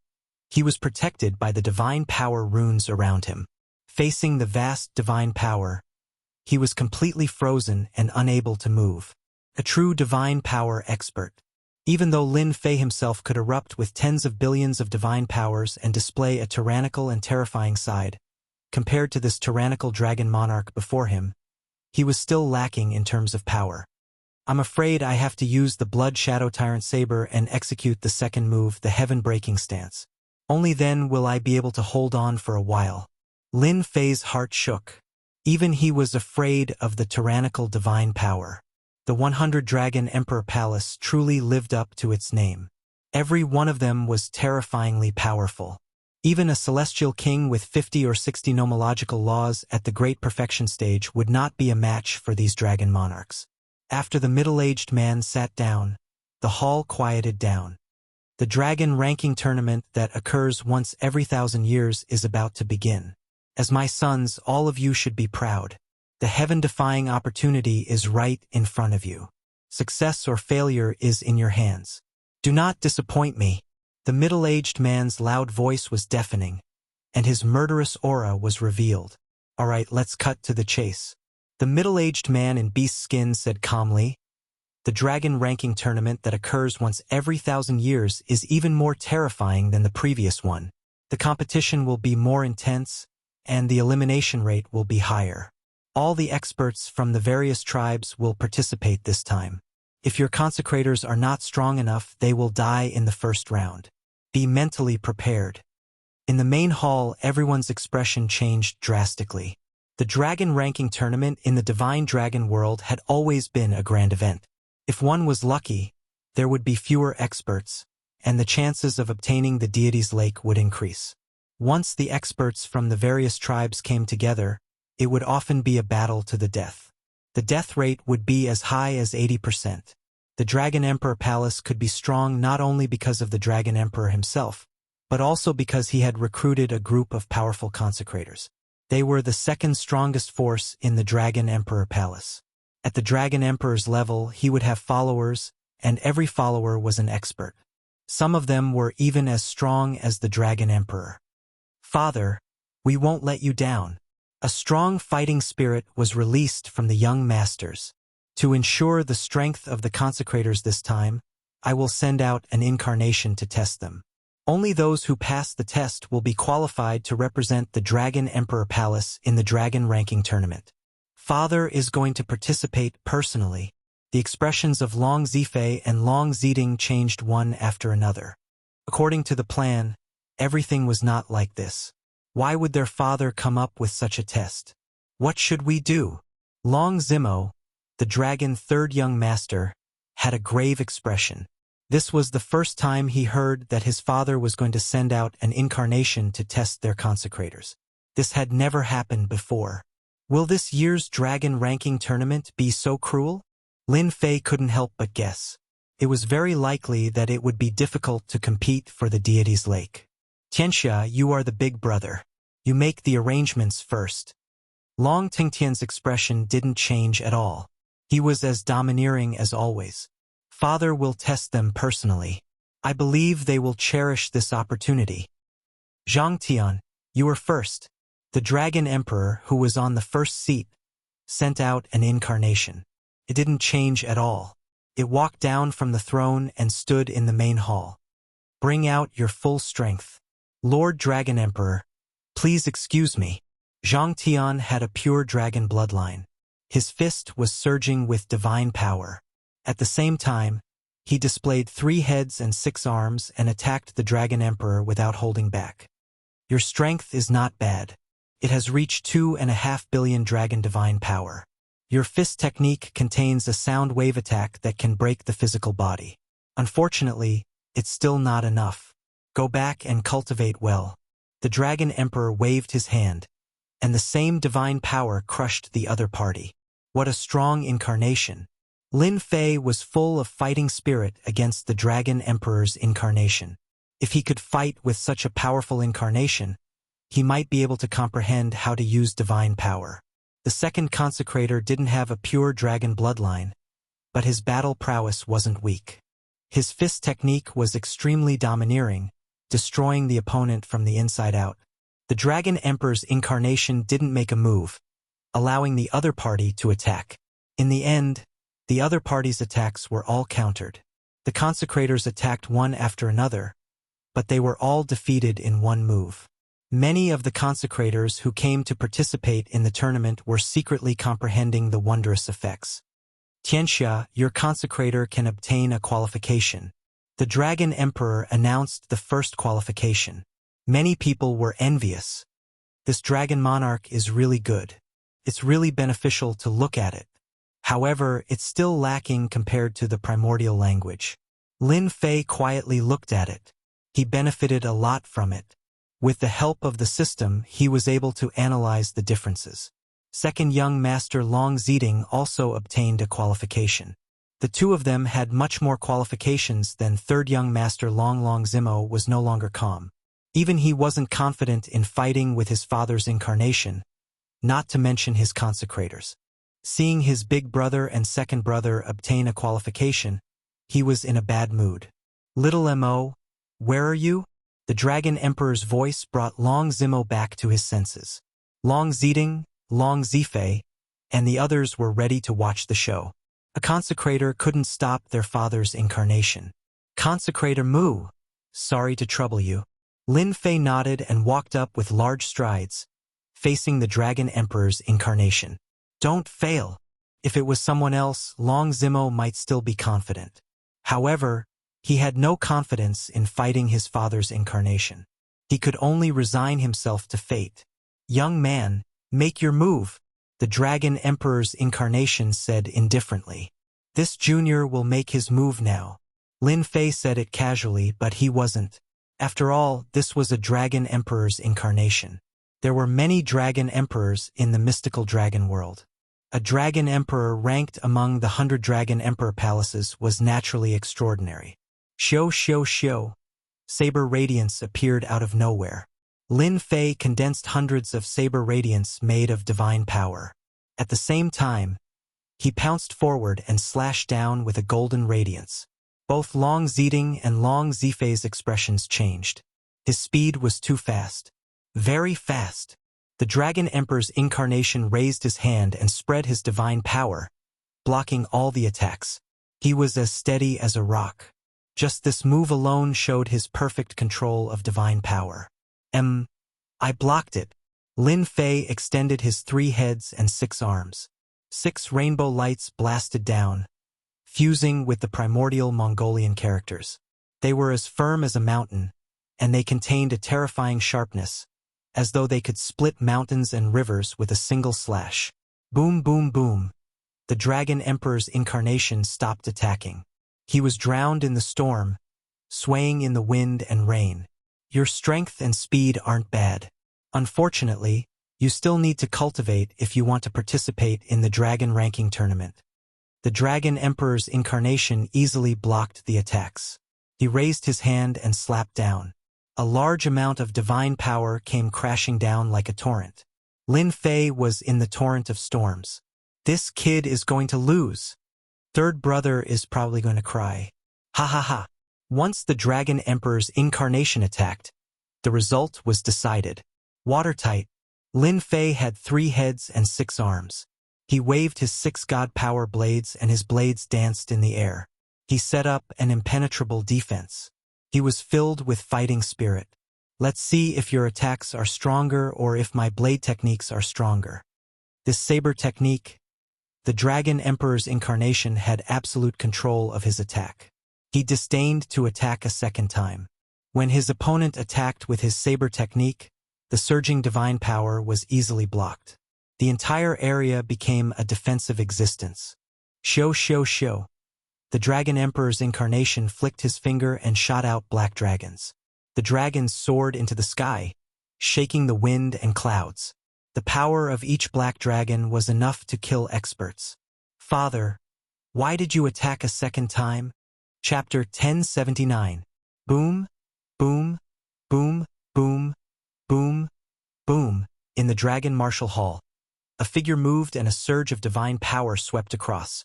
he was protected by the divine power runes around him. Facing the vast divine power, he was completely frozen and unable to move. A true divine power expert. Even though Lin Fei himself could erupt with tens of billions of divine powers and display a tyrannical and terrifying side, compared to this tyrannical dragon monarch before him, he was still lacking in terms of power. I'm afraid I have to use the Blood Shadow Tyrant Saber and execute the second move, the Heaven-Breaking Stance. Only then will I be able to hold on for a while. Lin Fei's heart shook. Even he was afraid of the tyrannical divine power. The 100 Dragon Emperor Palace truly lived up to its name. Every one of them was terrifyingly powerful. Even a celestial king with 50 or 60 nomological laws at the Great Perfection stage would not be a match for these dragon monarchs. After the middle-aged man sat down, the hall quieted down. The dragon ranking tournament that occurs once every 1,000 years is about to begin. As my sons, all of you should be proud. The heaven-defying opportunity is right in front of you. Success or failure is in your hands. Do not disappoint me. The middle-aged man's loud voice was deafening, and his murderous aura was revealed. All right, let's cut to the chase. The middle-aged man in beast skin said calmly, the dragon ranking tournament that occurs once every 1,000 years is even more terrifying than the previous one. The competition will be more intense, and the elimination rate will be higher. All the experts from the various tribes will participate this time. If your consecrators are not strong enough, they will die in the first round. Be mentally prepared. In the main hall, everyone's expression changed drastically. The dragon ranking tournament in the Divine Dragon world had always been a grand event. If one was lucky, there would be fewer experts, and the chances of obtaining the deity's lake would increase. Once the experts from the various tribes came together, it would often be a battle to the death. The death rate would be as high as 80%. The Dragon Emperor Palace could be strong not only because of the Dragon Emperor himself, but also because he had recruited a group of powerful consecrators. They were the second strongest force in the Dragon Emperor Palace. At the Dragon Emperor's level, he would have followers, and every follower was an expert. Some of them were even as strong as the Dragon Emperor. Father, we won't let you down. A strong fighting spirit was released from the young masters. To ensure the strength of the consecrators this time, I will send out an incarnation to test them. Only those who pass the test will be qualified to represent the Dragon Emperor Palace in the Dragon Ranking Tournament. Father is going to participate personally. The expressions of Long Zifei and Long Ziding changed one after another. According to the plan, everything was not like this. Why would their father come up with such a test? What should we do? Long Zimo, the dragon third young master, had a grave expression. This was the first time he heard that his father was going to send out an incarnation to test their consecrators. This had never happened before. Will this year's dragon ranking tournament be so cruel? Lin Fei couldn't help but guess. It was very likely that it would be difficult to compete for the deity's lake. Tianxia, you are the big brother. You make the arrangements first. Long Tingtian's expression didn't change at all. He was as domineering as always. Father will test them personally. I believe they will cherish this opportunity. Zhang Tian, you are first. The Dragon Emperor, who was on the first seat, sent out an incarnation. It didn't change at all. It walked down from the throne and stood in the main hall. Bring out your full strength. Lord Dragon Emperor, please excuse me. Zhang Tian had a pure dragon bloodline. His fist was surging with divine power. At the same time, he displayed 3 heads and 6 arms and attacked the Dragon Emperor without holding back. Your strength is not bad. It has reached 2.5 billion dragon divine power. Your fist technique contains a sound wave attack that can break the physical body. Unfortunately, it's still not enough. Go back and cultivate well. The Dragon Emperor waved his hand, and the same divine power crushed the other party. What a strong incarnation. Lin Fei was full of fighting spirit against the Dragon Emperor's incarnation. If he could fight with such a powerful incarnation, he might be able to comprehend how to use divine power. The second consecrator didn't have a pure dragon bloodline, but his battle prowess wasn't weak. His fist technique was extremely domineering, destroying the opponent from the inside out. The Dragon Emperor's incarnation didn't make a move, allowing the other party to attack. In the end, the other party's attacks were all countered. The consecrators attacked one after another, but they were all defeated in one move. Many of the consecrators who came to participate in the tournament were secretly comprehending the wondrous effects. Tianxia, your consecrator can obtain a qualification. The Dragon Emperor announced the first qualification. Many people were envious. This dragon monarch is really good. It's really beneficial to look at it. However, it's still lacking compared to the primordial language. Lin Fei quietly looked at it. He benefited a lot from it. With the help of the system, he was able to analyze the differences. Second young master Long Ziding also obtained a qualification. The two of them had much more qualifications than third young master Long Zimo was no longer calm. Even he wasn't confident in fighting with his father's incarnation, not to mention his consecrators. Seeing his big brother and second brother obtain a qualification, he was in a bad mood. Little Mo, where are you? The Dragon Emperor's voice brought Long Zimo back to his senses. Long Ziding, Long Zifei, and the others were ready to watch the show. A consecrator couldn't stop their father's incarnation. Consecrator Mu, sorry to trouble you. Lin Fei nodded and walked up with large strides, facing the Dragon Emperor's incarnation. Don't fail. If it was someone else, Long Zimo might still be confident. However, he had no confidence in fighting his father's incarnation. He could only resign himself to fate. Young man, make your move, the Dragon Emperor's incarnation said indifferently. This junior will make his move now. Lin Fei said it casually, but he wasn't. After all, this was a Dragon Emperor's incarnation. There were many Dragon Emperors in the mystical dragon world. A Dragon Emperor ranked among the 100 Dragon Emperor palaces was naturally extraordinary. Shio. Saber radiance appeared out of nowhere. Lin Fei condensed hundreds of saber radiance made of divine power. At the same time, he pounced forward and slashed down with a golden radiance. Both Long Ziding and Long Zifei's expressions changed. His speed was too fast. Very fast. The Dragon Emperor's incarnation raised his hand and spread his divine power, blocking all the attacks. He was as steady as a rock. Just this move alone showed his perfect control of divine power. I blocked it. Lin Fei extended his 3 heads and 6 arms. 6 rainbow lights blasted down, fusing with the primordial Mongolian characters. They were as firm as a mountain, and they contained a terrifying sharpness, as though they could split mountains and rivers with a single slash. Boom, boom, boom. The Dragon Emperor's incarnation stopped attacking. He was drowned in the storm, swaying in the wind and rain. Your strength and speed aren't bad. Unfortunately, you still need to cultivate if you want to participate in the Dragon Ranking Tournament. The Dragon Emperor's incarnation easily blocked the attacks. He raised his hand and slapped down. A large amount of divine power came crashing down like a torrent. Lin Fei was in the torrent of storms. This kid is going to lose. Third brother is probably going to cry. Ha ha ha. Once the Dragon Emperor's incarnation attacked, the result was decided. Watertight, Lin Fei had 3 heads and 6 arms. He waved his 6 god power blades and his blades danced in the air. He set up an impenetrable defense. He was filled with fighting spirit. Let's see if your attacks are stronger or if my blade techniques are stronger. This saber technique, the Dragon Emperor's incarnation had absolute control of his attack. He disdained to attack a second time. When his opponent attacked with his saber technique, the surging divine power was easily blocked. The entire area became a defensive existence. Shio. The Dragon Emperor's incarnation flicked his finger and shot out black dragons. The dragons soared into the sky, shaking the wind and clouds. The power of each black dragon was enough to kill experts. Father, why did you attack a second time? Chapter 1079. Boom, boom, boom, boom, boom, boom. In the Dragon Martial Hall, a figure moved and a surge of divine power swept across,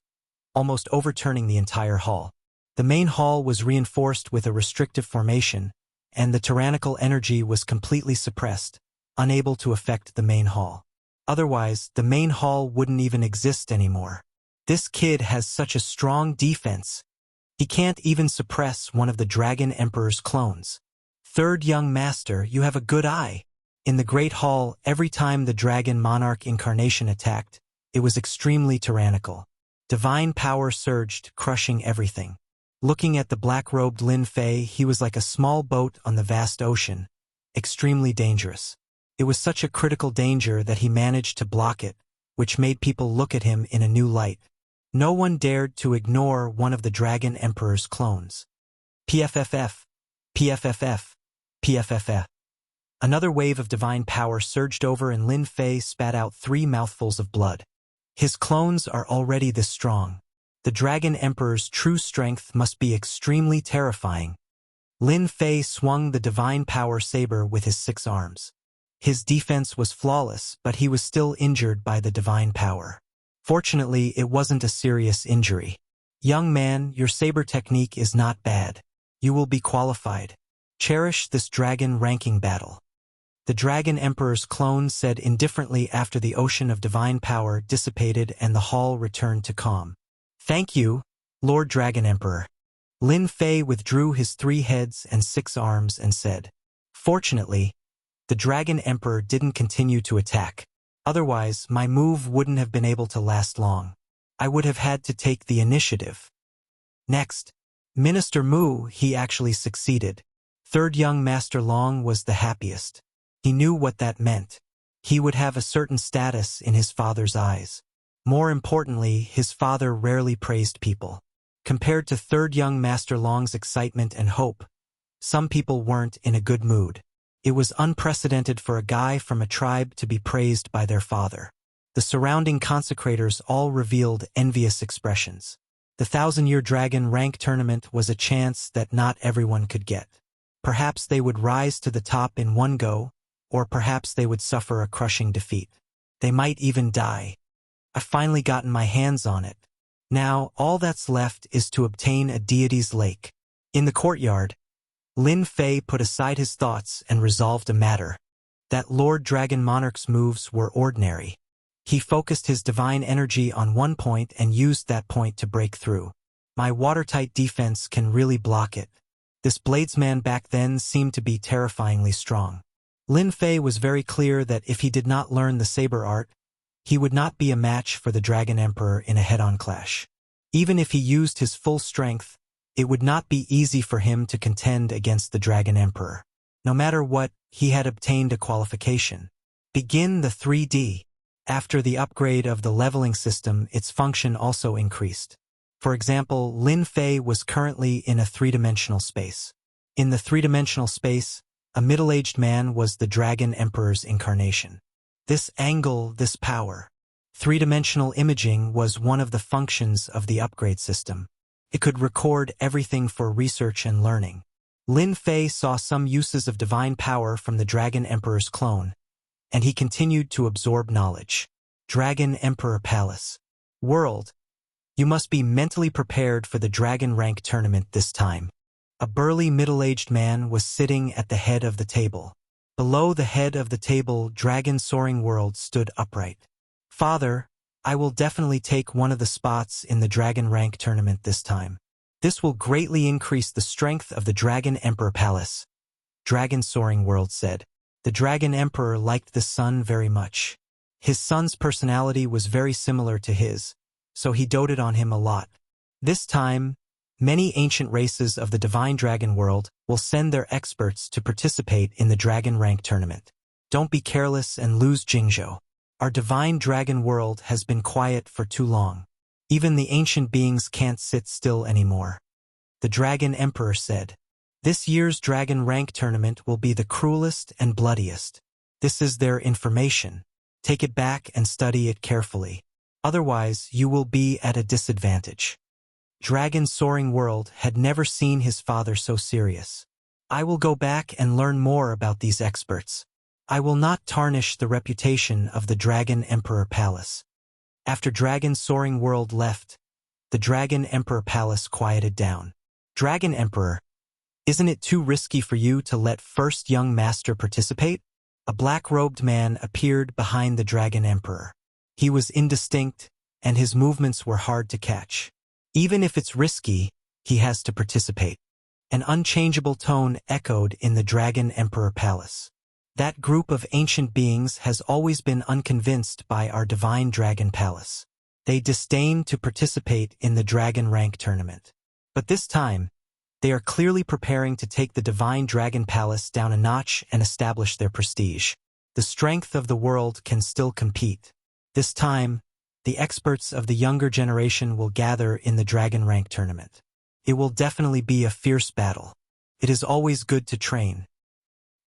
almost overturning the entire hall. The main hall was reinforced with a restrictive formation, and the tyrannical energy was completely suppressed, unable to affect the main hall. Otherwise, the main hall wouldn't even exist anymore. This kid has such a strong defense. He can't even suppress one of the Dragon Emperor's clones. Third young master, you have a good eye. In the Great Hall, every time the Dragon Monarch incarnation attacked, it was extremely tyrannical. Divine power surged, crushing everything. Looking at the black-robed Lin Fei, he was like a small boat on the vast ocean, extremely dangerous. It was such a critical danger that he managed to block it, which made people look at him in a new light. No one dared to ignore one of the Dragon Emperor's clones. PFFF, PFFF, PFFF. Another wave of divine power surged over and Lin Fei spat out 3 mouthfuls of blood. His clones are already this strong. The Dragon Emperor's true strength must be extremely terrifying. Lin Fei swung the divine power saber with his 6 arms. His defense was flawless, but he was still injured by the divine power. Fortunately, it wasn't a serious injury. Young man, your saber technique is not bad. You will be qualified. Cherish this dragon ranking battle. The Dragon Emperor's clone said indifferently after the ocean of divine power dissipated and the hall returned to calm. Thank you, Lord Dragon Emperor. Lin Fei withdrew his 3 heads and 6 arms and said, Fortunately, the Dragon Emperor didn't continue to attack. Otherwise, my move wouldn't have been able to last long. I would have had to take the initiative. Next, Minister Mu, he actually succeeded. Third young Master Long was the happiest. He knew what that meant. He would have a certain status in his father's eyes. More importantly, his father rarely praised people. Compared to third young Master Long's excitement and hope, some people weren't in a good mood. It was unprecedented for a guy from a tribe to be praised by their father. The surrounding consecrators all revealed envious expressions. The 1,000-year dragon rank tournament was a chance that not everyone could get. Perhaps they would rise to the top in one go, or perhaps they would suffer a crushing defeat. They might even die. I've finally gotten my hands on it. Now, all that's left is to obtain a deity's lake. In the courtyard, Lin Fei put aside his thoughts and resolved a matter. That Lord Dragon Monarch's moves were ordinary. He focused his divine energy on one point and used that point to break through. My watertight defense can really block it. This bladesman back then seemed to be terrifyingly strong. Lin Fei was very clear that if he did not learn the saber art, he would not be a match for the Dragon Emperor in a head-on clash. Even if he used his full strength, it would not be easy for him to contend against the Dragon Emperor. No matter what, he had obtained a qualification. Begin the 3D. After the upgrade of the leveling system, its function also increased. For example, Lin Fei was currently in a 3-dimensional space. In the 3-dimensional space, a middle-aged man was the Dragon Emperor's incarnation. This angle, this power. 3-dimensional imaging was one of the functions of the upgrade system. It could record everything for research and learning. Lin Fei saw some uses of divine power from the Dragon Emperor's clone, and he continued to absorb knowledge. Dragon Emperor Palace. World. You must be mentally prepared for the Dragon Rank tournament this time. A burly middle-aged man was sitting at the head of the table. Below the head of the table, Dragon Soaring World stood upright. Father, I will definitely take one of the spots in the Dragon Rank tournament this time. This will greatly increase the strength of the Dragon Emperor Palace. Dragon Soaring World said. The Dragon Emperor liked the son very much. His son's personality was very similar to his, so he doted on him a lot. This time, many ancient races of the Divine Dragon World will send their experts to participate in the Dragon Rank tournament. Don't be careless and lose Jingzhou. Our Divine Dragon World has been quiet for too long. Even the ancient beings can't sit still anymore. The Dragon Emperor said. This year's Dragon Rank tournament will be the cruelest and bloodiest. This is their information. Take it back and study it carefully. Otherwise, you will be at a disadvantage. Dragon Soaring World had never seen his father so serious. I will go back and learn more about these experts. I will not tarnish the reputation of the Dragon Emperor Palace. After Dragon Soaring World left, the Dragon Emperor Palace quieted down. Dragon Emperor, isn't it too risky for you to let first young master participate? A black-robed man appeared behind the Dragon Emperor. He was indistinct, and his movements were hard to catch. Even if it's risky, he has to participate. An unchangeable tone echoed in the Dragon Emperor Palace. That group of ancient beings has always been unconvinced by our Divine Dragon Palace. They disdain to participate in the dragon rank tournament. But this time, they are clearly preparing to take the divine dragon palace down a notch and establish their prestige. The strength of the world can still compete. This time, the experts of the younger generation will gather in the dragon rank tournament. It will definitely be a fierce battle. It is always good to train.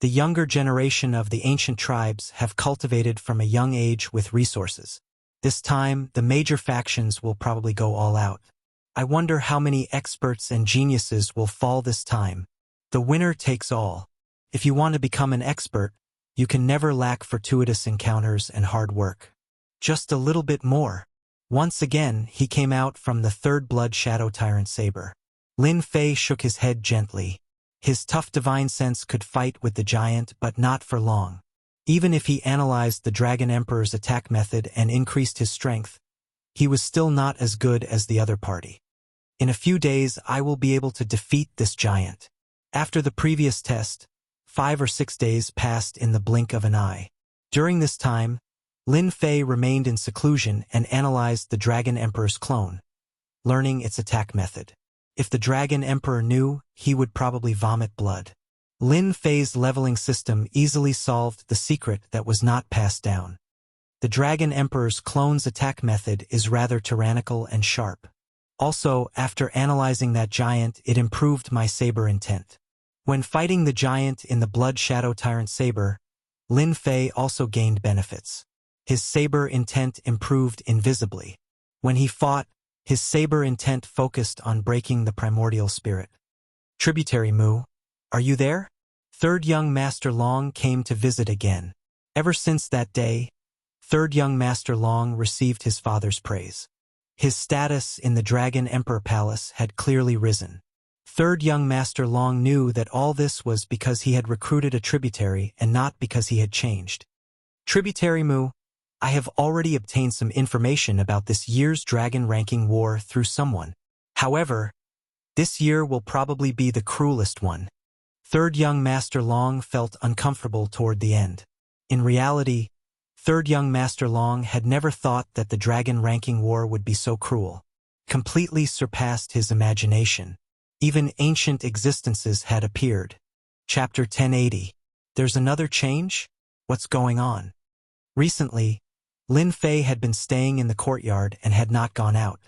The younger generation of the ancient tribes have cultivated from a young age with resources. This time, the major factions will probably go all out. I wonder how many experts and geniuses will fall this time. The winner takes all. If you want to become an expert, you can never lack fortuitous encounters and hard work. Just a little bit more. Once again, he came out from the third blood shadow tyrant saber. Lin Fei shook his head gently. His tough divine sense could fight with the giant, but not for long. Even if he analyzed the Dragon Emperor's attack method and increased his strength, he was still not as good as the other party. In a few days, I will be able to defeat this giant. After the previous test, 5 or 6 days passed in the blink of an eye. During this time, Lin Fei remained in seclusion and analyzed the Dragon Emperor's clone, learning its attack method. If the Dragon Emperor knew, he would probably vomit blood. Lin Fei's leveling system easily solved the secret that was not passed down. The Dragon Emperor's clone's attack method is rather tyrannical and sharp. Also, after analyzing that giant, it improved my saber intent. When fighting the giant in the Blood Shadow Tyrant saber, Lin Fei also gained benefits. His saber intent improved invisibly. When he fought, his saber intent focused on breaking the primordial spirit. Tributary Mu, are you there? Third young Master Long came to visit again. Ever since that day, third young Master Long received his father's praise. His status in the Dragon Emperor Palace had clearly risen. Third young Master Long knew that all this was because he had recruited a tributary and not because he had changed. Tributary Mu, I have already obtained some information about this year's dragon ranking war through someone. However, this year will probably be the cruelest one. Third young Master Long felt uncomfortable toward the end. In reality, third young Master Long had never thought that the dragon ranking war would be so cruel. Completely surpassed his imagination. Even ancient existences had appeared. Chapter 1080. There's another change? What's going on? Recently, Lin Fei had been staying in the courtyard and had not gone out.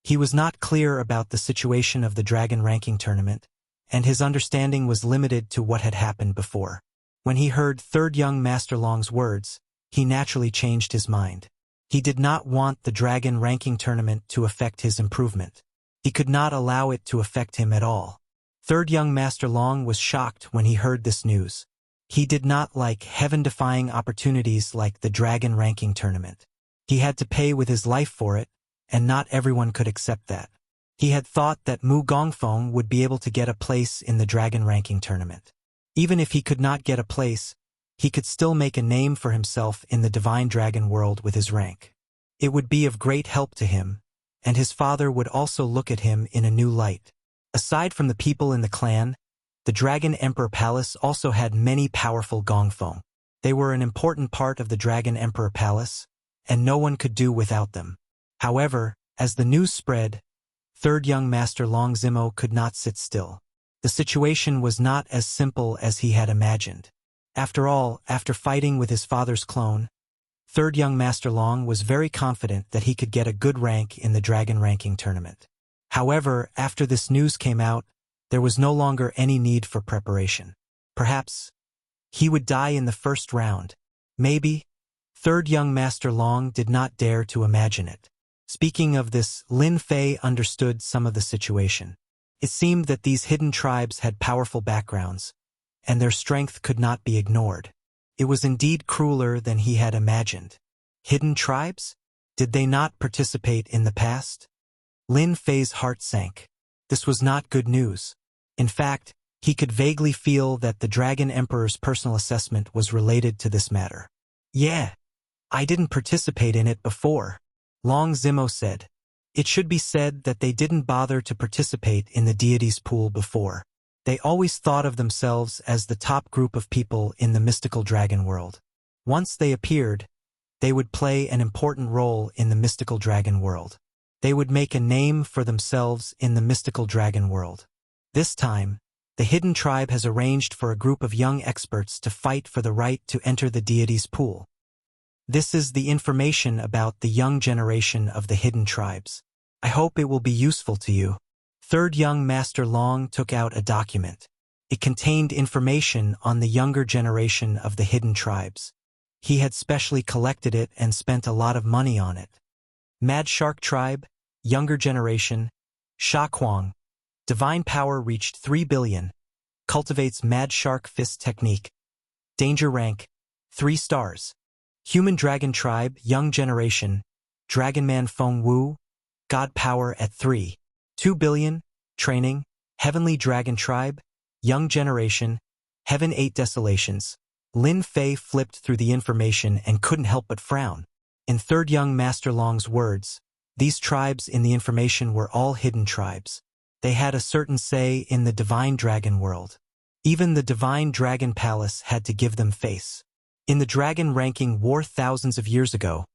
He was not clear about the situation of the dragon ranking tournament, and his understanding was limited to what had happened before. When he heard third young Master Long's words, he naturally changed his mind. He did not want the dragon ranking tournament to affect his improvement. He could not allow it to affect him at all. Third young Master Long was shocked when he heard this news. He did not like heaven-defying opportunities like the dragon ranking tournament. He had to pay with his life for it, and not everyone could accept that. He had thought that Mu Gongfeng would be able to get a place in the dragon ranking tournament. Even if he could not get a place, he could still make a name for himself in the divine dragon world with his rank. It would be of great help to him, and his father would also look at him in a new light. Aside from the people in the clan, the Dragon Emperor Palace also had many powerful Gongfeng. They were an important part of the Dragon Emperor Palace, and no one could do without them. However, as the news spread, third young Master Long Zimo could not sit still. The situation was not as simple as he had imagined. After all, after fighting with his father's clone, third young Master Long was very confident that he could get a good rank in the dragon ranking tournament. However, after this news came out, there was no longer any need for preparation. Perhaps he would die in the first round. Maybe. Third young Master Long did not dare to imagine it. Speaking of this, Lin Fei understood some of the situation. It seemed that these hidden tribes had powerful backgrounds, and their strength could not be ignored. It was indeed crueler than he had imagined. Hidden tribes? Did they not participate in the past? Lin Fei's heart sank. This was not good news. In fact, he could vaguely feel that the Dragon Emperor's personal assessment was related to this matter. Yeah, I didn't participate in it before, Long Zimo said. It should be said that they didn't bother to participate in the deity's pool before. They always thought of themselves as the top group of people in the mystical dragon world. Once they appeared, They would play an important role in the mystical dragon world. They would make a name for themselves in the mystical dragon world. This time, the hidden tribe has arranged for a group of young experts to fight for the right to enter the deity's pool. This is the information about the young generation of the hidden tribes. I hope it will be useful to you. Third young Master Long took out a document. It contained information on the younger generation of the hidden tribes. He had specially collected it and spent a lot of money on it. Mad Shark Tribe, younger generation, Sha Kuang. Divine power reached 3 billion. Cultivates Mad Shark Fist technique. Danger rank, 3 stars. Human Dragon Tribe, young generation, Dragonman Feng Wu. God power at 3. 2 billion. Training, Heavenly Dragon Tribe, young generation, Heaven 8 Desolations. Lin Fei flipped through the information and couldn't help but frown. In Third Young Master Long's words, these tribes in the information were all hidden tribes. They had a certain say in the Divine Dragon world. Even the Divine Dragon Palace had to give them face. In the dragon ranking war thousands of years ago,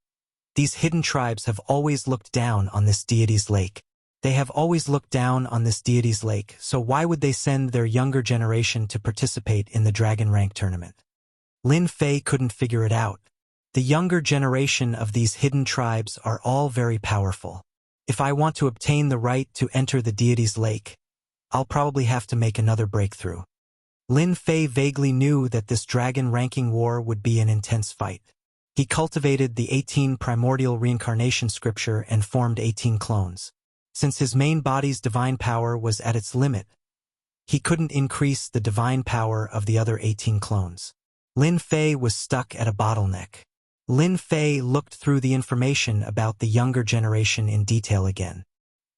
these hidden tribes have always looked down on this deity's lake. They have always looked down on this deity's lake, so why would they send their younger generation to participate in the dragon rank tournament? Lin Fei couldn't figure it out. The younger generation of these hidden tribes are all very powerful. If I want to obtain the right to enter the deity's lake, I'll probably have to make another breakthrough. Lin Fei vaguely knew that this dragon ranking war would be an intense fight. He cultivated the 18 primordial reincarnation scripture and formed 18 clones. Since his main body's divine power was at its limit, he couldn't increase the divine power of the other 18 clones. Lin Fei was stuck at a bottleneck. Lin Fei looked through the information about the younger generation in detail again.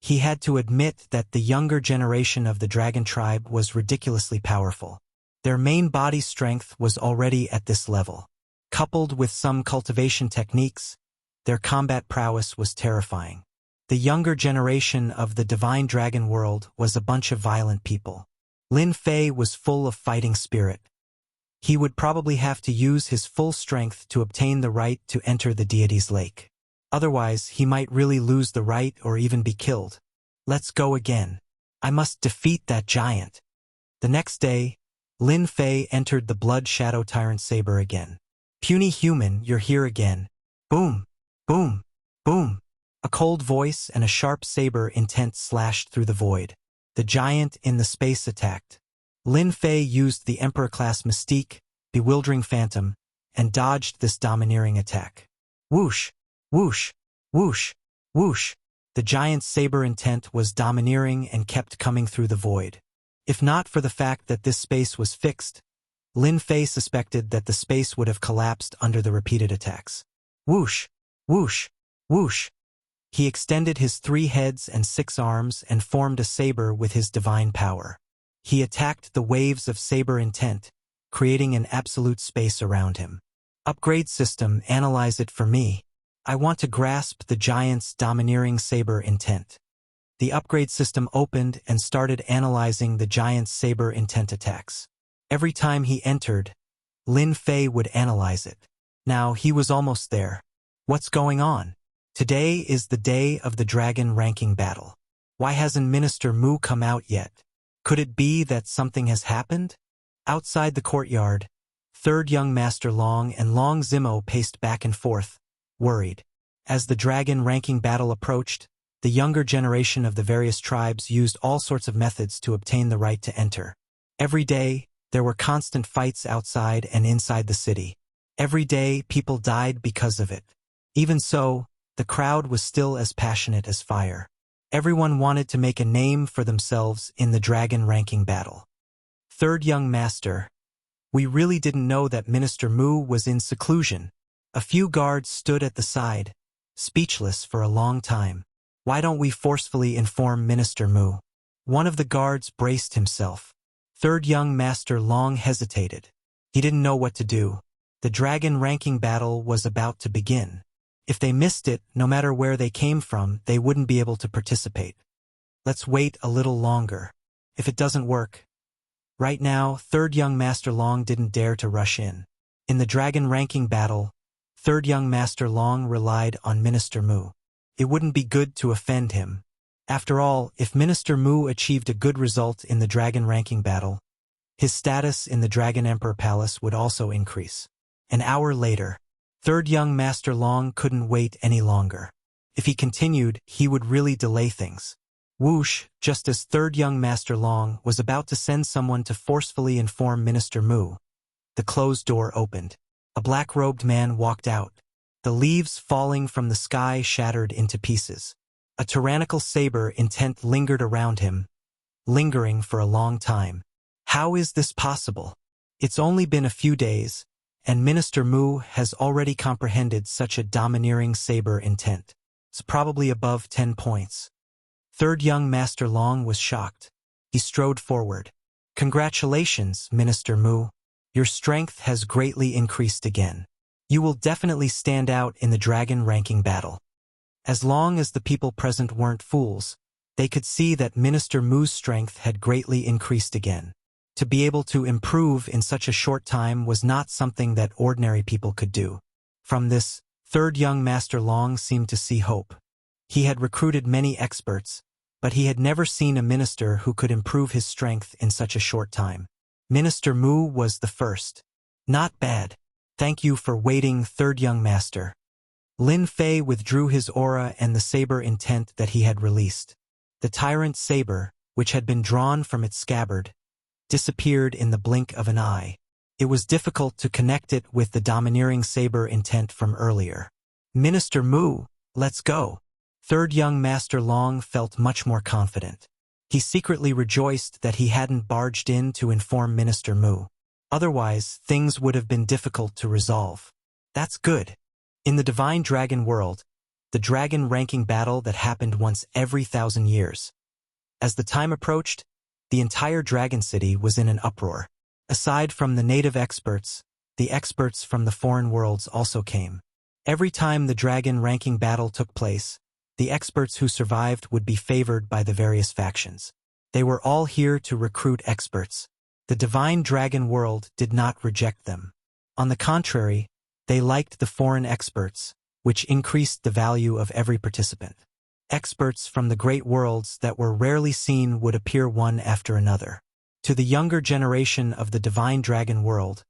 He had to admit that the younger generation of the dragon tribe was ridiculously powerful. Their main body strength was already at this level. Coupled with some cultivation techniques, their combat prowess was terrifying. The younger generation of the divine dragon world was a bunch of violent people. Lin Fei was full of fighting spirit. He would probably have to use his full strength to obtain the right to enter the deity's lake. Otherwise, he might really lose the right or even be killed. Let's go again. I must defeat that giant. The next day, Lin Fei entered the Blood Shadow Tyrant Saber again. Puny human, you're here again. Boom, boom, boom. A cold voice and a sharp saber intent slashed through the void. The giant in the space attacked. Lin Fei used the Emperor-class Mystique, Bewildering Phantom, and dodged this domineering attack. Whoosh, whoosh, whoosh, whoosh. The giant's saber intent was domineering and kept coming through the void. If not for the fact that this space was fixed, Lin Fei suspected that the space would have collapsed under the repeated attacks. Whoosh, whoosh, whoosh. He extended his 3 heads and 6 arms and formed a saber with his divine power. He attacked the waves of saber intent, creating an absolute space around him. Upgrade system, analyze it for me. I want to grasp the giant's domineering saber intent. The upgrade system opened and started analyzing the giant's saber intent attacks. Every time he entered, Lin Fei would analyze it. Now he was almost there. What's going on? Today is the day of the dragon ranking battle. Why hasn't Minister Mu come out yet? Could it be that something has happened? Outside the courtyard, Third Young Master Long and Long Zimo paced back and forth, worried. As the dragon ranking battle approached, the younger generation of the various tribes used all sorts of methods to obtain the right to enter. Every day, there were constant fights outside and inside the city. Every day, people died because of it. Even so, the crowd was still as passionate as fire. Everyone wanted to make a name for themselves in the dragon ranking battle. Third Young Master, we really didn't know that Minister Mu was in seclusion. A few guards stood at the side, speechless for a long time. Why don't we forcefully inform Minister Mu? One of the guards braced himself. Third Young Master Long hesitated. He didn't know what to do. The dragon ranking battle was about to begin. If they missed it, no matter where they came from, they wouldn't be able to participate. Let's wait a little longer. If it doesn't work. Right now, Third Young Master Long didn't dare to rush in. In the dragon ranking battle, Third young Master Long relied on Minister Mu. It wouldn't be good to offend him. After all, if Minister Mu achieved a good result in the dragon ranking battle, his status in the Dragon Emperor Palace would also increase. An hour later, third young Master Long couldn't wait any longer. If he continued, he would really delay things. Whoosh, just as third young Master Long was about to send someone to forcefully inform Minister Mu, the closed door opened. A black-robed man walked out. The leaves falling from the sky shattered into pieces. A tyrannical saber intent lingered around him, lingering for a long time. How is this possible? It's only been a few days, and Minister Mu has already comprehended such a domineering saber intent. It's probably above 10 points. Third young Master Long was shocked. He strode forward. Congratulations, Minister Mu. Your strength has greatly increased again. You will definitely stand out in the dragon ranking battle. As long as the people present weren't fools, they could see that Minister Mu's strength had greatly increased again. To be able to improve in such a short time was not something that ordinary people could do. From this, third young Master Long seemed to see hope. He had recruited many experts, but he had never seen a minister who could improve his strength in such a short time. Minister Mu was the first. Not bad. Thank you for waiting, third young master. Lin Fei withdrew his aura and the saber intent that he had released. The tyrant saber, which had been drawn from its scabbard, disappeared in the blink of an eye. It was difficult to connect it with the domineering saber intent from earlier. Minister Mu, let's go. Third young Master Long felt much more confident. He secretly rejoiced that he hadn't barged in to inform Minister Mu. Otherwise, things would have been difficult to resolve. That's good. In the Divine Dragon world, the dragon ranking battle that happened once every 1,000 years. As the time approached, the entire Dragon City was in an uproar. Aside from the native experts, the experts from the foreign worlds also came. Every time the dragon ranking battle took place, the experts who survived would be favored by the various factions. They were all here to recruit experts. The Divine Dragon world did not reject them. On the contrary, they liked the foreign experts, which increased the value of every participant. Experts from the great worlds that were rarely seen would appear one after another. To the younger generation of the Divine Dragon world,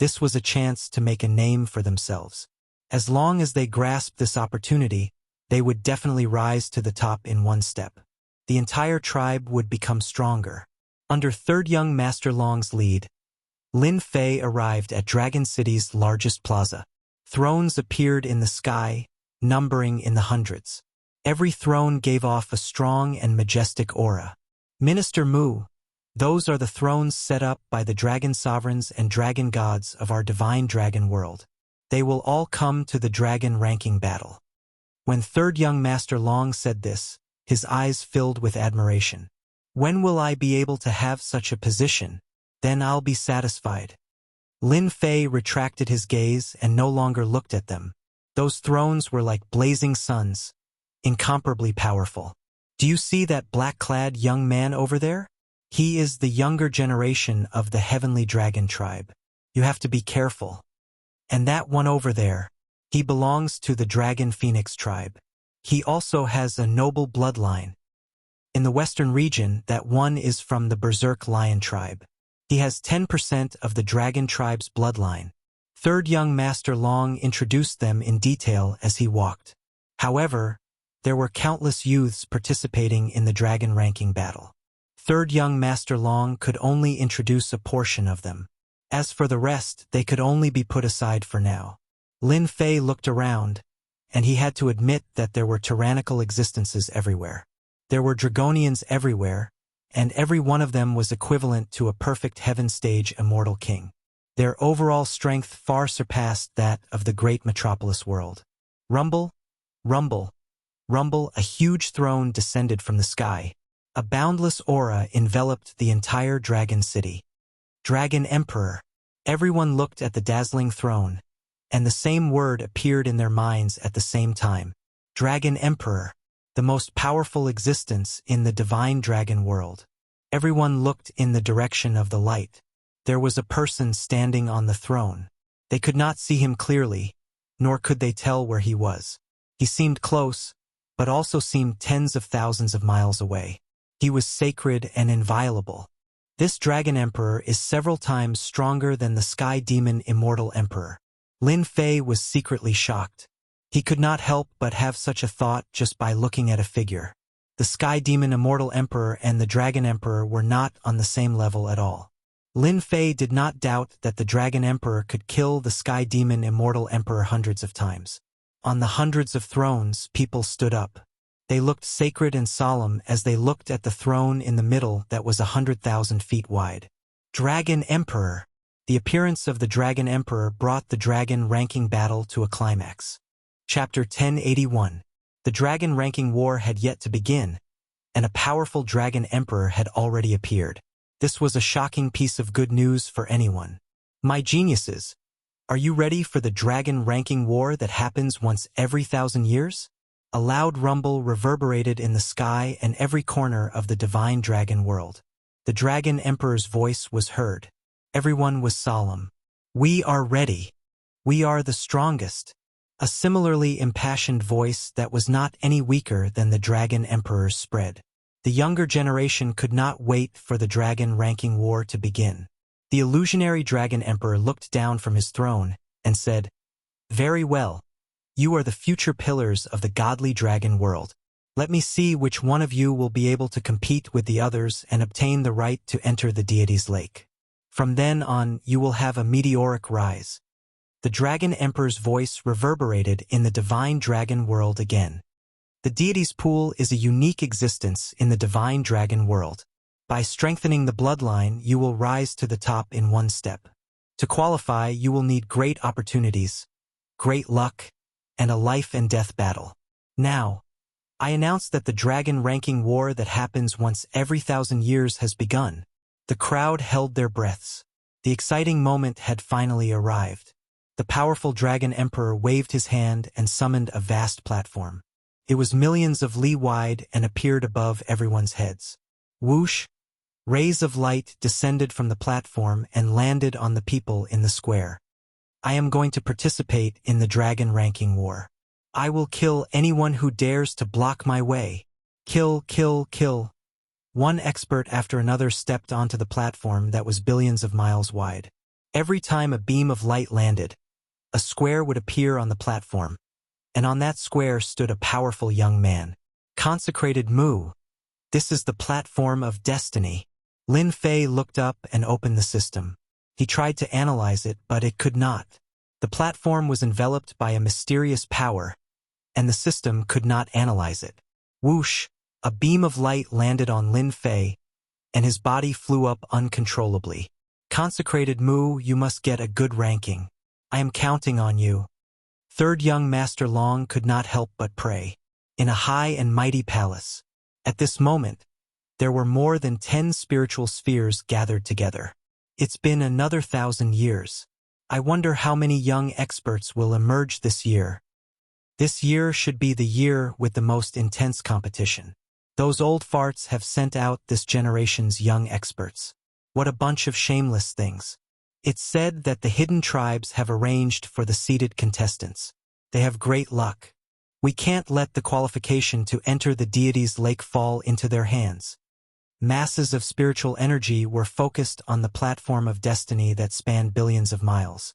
this was a chance to make a name for themselves. As long as they grasped this opportunity, they would definitely rise to the top in one step. The entire tribe would become stronger. Under third young Master Long's lead, Lin Fei arrived at Dragon City's largest plaza. Thrones appeared in the sky, numbering in the hundreds. Every throne gave off a strong and majestic aura. Minister Mu, those are the thrones set up by the dragon sovereigns and dragon gods of our Divine Dragon world. They will all come to the dragon ranking battle. When third young Master Long said this, his eyes filled with admiration. When will I be able to have such a position? Then I'll be satisfied. Lin Fei retracted his gaze and no longer looked at them. Those thrones were like blazing suns, incomparably powerful. Do you see that black-clad young man over there? He is the younger generation of the Heavenly Dragon tribe. You have to be careful. And that one over there, he belongs to the Dragon Phoenix tribe. He also has a noble bloodline. In the western region, that one is from the Berserk Lion tribe. He has 10% of the Dragon tribe's bloodline. Third young Master Long introduced them in detail as he walked. However, there were countless youths participating in the dragon ranking battle. Third young Master Long could only introduce a portion of them. As for the rest, they could only be put aside for now. Lin Fei looked around, and he had to admit that there were tyrannical existences everywhere. There were dragonians everywhere, and every one of them was equivalent to a perfect heaven stage immortal king. Their overall strength far surpassed that of the great metropolis world. Rumble, rumble, rumble, a huge throne descended from the sky. A boundless aura enveloped the entire dragon city. Dragon Emperor. Everyone looked at the dazzling throne, and the same word appeared in their minds at the same time. Dragon Emperor, the most powerful existence in the Divine Dragon world. Everyone looked in the direction of the light. There was a person standing on the throne. They could not see him clearly, nor could they tell where he was. He seemed close, but also seemed tens of thousands of miles away. He was sacred and inviolable. This Dragon Emperor is several times stronger than the Sky Demon Immortal Emperor. Lin Fei was secretly shocked. He could not help but have such a thought just by looking at a figure. The Sky Demon Immortal Emperor and the Dragon Emperor were not on the same level at all. Lin Fei did not doubt that the Dragon Emperor could kill the Sky Demon Immortal Emperor hundreds of times. On the hundreds of thrones, people stood up. They looked sacred and solemn as they looked at the throne in the middle that was 100,000 feet wide. Dragon Emperor. The appearance of the Dragon Emperor brought the dragon ranking battle to a climax. Chapter 1081. The dragon ranking war had yet to begin, and a powerful Dragon Emperor had already appeared. This was a shocking piece of good news for anyone. My geniuses, are you ready for the dragon ranking war that happens once every 1,000 years? A loud rumble reverberated in the sky and every corner of the divine dragon world. The Dragon Emperor's voice was heard. Everyone was solemn. We are ready. We are the strongest. A similarly impassioned voice that was not any weaker than the Dragon Emperor's spread. The younger generation could not wait for the dragon ranking war to begin. The illusionary Dragon Emperor looked down from his throne and said, "Very well. You are the future pillars of the godly dragon world. Let me see which one of you will be able to compete with the others and obtain the right to enter the deity's lake. From then on, you will have a meteoric rise." The Dragon Emperor's voice reverberated in the divine dragon world again. The deity's pool is a unique existence in the divine dragon world. By strengthening the bloodline, you will rise to the top in one step. To qualify, you will need great opportunities, great luck, and a life and death battle. Now, I announce that the dragon ranking war that happens once every 1,000 years has begun. The crowd held their breaths. The exciting moment had finally arrived. The powerful Dragon Emperor waved his hand and summoned a vast platform. It was millions of li wide and appeared above everyone's heads. Whoosh! Rays of light descended from the platform and landed on the people in the square. I am going to participate in the dragon ranking war. I will kill anyone who dares to block my way. Kill, kill, kill. One expert after another stepped onto the platform that was billions of miles wide. Every time a beam of light landed, a square would appear on the platform, and on that square stood a powerful young man. Consecrated Mu. This is the platform of destiny. Lin Fei looked up and opened the system. He tried to analyze it, but it could not. The platform was enveloped by a mysterious power, and the system could not analyze it. Whoosh! A beam of light landed on Lin Fei, and his body flew up uncontrollably. Consecrated Mu, you must get a good ranking. I am counting on you. Third young Master Long could not help but pray. In a high and mighty palace. At this moment, there were more than 10 spiritual spheres gathered together. It's been another 1,000 years. I wonder how many young experts will emerge this year. This year should be the year with the most intense competition. Those old farts have sent out this generation's young experts. What a bunch of shameless things. It's said that the hidden tribes have arranged for the seeded contestants. They have great luck. We can't let the qualification to enter the deity's lake fall into their hands. Masses of spiritual energy were focused on the platform of destiny that spanned billions of miles.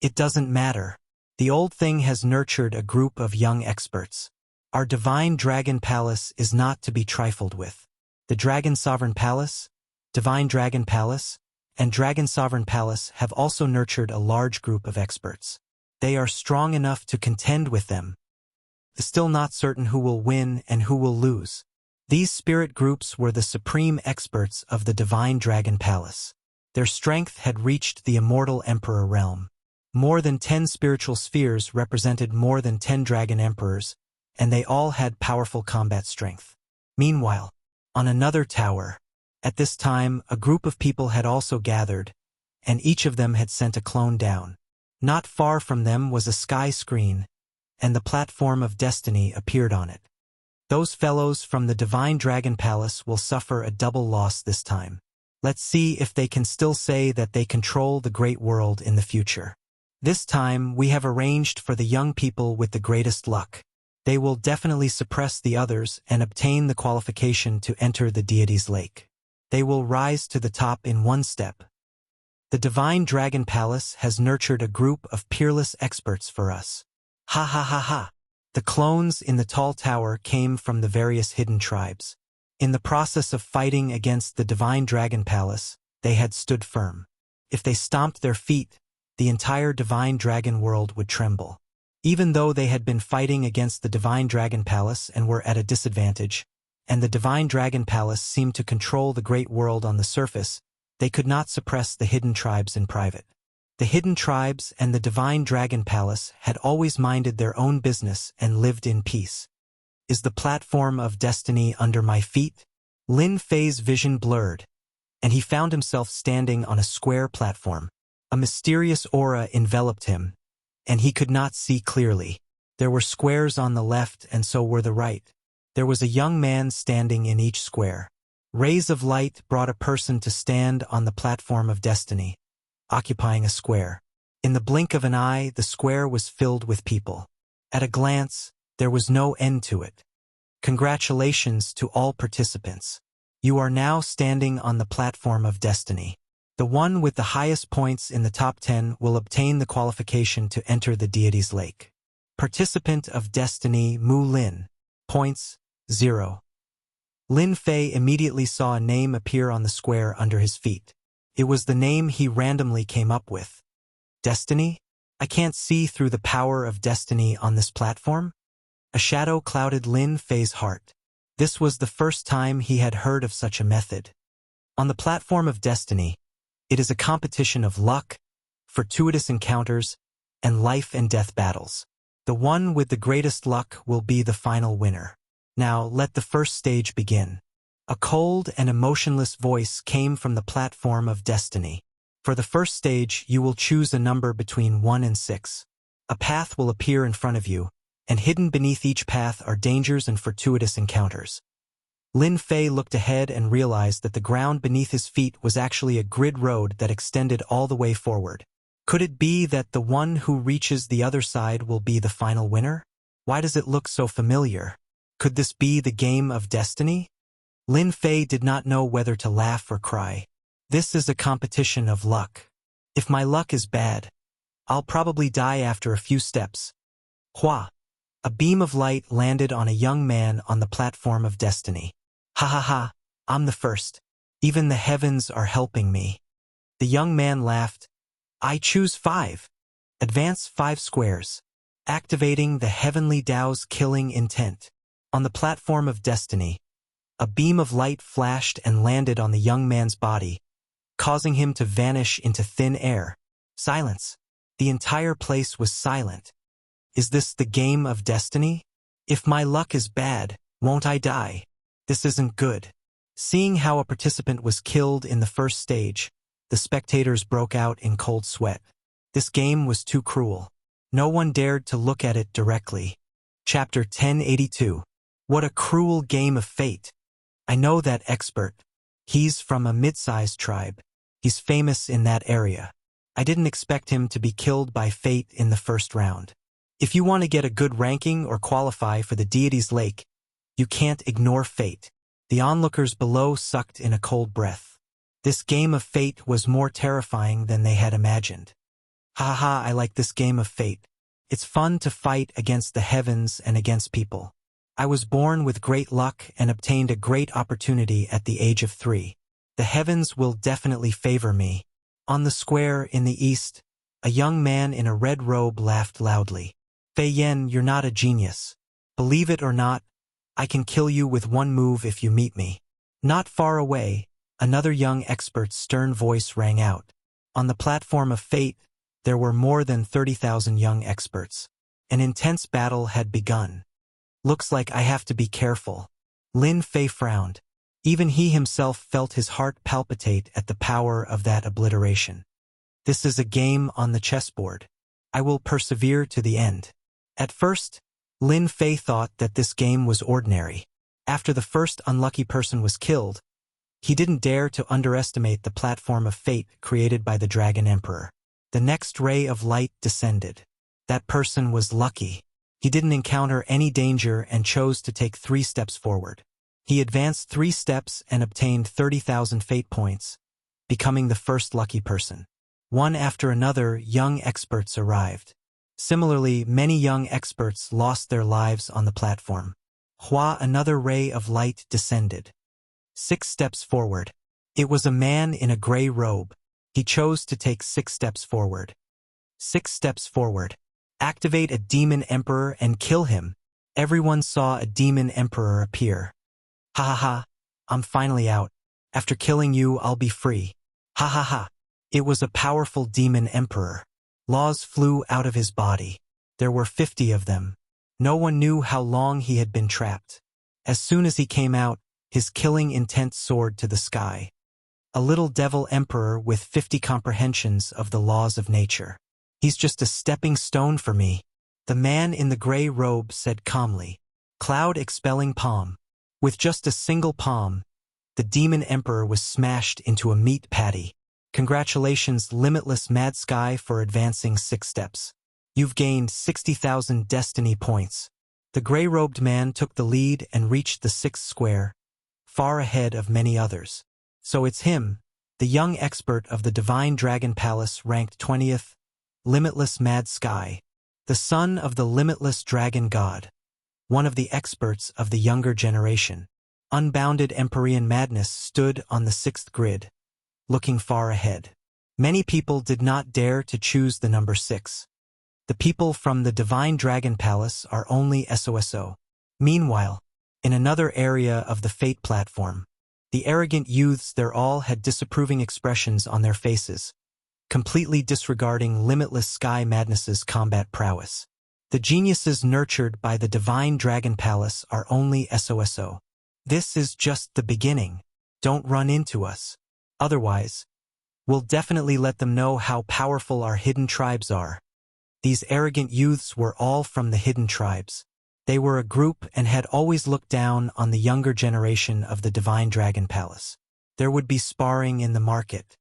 It doesn't matter. The old thing has nurtured a group of young experts. Our divine dragon palace is not to be trifled with. The Dragon Sovereign Palace, Divine Dragon Palace, and Dragon Sovereign Palace have also nurtured a large group of experts. They are strong enough to contend with them. It's still not certain who will win and who will lose. These spirit groups were the supreme experts of the Divine Dragon Palace. Their strength had reached the Immortal Emperor realm. More than 10 spiritual spheres represented more than 10 Dragon Emperors, and they all had powerful combat strength. Meanwhile, on another tower, at this time, a group of people had also gathered, and each of them had sent a clone down. Not far from them was a sky screen, and the platform of destiny appeared on it. Those fellows from the Divine Dragon Palace will suffer a double loss this time. Let's see if they can still say that they control the great world in the future. This time, we have arranged for the young people with the greatest luck. They will definitely suppress the others and obtain the qualification to enter the deity's lake. They will rise to the top in one step. The Divine Dragon Palace has nurtured a group of peerless experts for us. Ha ha ha ha. The clones in the tall tower came from the various hidden tribes. In the process of fighting against the Divine Dragon Palace, they had stood firm. If they stomped their feet, the entire Divine Dragon world would tremble. Even though they had been fighting against the Divine Dragon Palace and were at a disadvantage, and the Divine Dragon Palace seemed to control the great world on the surface, they could not suppress the hidden tribes in private. The hidden tribes and the Divine Dragon Palace had always minded their own business and lived in peace. Is the platform of destiny under my feet? Lin Fei's vision blurred, and he found himself standing on a square platform. A mysterious aura enveloped him, and he could not see clearly. There were squares on the left and so were the right. There was a young man standing in each square. Rays of light brought a person to stand on the platform of destiny, occupying a square. In the blink of an eye, the square was filled with people. At a glance, there was no end to it. Congratulations to all participants. You are now standing on the platform of destiny. The one with the highest points in the top 10 will obtain the qualification to enter the deity's lake. Participant of Destiny Mu Lin. Points, 0. Lin Fei immediately saw a name appear on the square under his feet. It was the name he randomly came up with. Destiny? I can't see through the power of destiny on this platform? A shadow clouded Lin Fei's heart. This was the first time he had heard of such a method. On the platform of destiny, it is a competition of luck, fortuitous encounters, and life and death battles. The one with the greatest luck will be the final winner. Now let the first stage begin. A cold and emotionless voice came from the platform of destiny. For the first stage, you will choose a number between 1 and 6. A path will appear in front of you, and hidden beneath each path are dangers and fortuitous encounters. Lin Fei looked ahead and realized that the ground beneath his feet was actually a grid road that extended all the way forward. Could it be that the one who reaches the other side will be the final winner? Why does it look so familiar? Could this be the game of destiny? Lin Fei did not know whether to laugh or cry. This is a competition of luck. If my luck is bad, I'll probably die after a few steps. Hua! A beam of light landed on a young man on the platform of destiny. Ha ha ha, I'm the first. Even the heavens are helping me. The young man laughed. I choose 5. Advance 5 squares. Activating the heavenly Tao's killing intent. On the platform of destiny, a beam of light flashed and landed on the young man's body, causing him to vanish into thin air. Silence. The entire place was silent. Is this the game of destiny? If my luck is bad, won't I die? This isn't good. Seeing how a participant was killed in the first stage, the spectators broke out in cold sweat. This game was too cruel. No one dared to look at it directly. Chapter 1082. What a cruel game of fate. I know that expert. He's from a mid-sized tribe. He's famous in that area. I didn't expect him to be killed by fate in the first round. If you want to get a good ranking or qualify for the deity's lake, you can't ignore fate. The onlookers below sucked in a cold breath. This game of fate was more terrifying than they had imagined. Ha ha, I like this game of fate. It's fun to fight against the heavens and against people. I was born with great luck and obtained a great opportunity at the age of 3. The heavens will definitely favor me. On the square in the east, a young man in a red robe laughed loudly. Fei Yan, you're not a genius. Believe it or not, I can kill you with one move if you meet me. Not far away, another young expert's stern voice rang out. On the platform of fate, there were more than 30,000 young experts. An intense battle had begun. Looks like I have to be careful. Lin Fei frowned. Even he himself felt his heart palpitate at the power of that obliteration. This is a game on the chessboard. I will persevere to the end. At first, Lin Fei thought that this game was ordinary. After the first unlucky person was killed, he didn't dare to underestimate the platform of fate created by the Dragon Emperor. The next ray of light descended. That person was lucky. He didn't encounter any danger and chose to take 3 steps forward. He advanced 3 steps and obtained 30,000 fate points, becoming the first lucky person. One after another, young experts arrived. Similarly, many young experts lost their lives on the platform. Another ray of light descended. 6 steps forward. It was a man in a gray robe. He chose to take 6 steps forward. 6 steps forward. Activate a demon emperor and kill him. Everyone saw a demon emperor appear. Ha ha ha, I'm finally out. After killing you, I'll be free. Ha ha ha. It was a powerful demon emperor. Laws flew out of his body. There were 50 of them. No one knew how long he had been trapped. As soon as he came out, his killing intent soared to the sky. A little devil emperor with 50 comprehensions of the laws of nature. He's just a stepping stone for me. The man in the gray robe said calmly. Cloud expelling palm. With just a single palm, the demon emperor was smashed into a meat patty. Congratulations, Limitless Mad Sky, for advancing 6 steps. You've gained 60,000 destiny points. The gray-robed man took the lead and reached the 6th square, far ahead of many others. So it's him, the young expert of the Divine Dragon Palace, ranked 20th, Limitless Mad Sky, the son of the Limitless Dragon God, one of the experts of the younger generation. Unbounded Empyrean Madness stood on the 6th grid, looking far ahead. Many people did not dare to choose the number 6. The people from the Divine Dragon Palace are only SOSO. Meanwhile, in another area of the Fate platform, the arrogant youths there all had disapproving expressions on their faces, completely disregarding Limitless Sky Madness's combat prowess. The geniuses nurtured by the Divine Dragon Palace are only SOSO. This is just the beginning. Don't run into us. Otherwise, we'll definitely let them know how powerful our hidden tribes are. These arrogant youths were all from the hidden tribes. They were a group and had always looked down on the younger generation of the Divine Dragon Palace. There would be sparring in the market.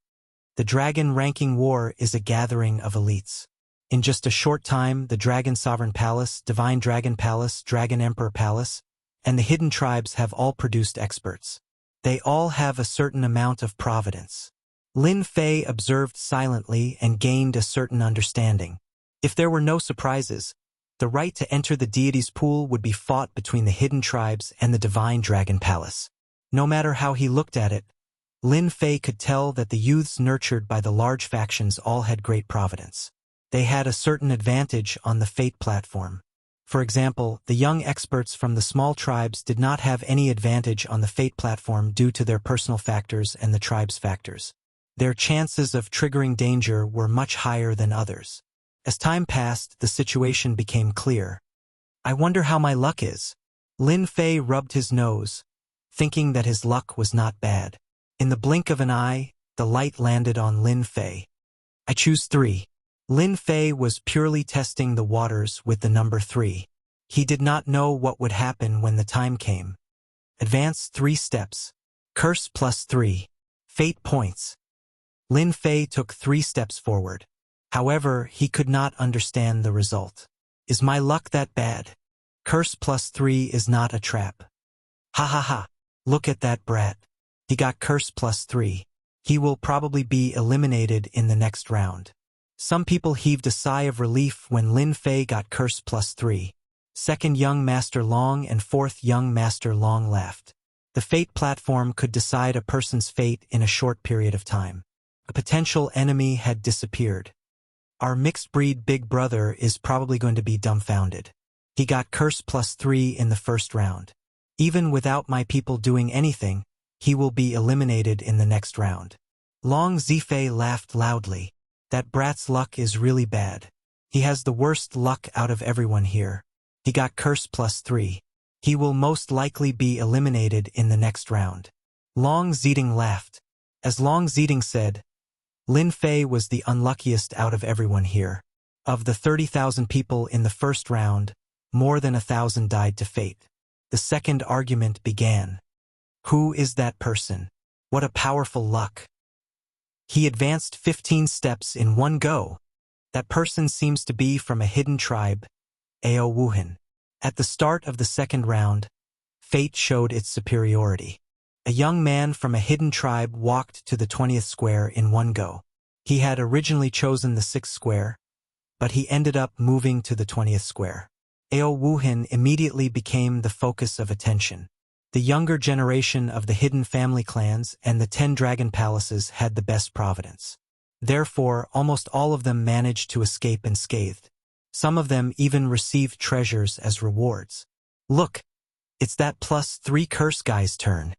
The Dragon Ranking War is a gathering of elites. In just a short time, the Dragon Sovereign Palace, Divine Dragon Palace, Dragon Emperor Palace, and the hidden tribes have all produced experts. They all have a certain amount of providence. Lin Fei observed silently and gained a certain understanding. If there were no surprises, the right to enter the deity's pool would be fought between the hidden tribes and the Divine Dragon Palace. No matter how he looked at it, Lin Fei could tell that the youths nurtured by the large factions all had great providence. They had a certain advantage on the Fate platform. For example, the young experts from the small tribes did not have any advantage on the Fate platform due to their personal factors and the tribe's factors. Their chances of triggering danger were much higher than others. As time passed, the situation became clear. I wonder how my luck is. Lin Fei rubbed his nose, thinking that his luck was not bad. In the blink of an eye, the light landed on Lin Fei. I choose 3. Lin Fei was purely testing the waters with the number 3. He did not know what would happen when the time came. Advance 3 steps. Curse +3. Fate points. Lin Fei took 3 steps forward. However, he could not understand the result. Is my luck that bad? Curse +3 is not a trap. Ha ha ha. Look at that brat. He got curse +3. He will probably be eliminated in the next round. Some people heaved a sigh of relief when Lin Fei got curse +3. Second young Master Long and fourth young Master Long laughed. The Fate platform could decide a person's fate in a short period of time. A potential enemy had disappeared. Our mixed breed big brother is probably going to be dumbfounded. He got curse +3 in the first round. Even without my people doing anything, he will be eliminated in the next round. Long Zifei laughed loudly. That brat's luck is really bad. He has the worst luck out of everyone here. He got curse +3. He will most likely be eliminated in the next round. Long Ziding laughed. As Long Ziding said, Lin Fei was the unluckiest out of everyone here. Of the 30,000 people in the first round, more than 1,000 died to fate. The second argument began. Who is that person? What a powerful luck. He advanced 15 steps in one go. That person seems to be from a hidden tribe, Ao Wuhan. At the start of the second round, fate showed its superiority. A young man from a hidden tribe walked to the 20th square in one go. He had originally chosen the 6th square, but he ended up moving to the 20th square. Ao Wuhan immediately became the focus of attention. The younger generation of the hidden family clans and the 10 dragon palaces had the best providence. Therefore, almost all of them managed to escape unscathed. Some of them even received treasures as rewards. Look, it's that +3 curse guy's turn.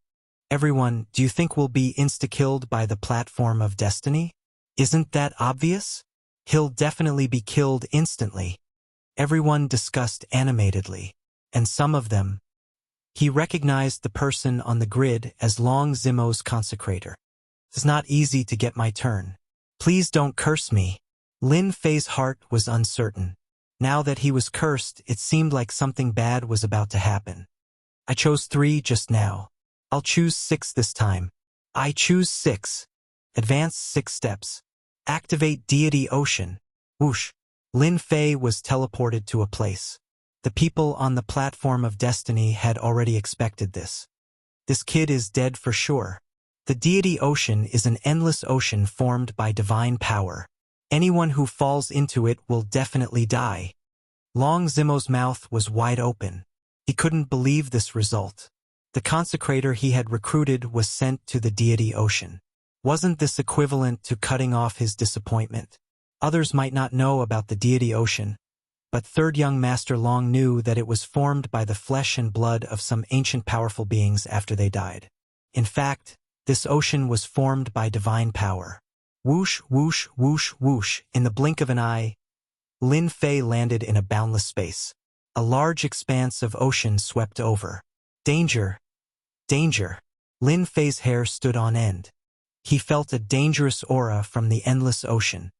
Everyone, do you think we'll be insta-killed by the platform of destiny? Isn't that obvious? He'll definitely be killed instantly. Everyone discussed animatedly, and some of them. He recognized the person on the grid as Long Zimo's consecrator. It's not easy to get my turn. Please don't curse me. Lin Fei's heart was uncertain. Now that he was cursed, it seemed like something bad was about to happen. I chose 3 just now. I'll choose 6 this time. I choose 6. Advance 6 steps. Activate Deity Ocean. Whoosh. Lin Fei was teleported to a place. The people on the platform of destiny had already expected this. This kid is dead for sure. The Deity Ocean is an endless ocean formed by divine power. Anyone who falls into it will definitely die. Long Zimo's mouth was wide open. He couldn't believe this result. The consecrator he had recruited was sent to the Deity Ocean. Wasn't this equivalent to cutting off his disappointment? Others might not know about the Deity Ocean, but Third Young Master Long knew that it was formed by the flesh and blood of some ancient powerful beings after they died. In fact, this ocean was formed by divine power. Whoosh, whoosh, whoosh, whoosh. In the blink of an eye, Lin Fei landed in a boundless space. A large expanse of ocean swept over. Danger! Danger! Lin Fei's hair stood on end. He felt a dangerous aura from the endless ocean.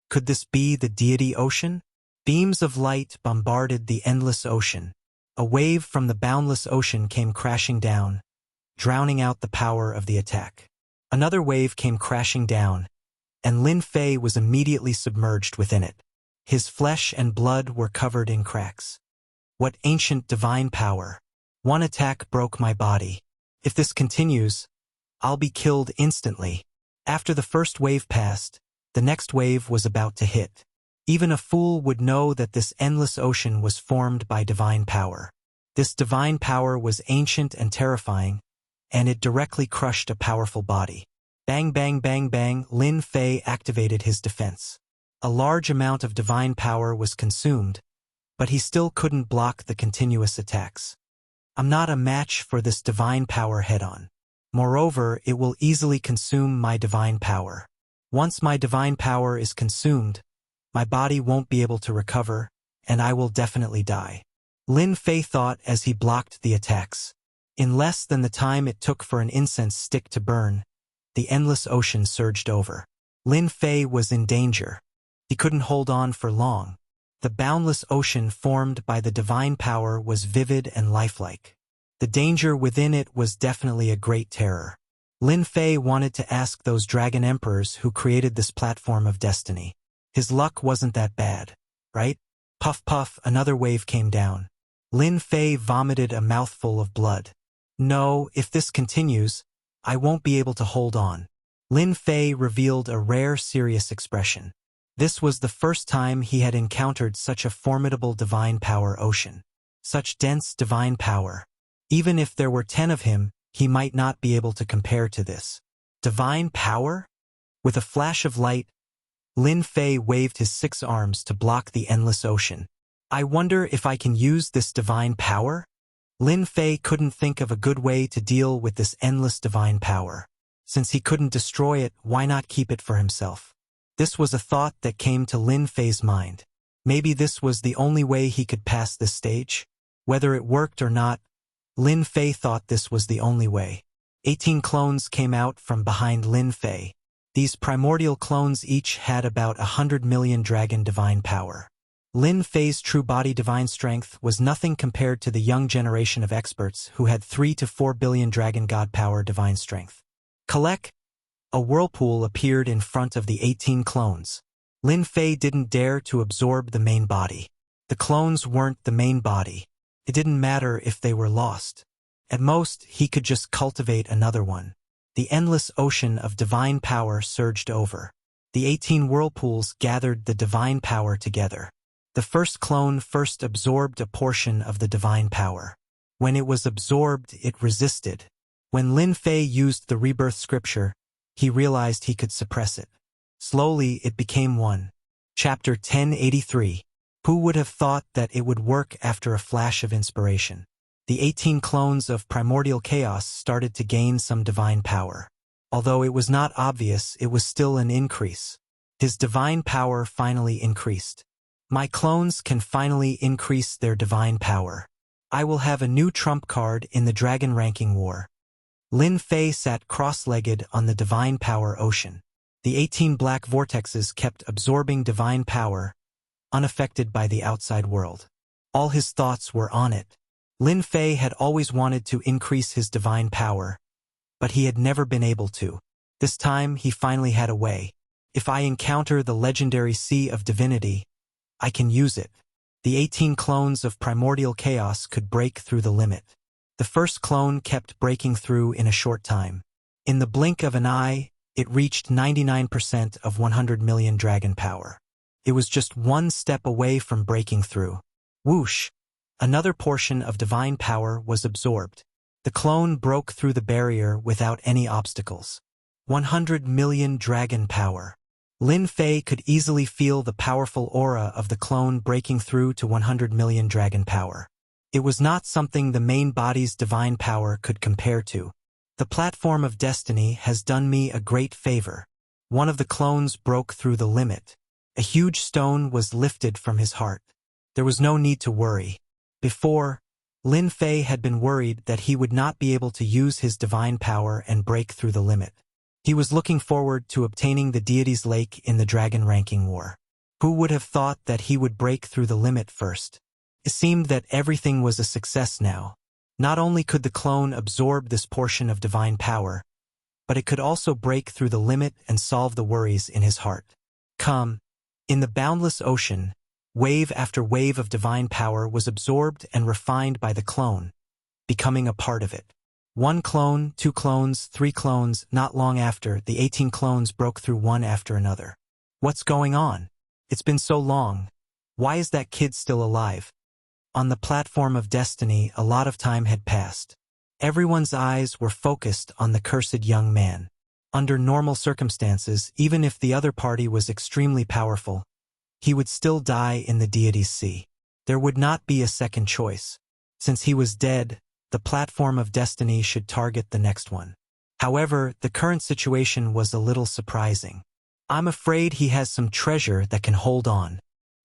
Could this be the Deity Ocean? Beams of light bombarded the endless ocean. A wave from the boundless ocean came crashing down, drowning out the power of the attack. Another wave came crashing down, and Lin Fei was immediately submerged within it. His flesh and blood were covered in cracks. What ancient divine power! One attack broke my body. If this continues, I'll be killed instantly. After the first wave passed, the next wave was about to hit. Even a fool would know that this endless ocean was formed by divine power. This divine power was ancient and terrifying, and it directly crushed a powerful body. Bang, bang, bang, bang, Lin Fei activated his defense. A large amount of divine power was consumed, but he still couldn't block the continuous attacks. I'm not a match for this divine power head-on. Moreover, it will easily consume my divine power. Once my divine power is consumed, my body won't be able to recover, and I will definitely die. Lin Fei thought as he blocked the attacks. In less than the time it took for an incense stick to burn, the endless ocean surged over. Lin Fei was in danger. He couldn't hold on for long. The boundless ocean formed by the divine power was vivid and lifelike. The danger within it was definitely a great terror. Lin Fei wanted to ask those dragon emperors who created this platform of destiny. His luck wasn't that bad, right? Puff puff, another wave came down. Lin Fei vomited a mouthful of blood. No, if this continues, I won't be able to hold on. Lin Fei revealed a rare serious expression. This was the first time he had encountered such a formidable divine power ocean. Such dense divine power. Even if there were 10 of him, he might not be able to compare to this. Divine power? With a flash of light, Lin Fei waved his 6 arms to block the endless ocean. I wonder if I can use this divine power? Lin Fei couldn't think of a good way to deal with this endless divine power. Since he couldn't destroy it, why not keep it for himself? This was a thought that came to Lin Fei's mind. Maybe this was the only way he could pass this stage? Whether it worked or not, Lin Fei thought this was the only way. 18 clones came out from behind Lin Fei. These primordial clones each had about 100 million dragon divine power. Lin Fei's true body divine strength was nothing compared to the young generation of experts who had 3 to 4 billion dragon god power divine strength. Collect! A whirlpool appeared in front of the 18 clones. Lin Fei didn't dare to absorb the main body. The clones weren't the main body. It didn't matter if they were lost. At most, he could just cultivate another one. The endless ocean of divine power surged over. The 18 whirlpools gathered the divine power together. The first clone first absorbed a portion of the divine power. When it was absorbed, it resisted. When Lin Fei used the rebirth scripture, he realized he could suppress it. Slowly, it became one. Chapter 1083. Who would have thought that it would work after a flash of inspiration? The 18 clones of primordial chaos started to gain some divine power. Although it was not obvious, it was still an increase. His divine power finally increased. My clones can finally increase their divine power. I will have a new trump card in the dragon ranking war. Lin Fei sat cross-legged on the divine power ocean. The 18 black vortexes kept absorbing divine power, unaffected by the outside world. All his thoughts were on it. Lin Fei had always wanted to increase his divine power, but he had never been able to. This time, he finally had a way. If I encounter the legendary Sea of Divinity, I can use it. The 18 clones of primordial chaos could break through the limit. The first clone kept breaking through in a short time. In the blink of an eye, it reached 99% of 100 million dragon power. It was just one step away from breaking through. Whoosh! Another portion of divine power was absorbed. The clone broke through the barrier without any obstacles. 100 million dragon power. Lin Fei could easily feel the powerful aura of the clone breaking through to 100 million dragon power. It was not something the main body's divine power could compare to. The platform of destiny has done me a great favor. One of the clones broke through the limit. A huge stone was lifted from his heart. There was no need to worry. Before, Lin Fei had been worried that he would not be able to use his divine power and break through the limit. He was looking forward to obtaining the deity's lake in the dragon ranking war. Who would have thought that he would break through the limit first? It seemed that everything was a success now. Not only could the clone absorb this portion of divine power, but it could also break through the limit and solve the worries in his heart. Come. In the boundless ocean, wave after wave of divine power was absorbed and refined by the clone, becoming a part of it. 1 clone, 2 clones, 3 clones. Not long after, the 18 clones broke through one after another. What's going on? It's been so long. Why is that kid still alive? On the platform of destiny, a lot of time had passed. Everyone's eyes were focused on the cursed young man. Under normal circumstances, even if the other party was extremely powerful, he would still die in the deity's sea. There would not be a second choice. Since he was dead, the platform of destiny should target the next one. However, the current situation was a little surprising. I'm afraid he has some treasure that can hold on.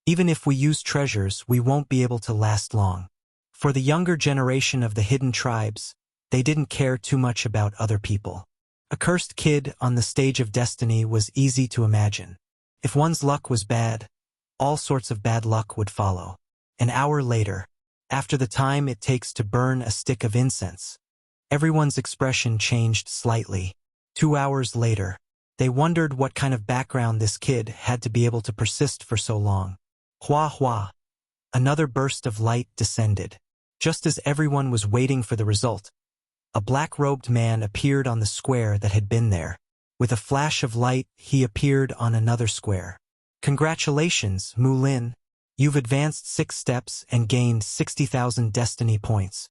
Even if we use treasures, we won't be able to last long. For the younger generation of the hidden tribes, they didn't care too much about other people. A cursed kid on the stage of destiny was easy to imagine. If one's luck was bad, all sorts of bad luck would follow. An hour later, after the time it takes to burn a stick of incense, everyone's expression changed slightly. 2 hours later, they wondered what kind of background this kid had to be able to persist for so long. Hua hua. Another burst of light descended. Just as everyone was waiting for the result, a black-robed man appeared on the square that had been there. With a flash of light, he appeared on another square. Congratulations, Mu Lin. You've advanced 6 steps and gained 60,000 destiny points.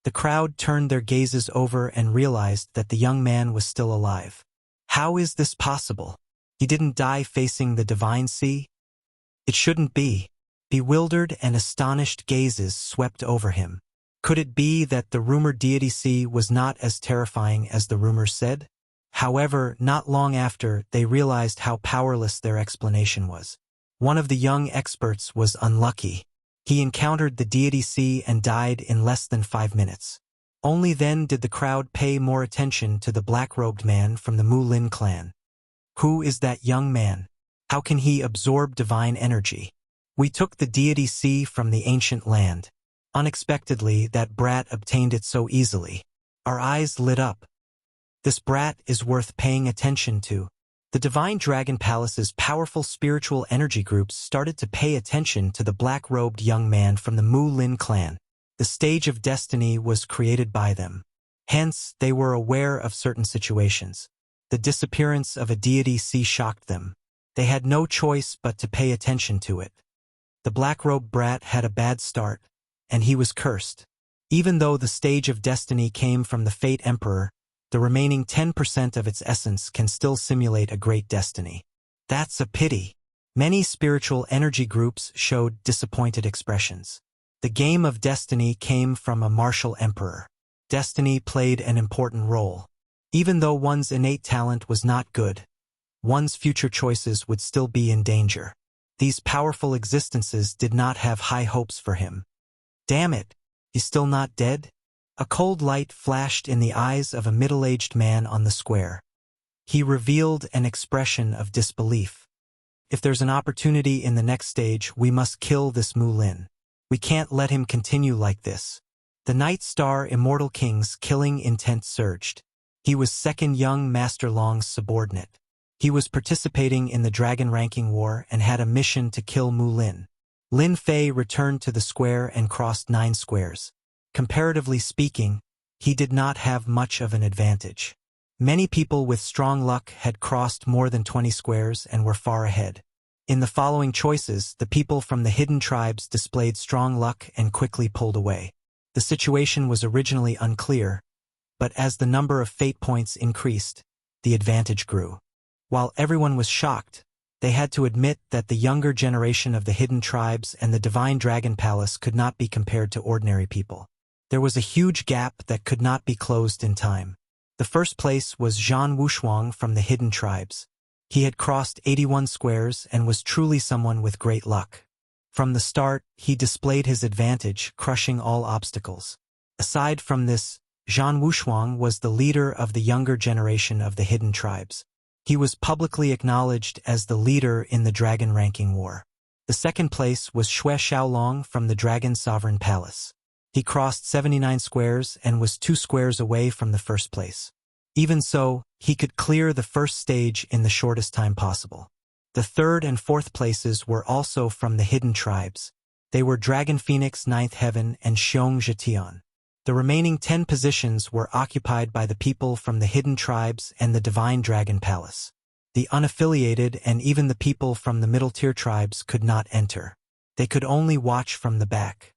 The crowd turned their gazes over and realized that the young man was still alive. How is this possible? He didn't die facing the divine sea? It shouldn't be. Bewildered and astonished gazes swept over him. Could it be that the rumored deity sea was not as terrifying as the rumors said? However, not long after, they realized how powerless their explanation was. One of the young experts was unlucky. He encountered the deity sea and died in less than 5 minutes. Only then did the crowd pay more attention to the black-robed man from the Mu Lin clan. Who is that young man? How can he absorb divine energy? We took the deity sea from the ancient land. Unexpectedly, that brat obtained it so easily. Our eyes lit up. This brat is worth paying attention to. The Divine Dragon Palace's powerful spiritual energy groups started to pay attention to the black-robed young man from the Mu Lin clan. The stage of destiny was created by them. Hence, they were aware of certain situations. The disappearance of a deity shocked them. They had no choice but to pay attention to it. The black-robed brat had a bad start, and he was cursed. Even though the stage of destiny came from the Fate Emperor, the remaining 10% of its essence can still simulate a great destiny. That's a pity. Many spiritual energy groups showed disappointed expressions. The game of destiny came from a martial emperor. Destiny played an important role. Even though one's innate talent was not good, one's future choices would still be in danger. These powerful existences did not have high hopes for him. Damn it, he's still not dead? A cold light flashed in the eyes of a middle-aged man on the square. He revealed an expression of disbelief. If there's an opportunity in the next stage, we must kill this Mu Lin. We can't let him continue like this. The Night Star Immortal King's killing intent surged. He was second young Master Long's subordinate. He was participating in the Dragon Ranking War and had a mission to kill Mu Lin. Lin Fei returned to the square and crossed 9 squares. Comparatively speaking, he did not have much of an advantage. Many people with strong luck had crossed more than 20 squares and were far ahead. In the following choices, the people from the hidden tribes displayed strong luck and quickly pulled away. The situation was originally unclear, but as the number of fate points increased, the advantage grew. While everyone was shocked, they had to admit that the younger generation of the hidden tribes and the Divine Dragon Palace could not be compared to ordinary people. There was a huge gap that could not be closed in time. The first place was Zhan Wushuang from the hidden tribes. He had crossed 81 squares and was truly someone with great luck. From the start, he displayed his advantage, crushing all obstacles. Aside from this, Zhan Wushuang was the leader of the younger generation of the hidden tribes. He was publicly acknowledged as the leader in the Dragon Ranking War. The second place was Xue Xiaolong from the Dragon Sovereign Palace. He crossed 79 squares and was 2 squares away from the first place. Even so, he could clear the first stage in the shortest time possible. The third and fourth places were also from the hidden tribes. They were Dragon Phoenix, Ninth Heaven, and Xiong Zhetian. The remaining 10 positions were occupied by the people from the hidden tribes and the Divine Dragon Palace. The unaffiliated and even the people from the middle-tier tribes could not enter. They could only watch from the back.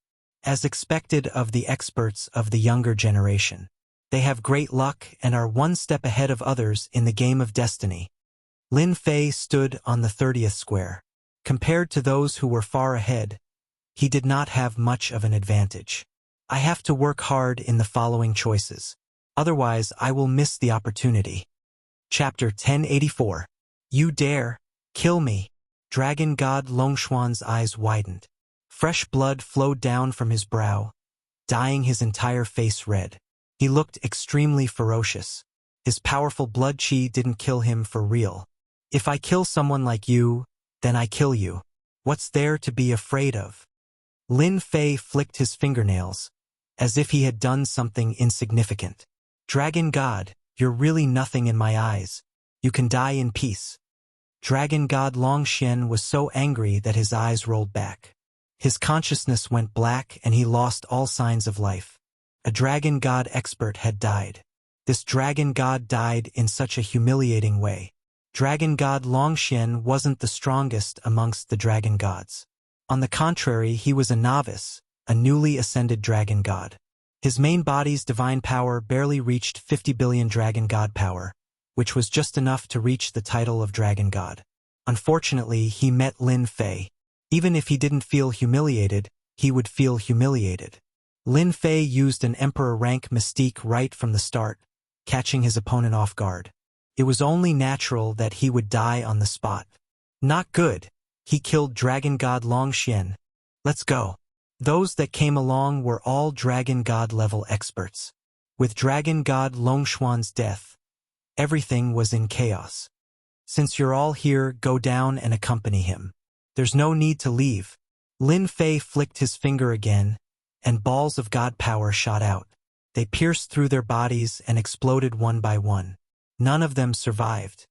As expected of the experts of the younger generation, they have great luck and are one step ahead of others in the game of destiny. Lin Fei stood on the 30th square. Compared to those who were far ahead, he did not have much of an advantage. I have to work hard in the following choices. Otherwise, I will miss the opportunity. Chapter 1084. You dare? Kill me. Dragon God Longshuan's eyes widened. Fresh blood flowed down from his brow, dyeing his entire face red. He looked extremely ferocious. His powerful blood chi didn't kill him for real. If I kill someone like you, then I kill you. What's there to be afraid of? Lin Fei flicked his fingernails, as if he had done something insignificant. Dragon God, you're really nothing in my eyes. You can die in peace. Dragon God Longxian was so angry that his eyes rolled back. His consciousness went black and he lost all signs of life. A dragon god expert had died. This dragon god died in such a humiliating way. Dragon god Longxian wasn't the strongest amongst the dragon gods. On the contrary, he was a novice, a newly ascended dragon god. His main body's divine power barely reached 50 billion dragon god power, which was just enough to reach the title of dragon god. Unfortunately, he met Lin Fei. Even if he didn't feel humiliated, he would feel humiliated. Lin Fei used an emperor-rank mystique right from the start, catching his opponent off guard. It was only natural that he would die on the spot. Not good. He killed Dragon God Longxian. Let's go. Those that came along were all Dragon God level experts. With Dragon God Longshuan's death, everything was in chaos. Since you're all here, go down and accompany him. There's no need to leave. Lin Fei flicked his finger again, and balls of god power shot out. They pierced through their bodies and exploded one by one. None of them survived.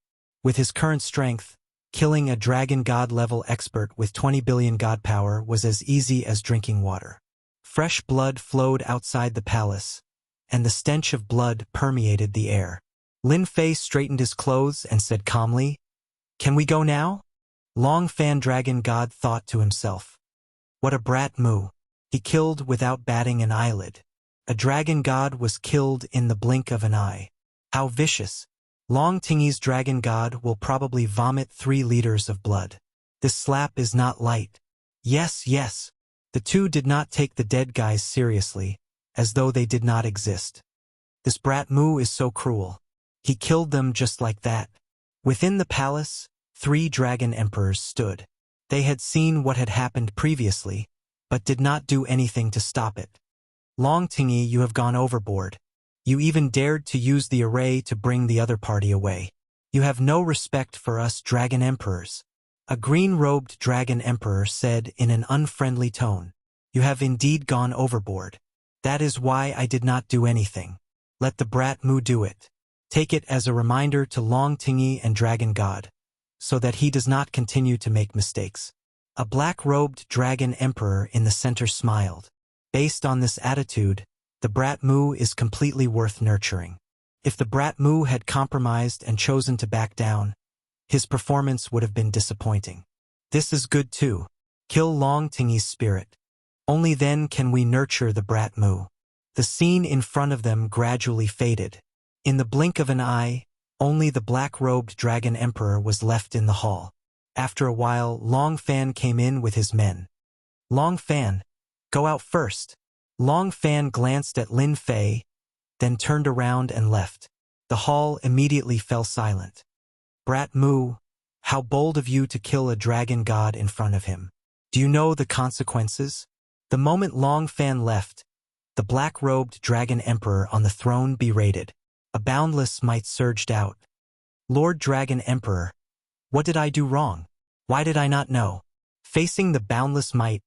With his current strength, killing a dragon god-level expert with 20 billion god power was as easy as drinking water. Fresh blood flowed outside the palace, and the stench of blood permeated the air. Lin Fei straightened his clothes and said calmly, "Can we go now?" Long Fan Dragon God thought to himself. What a brat moo. He killed without batting an eyelid. A dragon god was killed in the blink of an eye. How vicious. Long Tingy's dragon god will probably vomit 3 liters of blood. This slap is not light. Yes, yes. The two did not take the dead guys seriously, as though they did not exist. This brat moo is so cruel. He killed them just like that. Within the palace, 3 dragon emperors stood. They had seen what had happened previously, but did not do anything to stop it. Long Tingy, you have gone overboard. You even dared to use the array to bring the other party away. You have no respect for us dragon emperors. A green-robed dragon emperor said in an unfriendly tone. You have indeed gone overboard. That is why I did not do anything. Let the brat moo do it. Take it as a reminder to Long Tingy and Dragon God, so that he does not continue to make mistakes. A black-robed dragon emperor in the center smiled. Based on this attitude, the brat moo is completely worth nurturing. If the brat moo had compromised and chosen to back down, his performance would have been disappointing. This is good too. Kill Long Tingy's spirit. Only then can we nurture the brat moo. The scene in front of them gradually faded. In the blink of an eye, only the black-robed dragon emperor was left in the hall. After a while, Long Fan came in with his men. Long Fan, go out first. Long Fan glanced at Lin Fei, then turned around and left. The hall immediately fell silent. Brat moo, how bold of you to kill a dragon god in front of him. Do you know the consequences? The moment Long Fan left, the black-robed dragon emperor on the throne berated. A boundless might surged out. Lord Dragon Emperor, what did I do wrong? Why did I not know? Facing the boundless might,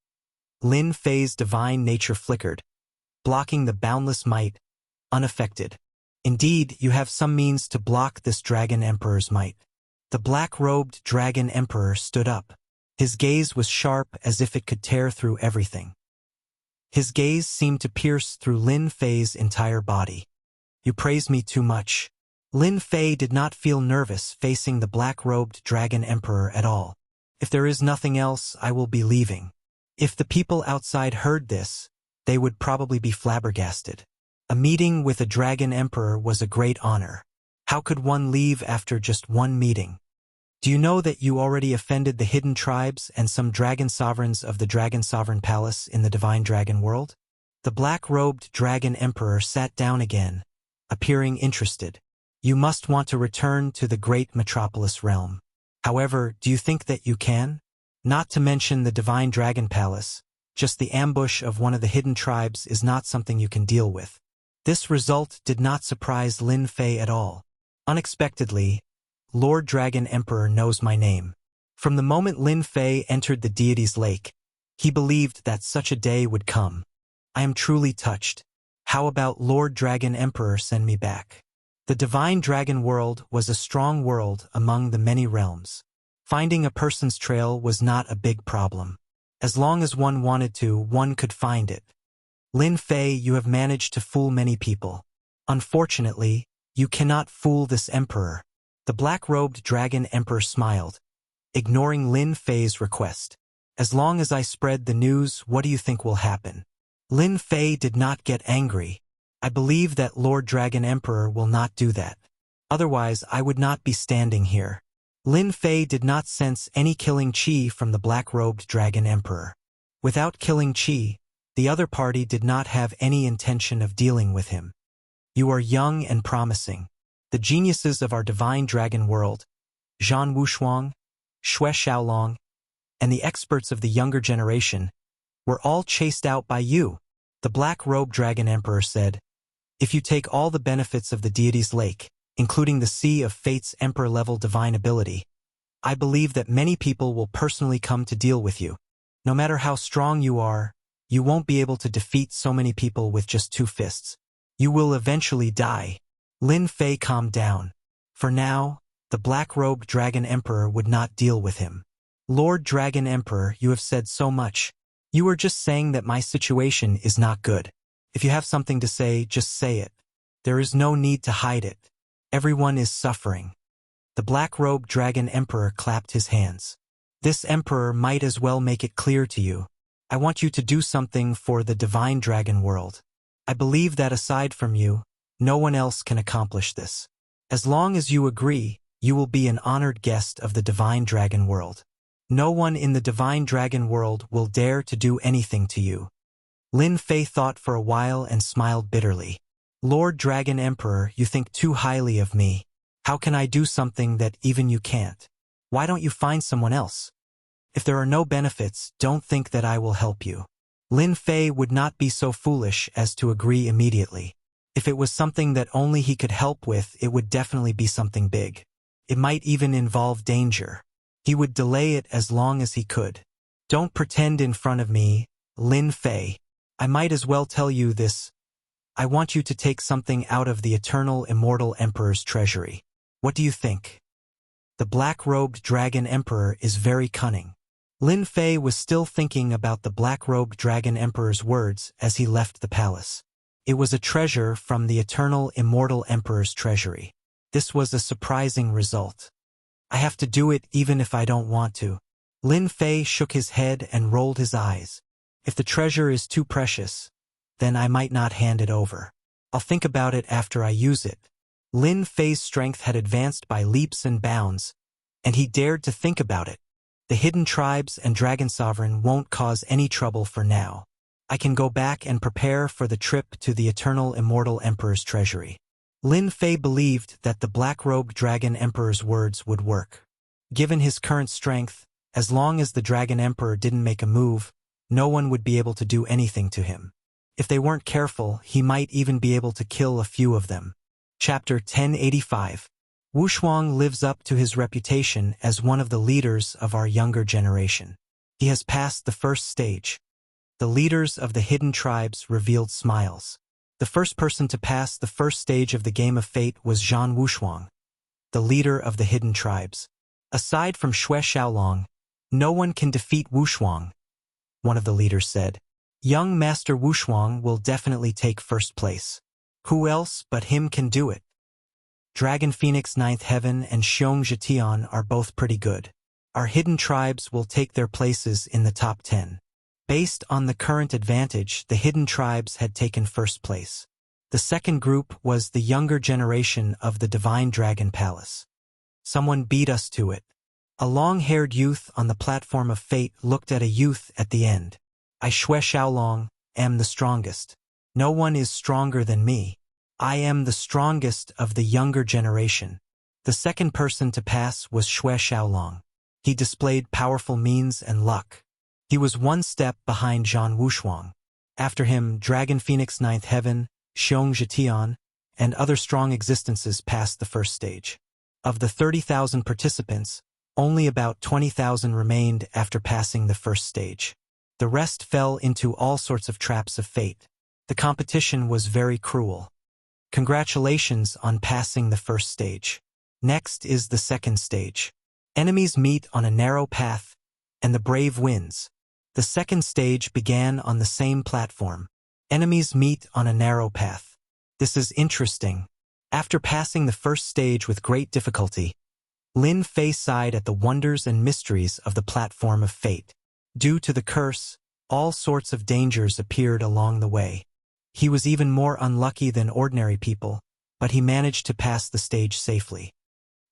Lin Fei's divine nature flickered, blocking the boundless might, unaffected. Indeed, you have some means to block this Dragon Emperor's might. The black-robed Dragon Emperor stood up. His gaze was sharp as if it could tear through everything. His gaze seemed to pierce through Lin Fei's entire body. You praise me too much. Lin Fei did not feel nervous facing the black-robed Dragon Emperor at all. If there is nothing else, I will be leaving. If the people outside heard this, they would probably be flabbergasted. A meeting with a Dragon Emperor was a great honor. How could one leave after just one meeting? Do you know that you already offended the hidden tribes and some dragon sovereigns of the Dragon Sovereign Palace in the Divine Dragon World? The black-robed Dragon Emperor sat down again, appearing interested. You must want to return to the great metropolis realm. However, do you think that you can? Not to mention the Divine Dragon Palace, just the ambush of one of the hidden tribes is not something you can deal with. This result did not surprise Lin Fei at all. Unexpectedly, Lord Dragon Emperor knows my name. From the moment Lin Fei entered the deity's lake, he believed that such a day would come. I am truly touched. How about Lord Dragon Emperor send me back? The Divine Dragon World was a strong world among the many realms. Finding a person's trail was not a big problem. As long as one wanted to, one could find it. Lin Fei, you have managed to fool many people. Unfortunately, you cannot fool this emperor. The black-robed Dragon Emperor smiled, ignoring Lin Fei's request. As long as I spread the news, what do you think will happen? Lin Fei did not get angry. I believe that Lord Dragon Emperor will not do that. Otherwise, I would not be standing here. Lin Fei did not sense any killing chi from the black-robed Dragon Emperor. Without killing chi, the other party did not have any intention of dealing with him. You are young and promising. The geniuses of our Divine Dragon World, Zhan Wushuang, Xue Xiaolong, and the experts of the younger generation, were all chased out by you. The black-robed Dragon Emperor said, if you take all the benefits of the deity's lake, including the Sea of Fate's Emperor-level divine ability, I believe that many people will personally come to deal with you. No matter how strong you are, you won't be able to defeat so many people with just 2 fists. You will eventually die. Lin Fei calmed down. For now, the black-robed Dragon Emperor would not deal with him. Lord Dragon Emperor, you have said so much. You are just saying that my situation is not good. If you have something to say, just say it. There is no need to hide it. Everyone is suffering. The black-robed Dragon Emperor clapped his hands. This emperor might as well make it clear to you. I want you to do something for the divine dragon world. I believe that aside from you, no one else can accomplish this. As long as you agree, you will be an honored guest of the divine dragon world. No one in the divine dragon world will dare to do anything to you. Lin Fei thought for a while and smiled bitterly. Lord Dragon Emperor, you think too highly of me. How can I do something that even you can't? Why don't you find someone else? If there are no benefits, don't think that I will help you. Lin Fei would not be so foolish as to agree immediately. If it was something that only he could help with, it would definitely be something big. It might even involve danger. He would delay it as long as he could. Don't pretend in front of me, Lin Fei. I might as well tell you this. I want you to take something out of the eternal immortal emperor's treasury. What do you think? The black-robed Dragon Emperor is very cunning. Lin Fei was still thinking about the black-robed Dragon Emperor's words as he left the palace. It was a treasure from the eternal immortal emperor's treasury. This was a surprising result. I have to do it even if I don't want to. Lin Fei shook his head and rolled his eyes. If the treasure is too precious, then I might not hand it over. I'll think about it after I use it. Lin Fei's strength had advanced by leaps and bounds, and he dared to think about it. The hidden tribes and Dragon Sovereign won't cause any trouble for now. I can go back and prepare for the trip to the eternal immortal emperor's treasury. Lin Fei believed that the black-robed Dragon Emperor's words would work. Given his current strength, as long as the Dragon Emperor didn't make a move, no one would be able to do anything to him. If they weren't careful, he might even be able to kill a few of them. Chapter 1085. Wuxia lives up to his reputation as one of the leaders of our younger generation. He has passed the first stage. The leaders of the hidden tribes revealed smiles. The first person to pass the first stage of the Game of Fate was Zhan Wuxia, the leader of the hidden tribes. Aside from Xue Xiaolong, no one can defeat Wuxia, one of the leaders said. Young Master Wuxia will definitely take first place. Who else but him can do it? Dragon Phoenix Ninth Heaven and Xiong Zhetian are both pretty good. Our hidden tribes will take their places in the top 10. Based on the current advantage, the hidden tribes had taken first place. The second group was the younger generation of the Divine Dragon Palace. Someone beat us to it. A long-haired youth on the platform of fate looked at a youth at the end. I, Xue Xiaolong, am the strongest. No one is stronger than me. I am the strongest of the younger generation. The second person to pass was Xue Xiaolong. He displayed powerful means and luck. He was one step behind Zhan Wuxia. After him, Dragon Phoenix Ninth Heaven, Xiong Zhetian, and other strong existences passed the first stage. Of the 30,000 participants, only about 20,000 remained after passing the first stage. The rest fell into all sorts of traps of fate. The competition was very cruel. Congratulations on passing the first stage. Next is the second stage. Enemies meet on a narrow path, and the brave wins. The second stage began on the same platform. Enemies meet on a narrow path. This is interesting. After passing the first stage with great difficulty, Lin Fei sighed at the wonders and mysteries of the platform of fate. Due to the curse, all sorts of dangers appeared along the way. He was even more unlucky than ordinary people, but he managed to pass the stage safely.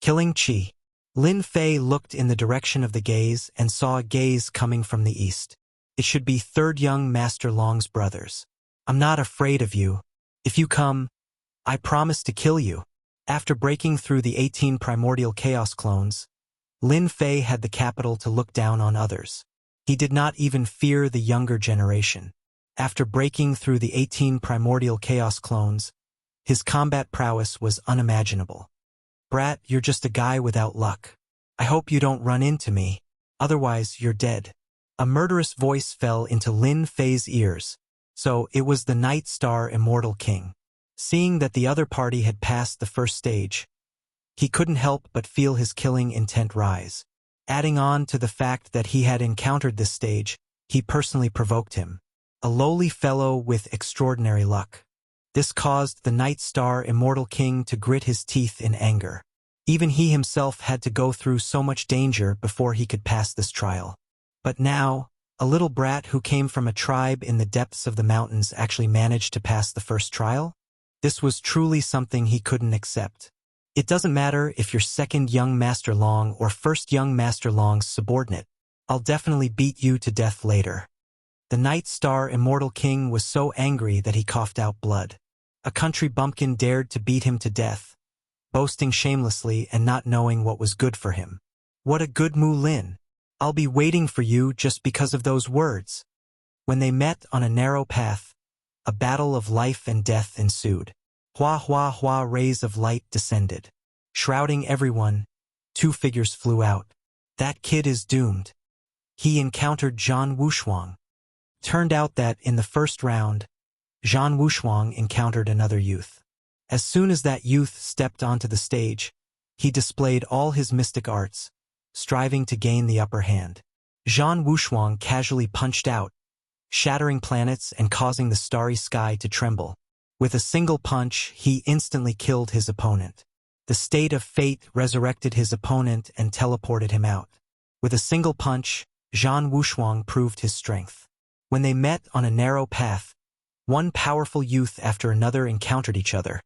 Killing Qi. Lin Fei looked in the direction of the gaze and saw a gaze coming from the east. It should be third young Master Long's brothers. I'm not afraid of you. If you come, I promise to kill you. After breaking through the 18 primordial chaos clones, Lin Fei had the capital to look down on others. He did not even fear the younger generation. After breaking through the 18 primordial chaos clones, his combat prowess was unimaginable. Brat, you're just a guy without luck. I hope you don't run into me, otherwise you're dead. A murderous voice fell into Lin Fei's ears, so it was the Night Star Immortal King. Seeing that the other party had passed the first stage, He couldn't help but feel his killing intent rise. Adding on to the fact that he had encountered this stage, he personally provoked him. A lowly fellow with extraordinary luck. This caused the Night Star Immortal King to grit his teeth in anger. Even he himself had to go through so much danger before he could pass this trial. But now, a little brat who came from a tribe in the depths of the mountains actually managed to pass the first trial? This was truly something he couldn't accept. It doesn't matter if you're second young Master Long or first young Master Long's subordinate. I'll definitely beat you to death later. The Night Star Immortal King was so angry that he coughed out blood. A country bumpkin dared to beat him to death, boasting shamelessly and not knowing what was good for him. What a good Lin. I'll be waiting for you just because of those words. When they met on a narrow path, a battle of life and death ensued. Hua hua hua, rays of light descended. Shrouding everyone, two figures flew out. That kid is doomed. He encountered Zhan Wushuang. Turned out that in the first round, Zhan Wushuang encountered another youth. As soon as that youth stepped onto the stage, he displayed all his mystic arts, striving to gain the upper hand. Zhan Wushuang casually punched out, shattering planets and causing the starry sky to tremble. With a single punch, he instantly killed his opponent. The state of fate resurrected his opponent and teleported him out. With a single punch, Zhan Wushuang proved his strength. When they met on a narrow path, one powerful youth after another encountered each other,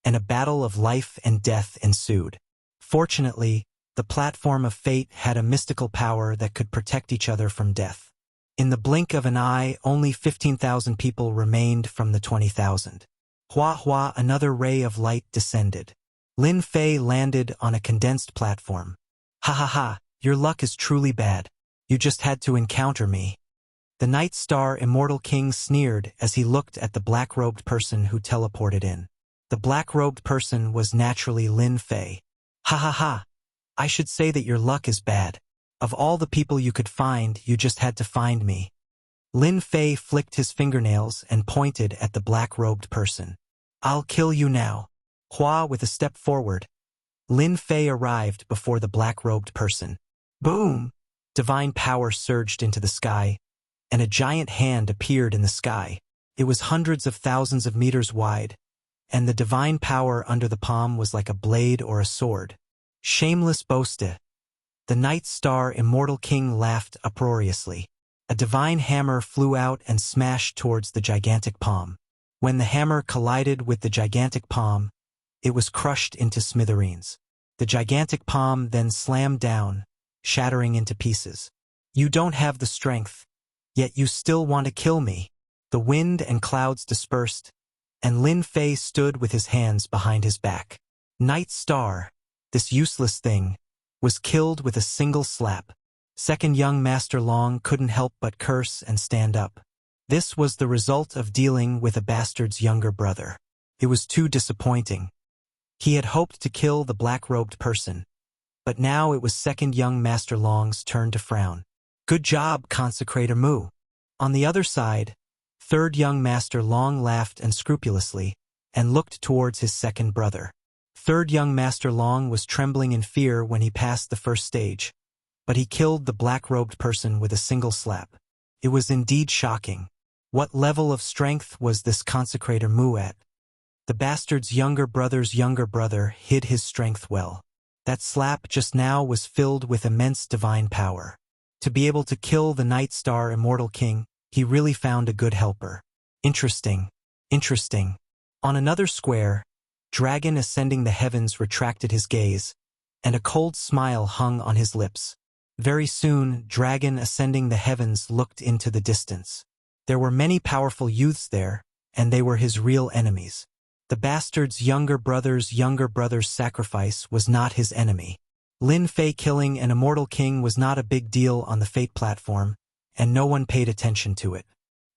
and a battle of life and death ensued. Fortunately, the platform of fate had a mystical power that could protect each other from death. In the blink of an eye, only 15,000 people remained from the 20,000. Hua hua, another ray of light descended. Lin Fei landed on a condensed platform. Ha ha ha, your luck is truly bad. You just had to encounter me. The Night Star Immortal King sneered as he looked at the black-robed person who teleported in. The black-robed person was naturally Lin Fei. Ha ha ha, I should say that your luck is bad. Of all the people you could find, you just had to find me. Lin Fei flicked his fingernails and pointed at the black-robed person. I'll kill you now. Hua with a step forward. Lin Fei arrived before the black-robed person. Boom! Divine power surged into the sky, and a giant hand appeared in the sky. It was hundreds of thousands of meters wide, and the divine power under the palm was like a blade or a sword. Shameless boaster. The Night Star Immortal King laughed uproariously. A divine hammer flew out and smashed towards the gigantic palm. When the hammer collided with the gigantic palm, it was crushed into smithereens. The gigantic palm then slammed down, shattering into pieces. You don't have the strength, yet you still want to kill me. The wind and clouds dispersed, and Lin Fei stood with his hands behind his back. Night Star, this useless thing, was killed with a single slap. Second young Master Long couldn't help but curse and stand up. This was the result of dealing with a bastard's younger brother. It was too disappointing. He had hoped to kill the black-robed person, but now it was second young Master Long's turn to frown. Good job, Consecrator Mu. On the other side, third young Master Long laughed unscrupulously and looked towards his second brother. Third young Master Long was trembling in fear when he passed the first stage, but he killed the black-robed person with a single slap. It was indeed shocking. What level of strength was this Consecrator Mu at? The bastard's younger brother hid his strength well. That slap just now was filled with immense divine power. To be able to kill the Night Star Immortal King, he really found a good helper. Interesting. Interesting. On another square, Dragon ascending the heavens retracted his gaze, and a cold smile hung on his lips. Very soon, Dragon ascending the heavens looked into the distance. There were many powerful youths there, and they were his real enemies. The bastard's younger brother's sacrifice was not his enemy. Lin Fei killing an immortal king was not a big deal on the Fate platform, and no one paid attention to it.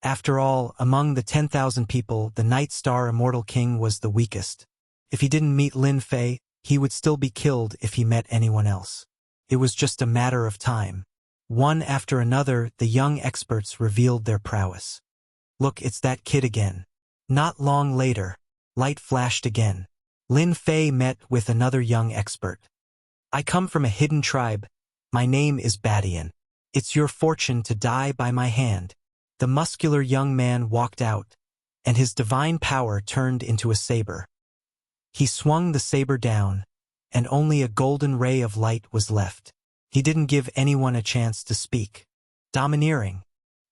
After all, among the 10,000 people, the Night Star Immortal King was the weakest. If he didn't meet Lin Fei, he would still be killed if he met anyone else. It was just a matter of time. One after another, the young experts revealed their prowess. Look, it's that kid again. Not long later, light flashed again. Lin Fei met with another young expert. I come from a hidden tribe. My name is Badian. It's your fortune to die by my hand. The muscular young man walked out, and his divine power turned into a saber. He swung the saber down, and only a golden ray of light was left. He didn't give anyone a chance to speak. Domineering.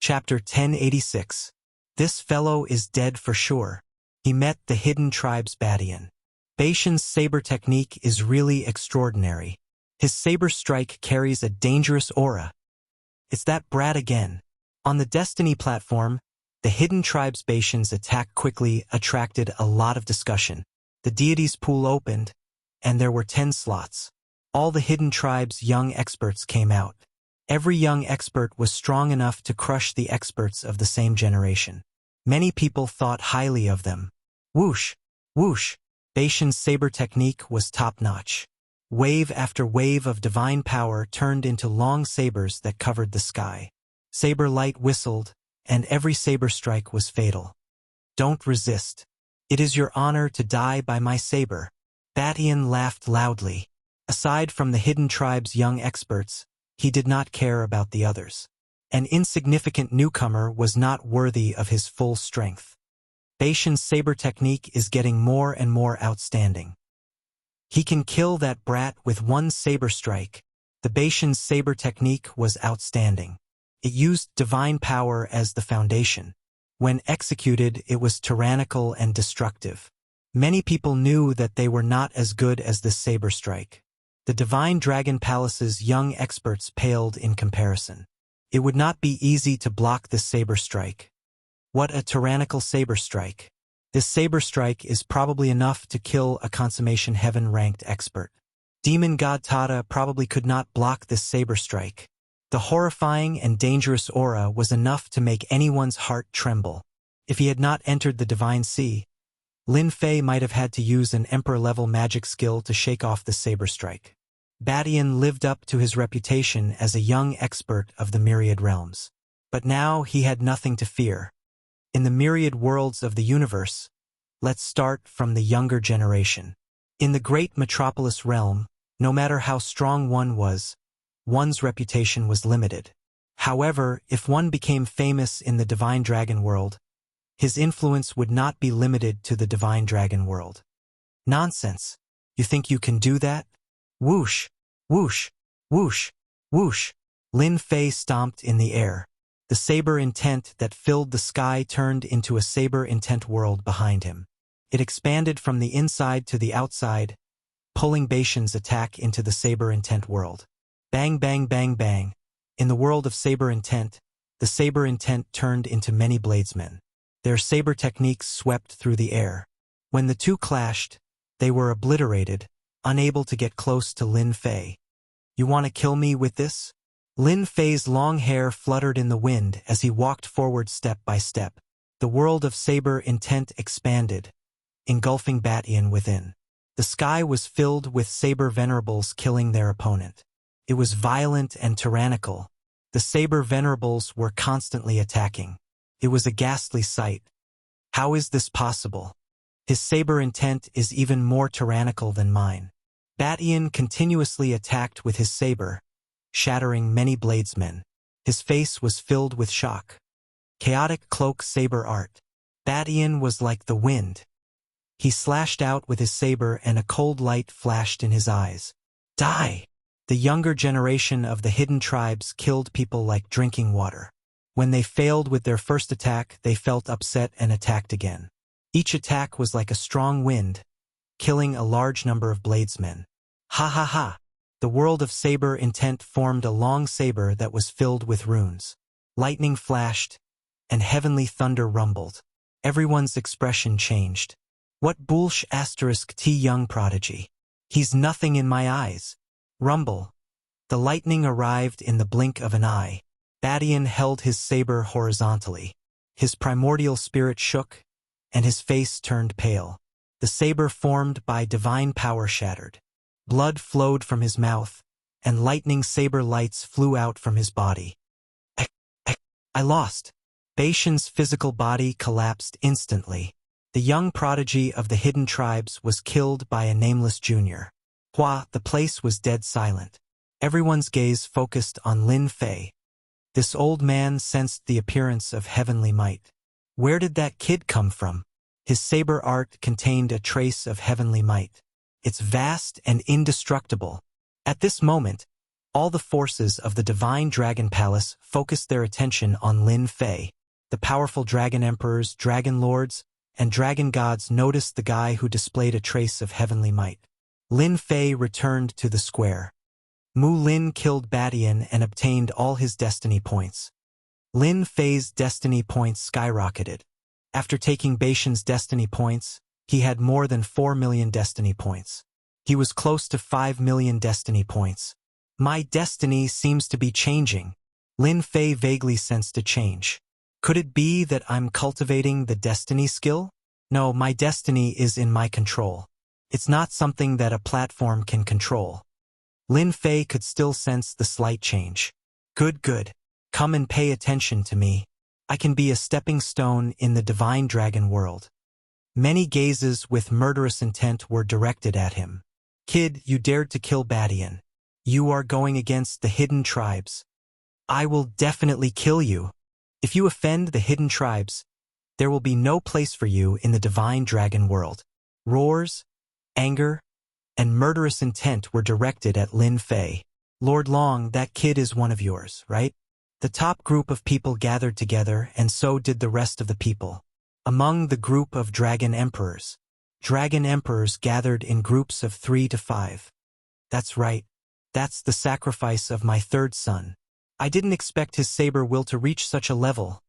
Chapter 1086. This fellow is dead for sure. He met the hidden tribe's Badian. Beishan's saber technique is really extraordinary. His saber strike carries a dangerous aura. It's that brat again. On the Destiny platform, the hidden tribe's Beishan's attack quickly attracted a lot of discussion. The deity's pool opened, and there were 10 slots. All the hidden tribe's young experts came out. Every young expert was strong enough to crush the experts of the same generation. Many people thought highly of them. Whoosh! Whoosh! Beishan's saber technique was top-notch. Wave after wave of divine power turned into long sabers that covered the sky. Saber light whistled, and every saber strike was fatal. Don't resist. It is your honor to die by my saber. Badian laughed loudly. Aside from the hidden tribe's young experts, he did not care about the others. An insignificant newcomer was not worthy of his full strength. Beishan's saber technique is getting more and more outstanding. He can kill that brat with one saber strike. The Beishan's saber technique was outstanding. It used divine power as the foundation. When executed, it was tyrannical and destructive. Many people knew that they were not as good as this saber strike. The Divine Dragon Palace's young experts paled in comparison. It would not be easy to block this saber strike. What a tyrannical saber strike. This saber strike is probably enough to kill a consummation heaven-ranked expert. Demon God Tada probably could not block this saber strike. The horrifying and dangerous aura was enough to make anyone's heart tremble. If he had not entered the Divine Sea, Lin Fei might have had to use an Emperor-level magic skill to shake off the saber strike. Badian lived up to his reputation as a young expert of the myriad realms. But now he had nothing to fear. In the myriad worlds of the universe, let's start from the younger generation. In the great metropolis realm, no matter how strong one was, one's reputation was limited. However, if one became famous in the Divine Dragon world, his influence would not be limited to the Divine Dragon world. Nonsense. You think you can do that? Whoosh! Whoosh! Whoosh! Whoosh! Lin Fei stomped in the air. The saber intent that filled the sky turned into a saber intent world behind him. It expanded from the inside to the outside, pulling Beishan's attack into the saber intent world. Bang bang bang bang. In the world of saber intent, the saber intent turned into many bladesmen. Their saber techniques swept through the air. When the two clashed, they were obliterated, unable to get close to Lin Fei. You want to kill me with this? Lin Fei's long hair fluttered in the wind as he walked forward step by step. The world of saber intent expanded, engulfing Badian within. The sky was filled with saber venerables killing their opponent. It was violent and tyrannical. The saber venerables were constantly attacking. It was a ghastly sight. How is this possible? His saber intent is even more tyrannical than mine. Badian continuously attacked with his saber, shattering many bladesmen. His face was filled with shock. Chaotic cloak saber art. Badian was like the wind. He slashed out with his saber and a cold light flashed in his eyes. Die! The younger generation of the hidden tribes killed people like drinking water. When they failed with their first attack, they felt upset and attacked again. Each attack was like a strong wind, killing a large number of bladesmen. Ha ha ha! The world of saber intent formed a long saber that was filled with runes. Lightning flashed, and heavenly thunder rumbled. Everyone's expression changed. What bullsh asterisk T young prodigy. He's nothing in my eyes. Rumble. The lightning arrived in the blink of an eye. Badian held his saber horizontally. His primordial spirit shook, and his face turned pale. The saber formed by divine power shattered. Blood flowed from his mouth, and lightning saber lights flew out from his body. I lost. Beishan's physical body collapsed instantly. The young prodigy of the hidden tribes was killed by a nameless junior. The place was dead silent. Everyone's gaze focused on Lin Fei. This old man sensed the appearance of heavenly might. Where did that kid come from? His saber art contained a trace of heavenly might. It's vast and indestructible. At this moment, all the forces of the Divine Dragon Palace focused their attention on Lin Fei. The powerful dragon emperors, dragon lords, and dragon gods noticed the guy who displayed a trace of heavenly might. Lin Fei returned to the square. Mu Lin killed Badian and obtained all his destiny points. Lin Fei's destiny points skyrocketed. After taking Baishan's destiny points, he had more than 4 million destiny points. He was close to 5 million destiny points. My destiny seems to be changing. Lin Fei vaguely sensed a change. Could it be that I'm cultivating the destiny skill? No, my destiny is in my control. It's not something that a platform can control. Lin Fei could still sense the slight change. Good. Come and pay attention to me. I can be a stepping stone in the divine dragon world. Many gazes with murderous intent were directed at him. Kid, you dared to kill Badian. You are going against the hidden tribes. I will definitely kill you. If you offend the hidden tribes, there will be no place for you in the divine dragon world. Roars, anger, and murderous intent were directed at Lin Fei. Lord Long, that kid is one of yours, right? The top group of people gathered together, and so did the rest of the people. Among the group of dragon emperors gathered in groups of 3 to 5. That's right. That's the sacrifice of my third son. I didn't expect his saber will to reach such a level,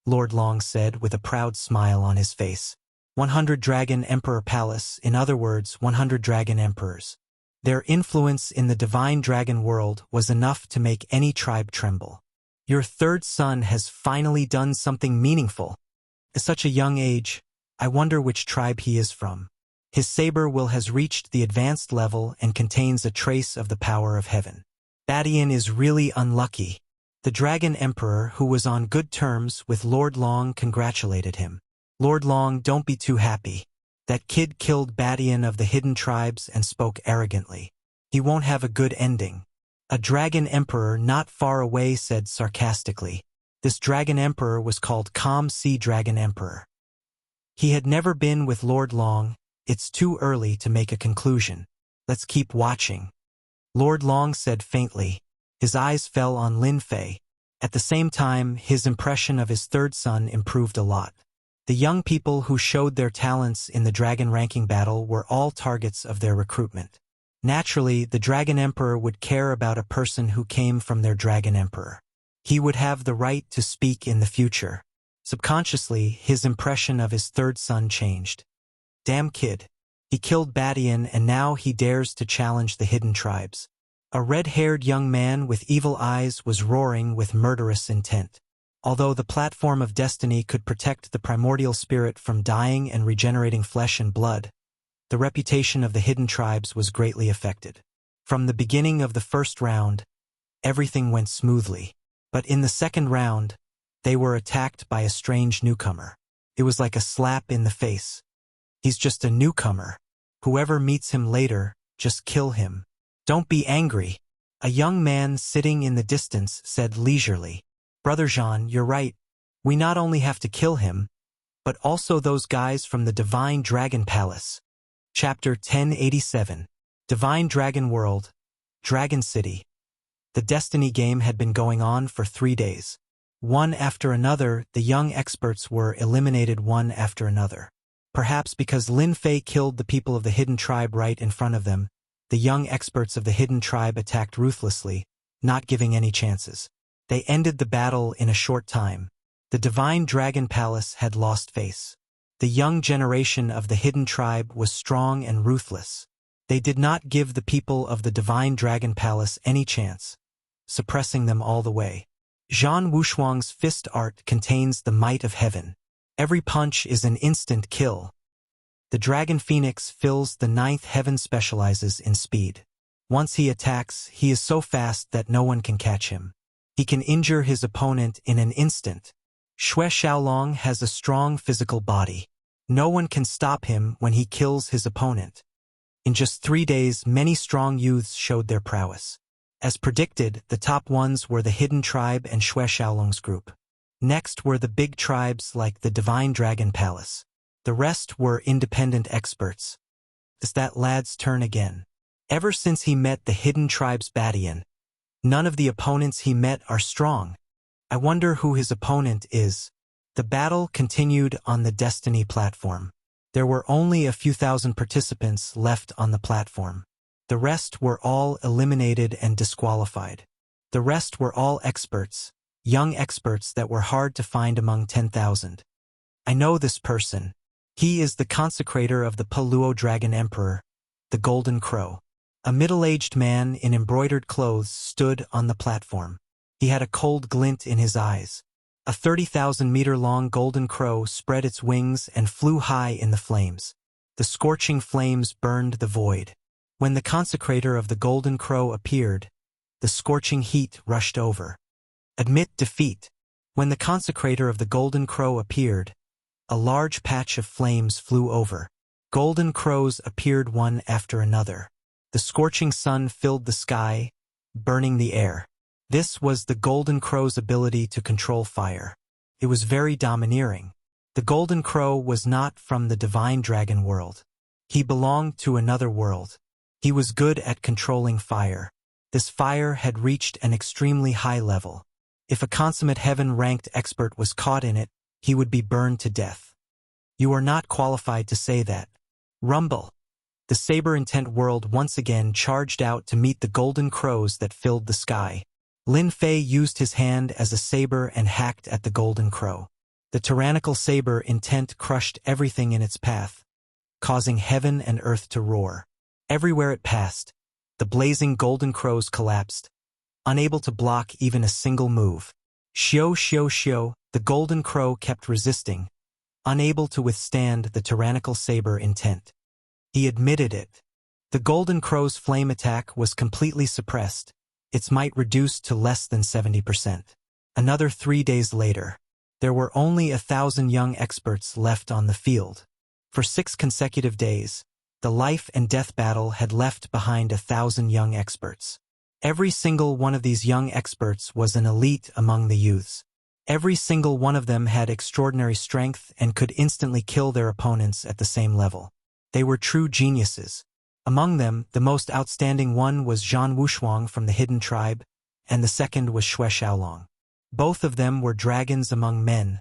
Lord Long said with a proud smile on his face. 100 Dragon Emperor Palace, in other words, 100 Dragon Emperors. Their influence in the divine dragon world was enough to make any tribe tremble. Your third son has finally done something meaningful. At such a young age, I wonder which tribe he is from. His saber will has reached the advanced level and contains a trace of the power of heaven. Badian is really unlucky. The Dragon Emperor, who was on good terms with Lord Long, congratulated him. Lord Long, don't be too happy. That kid killed Badian of the hidden tribes and spoke arrogantly. He won't have a good ending. A Dragon Emperor not far away said sarcastically. This Dragon Emperor was called Calm Sea Dragon Emperor. He had never been with Lord Long. It's too early to make a conclusion. Let's keep watching. Lord Long said faintly. His eyes fell on Lin Fei. At the same time, his impression of his third son improved a lot. The young people who showed their talents in the dragon ranking battle were all targets of their recruitment. Naturally, the Dragon Emperor would care about a person who came from their Dragon Emperor. He would have the right to speak in the future. Subconsciously, his impression of his third son changed. Damn kid. He killed Badian and now he dares to challenge the hidden tribes. A red-haired young man with evil eyes was roaring with murderous intent. Although the platform of destiny could protect the primordial spirit from dying and regenerating flesh and blood, the reputation of the hidden tribes was greatly affected. From the beginning of the first round, everything went smoothly. But in the second round, they were attacked by a strange newcomer. It was like a slap in the face. He's just a newcomer. Whoever meets him later, just kill him. Don't be angry. A young man sitting in the distance said leisurely. Brother Jean, you're right. We not only have to kill him, but also those guys from the Divine Dragon Palace. Chapter 1087. Divine Dragon World, Dragon City. The Destiny game had been going on for 3 days. One after another, the young experts were eliminated one after another. Perhaps because Lin Fei killed the people of the hidden tribe right in front of them, the young experts of the hidden tribe attacked ruthlessly, not giving any chances. They ended the battle in a short time. The Divine Dragon Palace had lost face. The young generation of the hidden tribe was strong and ruthless. They did not give the people of the Divine Dragon Palace any chance, suppressing them all the way. Zhan Wushuang's fist art contains the might of heaven. Every punch is an instant kill. The Dragon Phoenix fills the 9th heaven, specializes in speed. Once he attacks, he is so fast that no one can catch him. He can injure his opponent in an instant. Xue Xiaolong has a strong physical body. No one can stop him when he kills his opponent. In just 3 days, many strong youths showed their prowess. As predicted, the top ones were the Hidden Tribe and Xue Xiaolong's group. Next were the big tribes like the Divine Dragon Palace. The rest were independent experts. It's that lad's turn again. Ever since he met the Hidden Tribe's Badian, none of the opponents he met are strong. I wonder who his opponent is. The battle continued on the Destiny platform. There were only a few thousand participants left on the platform. The rest were all eliminated and disqualified. The rest were all experts, young experts that were hard to find among 10,000. I know this person. He is the consecrator of the Paluo Dragon Emperor, the Golden Crow. A middle-aged man in embroidered clothes stood on the platform. He had a cold glint in his eyes. A 30,000-meter-long golden crow spread its wings and flew high in the flames. The scorching flames burned the void. When the consecrator of the golden crow appeared, the scorching heat rushed over. Admit defeat. When the consecrator of the golden crow appeared, a large patch of flames flew over. Golden crows appeared one after another. The scorching sun filled the sky, burning the air. This was the Golden Crow's ability to control fire. It was very domineering. The Golden Crow was not from the Divine Dragon world. He belonged to another world. He was good at controlling fire. This fire had reached an extremely high level. If a consummate heaven-ranked expert was caught in it, he would be burned to death. You are not qualified to say that. Rumble. The saber-intent world once again charged out to meet the golden crows that filled the sky. Lin Fei used his hand as a saber and hacked at the golden crow. The tyrannical saber intent crushed everything in its path, causing heaven and earth to roar. Everywhere it passed, the blazing golden crows collapsed, unable to block even a single move. Xiao xiao xiao, the golden crow kept resisting, unable to withstand the tyrannical saber intent. He admitted it. The golden crow's flame attack was completely suppressed, its might reduced to less than 70%. Another 3 days later, there were only 1,000 young experts left on the field. For 6 consecutive days, the life and death battle had left behind 1,000 young experts. Every single one of these young experts was an elite among the youths. Every single one of them had extraordinary strength and could instantly kill their opponents at the same level. They were true geniuses. Among them, the most outstanding one was Zhan Wushuang from the Hidden Tribe, and the second was Xue Xiaolong. Both of them were dragons among men,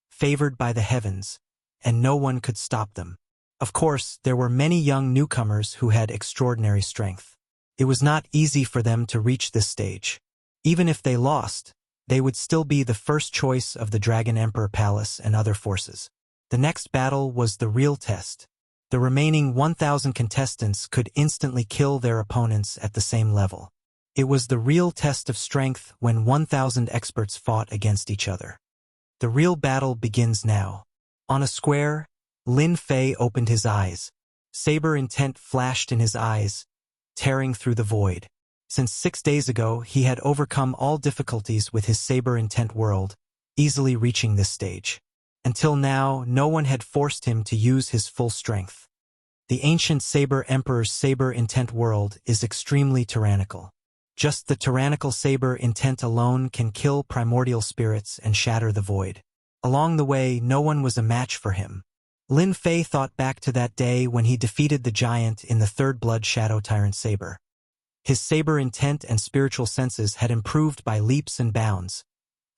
favored by the heavens, and no one could stop them. Of course, there were many young newcomers who had extraordinary strength. It was not easy for them to reach this stage. Even if they lost, they would still be the first choice of the Dragon Emperor Palace and other forces. The next battle was the real test. The remaining 1,000 contestants could instantly kill their opponents at the same level. It was the real test of strength when 1,000 experts fought against each other. The real battle begins now. On a square, Lin Fei opened his eyes. Saber intent flashed in his eyes, tearing through the void. Since 6 days ago, he had overcome all difficulties with his saber intent world, easily reaching this stage. Until now, no one had forced him to use his full strength. The ancient Saber Emperor's saber intent world is extremely tyrannical. Just the tyrannical saber intent alone can kill primordial spirits and shatter the void. Along the way, no one was a match for him. Lin Fei thought back to that day when he defeated the giant in the Third Blood Shadow Tyrant Saber. His saber intent and spiritual senses had improved by leaps and bounds,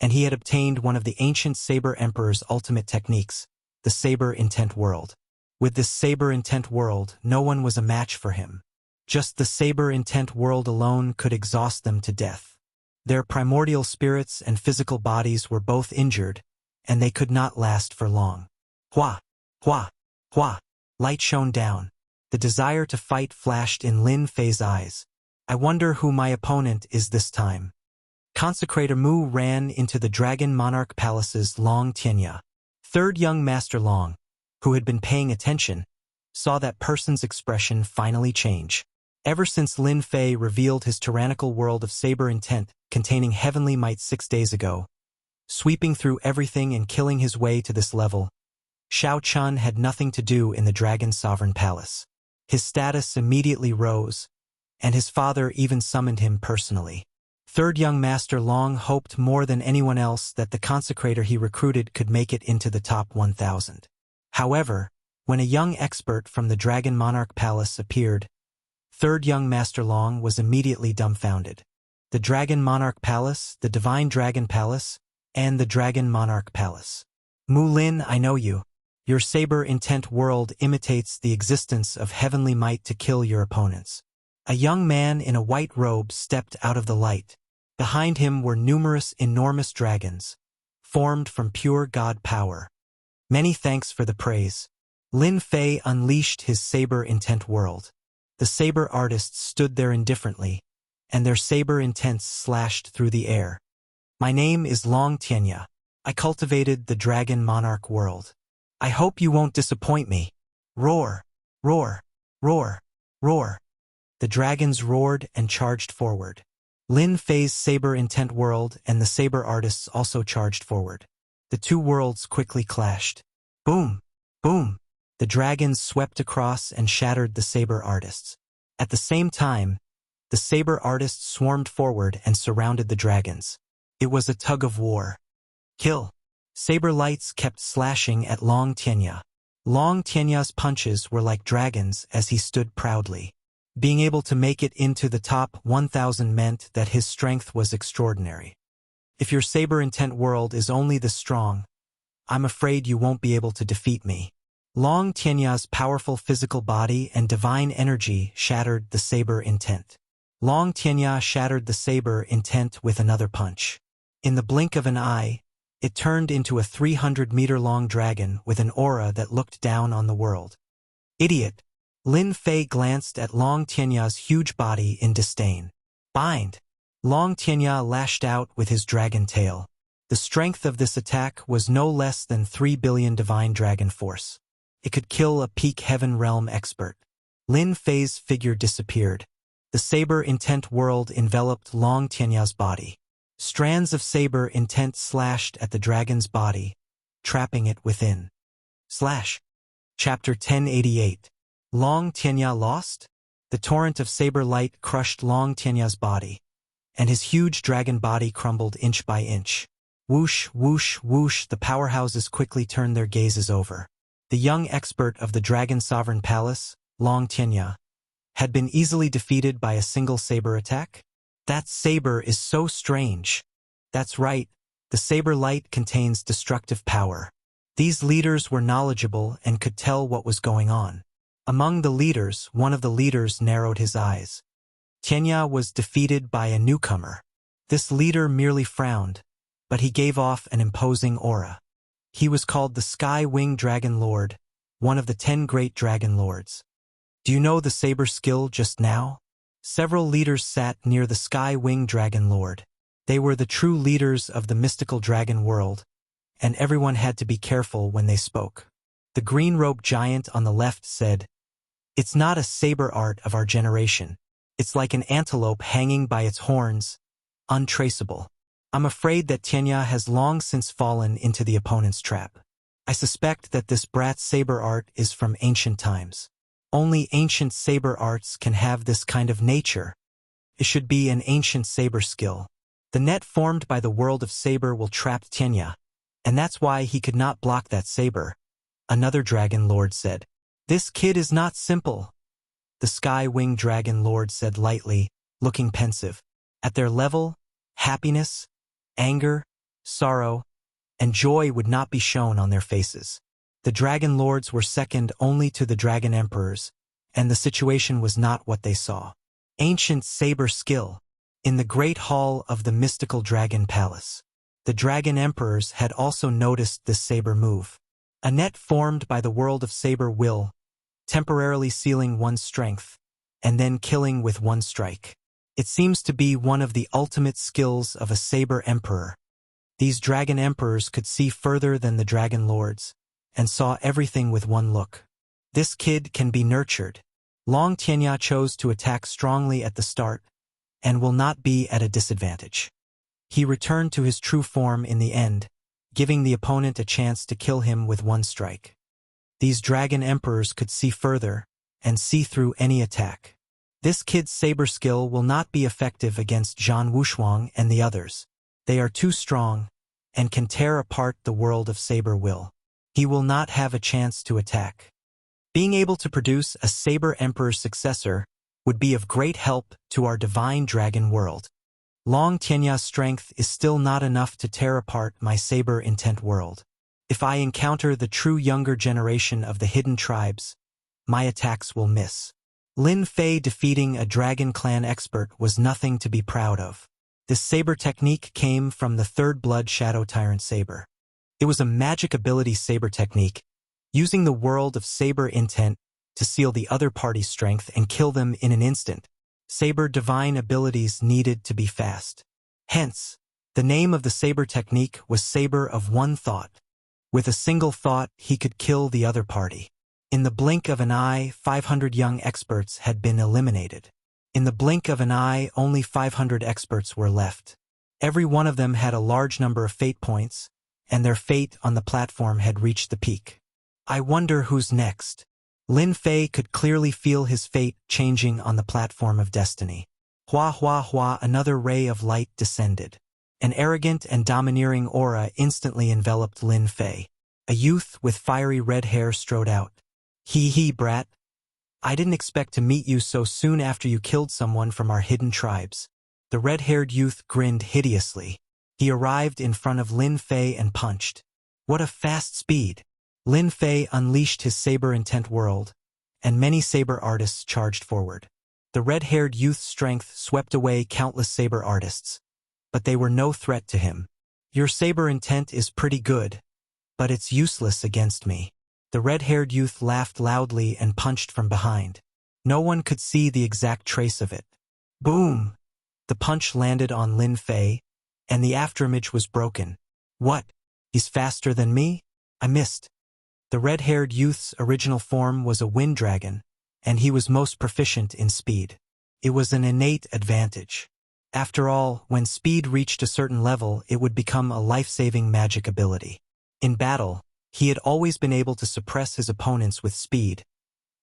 and he had obtained one of the ancient Saber Emperor's ultimate techniques, the Saber Intent World. With this Saber Intent World, no one was a match for him. Just the Saber Intent World alone could exhaust them to death. Their primordial spirits and physical bodies were both injured, and they could not last for long. Hua! Hua! Hua! Light shone down. The desire to fight flashed in Lin Fei's eyes. I wonder who my opponent is this time. Consecrator Mu ran into the Dragon Monarch Palace's Long Tianya. Third young Master Long, who had been paying attention, saw that person's expression finally change. Ever since Lin Fei revealed his tyrannical world of saber intent containing heavenly might 6 days ago, sweeping through everything and killing his way to this level, Shao Chun had nothing to do in the dragon's sovereign palace. His status immediately rose, and his father even summoned him personally. Third young Master Long hoped more than anyone else that the consecrator he recruited could make it into the top 1,000. However, when a young expert from the Dragon Monarch Palace appeared, Third young Master Long was immediately dumbfounded. The Dragon Monarch Palace, the Divine Dragon Palace, and the Dragon Monarch Palace. Mu Lin, I know you. Your saber-intent world imitates the existence of heavenly might to kill your opponents. A young man in a white robe stepped out of the light. Behind him were numerous enormous dragons, formed from pure god power. Many thanks for the praise. Lin Fei unleashed his saber-intent world. The saber artists stood there indifferently, and their saber-intents slashed through the air. My name is Long Tianya. I cultivated the Dragon Monarch world. I hope you won't disappoint me. Roar, roar, roar, roar. The dragons roared and charged forward. Lin Fei's saber-intent world and the saber artists also charged forward. The two worlds quickly clashed. Boom, boom. The dragons swept across and shattered the saber artists. At the same time, the saber artists swarmed forward and surrounded the dragons. It was a tug of war. Kill. Saber lights kept slashing at Long Tianya. Long Tianya's punches were like dragons as he stood proudly. Being able to make it into the top 1,000 meant that his strength was extraordinary. If your saber-intent world is only this strong, I'm afraid you won't be able to defeat me. Long Tianya's powerful physical body and divine energy shattered the saber-intent. Long Tianya shattered the saber-intent with another punch. In the blink of an eye, it turned into a 300-meter-long dragon with an aura that looked down on the world. Idiot! Lin Fei glanced at Long Tianya's huge body in disdain. Bind! Long Tianya lashed out with his dragon tail. The strength of this attack was no less than 3 billion divine dragon force. It could kill a peak heaven realm expert. Lin Fei's figure disappeared. The saber-intent world enveloped Long Tianya's body. Strands of saber-intent slashed at the dragon's body, trapping it within. Slash. Chapter 1088. Long Tianya lost? The torrent of saber light crushed Long Tianya's body, and his huge dragon body crumbled inch by inch. Whoosh, whoosh, whoosh, the powerhouses quickly turned their gazes over. The young expert of the Dragon Sovereign Palace, Long Tianya, had been easily defeated by a single saber attack? That saber is so strange. That's right, the saber light contains destructive power. These leaders were knowledgeable and could tell what was going on. Among the leaders, one of the leaders narrowed his eyes. Tianya was defeated by a newcomer. This leader merely frowned, but he gave off an imposing aura. He was called the Sky-Wing Dragon Lord, one of the 10 great dragon lords. Do you know the saber skill just now? Several leaders sat near the Sky-Wing Dragon Lord. They were the true leaders of the mystical dragon world, and everyone had to be careful when they spoke. The green-robed giant on the left said, "It's not a saber art of our generation. It's like an antelope hanging by its horns, untraceable. I'm afraid that Tianya has long since fallen into the opponent's trap. I suspect that this brat's saber art is from ancient times. Only ancient saber arts can have this kind of nature. It should be an ancient saber skill. The net formed by the world of saber will trap Tianya, and that's why he could not block that saber," another dragon lord said. "This kid is not simple," the Sky-Wing Dragon Lord said lightly, looking pensive. At their level, happiness, anger, sorrow, and joy would not be shown on their faces. The Dragon Lords were second only to the Dragon Emperors, and the situation was not what they saw. Ancient saber skill. In the Great Hall of the Mystical Dragon Palace, the Dragon Emperors had also noticed this saber move. A net formed by the world of saber will, temporarily sealing one's strength, and then killing with one strike. It seems to be one of the ultimate skills of a saber emperor. These dragon emperors could see further than the dragon lords, and saw everything with one look. This kid can be nurtured. Long Tianya chose to attack strongly at the start, and will not be at a disadvantage. He returned to his true form in the end, giving the opponent a chance to kill him with one strike. These dragon emperors could see further and see through any attack. This kid's saber skill will not be effective against Zhan Wushuang and the others. They are too strong and can tear apart the world of saber will. He will not have a chance to attack. Being able to produce a saber emperor's successor would be of great help to our divine dragon world. Long Tianya's strength is still not enough to tear apart my saber intent world. If I encounter the true younger generation of the hidden tribes, my attacks will miss. Lin Fei defeating a Dragon Clan expert was nothing to be proud of. This saber technique came from the Third Blood Shadow Tyrant saber. It was a magic ability saber technique, using the world of saber intent to seal the other party's strength and kill them in an instant. Saber divine abilities needed to be fast. Hence, the name of the saber technique was Saber of One Thought. With a single thought, he could kill the other party. In the blink of an eye, 500 young experts had been eliminated. In the blink of an eye, only 500 experts were left. Every one of them had a large number of fate points, and their fate on the platform had reached the peak. I wonder who's next. Lin Fei could clearly feel his fate changing on the platform of destiny. Hua hua hua, another ray of light descended. An arrogant and domineering aura instantly enveloped Lin Fei. A youth with fiery red hair strode out. Hee, brat. I didn't expect to meet you so soon after you killed someone from our hidden tribes. The red-haired youth grinned hideously. He arrived in front of Lin Fei and punched. What a fast speed! Lin Fei unleashed his saber intent world, and many saber artists charged forward. The red-haired youth's strength swept away countless saber artists, but they were no threat to him. Your saber intent is pretty good, but it's useless against me. The red-haired youth laughed loudly and punched from behind. No one could see the exact trace of it. Boom! The punch landed on Lin Fei, and the afterimage was broken. What? He's faster than me? I missed. The red-haired youth's original form was a wind dragon, and he was most proficient in speed. It was an innate advantage. After all, when speed reached a certain level, it would become a life-saving magic ability. In battle, he had always been able to suppress his opponents with speed,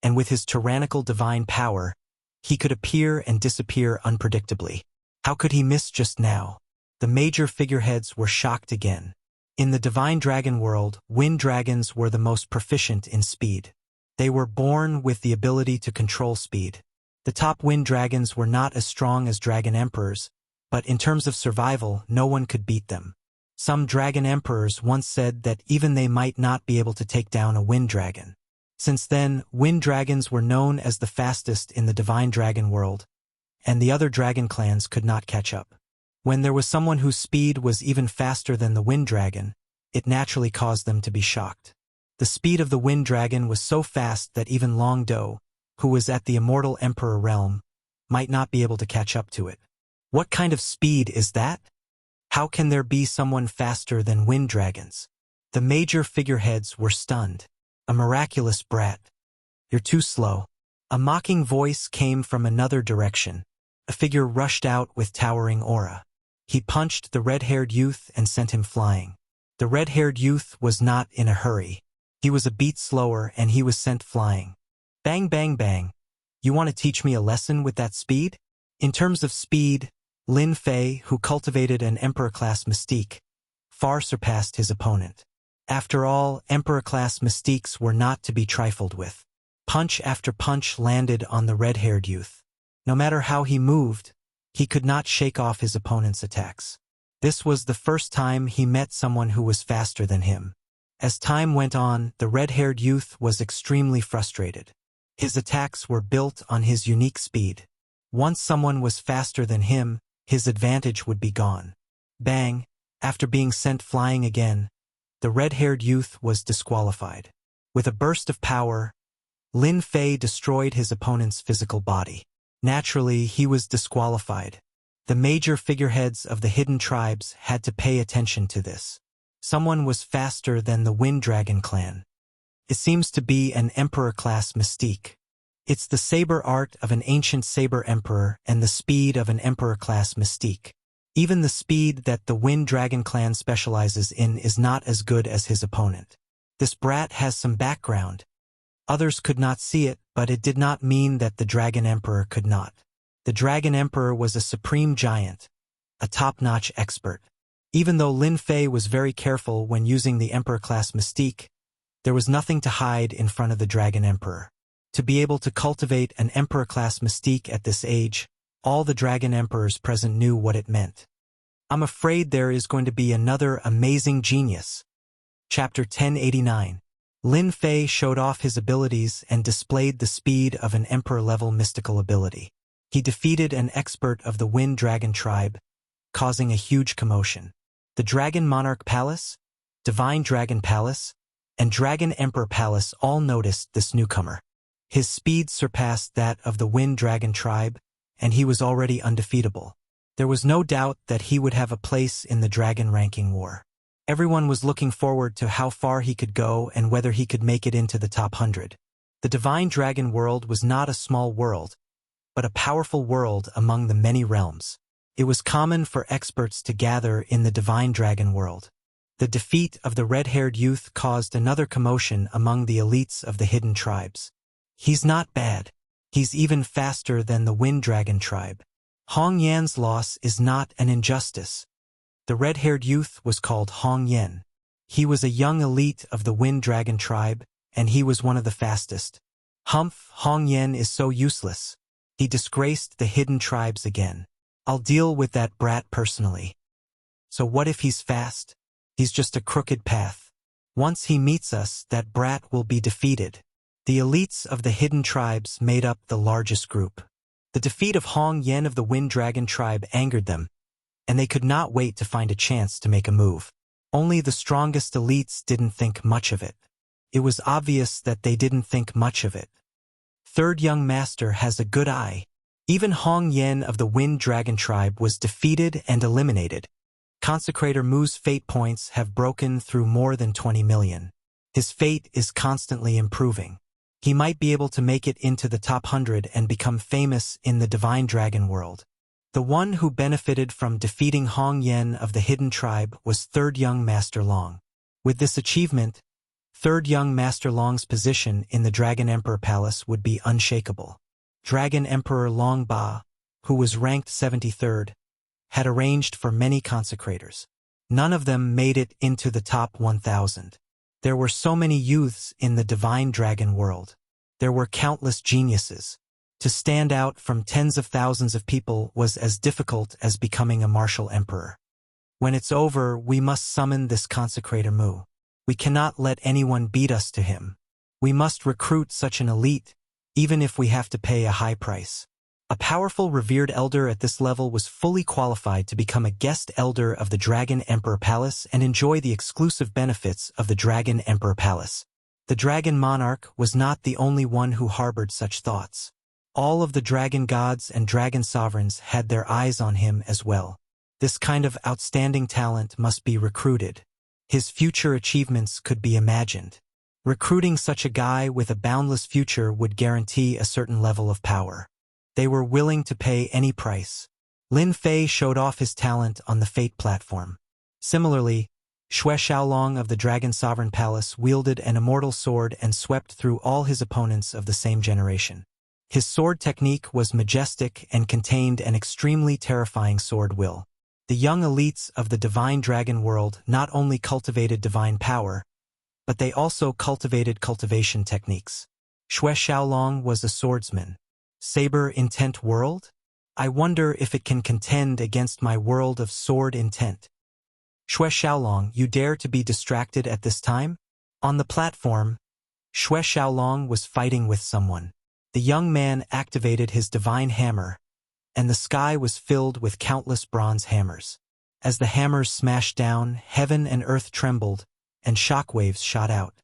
and with his tyrannical divine power, he could appear and disappear unpredictably. How could he miss just now? The major figureheads were shocked again. In the divine dragon world, wind dragons were the most proficient in speed. They were born with the ability to control speed. The top wind dragons were not as strong as dragon emperors, but in terms of survival, no one could beat them. Some dragon emperors once said that even they might not be able to take down a wind dragon. Since then, wind dragons were known as the fastest in the divine dragon world, and the other dragon clans could not catch up. When there was someone whose speed was even faster than the wind dragon, it naturally caused them to be shocked. The speed of the wind dragon was so fast that even Long Do, who was at the immortal emperor realm, might not be able to catch up to it. What kind of speed is that? How can there be someone faster than wind dragons? The major figureheads were stunned. A miraculous brat. You're too slow. A mocking voice came from another direction. A figure rushed out with towering aura. He punched the red-haired youth and sent him flying. The red-haired youth was not in a hurry. He was a beat slower and he was sent flying. Bang, bang, bang. You want to teach me a lesson with that speed? In terms of speed, Lin Fei, who cultivated an Emperor-class mystique, far surpassed his opponent. After all, Emperor-class mystiques were not to be trifled with. Punch after punch landed on the red-haired youth. No matter how he moved, he could not shake off his opponent's attacks. This was the first time he met someone who was faster than him. As time went on, the red-haired youth was extremely frustrated. His attacks were built on his unique speed. Once someone was faster than him, his advantage would be gone. Bang! After being sent flying again, the red-haired youth was disqualified. With a burst of power, Lin Fei destroyed his opponent's physical body. Naturally, he was disqualified. The major figureheads of the hidden tribes had to pay attention to this. Someone was faster than the Wind Dragon clan. It seems to be an emperor-class mystique. It's the saber art of an ancient saber emperor and the speed of an emperor-class mystique. Even the speed that the Wind Dragon clan specializes in is not as good as his opponent. This brat has some background. Others could not see it, but it did not mean that the Dragon Emperor could not. The Dragon Emperor was a supreme giant, a top-notch expert. Even though Lin Fei was very careful when using the Emperor-class mystique, there was nothing to hide in front of the Dragon Emperor. To be able to cultivate an Emperor-class mystique at this age, all the Dragon Emperors present knew what it meant. I'm afraid there is going to be another amazing genius. Chapter 1089. Lin Fei showed off his abilities and displayed the speed of an Emperor-level mystical ability. He defeated an expert of the Wind Dragon tribe, causing a huge commotion. The Dragon Monarch Palace, Divine Dragon Palace, and Dragon Emperor Palace all noticed this newcomer. His speed surpassed that of the Wind Dragon tribe, and he was already undefeatable. There was no doubt that he would have a place in the Dragon ranking war. Everyone was looking forward to how far he could go and whether he could make it into the top 100. The Divine Dragon world was not a small world, but a powerful world among the many realms. It was common for experts to gather in the Divine Dragon world. The defeat of the red-haired youth caused another commotion among the elites of the hidden tribes. He's not bad. He's even faster than the Wind Dragon tribe. Hong Yan's loss is not an injustice. The red-haired youth was called Hong Yan. He was a young elite of the Wind Dragon tribe, and he was one of the fastest. Humph, Hong Yan is so useless. He disgraced the hidden tribes again. I'll deal with that brat personally. So what if he's fast? He's just a crooked path. Once he meets us, that brat will be defeated. The elites of the hidden tribes made up the largest group. The defeat of Hong Yan of the Wind Dragon tribe angered them, and they could not wait to find a chance to make a move. Only the strongest elites didn't think much of it. It was obvious that they didn't think much of it. Third young master has a good eye. Even Hong Yan of the Wind Dragon tribe was defeated and eliminated. Consecrator Mu's fate points have broken through more than 20 million. His fate is constantly improving. He might be able to make it into the top 100 and become famous in the Divine Dragon world. The one who benefited from defeating Hong Yan of the hidden tribe was Third Young Master Long. With this achievement, Third Young Master Long's position in the Dragon Emperor Palace would be unshakable. Dragon Emperor Long Ba, who was ranked 73rd, had arranged for many consecrators. None of them made it into the top 1,000. There were so many youths in the Divine Dragon world. There were countless geniuses. To stand out from tens of thousands of people was as difficult as becoming a martial emperor. When it's over, we must summon this consecrator Mu. We cannot let anyone beat us to him. We must recruit such an elite, even if we have to pay a high price. A powerful revered elder at this level was fully qualified to become a guest elder of the Dragon Emperor Palace and enjoy the exclusive benefits of the Dragon Emperor Palace. The Dragon Monarch was not the only one who harbored such thoughts. All of the dragon gods and dragon sovereigns had their eyes on him as well. This kind of outstanding talent must be recruited. His future achievements could be imagined. Recruiting such a guy with a boundless future would guarantee a certain level of power. They were willing to pay any price. Lin Fei showed off his talent on the Fate platform. Similarly, Xue Xiaolong of the Dragon Sovereign Palace wielded an immortal sword and swept through all his opponents of the same generation. His sword technique was majestic and contained an extremely terrifying sword will. The young elites of the Divine Dragon world not only cultivated divine power, but they also cultivated cultivation techniques. Xue Xiaolong was a swordsman. Saber intent world? I wonder if it can contend against my world of sword intent. Xue Xiaolong, you dare to be distracted at this time? On the platform, Xue Xiaolong was fighting with someone. The young man activated his divine hammer, and the sky was filled with countless bronze hammers. As the hammers smashed down, heaven and earth trembled, and shockwaves shot out.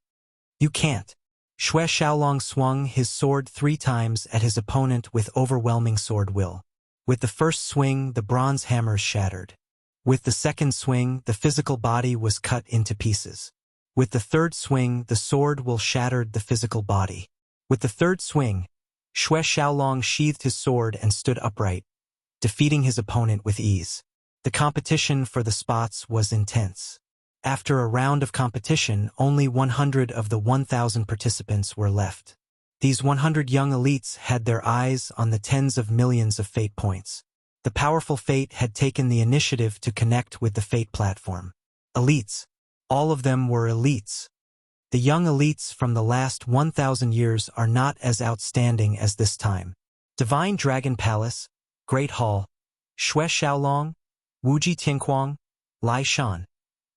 You can't. Xue Xiaolong swung his sword 3 times at his opponent with overwhelming sword will. With the first swing, the bronze hammers shattered. With the second swing, the physical body was cut into pieces. With the third swing, the sword will shattered the physical body. With the third swing, Xue Xiaolong sheathed his sword and stood upright, defeating his opponent with ease. The competition for the spots was intense. After a round of competition, only 100 of the 1,000 participants were left. These 100 young elites had their eyes on the tens of millions of fate points. The powerful fate had taken the initiative to connect with the fate platform. Elites. All of them were elites. The young elites from the last 1,000 years are not as outstanding as this time. Divine Dragon Palace, Great Hall, Xue Xiaolong, Wuji Tianquang, Lai Shan.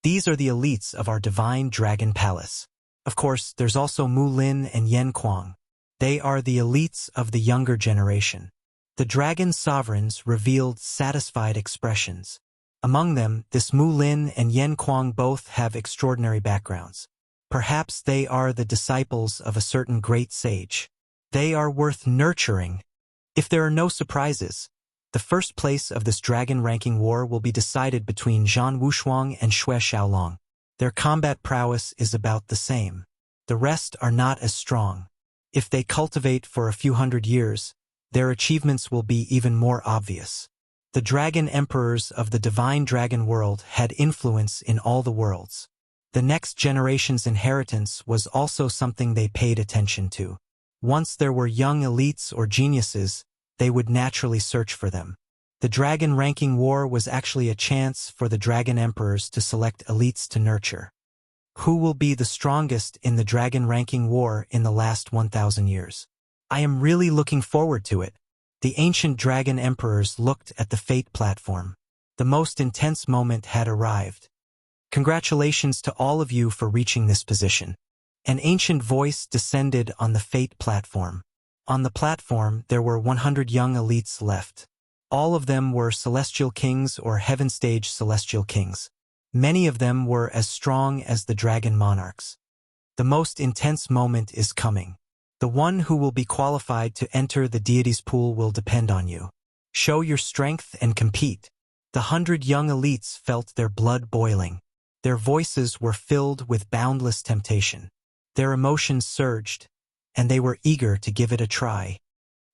These are the elites of our Divine Dragon Palace. Of course, there's also Mu Lin and Yan Kuang. They are the elites of the younger generation. The dragon sovereigns revealed satisfied expressions. Among them, this Mu Lin and Yan Kuang both have extraordinary backgrounds. Perhaps they are the disciples of a certain great sage. They are worth nurturing. If there are no surprises, the first place of this dragon ranking war will be decided between Zhan Wushuang and Xue Xiaolong. Their combat prowess is about the same. The rest are not as strong. If they cultivate for a few hundred years, their achievements will be even more obvious. The dragon emperors of the divine dragon world had influence in all the worlds. The next generation's inheritance was also something they paid attention to. Once there were young elites or geniuses, they would naturally search for them. The dragon ranking war was actually a chance for the dragon emperors to select elites to nurture. Who will be the strongest in the dragon ranking war in the last 1,000 years? I am really looking forward to it. The ancient dragon emperors looked at the fate platform. The most intense moment had arrived. Congratulations to all of you for reaching this position. An ancient voice descended on the fate platform. On the platform, there were 100 young elites left. All of them were celestial kings or heaven stage celestial kings. Many of them were as strong as the dragon monarchs. The most intense moment is coming. The one who will be qualified to enter the deity's pool will depend on you. Show your strength and compete. The 100 young elites felt their blood boiling. Their voices were filled with boundless temptation. Their emotions surged, and they were eager to give it a try.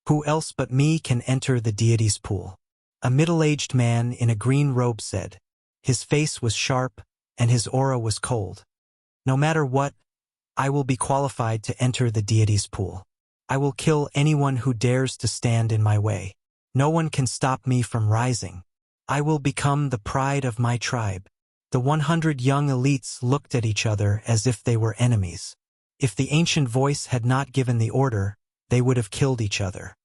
Who else but me can enter the deity's pool? A middle-aged man in a green robe said. His face was sharp, and his aura was cold. No matter what, I will be qualified to enter the deity's pool. I will kill anyone who dares to stand in my way. No one can stop me from rising. I will become the pride of my tribe. The 100 young elites looked at each other as if they were enemies. If the ancient voice had not given the order, they would have killed each other.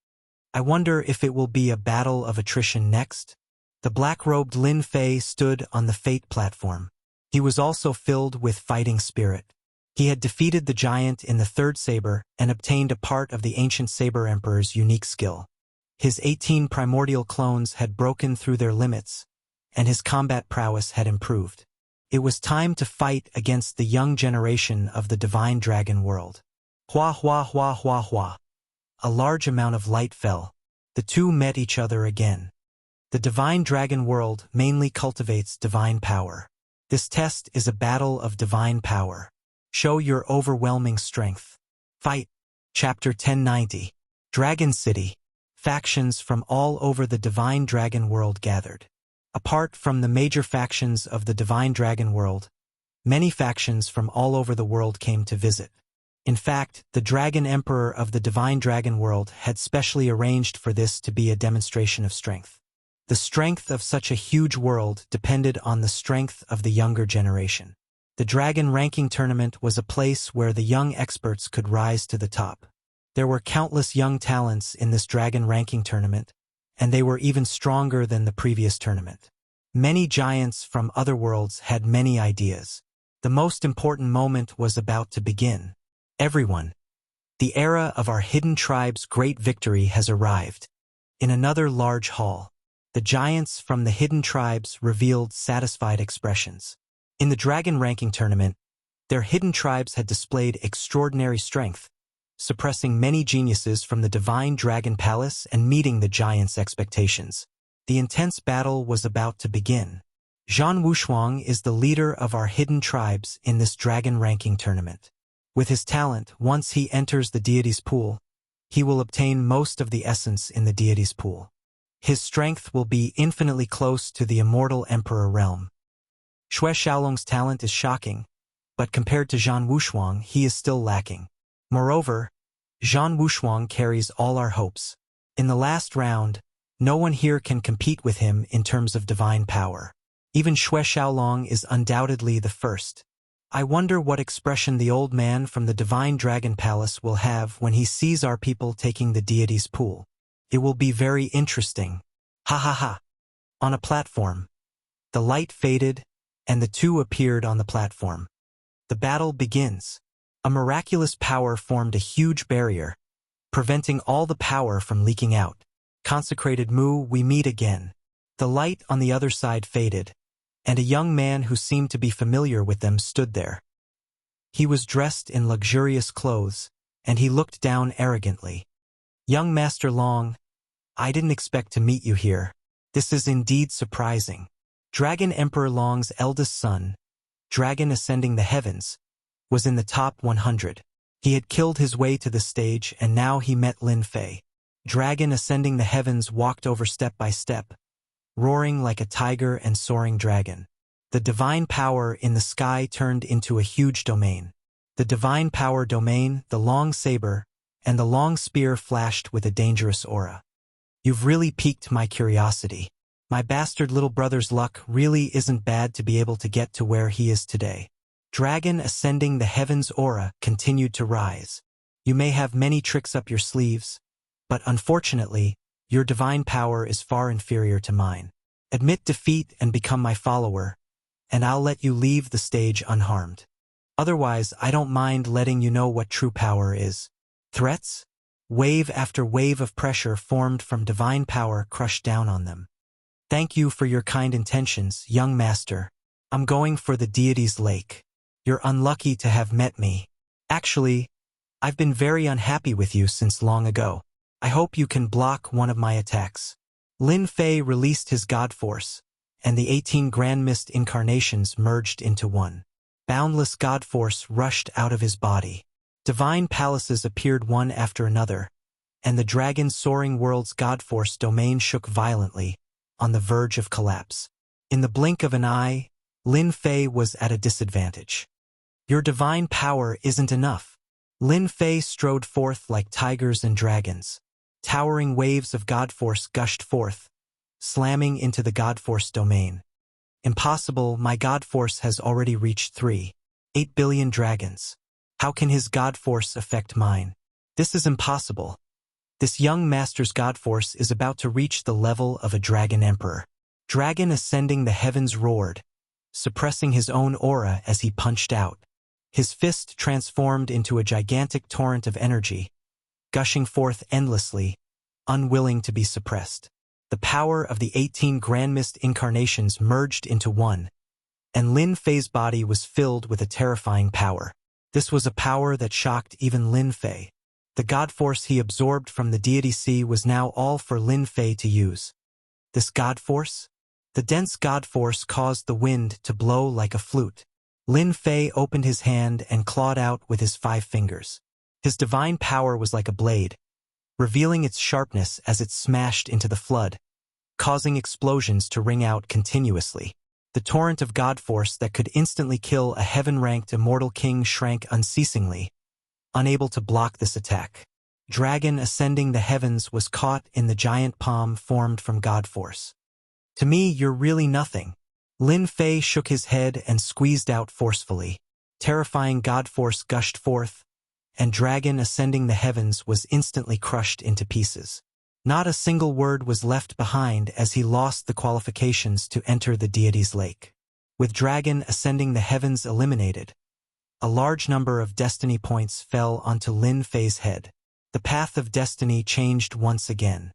I wonder if it will be a battle of attrition next? The black-robed Lin Fei stood on the fate platform. He was also filled with fighting spirit. He had defeated the giant in the third saber and obtained a part of the ancient saber emperor's unique skill. His 18 primordial clones had broken through their limits, and his combat prowess had improved. It was time to fight against the young generation of the divine dragon world. Hua hua hua hua hua. A large amount of light fell. The two met each other again. The divine dragon world mainly cultivates divine power. This test is a battle of divine power. Show your overwhelming strength. Fight. Chapter 1090. Dragon City. Factions from all over the divine dragon world gathered. Apart from the major factions of the divine dragon world, many factions from all over the world came to visit. In fact, the dragon emperor of the divine dragon world had specially arranged for this to be a demonstration of strength. The strength of such a huge world depended on the strength of the younger generation. The dragon ranking tournament was a place where the young experts could rise to the top. There were countless young talents in this dragon ranking tournament, and they were even stronger than the previous tournament. Many giants from other worlds had many ideas. The most important moment was about to begin. Everyone, the era of our hidden tribe's great victory has arrived. In another large hall, the giants from the hidden tribes revealed satisfied expressions. In the dragon ranking tournament, their hidden tribes had displayed extraordinary strength, suppressing many geniuses from the divine dragon palace and meeting the giants' expectations. The intense battle was about to begin. Zhan Wushuang is the leader of our hidden tribes in this dragon ranking tournament. With his talent, once he enters the deity's pool, he will obtain most of the essence in the deity's pool. His strength will be infinitely close to the immortal emperor realm. Xue Xiaolong's talent is shocking, but compared to Zhan Wushuang, he is still lacking. Moreover, Zhan Wushuang carries all our hopes. In the last round, no one here can compete with him in terms of divine power. Even Xue Xiaolong is undoubtedly the first. I wonder what expression the old man from the Divine Dragon Palace will have when he sees our people taking the deity's pool. It will be very interesting. Ha ha ha. On a platform. The light faded, and the two appeared on the platform. The battle begins. A miraculous power formed a huge barrier, preventing all the power from leaking out. Consecrated Mu, we meet again. The light on the other side faded, and a young man who seemed to be familiar with them stood there. He was dressed in luxurious clothes, and he looked down arrogantly. Young Master Long, I didn't expect to meet you here. This is indeed surprising. Dragon Emperor Long's eldest son, Dragon Ascending the Heavens, was in the top 100. He had killed his way to the stage, and now he met Lin Fei. Dragon Ascending the Heavens walked over step by step, roaring like a tiger and soaring dragon. The divine power in the sky turned into a huge domain. The divine power domain, the long saber, and the long spear flashed with a dangerous aura. You've really piqued my curiosity. My bastard little brother's luck really isn't bad to be able to get to where he is today. Dragon Ascending the Heavens aura continued to rise. You may have many tricks up your sleeves, but unfortunately, your divine power is far inferior to mine. Admit defeat and become my follower, and I'll let you leave the stage unharmed. Otherwise, I don't mind letting you know what true power is. Threats? Wave after wave of pressure formed from divine power crushed down on them. Thank you for your kind intentions, young master. I'm going for the deity's lake. You're unlucky to have met me. Actually, I've been very unhappy with you since long ago. I hope you can block one of my attacks. Lin Fei released his god force, and the 18 grand mist incarnations merged into one. Boundless god force rushed out of his body. Divine palaces appeared one after another, and the dragon soaring world's god force domain shook violently, on the verge of collapse. In the blink of an eye, Lin Fei was at a disadvantage. Your divine power isn't enough. Lin Fei strode forth like tigers and dragons. Towering waves of god force gushed forth, slamming into the god force domain. Impossible, my god force has already reached 3.8 billion dragons. How can his god force affect mine? This is impossible. This young master's god force is about to reach the level of a dragon emperor. Dragon Ascending the Heavens roared, suppressing his own aura as he punched out. His fist transformed into a gigantic torrent of energy, gushing forth endlessly, unwilling to be suppressed. The power of the 18 Grand Mist incarnations merged into one, and Lin Fei's body was filled with a terrifying power. This was a power that shocked even Lin Fei. The god force he absorbed from the deity sea was now all for Lin Fei to use. This god force? The dense god force caused the wind to blow like a flute. Lin Fei opened his hand and clawed out with his 5 fingers. His divine power was like a blade, revealing its sharpness as it smashed into the flood, causing explosions to ring out continuously. The torrent of god force that could instantly kill a heaven-ranked immortal king shrank unceasingly, unable to block this attack. Dragon Ascending the Heavens was caught in the giant palm formed from god force. To me, you're really nothing. Lin Fei shook his head and squeezed out forcefully. Terrifying god force gushed forth, and Dragon Ascending the Heavens was instantly crushed into pieces. Not a single word was left behind as he lost the qualifications to enter the deity's lake. With Dragon Ascending the Heavens eliminated, a large number of destiny points fell onto Lin Fei's head. The path of destiny changed once again.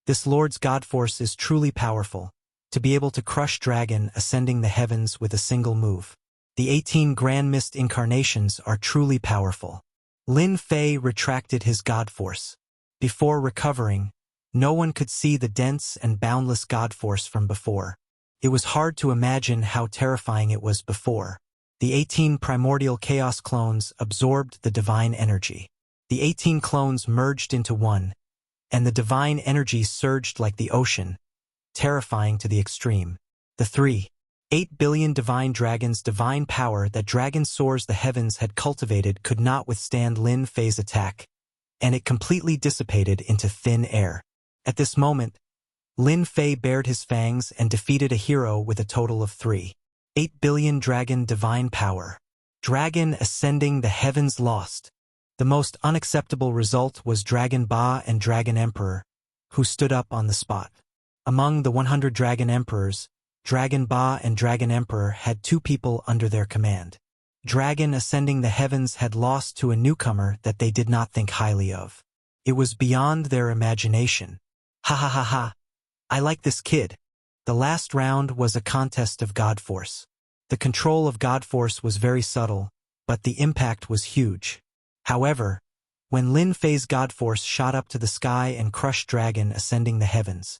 This Lord's god force is truly powerful, to be able to crush Dragon Ascending the Heavens with a single move. The 18 Grand Mist incarnations are truly powerful. Lin Fei retracted his god force. Before recovering, no one could see the dense and boundless god force from before. It was hard to imagine how terrifying it was before. The 18 primordial chaos clones absorbed the divine energy. The 18 clones merged into one, and the divine energy surged like the ocean, terrifying to the extreme. The 3 8 billion divine dragons. Divine power that dragon soars the heavens had cultivated could not withstand Lin Fei's attack, and it completely dissipated into thin air. At this moment, Lin Fei bared his fangs and defeated a hero with a total of 3. 8 billion dragon divine power. Dragon ascending the heavens lost. The most unacceptable result was Dragon Ba and Dragon Emperor, who stood up on the spot. Among the 100 Dragon Emperors, Dragon Ba and Dragon Emperor had 2 people under their command. Dragon ascending the heavens had lost to a newcomer that they did not think highly of. It was beyond their imagination. Ha ha ha ha. I like this kid. The last round was a contest of God Force. The control of God Force was very subtle, but the impact was huge. However, when Lin Fei's God Force shot up to the sky and crushed Dragon ascending the heavens,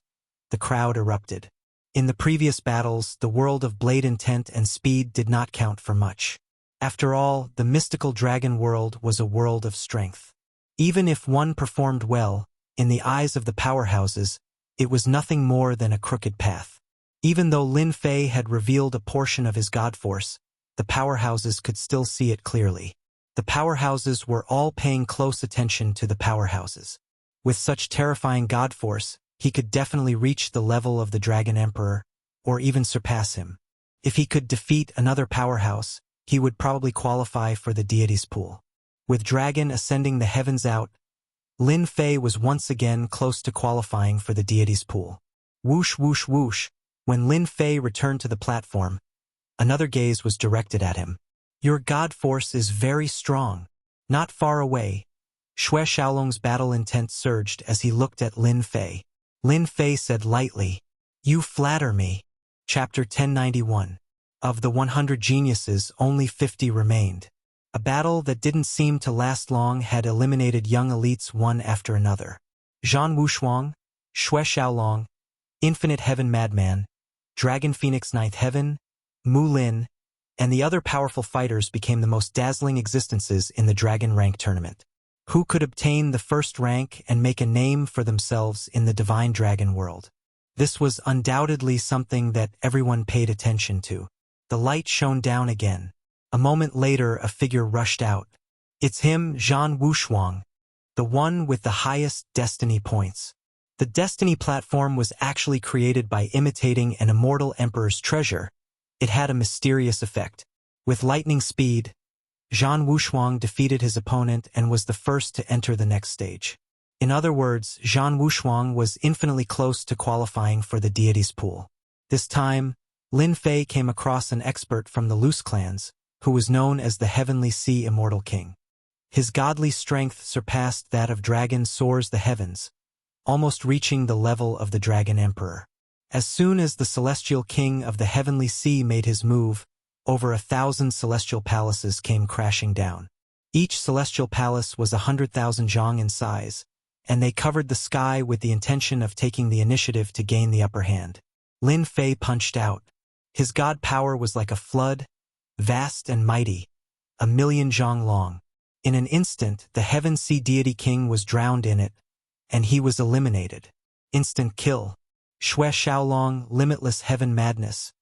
the crowd erupted. In the previous battles, the world of blade intent and speed did not count for much. After all, the mystical dragon world was a world of strength. Even if one performed well, in the eyes of the powerhouses, it was nothing more than a crooked path. Even though Lin Fei had revealed a portion of his God Force, the powerhouses could still see it clearly. The powerhouses were all paying close attention to the powerhouses. With such terrifying God Force, he could definitely reach the level of the Dragon Emperor, or even surpass him. If he could defeat another powerhouse, he would probably qualify for the deities pool. With Dragon ascending the heavens out, Lin Fei was once again close to qualifying for the deities pool. Whoosh whoosh whoosh. When Lin Fei returned to the platform, another gaze was directed at him. Your God Force is very strong. Not far away, Xue Xiaolong's battle intent surged as he looked at Lin Fei. Lin Fei said lightly, "You flatter me." Chapter 1091. Of the 100 geniuses, only 50 remained. A battle that didn't seem to last long had eliminated young elites one after another. Zhan Wushuang, Xue Xiaolong, Infinite Heaven Madman, Dragon Phoenix Ninth Heaven, Mu Lin, and the other powerful fighters became the most dazzling existences in the Dragon Rank tournament. Who could obtain the first rank and make a name for themselves in the Divine Dragon world? This was undoubtedly something that everyone paid attention to. The light shone down again. A moment later, a figure rushed out. It's him, Zhan Wushuang, the one with the highest destiny points. The destiny platform was actually created by imitating an immortal emperor's treasure. It had a mysterious effect. With lightning speed, Zhan Wushuang defeated his opponent and was the first to enter the next stage. In other words, Zhan Wushuang was infinitely close to qualifying for the deities pool. This time, Lin Fei came across an expert from the Loose clans, who was known as the Heavenly Sea Immortal King. His godly strength surpassed that of Dragon Soars the Heavens, almost reaching the level of the Dragon Emperor. As soon as the Celestial King of the Heavenly Sea made his move, over 1,000 celestial palaces came crashing down. Each celestial palace was 100,000 zhang in size, and they covered the sky with the intention of taking the initiative to gain the upper hand. Lin Fei punched out. His god power was like a flood, vast and mighty, 1,000,000 zhang long. In an instant, the Heaven Sea Deity King was drowned in it, and he was eliminated. Instant kill. Xue Xiaolong, Limitless Heaven Madness,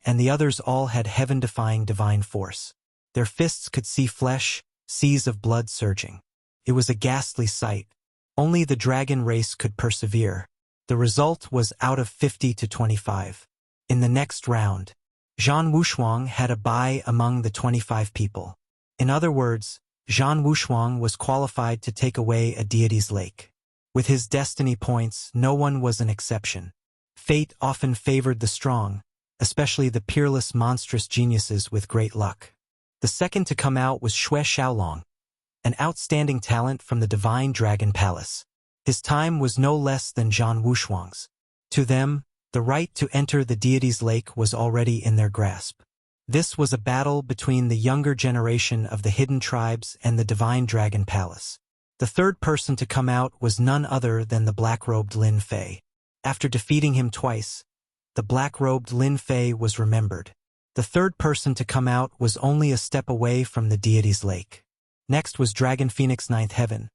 and the others all had heaven-defying divine force. Their fists could see flesh, seas of blood surging. It was a ghastly sight. Only the dragon race could persevere. The result was out of 50 to 25. In the next round, Zhan Wushuang had a bye among the 25 people. In other words, Zhan Wushuang was qualified to take away a deity's lake. With his destiny points, no one was an exception. Fate often favored the strong, especially the peerless monstrous geniuses with great luck. The second to come out was Xue Xiaolong, an outstanding talent from the Divine Dragon Palace. His time was no less than Zhan Wushuang's. To them, the right to enter the deity's lake was already in their grasp. This was a battle between the younger generation of the hidden tribes and the Divine Dragon Palace. The third person to come out was none other than the black-robed Lin Fei. After defeating him twice, the black-robed Lin Fei was remembered. The third person to come out was only a step away from the deity's lake. Next was Dragon Phoenix Ninth Heaven,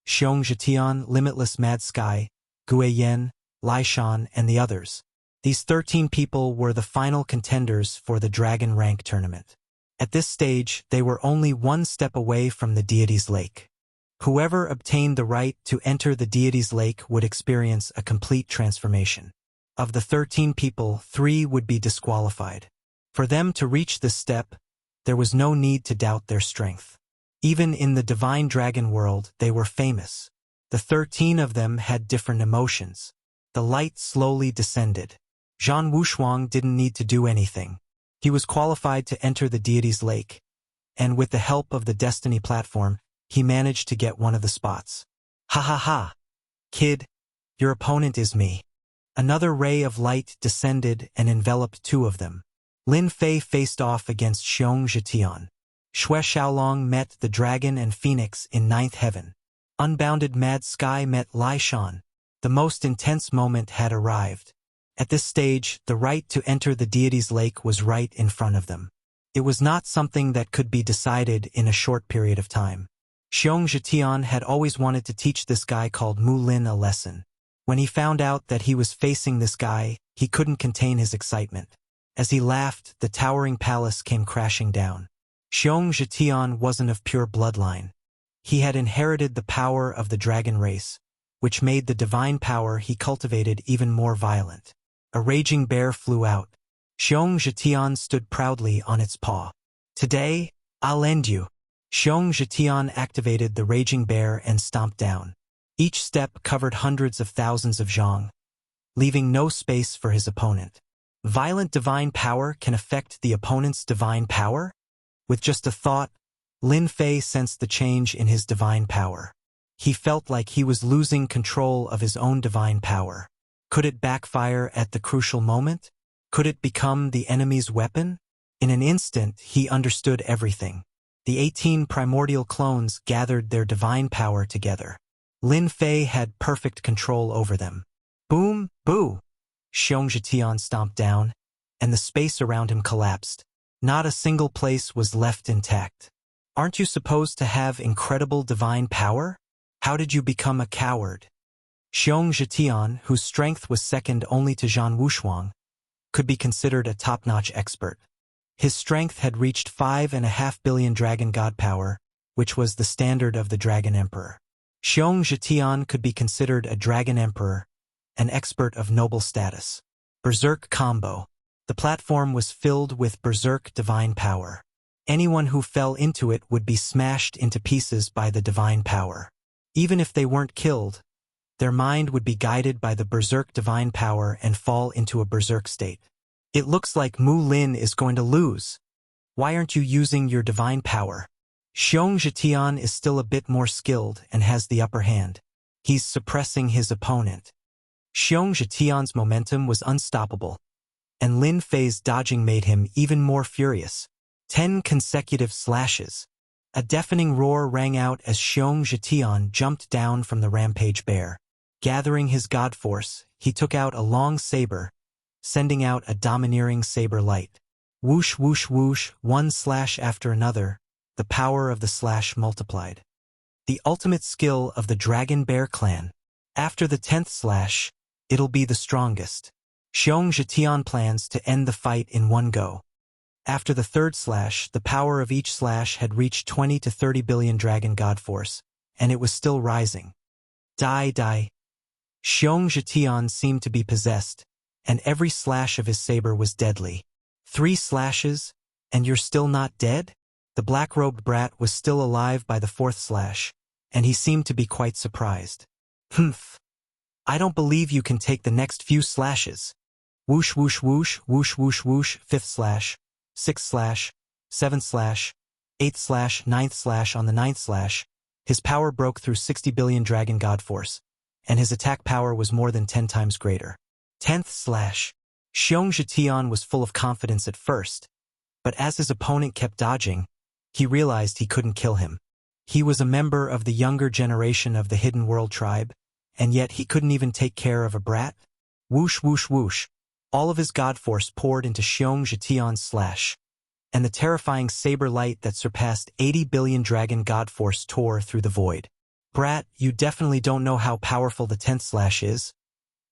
Xiong Zhetian, Limitless Mad Sky, Gue Yen, Lai Shan, and the others. These 13 people were the final contenders for the Dragon Rank tournament. At this stage, they were only one step away from the deity's lake. Whoever obtained the right to enter the deity's lake would experience a complete transformation. Of the 13 people, 3 would be disqualified. For them to reach this step, there was no need to doubt their strength. Even in the divine dragon world, they were famous. The 13 of them had different emotions. The light slowly descended. Zhang Wushuang didn't need to do anything. He was qualified to enter the deity's lake, and with the help of the destiny platform, he managed to get one of the spots. Ha ha ha! Kid, your opponent is me. Another ray of light descended and enveloped 2 of them. Lin Fei faced off against Xiong Zhetian. Xue Xiaolong met the dragon and phoenix in 9th heaven. Unbounded Mad Sky met Lai Shan. The most intense moment had arrived. At this stage, the right to enter the deity's lake was right in front of them. It was not something that could be decided in a short period of time. Xiong Zhetian had always wanted to teach this guy called Mu Lin a lesson. When he found out that he was facing this guy, he couldn't contain his excitement. As he laughed, the towering palace came crashing down. Xiong Zhetian wasn't of pure bloodline. He had inherited the power of the dragon race, which made the divine power he cultivated even more violent. A raging bear flew out. Xiong Zhetian stood proudly on its paw. Today, I'll end you. Xiong Zhetian activated the raging bear and stomped down. Each step covered hundreds of thousands of zhang, leaving no space for his opponent. Violent divine power can affect the opponent's divine power? With just a thought, Lin Fei sensed the change in his divine power. He felt like he was losing control of his own divine power. Could it backfire at the crucial moment? Could it become the enemy's weapon? In an instant, he understood everything. The 18 primordial clones gathered their divine power together. Lin Fei had perfect control over them. Boom, boo! Xiong Zhetian stomped down, and the space around him collapsed. Not a single place was left intact. Aren't you supposed to have incredible divine power? How did you become a coward? Xiong Zhetian, whose strength was second only to Zhang Wushuang, could be considered a top-notch expert. His strength had reached 5.5 billion dragon god power, which was the standard of the Dragon Emperor. Xiong Zhetian could be considered a Dragon Emperor, an expert of noble status. Berserk Combo. The platform was filled with berserk divine power. Anyone who fell into it would be smashed into pieces by the divine power. Even if they weren't killed, their mind would be guided by the berserk divine power and fall into a berserk state. It looks like Mu Lin is going to lose. Why aren't you using your divine power? Xiong Zhetian is still a bit more skilled and has the upper hand. He's suppressing his opponent. Xiong Zhetian's momentum was unstoppable, and Lin Fei's dodging made him even more furious. 10 consecutive slashes. A deafening roar rang out as Xiong Zhetian jumped down from the rampage bear. Gathering his god force, he took out a long saber, sending out a domineering saber light. Whoosh, whoosh, whoosh, one slash after another, the power of the slash multiplied. The ultimate skill of the Dragon Bear clan. After the 10th slash, it'll be the strongest. Xiong Zhetian plans to end the fight in one go. After the 3rd slash, the power of each slash had reached 20 to 30 billion dragon god force, and it was still rising. Die, die. Xiong Zhetian seemed to be possessed, and every slash of his saber was deadly. 3 slashes, and you're still not dead? The black-robed brat was still alive by the 4th slash, and he seemed to be quite surprised. Humph. I don't believe you can take the next few slashes. Whoosh, whoosh, whoosh, whoosh, whoosh, whoosh, 5th slash, 6th slash, 7th slash, 8th slash, 9th slash. On the 9th slash, his power broke through 60 billion dragon god force, and his attack power was more than 10 times greater. 10th slash. Xiong Zhetian was full of confidence at first, but as his opponent kept dodging, he realized he couldn't kill him. He was a member of the younger generation of the Hidden World tribe, and yet he couldn't even take care of a brat? Whoosh, whoosh, whoosh. All of his god force poured into Xiong Zhetian's slash, and the terrifying saber light that surpassed 80 billion dragon god force tore through the void. Brat, you definitely don't know how powerful the 10th slash is,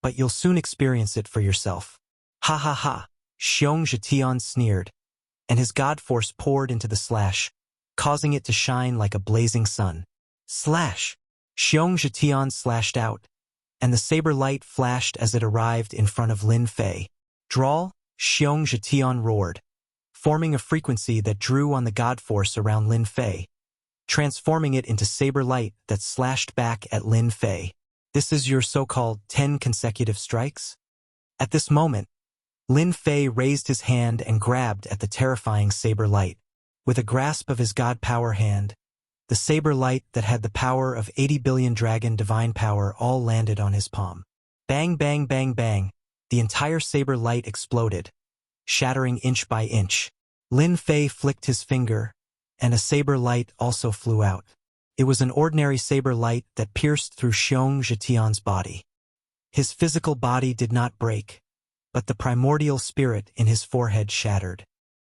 but you'll soon experience it for yourself. Ha ha ha, Xiong Zhetian sneered, and his god force poured into the slash, causing it to shine like a blazing sun. Slash! Xiong Zhetian slashed out, and the saber light flashed as it arrived in front of Lin Fei. Drawl! Xiong Zhetian roared, forming a frequency that drew on the god force around Lin Fei, transforming it into saber light that slashed back at Lin Fei. This is your so-called 10 consecutive strikes? At this moment, Lin Fei raised his hand and grabbed at the terrifying saber light. With a grasp of his god power hand, the saber light that had the power of 80 billion dragon divine power all landed on his palm. Bang bang bang bang, the entire saber light exploded, shattering inch by inch. Lin Fei flicked his finger, and a saber light also flew out. It was an ordinary saber light that pierced through Xiong Zhetian's body. His physical body did not break, but the primordial spirit in his forehead shattered.